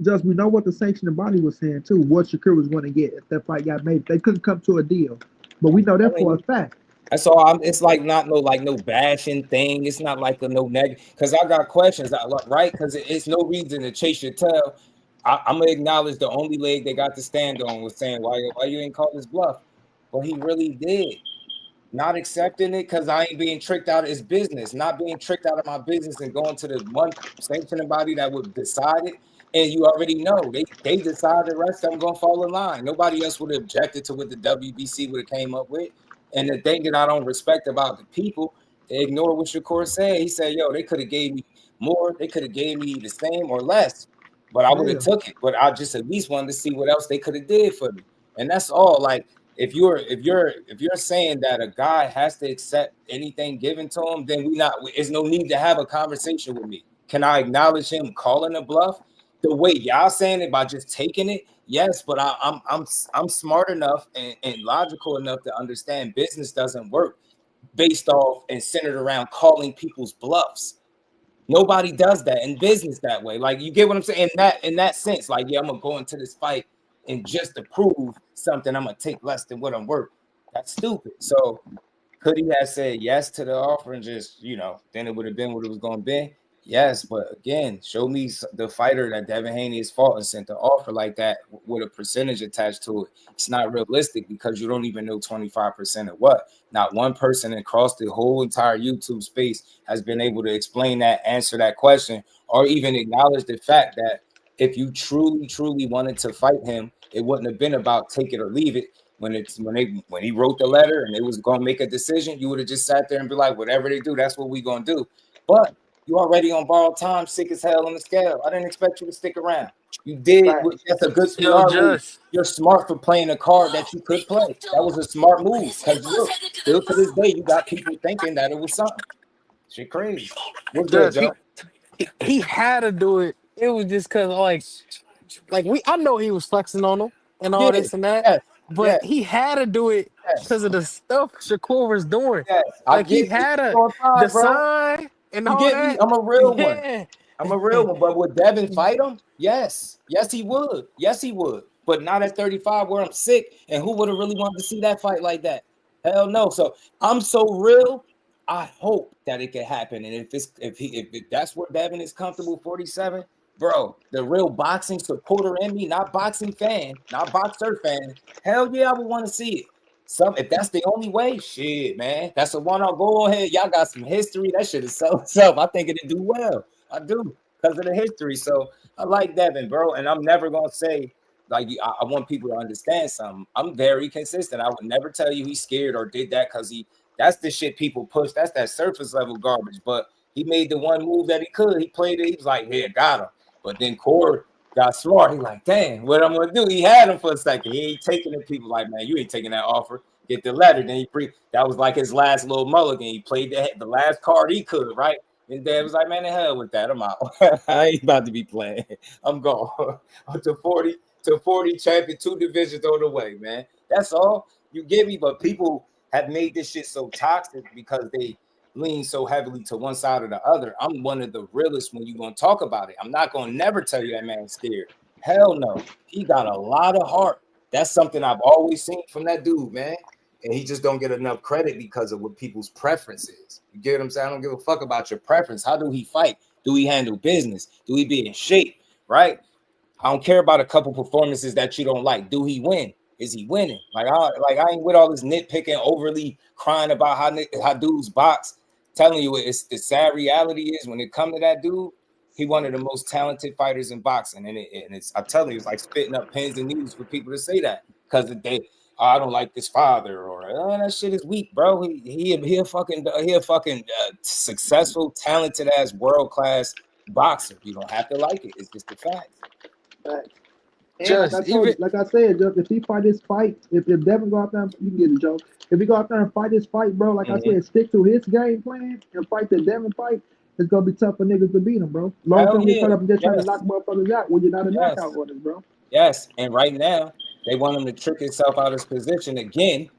just we know what the sanctioning body was saying too. What Shakur was going to get if that fight got made. They couldn't come to a deal, but we know that for a fact. That's all. It's like not no bashing thing. It's not like a no negative. Because I got questions, right? Because it's no reason to chase your tail. I'm gonna acknowledge the only leg they got to stand on was saying why you ain't call this bluff. But he really did. Not accepting it because I ain't being tricked out of his business, not being tricked out of my business and going to the one sanctioning body that would decide it. And you already know they decided the rest of them gonna fall in line. Nobody else would have objected to what the WBC would have came up with. And the thing that I don't respect about the people, they ignore what Shakur said. He said, "Yo, they could have gave me more. They could have gave me the same or less, but I would have took it. But I just at least wanted to see what else they could have did for me." And that's all. Like. If you're saying that a guy has to accept anything given to him, then there's no need to have a conversation with me. Can I acknowledge him calling a bluff? The way y'all saying it by just taking it, yes, but I'm smart enough and logical enough to understand business doesn't work based off and centered around calling people's bluffs. Nobody does that in business that way. Like you get what I'm saying in that sense. Like, yeah, I'm gonna go into this fight. And just to prove something, I'm gonna take less than what I'm worth. That's stupid. So could he have said yes to the offer and just, then it would have been what it was gonna be? Yes, but again, show me the fighter that Devin Haney has fought and sent the offer like that with a percentage attached to it. It's not realistic because you don't even know 25% of what. Not one person across the whole entire YouTube space has been able to explain that, answer that question, or even acknowledge the fact that if you truly wanted to fight him, it wouldn't have been about take it or leave it. When he wrote the letter and they was gonna make a decision, you would have just sat there and be like, whatever they do, that's what we gonna do. But you already on borrowed time, sick as hell on the scale. I didn't expect you to stick around. You did. That's a good PR move. You're smart for playing a card that you could play. That was a smart move. Because look, still to this day, you got people thinking that it was something. Shit crazy. What's good, Joe? He had to do it. It was just because, I know he was flexing on him and all this and that, but he had to do it because of the stuff Shakur was doing. He had the sign and all that. I'm a real one. I'm a real one. But would Devin fight him? Yes. Yes, he would. Yes, he would. But not at 35 where I'm sick. And who would have really wanted to see that fight like that? Hell no. So I'm so real. I hope that it can happen. And if that's where Devin is comfortable, 47, bro, the real boxing supporter in me, not boxing fan, not boxer fan, hell yeah, I would want to see it. If that's the only way, shit, man, that's the one. I'll go ahead. Y'all got some history. That shit is so I think it'd do well. I do because of the history. So I like Devin, bro. And I'm never gonna say I want people to understand something. I'm very consistent. I would never tell you he's scared or did that because that's the shit people push. That's that surface level garbage. But he made the one move that he could. He played it. He was like, "Yeah, got him." But then Core got smart. He like, "Damn, what I'm gonna do?" He had him for a second. He ain't taking it. People like, "Man, you ain't taking that offer. Get the letter." Then that was like his last little mulligan. He played the last card he could, right? And Dad was like, "Man, the hell with that. I'm out. I ain't about to be playing. I'm gone." Up to 40. to 40 champion, 2 divisions on the way, man. That's all you give me. But people have made this shit so toxic because they lean so heavily to one side or the other. I'm one of the realest when you're gonna talk about it. I'm not gonna never tell you that man's scared. Hell no. He got a lot of heart. That's something I've always seen from that dude, man. And he just don't get enough credit because of what people's preference is. You get what I'm saying? I don't give a fuck about your preference. How do he fight? Do he handle business? Do he be in shape? Right? I don't care about a couple performances that you don't like. Do he win? Is he winning? Like I ain't with all this nitpicking, overly crying about how dudes box. Telling you, it's the sad reality is when it come to that dude, he one of the most talented fighters in boxing, and it's I'm telling you, it's like spitting up pins and needles for people to say that because I don't like this father or that shit is weak, bro. He a fucking successful, talented ass world class boxer. You don't have to like it. It's just the fact. And like I said, Joe, if he fight his fight, if Devin go out there, you can get it, Joe. If he go out there and fight his fight, bro, like I said, stick to his game plan and fight the Devin fight, it's gonna be tough for niggas to beat him, bro. Long term, we cut up and just trying to knock motherfuckers out when you're not a knockout artist, bro. Yes, and right now they want him to trick himself out of his position again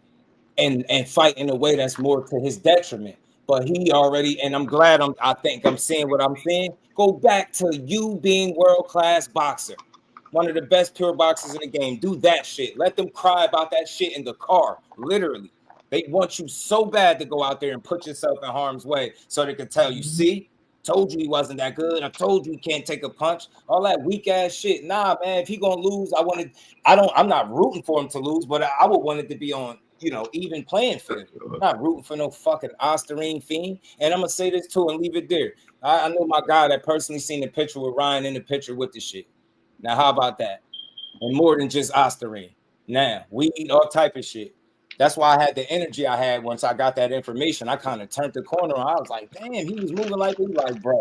and fight in a way that's more to his detriment. But he already, and I'm glad I think I'm seeing what I'm seeing. Go back to you being world-class boxer. One of the best pure boxers in the game. Do that shit. Let them cry about that shit in the car. Literally. They want you so bad to go out there and put yourself in harm's way so they can tell you, see, told you he wasn't that good. I told you he can't take a punch. All that weak ass shit. Nah, man, if he gonna lose, I'm not rooting for him to lose, but I would want it to be on, even playing field. I'm not rooting for no fucking Osterine fiend. And I'm gonna say this too and leave it there. I know my guy that personally seen the picture with Ryan in the picture with the shit. Now, how about that? And more than just Osterine. Now, we eat all type of shit. That's why I had the energy I had once I got that information. I kind of turned the corner. I was like, damn, he was moving like he like, bro.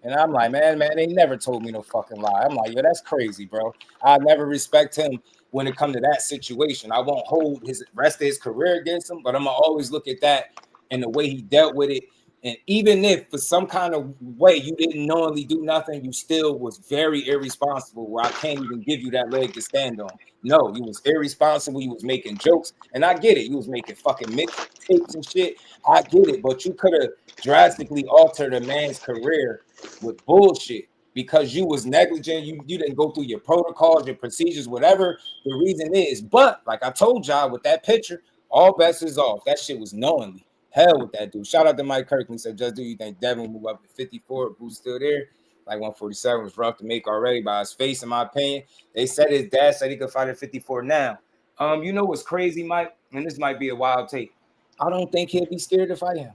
And I'm like, man, they never told me no fucking lie. I'm like, yo, that's crazy, bro. I never respect him when it comes to that situation. I won't hold his rest of his career against him, but I'm going to always look at that and the way he dealt with it. And even if for some kind of way you didn't knowingly do nothing, you still was very irresponsible where I can't even give you that leg to stand on. No, you was irresponsible. You was making jokes. And I get it. You was making fucking mixtapes and shit. I get it. But you could have drastically altered a man's career with bullshit because you was negligent. You didn't go through your protocols, your procedures, whatever the reason is. But like I told y'all with that picture, all bets is off. That shit was knowingly. Hell with that dude. Shout out to Mike Kirkland. Said, just do you think Devin will move up to 54? Boo's still there. Like 147 was rough to make already by his face, in my opinion. They said his dad said he could fight at 54 now. You know what's crazy, Mike? And this might be a wild take. I don't think he'll be scared to fight him.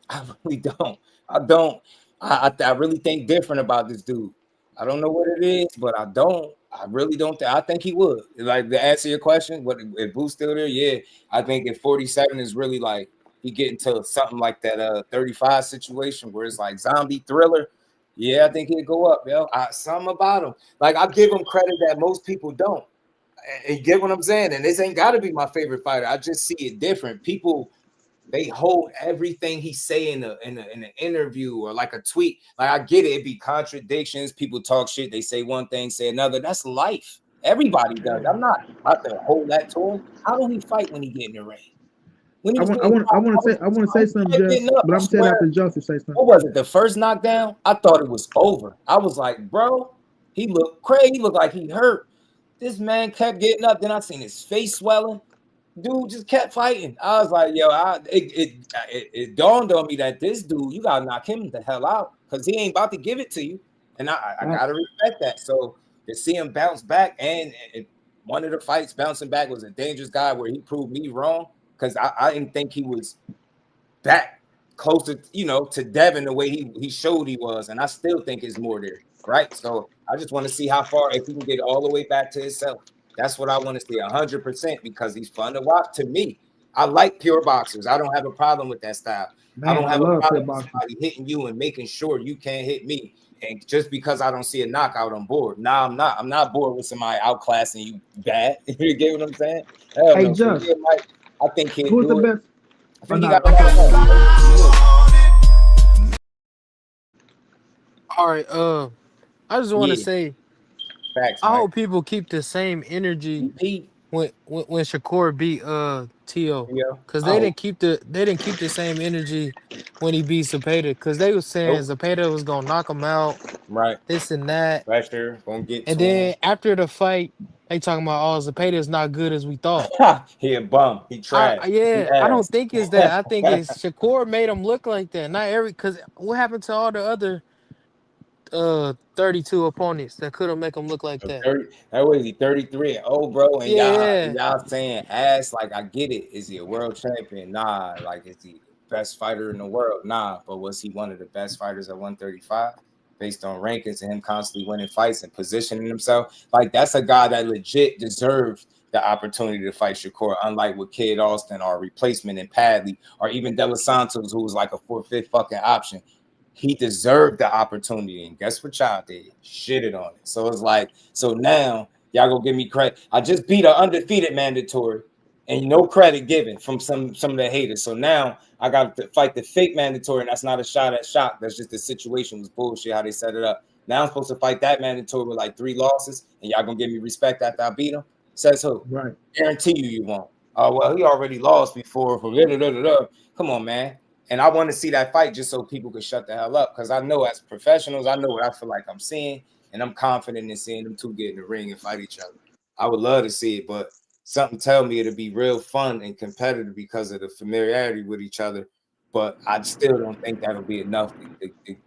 I really don't. I really think different about this dude. I don't know what it is, but I really don't. I think he would. Like, to answer your question, if Boo's still there? Yeah. I think if 47 is really like, he get into something like that 35 situation where it's like zombie thriller. Yeah, I think he'd go up, yo. Something about him. Like, I give him credit that most people don't. And you get what I'm saying? And this ain't got to be my favorite fighter. I just see it different. People, they hold everything he say in an interview or like a tweet. Like, I get it. It be contradictions. People talk shit. They say one thing, say another. That's life. Everybody does. I'm not out there hold that to him. How do he fight when he get in the ring? I want to say something, Jess, but I'm saying after Joseph say something. What was it? The first knockdown? I thought it was over. I was like, bro, he looked crazy. He looked like he hurt. This man kept getting up. Then I seen his face swelling. Dude just kept fighting. I was like, yo, it dawned on me that this dude, you gotta knock him the hell out because he ain't about to give it to you. And I gotta respect that. So to see him bounce back, and one of the fights bouncing back was a dangerous guy where he proved me wrong. Because I didn't think he was that close to, to Devin the way he showed he was. And I still think it's more there, right? So I just want to see how far, if he can get all the way back to himself. That's what I want to see, 100%, because he's fun to watch. To me, I like pure boxers. I don't have a problem with that style. I don't have a problem with somebody hitting you and making sure you can't hit me. And just because I don't see a knockout on board. Nah, I'm not. I'm not bored with somebody outclassing you bad. You get what I'm saying? Hey, Josh. I think he'll who's do the it. best? I think he got the All right. I just want to say, Facts, I Mike. hope people keep the same energy when Shakur beat Tio, because they didn't keep the same energy when he beat Zepeda, because they was saying Zepeda was gonna knock him out, right? This and that, Pressure gonna get and to him. then after the fight, they talking about Zepeda is not good as we thought. He a bum. He trash. He I ass. don't think it's that. I think it's Shakur made him look like that. Not every, because what happened to all the other 32 opponents that couldn't make him look like that? 30, that was he 33 and old, bro. And Yeah. y'all saying ass, like I get it. Is he a world champion? Nah. Like, is he the best fighter in the world? Nah. But was he one of the best fighters at 135? Based on rankings and him constantly winning fights and positioning himself. Like, that's a guy that legit deserved the opportunity to fight Shakur, unlike with Kid Austin or replacement in Padley, or even De Los Santos, who was like a 4/5 fucking option. He deserved the opportunity, and guess what y'all did? Shitted on it. So it's like, so now y'all gonna give me credit. I just beat an undefeated mandatory, and no credit given from some of the haters. So now I got to fight the fake mandatory, and that's not a shot at Shock. That's just the situation was bullshit how they set it up. Now I'm supposed to fight that mandatory with like 3 losses, and y'all gonna give me respect after I beat him? Says who? Right. Guarantee you won't. Oh well, he already lost before. Come on, man. And I want to see that fight just so people could shut the hell up, because I know as professionals, I know what I feel like I'm seeing, and I'm confident in seeing them two get in the ring and fight each other. I would love to see it, but something tell me it'll be real fun and competitive because of the familiarity with each other. But I still don't think that'll be enough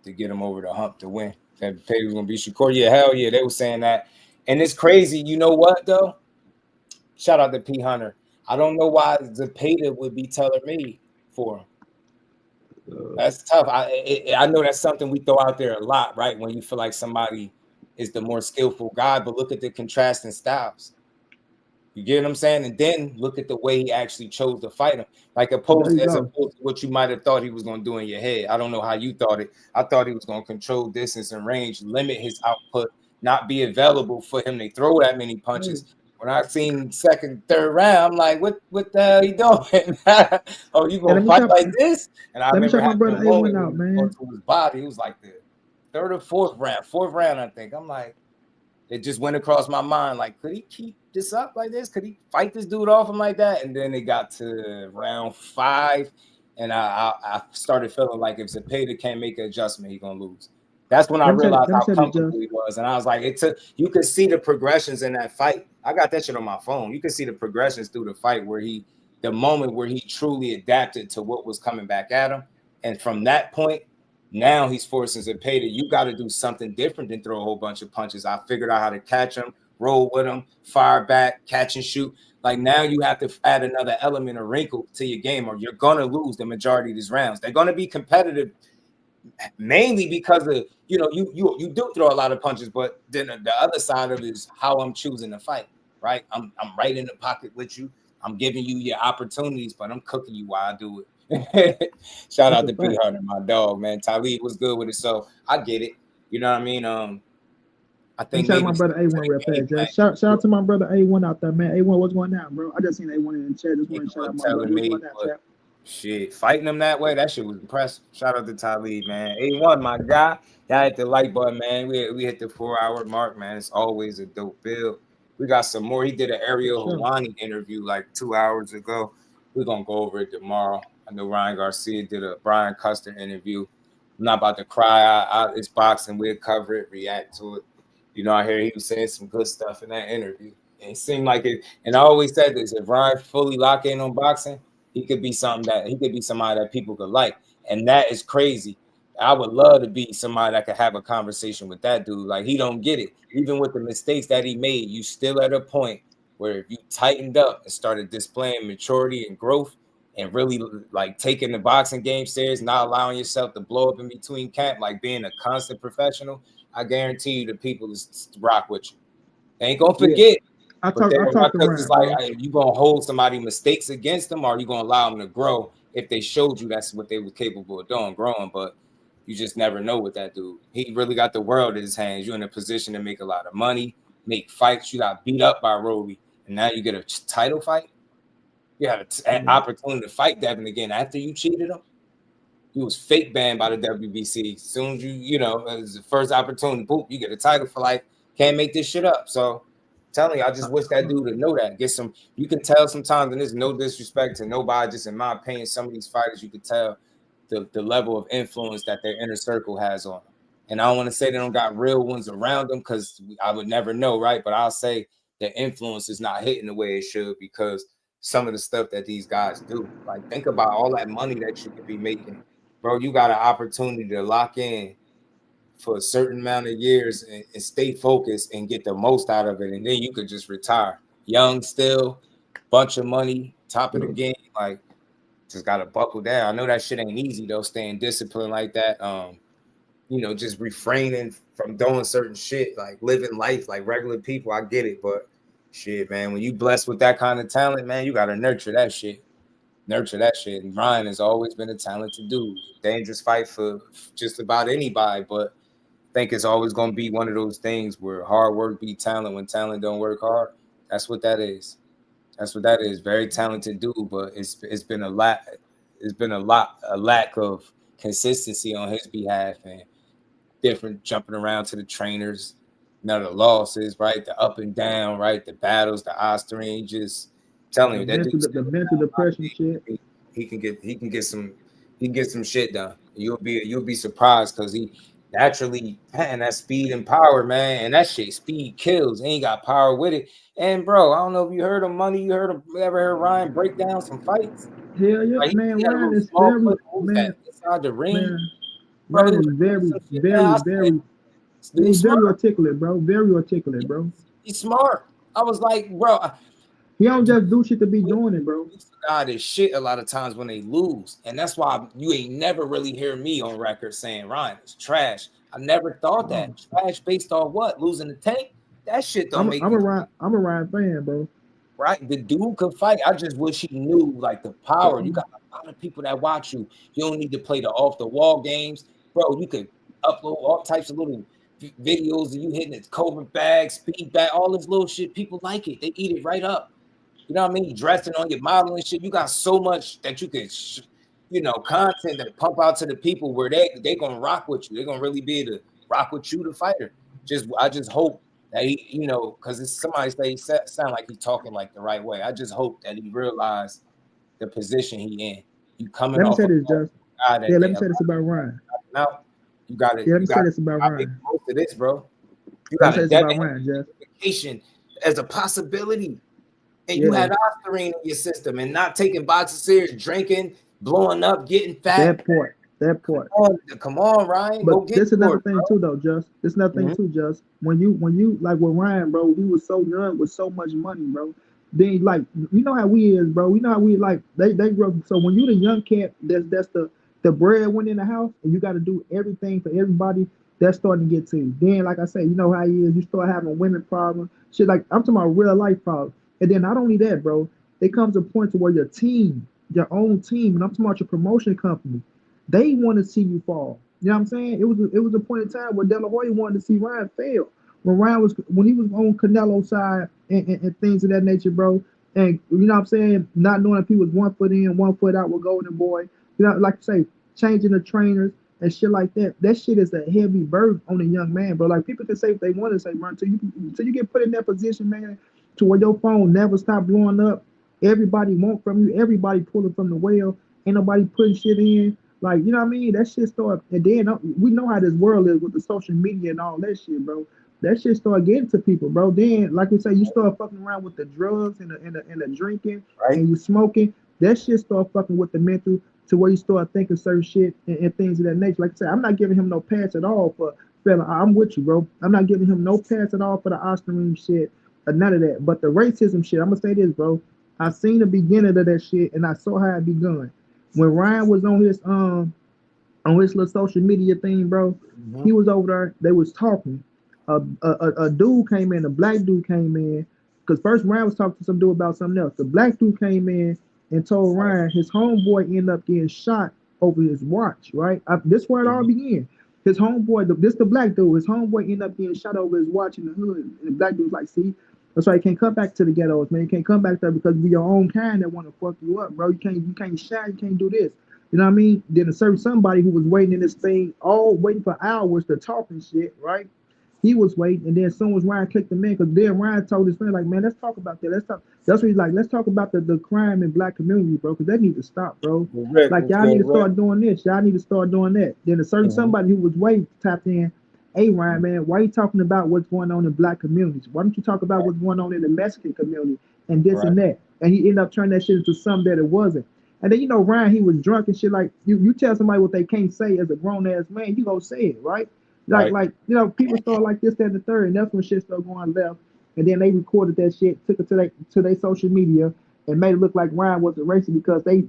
to get them over the hump to win. That Zepeda was gonna be Shakur. Yeah, hell yeah, they were saying that. And it's crazy. You know what though? Shout out to P Hunter. I don't know why Zepeda would be tailor-made for him. That's tough. I know that's something we throw out there a lot, right? When you feel like somebody is the more skillful guy, but look at the contrasting styles. You get what I'm saying? And then look at the way he actually chose to fight him. Like opposed to what you might have thought he was going to do in your head. I don't know how you thought it. I thought he was going to control distance and range, limit his output, not be available for him to throw that many punches. When I seen second, third round, I'm like, what the hell are you doing? Oh, you gonna fight like this? And I remember my brother A1 out, man. To his body, it was like the third or fourth round, I think. I'm like, it just went across my mind, like, could he keep this up like this? Could he fight this dude off him like that? And then it got to round 5, and I started feeling like if Zepeda can't make an adjustment, he's gonna lose. That's when I realized how comfortable he was. And I was like, you could see the progressions in that fight. I got that shit on my phone. You could see the progressions through the fight where the moment where he truly adapted to what was coming back at him. And from that point, now he's forcing Zepeda, you got to do something different than throw a whole bunch of punches. I figured out how to catch him, roll with him, fire back, catch and shoot. Like now you have to add another element or wrinkle to your game, or you're going to lose the majority of these rounds. They're going to be competitive, mainly because of, you do throw a lot of punches, but then the other side of it is how I'm choosing to fight, right? I'm right in the pocket with you. I'm giving you your opportunities, but I'm cooking you while I do it. Shout out to P Hunter, my dog, man. Talib was good with it, so I get it. You know what I mean? I think shout out my brother A1 real fast. Shout out to my brother A1 out there, man. A1, what's going on, bro? I just seen A1 in the chat. Just want to shout out my brother. What's going on, chat? Shit, fighting them that way, that shit was impressive. Shout out to Talib, man. A1, my guy. Y'all hit the like button, man. We hit the 4-hour mark, man. It's always a dope build. We got some more. He did an Ariel Helwani interview like 2 hours ago. We're going to go over it tomorrow. I know Ryan Garcia did a Brian Custer interview. I'm not about to cry. It's boxing. We'll cover it, react to it. I hear he was saying some good stuff in that interview. And it seemed like it. And I always said this, if Ryan fully lock in on boxing, he could be somebody that people could like. And that is crazy. I would love to be somebody that could have a conversation with that dude. Like, he don't get it. Even with the mistakes that he made, you still at a point where if you tightened up and started displaying maturity and growth and really like taking the boxing game serious, not allowing yourself to blow up in between camp, like being a constant professional, I guarantee you the people is rock with you. They ain't gonna forget. I talk around. It's like, you gonna hold somebody mistakes against them, or you gonna allow them to grow if they showed you that's what they were capable of doing, growing. But you just never know with that dude. He really got the world in his hands. You're in a position to make a lot of money, make fights. You got beat up by Roly, and now you get a title fight. You had an opportunity to fight Devin again after you cheated him. He was fake banned by the WBC. Soon as it was the first opportunity, boom, you get a title for like Can't make this shit up. So telling you, I just wish that dude would know that. Get some. You can tell sometimes, and there's no disrespect to nobody. Just in my opinion, some of these fighters, you can tell the level of influence that their inner circle has on them. And I don't want to say they don't got real ones around them because I would never know, right? But I'll say their influence is not hitting the way it should because some of the stuff that these guys do. Like, think about all that money that you could be making. Bro, you got an opportunity to lock in for a certain amount of years and stay focused and get the most out of it. And then you could just retire. Young still, bunch of money, top of the game. Like, just got to buckle down. I know that shit ain't easy, though, staying disciplined like that. You know, just refraining from doing certain shit, like living life like regular people. I get it, but shit, man, when you blessed with that kind of talent, man, you got to nurture that shit. Nurture that shit. And Ryan has always been a talented dude. Dangerous fight for just about anybody, but I think it's always going to be one of those things where hard work beat talent when talent don't work hard. That's what that is. That's what that is. Very talented dude, but it's been a lack of consistency on his behalf and different jumping around to the trainers, none of the losses, right? The up and down, right? The battles, the Osterine, just telling you that the mental depression shit. He can get some shit done. You'll be surprised because he naturally had that speed and power, man. And that shit, speed kills. And he got power with it. And bro, I don't know if you heard of Money. You ever heard Ryan break down some fights? Hell yeah, like, man. Ryan is very inside the ring. Man, Ryan is very articulate, bro. Very articulate, bro. He's smart. I was like, bro. He don't just do shit to be doing it, bro. God is shit a lot of times when they lose. And that's why you ain't never really hear me on record saying Ryan is trash. I never thought that. Trash based on what? Losing the tank? That shit don't make I'm a Ryan fan, bro. Right? The dude could fight. I just wish he knew like the power. You got a lot of people that watch you. You don't need to play the off the wall games. Bro, you could upload all types of little videos of you hitting the COVID bag, speed bag, all this little shit. People like it. They eat it right up. You know what I mean? Dressing on your modeling shit. You got so much that you can, content that pump out to the people where they gonna rock with you. They're gonna really be able to rock with you, the fighter. I just hope that he, because somebody sound like he's talking like the right way. I just hope that he realized the position he in. You coming off. Let me say this about Ryan. Now you got it. Yeah, let me say this about Ryan. Most of this, bro. You got a Devin Haney as a possibility. And you had Osterine in your system and not taking boxing serious, drinking, blowing up, getting fat. That part. Come on, Ryan. But this is another thing too, though, Just. This another thing too, Just. When you like with Ryan, bro, he was so young with so much money, bro. Then like you know how we is, bro. We know how we like they grow. So when you the young cat, that's the breadwinner in the house, and you got to do everything for everybody. That's starting to get to you. Then, like I say, you know how he is. You start having women problems, shit. Like I'm talking about real life problems. And then not only that, bro, it comes a point to where your team, your own team, and I'm talking about your promotion company, they want to see you fall. You know what I'm saying? It was a point in time where De La Hoya wanted to see Ryan fail. When he was on Canelo's side and things of that nature, bro. And you know what I'm saying? Not knowing if he was 1 foot in, 1 foot out with Golden Boy. You know, like you say, changing the trainers and shit like that. That shit is a heavy burden on a young man, bro. Like people can say if they want to say, run till you get put in that position, man, to where your phone never stop blowing up. Everybody want from you. Everybody pulling from the well. Ain't nobody putting shit in. Like, you know what I mean? That shit start. And then we know how this world is with the social media and all that shit, bro. That shit start getting to people, bro. Then, like we say, you start fucking around with the drugs and the drinking, right? And you smoking. That shit start fucking with the mental to where you start thinking certain shit and things of that nature. Like I said, I'm not giving him no pass at all for fella. I'm with you, bro. I'm not giving him no pass at all for the Osterine shit. None of that. But the racism shit, I'm gonna say this, bro. I seen the beginning of that shit and I saw how it begun. When Ryan was on his little social media thing, bro, he was over there, they was talking. A dude came in, a black dude came in, because first Ryan was talking to some dude about something else. The black dude came in and told Ryan his homeboy ended up getting shot over his watch, right? This where it all began. His homeboy, the black dude, his homeboy ended up getting shot over his watch in the hood. And the black dude's like, see, that's why you can't come back to the ghettos, man. You can't come back there because we your own kind that want to fuck you up, bro. You can't shine, you can't do this. You know what I mean? Then a certain somebody who was waiting in this thing, all waiting for hours to talk and shit, right? He was waiting, and then as soon as Ryan clicked him in, because then Ryan told his friend, like, man, let's talk about that. Let's talk. That's what he's like. Let's talk about the crime in black community, bro, because that need to stop, bro. Like, y'all need to start doing this. Y'all need to start doing that. Then a certain somebody who was waiting tapped in. Hey, Ryan, man, why are you talking about what's going on in black communities? Why don't you talk about what's going on in the Mexican community and this and that? And he ended up turning that shit into something that it wasn't. And then, Ryan, he was drunk and shit. Like, you tell somebody what they can't say as a grown-ass man, you gonna say it, right? Like, people start like this, that, and the third, and that's when shit started going left. And then they recorded that shit, took it to their social media, and made it look like Ryan was a racist because they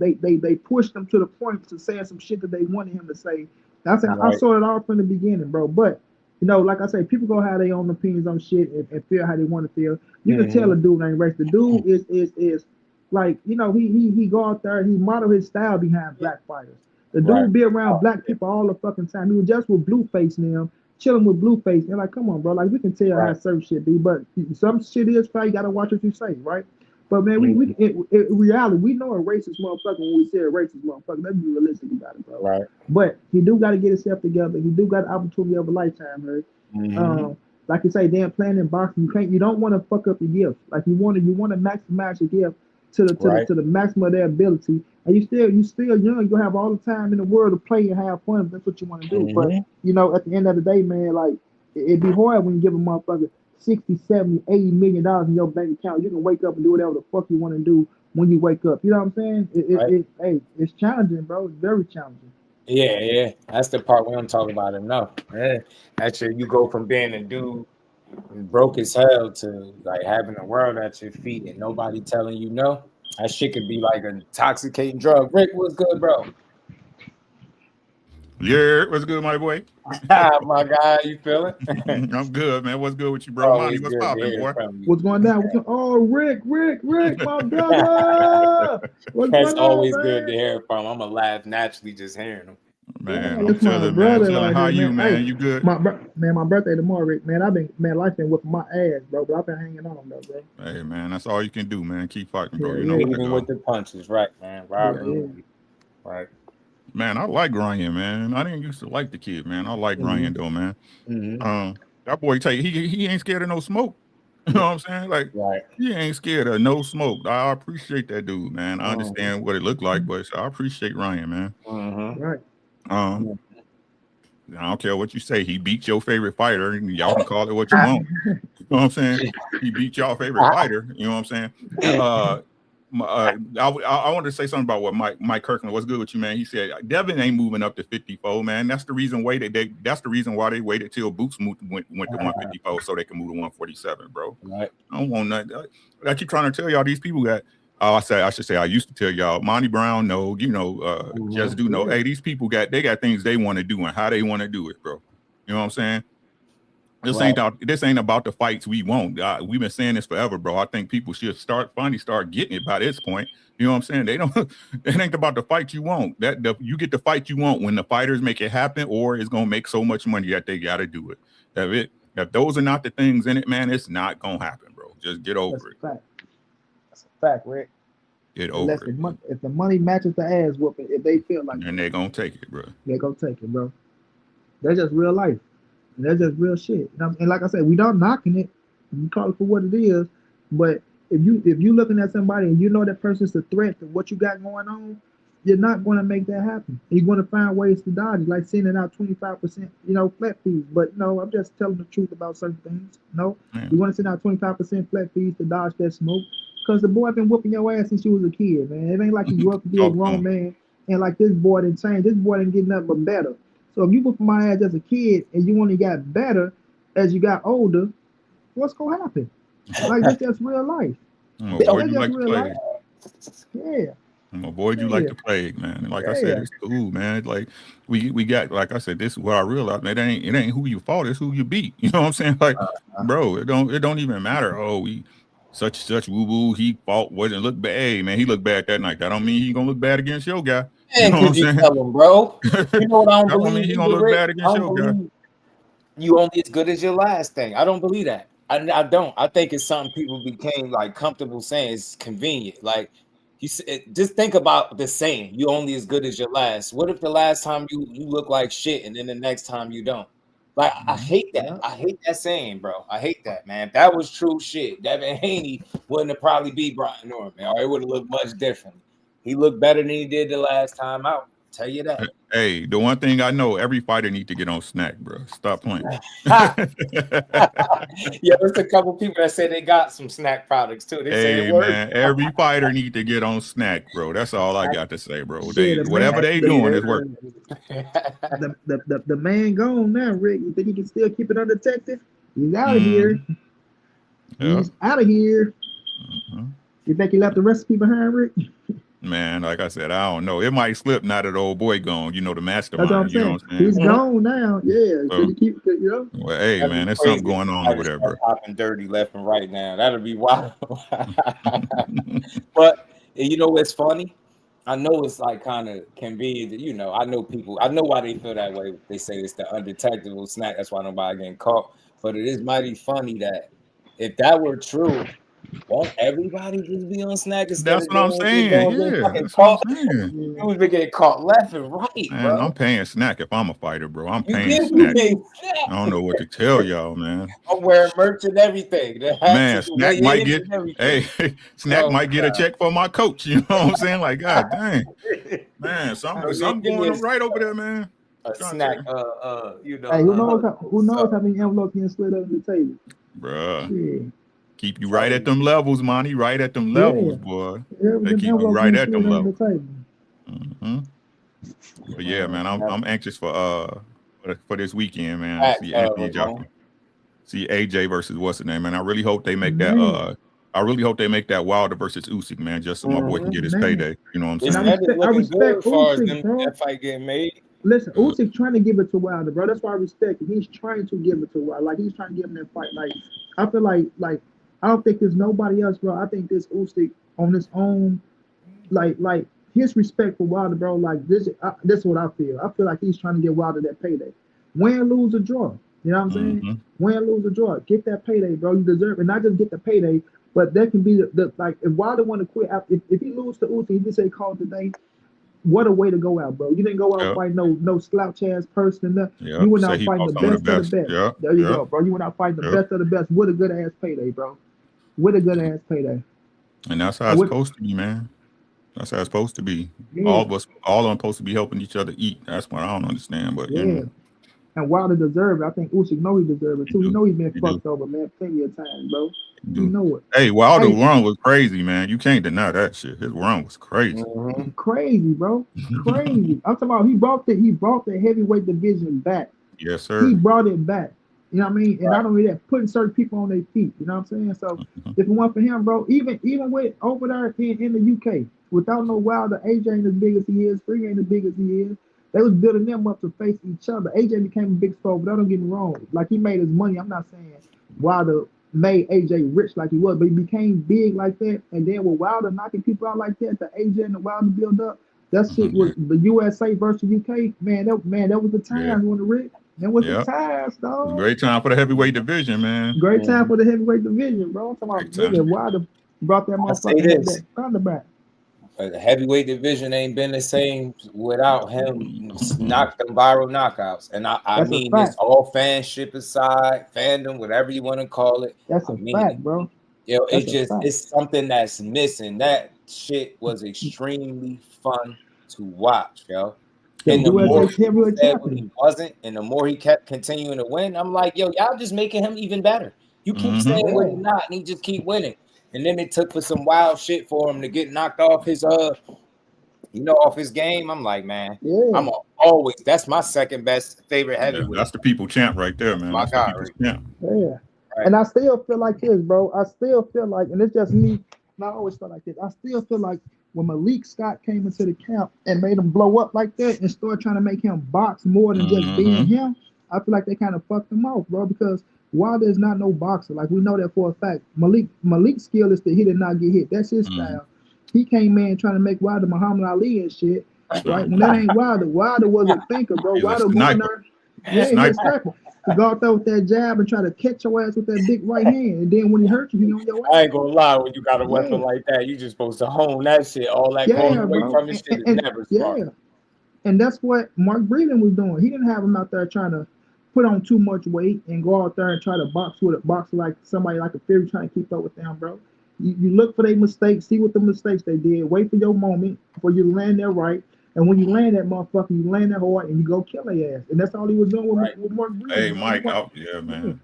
pushed him to the point to saying some shit that they wanted him to say. I saw it all from the beginning, bro. But like I say, people go have their own opinions on shit and feel how they want to feel. You can tell a dude ain't racist. The dude is like, he go out there, he model his style behind black fighters. The dude be around black people all the fucking time. He was just with Blueface now, chilling with Blueface. They're like, come on, bro. Like, we can tell how certain shit be, but some shit is fine. You gotta watch what you say, right? But man, in reality, we know a racist motherfucker when we say a racist motherfucker. Let's be realistic about it, bro. Right. But he do got to get himself together. He do got the opportunity of a lifetime, right? Like you say, damn, playing in boxing, you don't want to fuck up your gift. Like you want to maximize your gift to the maximum of their ability. And you still young. You have all the time in the world to play and have fun if that's what you want to do. But at the end of the day, man, like it'd be hard when you give a motherfucker 60, 70, 80 million dollars in your bank account. You can wake up and do whatever the fuck you want to do when you wake up. You know what I'm saying? It's challenging, bro. It's very challenging. Yeah. That's the part we don't talk about enough. Yeah. Actually, you go from being a dude broke as hell to like having the world at your feet and nobody telling you no. That shit could be like an intoxicating drug. Rick, what's good, bro? Yeah, what's good, my boy? My guy, you feeling? I'm good, man. What's good with you, bro? Monty, what's popping, boy? What's going down? Oh, Rick, my brother. That's always good to hear from. I'm gonna laugh naturally just hearing him. Man, I'm chilling, man. How you, man? You good? My birthday tomorrow, Rick. Man, life been whipping my ass, bro. But I've been hanging on, though, bro. Hey, man, that's all you can do, man. Keep fighting, bro. Even with the punches, right, man. Right. Man, I like Ryan, man. I didn't used to like the kid, man. I like Ryan though, man. That boy, he ain't scared of no smoke. You know what I'm saying? Like, he ain't scared of no smoke. I appreciate that dude, man. I understand what it looked like, but I appreciate Ryan, man. Right. I don't care what you say. He beat your favorite fighter. Y'all can call it what you want. You know what I'm saying? He beat y'all favorite fighter. You know what I'm saying? I wanted to say something about what Mike Kirkland. What's good with you, man? He said Devin ain't moving up to 54, man. That's the reason why they waited till Boots went to 154 so they can move to 147, bro. Right. I don't want that. I keep trying to tell y'all these people that. I should say I used to tell y'all. Monty Brown, no, just do know. Hey, these people got things they want to do and how they want to do it, bro. You know what I'm saying? This ain't about the fights we want. We've been saying this forever, bro. I think people should finally start getting it by this point. You know what I'm saying? It ain't about the fight you want. You get the fight you want when the fighters make it happen, or it's gonna make so much money that they gotta do it. If those are not the things in it, man, it's not gonna happen, bro. Just get over it. That's a fact, Rick. Get over it. If the money matches the ass whooping, if they feel like and they're gonna take it, bro. They're gonna take it, bro. That's just real life. And that's just real shit. And like I said, we not knocking it. You call it for what it is. But if you looking at somebody and you know that person's a threat to what you got going on, you're not going to make that happen. You're going to find ways to dodge it, like sending out 25%, flat fees. But I'm just telling the truth about certain things. You want to send out 25% flat fees to dodge that smoke. Because the boy been whooping your ass since you was a kid, man. It ain't like you grew up to be a grown man and like this boy didn't change. This boy didn't get nothing but better. So if you whoop my ass as a kid and you only got better as you got older, what's gonna happen? Like that's just real life. Avoid you like the plague. Yeah. Avoid you like the plague, man. And like I said, it's cool, man. Like we got, like I said, this is what I realized, man. It ain't who you fought, it's who you beat. You know what I'm saying? Like, bro, it don't even matter. Oh, we such woo woo. He fought, wasn't look bad. Hey, man, he looked bad that night. That don't mean he gonna look bad against your guy. You know what I'm saying? Tell him, bro. You know what I don't believe? Mean he gonna look bad against your guy. You only as good as your last thing. I don't believe that. I don't. I think it's something people became like comfortable saying. It's convenient. Like you said, just think about the saying. You only as good as your last. What if the last time you look like shit and then the next time you don't? Like, I hate that. I hate that saying, bro. I hate that, man. If that was true shit, Devin Haney wouldn't have probably beat Brian Norman, or it would have looked much different. He looked better than he did the last time out. Tell you that. Hey, the one thing I know, every fighter need to get on snack, bro. Stop playing. Yeah, there's a couple people that say they got some snack products too. They say it works. Man, every fighter need to get on snack, bro. That's all I got to say, bro. Shit, Whatever they doing is working. The man gone now, Rick. You think he can still keep it undetected? He's out of here. He's out of here. You think he left the recipe behind, Rick? Man, like I said, I don't know. It might slip now that the old boy gone. You know, the mastermind. That's what I'm saying. You know what I'm saying? He's gone now. Yeah. So, Can you keep it, you know? Well, hey, man, there's something going on over there, bro. Popping dirty left and right now. That'll be wild. But you know what's funny? I know it's like kind of convenient. You know, I know people. I know why they feel that way. They say it's the undetectable snack. That's why nobody getting caught. But it is mighty funny that if that were true, won't everybody just be on snack? That's what I'm saying. Yeah, that's what I'm saying. Who's been getting caught left and right, man, bro? I'm paying snack if I'm a fighter, bro. I'm paying snack. I don't know what to tell y'all, man. I'm wearing merch and everything. Man, snack might get snack might get a check for my coach. You know what I'm saying? Like, God dang, man, something going on right over there, man. A snack, you know. Hey, who knows how many envelopes getting slid under the table, bruh. Yeah. Keep you right at them levels, Monty. Right at them levels, boy. They keep you right at them levels. But yeah, man, I'm anxious for this weekend, man. See Anthony Joshua. See AJ versus what's the name, man. I really hope they make that. I really hope they make that Wilder versus Usyk, man, just so my boy can get his payday. You know what I'm saying? I respect Usyk, bro. That fight getting made. Listen, Usyk trying to give it to Wilder, bro. That's why I respect him. He's trying to give it to Wilder. Like, he's trying to give him that fight. Like, I feel like I don't think there's nobody else, bro. I think this Usyk on his own, like his respect for Wilder, bro. Like, this is what I feel. I feel like he's trying to get Wilder that payday. Win, lose, or draw. You know what I'm saying? Win, lose, or draw. Get that payday, bro. You deserve it. Not just get the payday, but that can be the like, if Wilder want to quit, if he lose to Usyk, he just say call today. What a way to go out, bro. You didn't go out fight no slouch ass person. You went out fighting the best of the best. There you go, bro. You went out fighting the best of the best with a good ass payday, bro. With a good ass payday. And that's how it's supposed to be, man. That's how it's supposed to be. Yeah. All of us are supposed to be helping each other eat. That's what I don't understand, but you know. And Wilder deserves it. I think Usyk know he deserves it too. He know he's been fucked over, man, plenty of times, bro. You know it. Hey, Wilder's run was crazy, man. You can't deny that shit. His run was crazy. Crazy, bro. Crazy. I'm talking about he brought the heavyweight division back. Yes, sir. He brought it back. You know what I mean? And not only that, putting certain people on their feet. You know what I'm saying? So if it weren't for him, bro, even with over there in the UK, without no Wilder, AJ ain't as big as he is, Free ain't as big as he is. They was building them up to face each other. AJ became a big star, but don't get me wrong. Like, he made his money. I'm not saying Wilder made AJ rich like he was, but he became big like that. And then with Wilder knocking people out like that, the AJ and the Wilder build up, that shit was the USA versus UK. Man, that was the time when the Rick. That was the times, dog. Great time for the heavyweight division, man. Great time for the heavyweight division, bro. I'm talking about Wilder brought that motherfucker back. The heavyweight division ain't been the same without him knock them viral knockouts. And I mean this all fanship aside, fandom, whatever you want to call it. That's a fact, bro. Yo, it's something that's missing. That shit was extremely fun to watch, yo. And the more he said when he wasn't, and the more he kept continuing to win, I'm like, yo, y'all just making him even better. You keep saying what he's not, and he just keep winning. And then it took for some wild shit for him to get knocked off his off his game. I'm like, man, I'm always, that's my second best favorite heavyweight. That's the people champ right there, man. My God, champ. Yeah. Right. And I still feel like this, bro. I still feel like, and it's just me, and I always feel like this. I still feel like when Malik Scott came into the camp and made him blow up like that and started trying to make him box more than just being him, I feel like they kind of fucked him off, bro, because Wilder is not no boxer. Like, we know that for a fact. Malik's skill is that he did not get hit. That's his style. He came in trying to make Wilder Muhammad Ali and shit. Right? When that ain't Wilder. Wilder was a thinker, bro. Wilder going there. Yeah, he's a sniper. To go out there with that jab and try to catch your ass with that big right hand. And then when he hurt you, he on your ass. I ain't gonna lie, when you got a weapon like that, you just supposed to hone that shit. All that going away from his shit is never smart. And that's what Mark Breeden was doing. He didn't have him out there trying to put on too much weight and go out there and try to box with a boxer like somebody like a Fury trying to keep up with them, bro. You look for their mistakes, see what the mistakes they did, wait for your moment for you to land there right. And when you land that motherfucker, you land that hard and you go kill their ass. And that's all he was doing with Mark Brewer. Hey, Mike, yeah, man.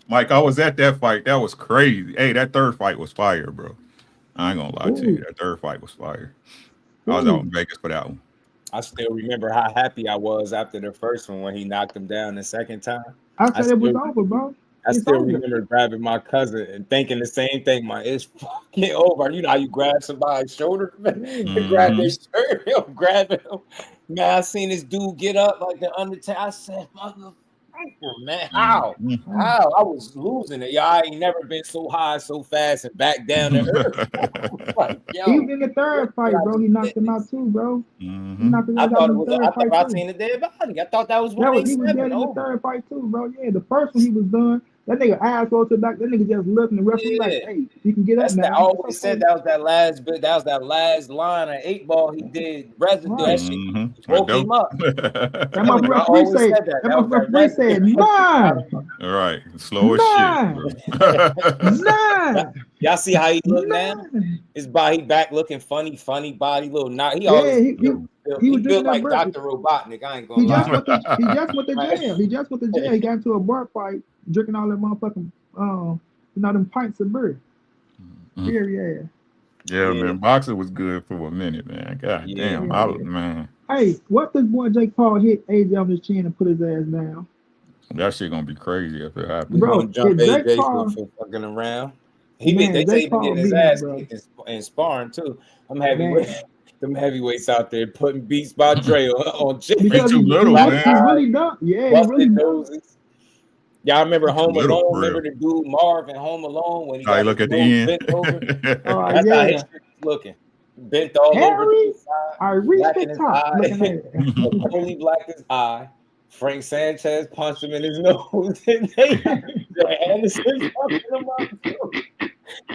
Mike, I was at that fight. That was crazy. Hey, that third fight was fire, bro. I ain't gonna lie to you. That third fight was fire. I was out in Vegas for that one. I still remember how happy I was after the first one when he knocked him down the second time. I said it was over, bro. I still remember grabbing my cousin and thinking the same thing. It's fucking over. You know how you grab somebody's shoulder, and grab their shirt, grab him. Man, I seen this dude get up like the Undertaker. I said, motherfucker, man, how? How? I was losing it. I ain't never been so high, so fast, and back down to earth. Like, even in the third fight, bro, he knocked him out too, bro. He knocked him out in the third fight. I seen the dead body. I thought that was he was dead in the third fight too, bro. Yeah, the first one he was done. That nigga eyes rolled to the back. That nigga just looking. The referee like, hey, you can get up now. I always said that was that last bit. That was that last line of 8 Ball he did. Residue that shit woke him up. That my referee said, nah. All right, slow as shit, bro. Nah. Y'all see how he look now? His body back looking funny body, little knot. He always he built like Dr. Robotnik. I ain't gonna lie. He just went to jail. He just went to jail. He got into a bar fight, drinking all that motherfucking them pints of beer. Yeah, man. Boxing was good for a minute, man. God damn, man. Hey, what this boy Jake Paul hit AJ on his chin and put his ass down? That shit gonna be crazy if it happens. Bro, jump AJ for fucking around. They say he been getting his ass kicked and sparring too. Them heavyweights out there putting beats by Dre on Jake. Because too little, man. He really done. Yeah, he really done. Y'all remember Home Alone? Remember the dude Marv in Home Alone when he got look at the end. Bent over? That's how his shit was looking. Bent all over the side. I reached the top. Totally black as eye. Frank Sanchez punched him in his nose. And Anderson fucking him up.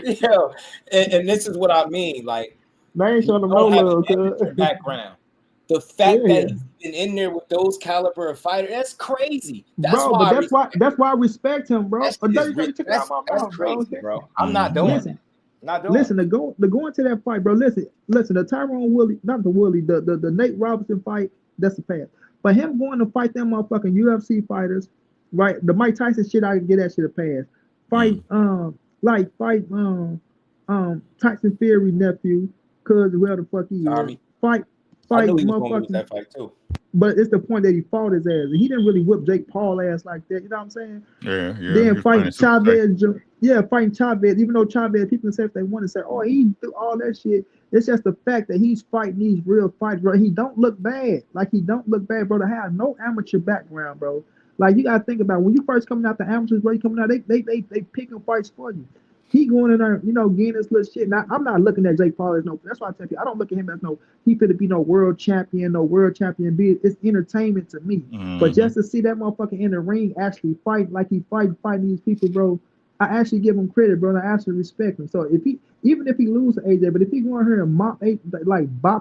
Yeah, and this is what I mean. Like, they ain't showing no love background. The fact that he's been in there with those caliber of fighters, that's crazy. That's why I respect him, bro. That's crazy, bro. I'm not doing it. Listen, to go into that fight, bro. Listen, the Tyrone Woodley, not the Woodley, the Nate Robinson fight, that's the pass. But him going to fight them motherfucking UFC fighters, right? The Mike Tyson shit, I can get that shit a pass. Fight Tyson Fury nephew, cuz whoever the fuck he is. Fight I knew he was gonna lose that fight too. But it's the point that he fought his ass. And he didn't really whip Jake Paul ass like that. You know what I'm saying? Yeah. Then fighting Chavez. Fighting Chavez. Even though Chavez, people say if they want to say, oh, he do all that shit. It's just the fact that he's fighting these real fights, bro. He don't look bad. Like, he don't look bad, bro. To have no amateur background, bro. Like, you got to think about when you first coming out the amateurs, bro, you coming out, they picking fights for you. He going in there, getting this little shit. Now, I'm not looking at Jake Paul as that's why I tell you, I don't look at him as he finna be no world champion be. It's entertainment to me. But just to see that motherfucker in the ring actually fight like he fighting these people, bro, I actually give him credit, bro. And I actually respect him. So even if he loses to AJ, but if he go in here and bop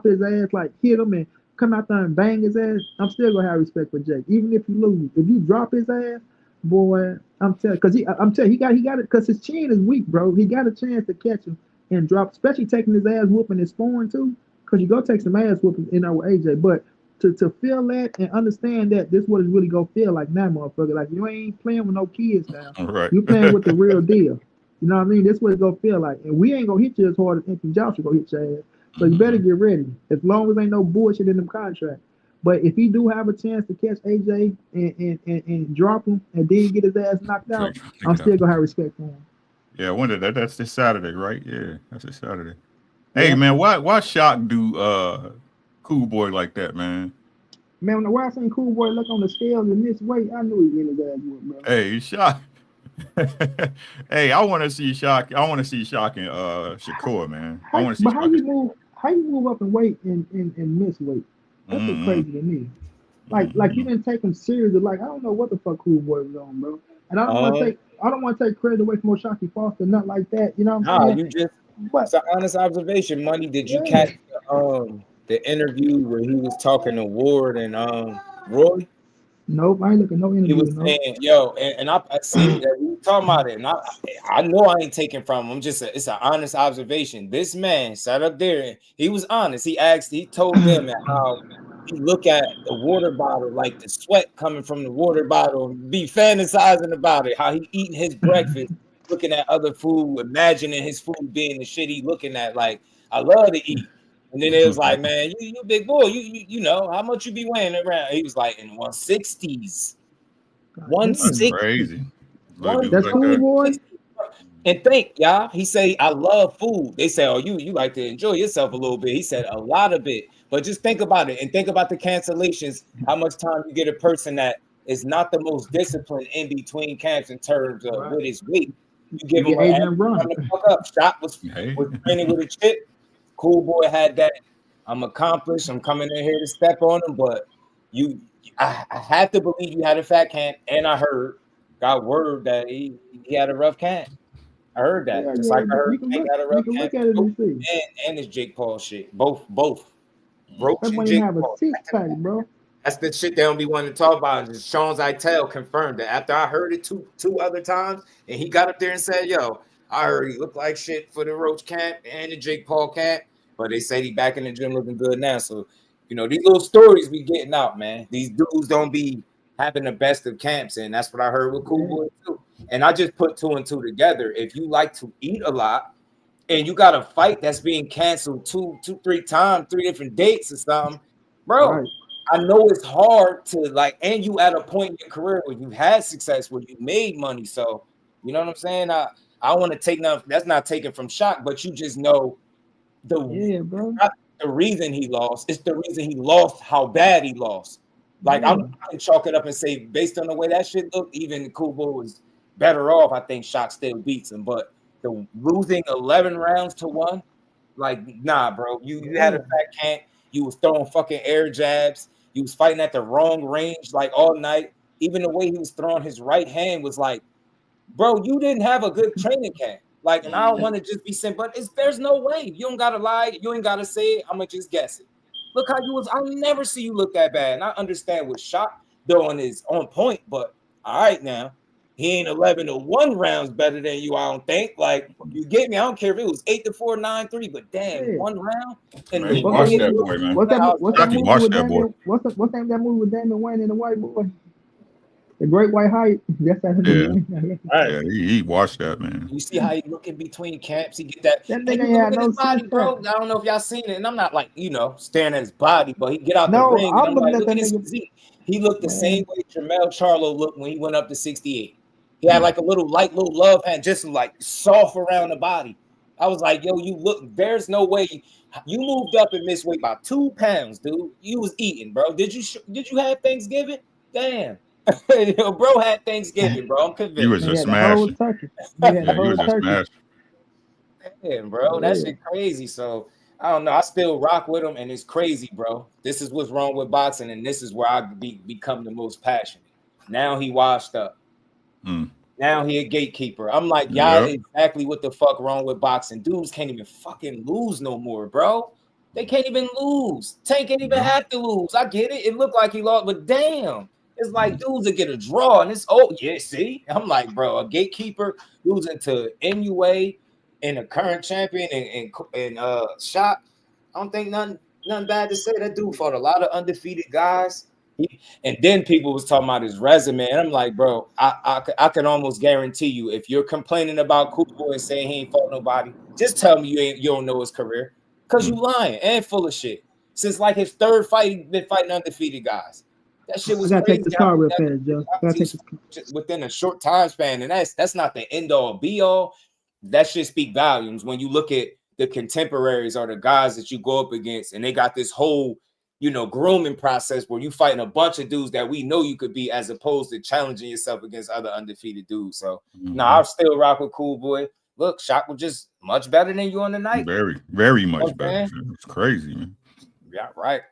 his ass, like hit him and come out there and bang his ass, I'm still gonna have respect for Jake. Even if you lose, if you drop his ass, boy, I'm telling he got it because his chin is weak, bro. He got a chance to catch him and drop, especially taking his ass whooping and scoring too. Because you go take some ass whooping with AJ, but to feel that and understand that this is what it's really gonna feel like now, motherfucker. Like, you ain't playing with no kids now. Right. You playing with the real deal. You know what I mean? This is what it's gonna feel like. And we ain't gonna hit you as hard as Anthony Joshua gonna hit your ass. So you better get ready. As long as ain't no bullshit in them contracts. But if he do have a chance to catch AJ and drop him and then get his ass knocked out, I'm still gonna have respect for him. Yeah, I wonder that's this Saturday, right? Yeah, that's this Saturday. Hey man, why Shock do Cool Boy like that, man? Man, when I seen Cool Boy look on the scales in this way, I knew he hit his ass with, bro. Hey, Shock. Hey, I want to see Shock. I want to see Shock and Shakur, man. I want to see. But how you move up in weight and miss weight? That's crazy to me. Like you didn't take him seriously. Like, I don't know what the fuck Cool Boy was on, bro. And I don't want to take credit away from O'Shaquie Foster, not like that. You know what I'm saying? It's an honest observation. Money, did you catch the interview where he was talking to Ward and Roy? Nope, I ain't looking no He interview. was No. saying, yo, and I see that we were talking about it, and I know I ain't taking from him. It's an honest observation. This man sat up there and he was honest. He told them how he look at the water bottle, like the sweat coming from the water bottle, and be fantasizing about it, how he eating his breakfast, looking at other food, imagining his food being the shit he looking at. Like, I love to eat. And then it was like, man, you big boy, you know how much you be weighing around? He was like in 160s. 160. That's crazy. That's cool, boy. And think, y'all, he say, I love food. They say, oh, you like to enjoy yourself a little bit. He said a lot of it. But just think about it and think about the cancellations, how much time you get a person that is not the most disciplined in between camps in terms of what his weight. You give him the fuck up. Shot was training with a chip. Cool boy had that. I'm accomplished. I'm coming in here to step on him, but I have to believe you had a fat camp, and I got word that he had a rough camp. I heard that. Yeah, just like I heard he had a rough look camp. at it and see. And his Jake Paul shit. Both. Roach That and when Jake you have a Paul. six-pack, bro. That's the shit they don't be wanting to talk about. And Sean Zeitel confirmed that after I heard it two other times, and he got up there and said, yo, I heard he looked like shit for the Roach camp and the Jake Paul camp, but they said he back in the gym looking good now. So, you know, these little stories be getting out, man. These dudes don't be having the best of camps, and that's what I heard with Cool Boy too. And I just put 2 and 2 together. If you like to eat a lot and you got a fight that's being canceled 3 times, 3 different dates or something, bro, right. I know it's hard to like, and you at a point in your career where you had success, where you made money. So, you know what I'm saying? I want to take nothing. That's not taken from shock, but you just know the reason he lost. It's the reason he lost, how bad he lost. Like I can chalk it up and say, based on the way that shit looked, even Cool Boy was better off. I think Shock still beats him, but the losing 11 rounds to 1, like, nah, bro. You had a fat camp. You was throwing fucking air jabs. You was fighting at the wrong range like all night. Even the way he was throwing his right hand was like, bro, you didn't have a good training camp. Like, and I don't want to just be saying, but there's no way. You don't gotta lie. You ain't gotta say it. I'm gonna just guess it. Look how you was. I never see you look that bad. And I understand what Shock doing is on point, but all right now. He ain't 11 to 1 rounds better than you, I don't think. Like, you get me? I don't care if it was 8 to 4, 9-3, but damn, 1 round. And man, watch that boy, man. What's that movie watch with that boy. What's the name of that movie with Damon Wayne and the white boy? The Great White Height. That's that. Yeah, he watched that, man. You see how he looking between camps? He get that. That nigga ain't had no body, bro. I don't know if y'all seen it, and I'm not like, you know, staring at his body, but he get out the ring. And I'm like, look at his physique. He looked the same way Jermell Charlo looked when he went up to 68. He had like a little love hand, just like soft around the body. I was like, yo, you look, there's no way you moved up and missed weight by 2 pounds, dude. You was eating, bro. Did you have Thanksgiving? Damn. Yo, bro had Thanksgiving, bro. I'm convinced. He was a smash. He was a smash. Damn, bro. That shit crazy. So I don't know. I still rock with him, and it's crazy, bro. This is what's wrong with boxing, and this is where I become the most passionate. Now he washed up. Now he a gatekeeper. I'm like, y'all, exactly what the fuck wrong with boxing. Dudes can't even fucking lose no more, bro. They can't even lose. Tank ain't even have to lose. I get it. It looked like he lost, but damn. It's like dudes that get a draw, and it's see. I'm like, bro, a gatekeeper losing to NUA and a current champion and Shock. I don't think nothing bad to say. That dude fought a lot of undefeated guys. And then people was talking about his resume, and I'm like, bro, I can almost guarantee you, if you're complaining about Cool Boy and saying he ain't fought nobody, just tell me you don't know his career, because you lying and full of shit. Since like his 3rd fight, he's been fighting undefeated guys. That shit was crazy. Take this car real fast, Joe. Within a short time span, and that's not the end all be all. That shit speak volumes when you look at the contemporaries or the guys that you go up against, and they got this whole, you know, grooming process where you fighting a bunch of dudes that we know you could be, as opposed to challenging yourself against other undefeated dudes. So I still rock with Cool Boy. Look, Shock was just much better than you on the night. Very, very much better. It's crazy, man. Yeah, right.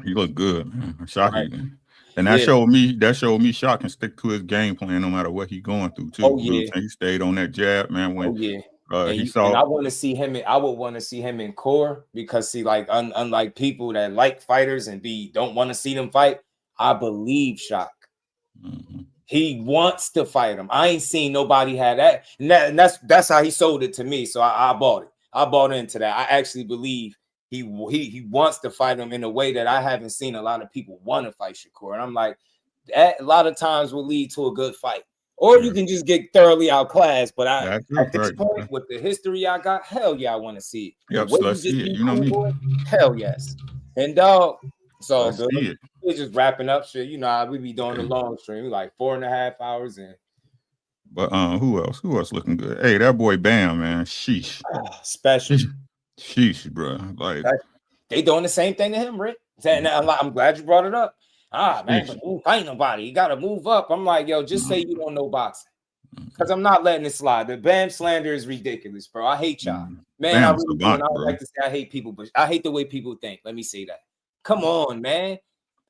He looked good, man. Shocking, man. And that showed me Shock can stick to his game plan no matter what he's going through too. He stayed on that jab, man. When he saw, and I want to see him. I would want to see him in core, because see, like unlike people that like fighters and don't want to see them fight, I believe Shock. He wants to fight him. I ain't seen nobody have that. And that's how he sold it to me. So I bought it. I bought into that. I actually believe he wants to fight him in a way that I haven't seen a lot of people want to fight Shakur. And I'm like, that a lot of times will lead to a good fight. Or you can just get thoroughly outclassed. But at this point, with the history I got, hell yeah, I want to see it. Yep, so let's see it. You know me. Hell yes. And dog, so good. We're just wrapping up shit. You know how we be doing the long stream, like 4.5 hours in. But who else? Who else looking good? Hey, that boy Bam, man. Sheesh. Special. Sheesh, bro. Like they doing the same thing to him, Rick. And I'm glad you brought it up. Man, but you fight nobody. You gotta move up. I'm like, yo, just say you don't know boxing. Because I'm not letting it slide. The Bam slander is ridiculous, bro. I hate y'all. Man, I really do. And I would like to say I hate people, but I hate the way people think. Let me say that. Come on, man.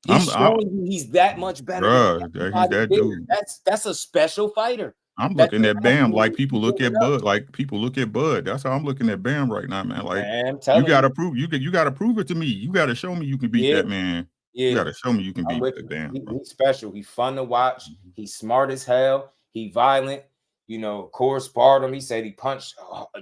He's showing you he's that much better. Bro, he's that dude. That's a special fighter. I'm looking at Bam like people look at Bud. Like people look at Bud. That's how I'm looking at Bam right now, man. Like you gotta prove you gotta prove it to me. You gotta show me you can beat that man. Yeah. You gotta show me you can beat that Bam. He's special. He's fun to watch. He's smart as hell. He violent. You know, Core sparred him. He said he punched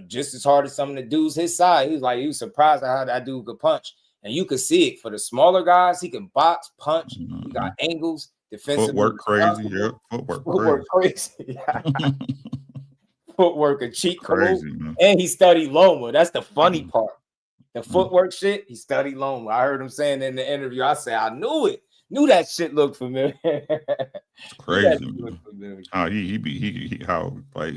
just as hard as some of the dudes his side. He was surprised at how that dude could punch. And you could see it for the smaller guys. He can box, punch. He got angles, defensive. Footwork crazy. Yeah, footwork crazy. Footwork a cheat code. And he studied Loma. That's the funny part. The footwork shit, he studied Loma. I heard him saying in the interview, I said, I knew it. Knew that shit looked familiar. Crazy.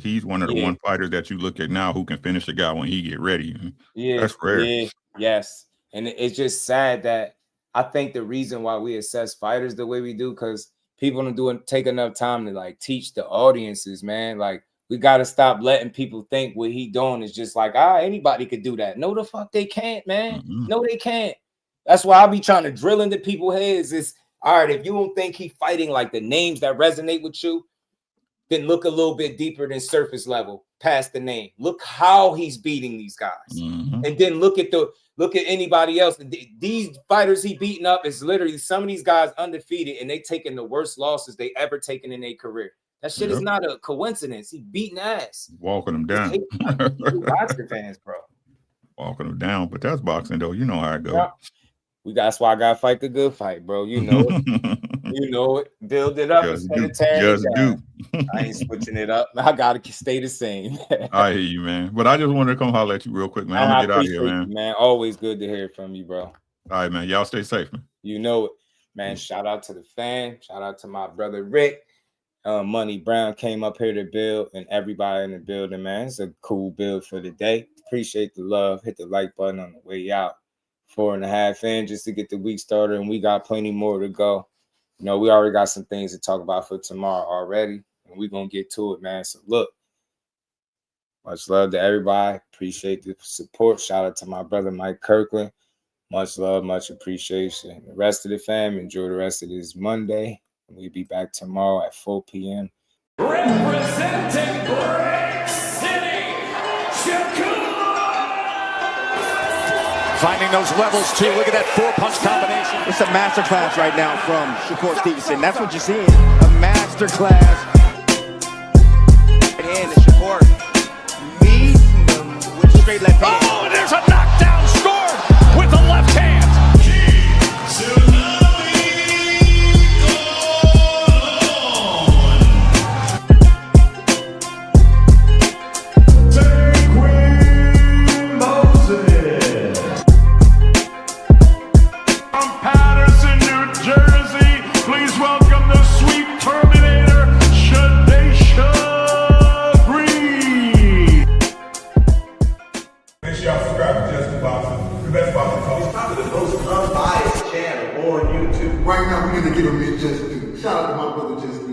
He's one of the one fighters that you look at now who can finish a guy when he get ready. Yeah, that's rare. Yeah, yes. And it's just sad that I think the reason why we assess fighters the way we do, because people don't take enough time to like teach the audiences, man. Like we got to stop letting people think what he doing is just like, anybody could do that. No, the fuck they can't, man. No, they can't. That's why I be trying to drill into people's heads is, all right, if you don't think he fighting like the names that resonate with you, then look a little bit deeper than surface level past the name. Look how he's beating these guys. And then look at anybody else. These fighters he beating up is literally some of these guys undefeated and they taking the worst losses they ever taken in their career. That shit is not a coincidence. He beating ass. Walking them down. Boxing fans, bro. Walking them down. But that's boxing though. You know how it goes. Yeah. That's why I gotta fight the good fight, bro. You know it. You know it. Build it up instead of tearing it down. I ain't switching it up. I gotta stay the same. I hear you, man. But I just wanted to come holler at you real quick, man. I'm gonna get out of here, man. Man, always good to hear from you, bro. All right, man. Y'all stay safe, man. You know it, man. Shout out to the fan. Shout out to my brother Rick. Money Brown came up here to build, and everybody in the building, man. It's a cool build for the day. Appreciate the love. Hit the like button on the way out. 4.5 in just to get the week started, and we got plenty more to go. You know, we already got some things to talk about for tomorrow already, and we're gonna get to it, man. So look, much love to everybody. Appreciate the support. Shout out to my brother Mike Kirkland. Much love, much appreciation. The rest of the fam, enjoy the rest of this Monday. We'll be back tomorrow at 4 p.m. Representing Brick City, Shakur! Finding those levels too. Look at that 4-punch combination. It's a masterclass right now from Shakur Stevenson. That's what you're seeing. A masterclass. And Shakur meeting them with straight left hand. Oh, and there's a knockdown scored with the left hand. Right now, we're going to give him his just due. Shout out to my brother Just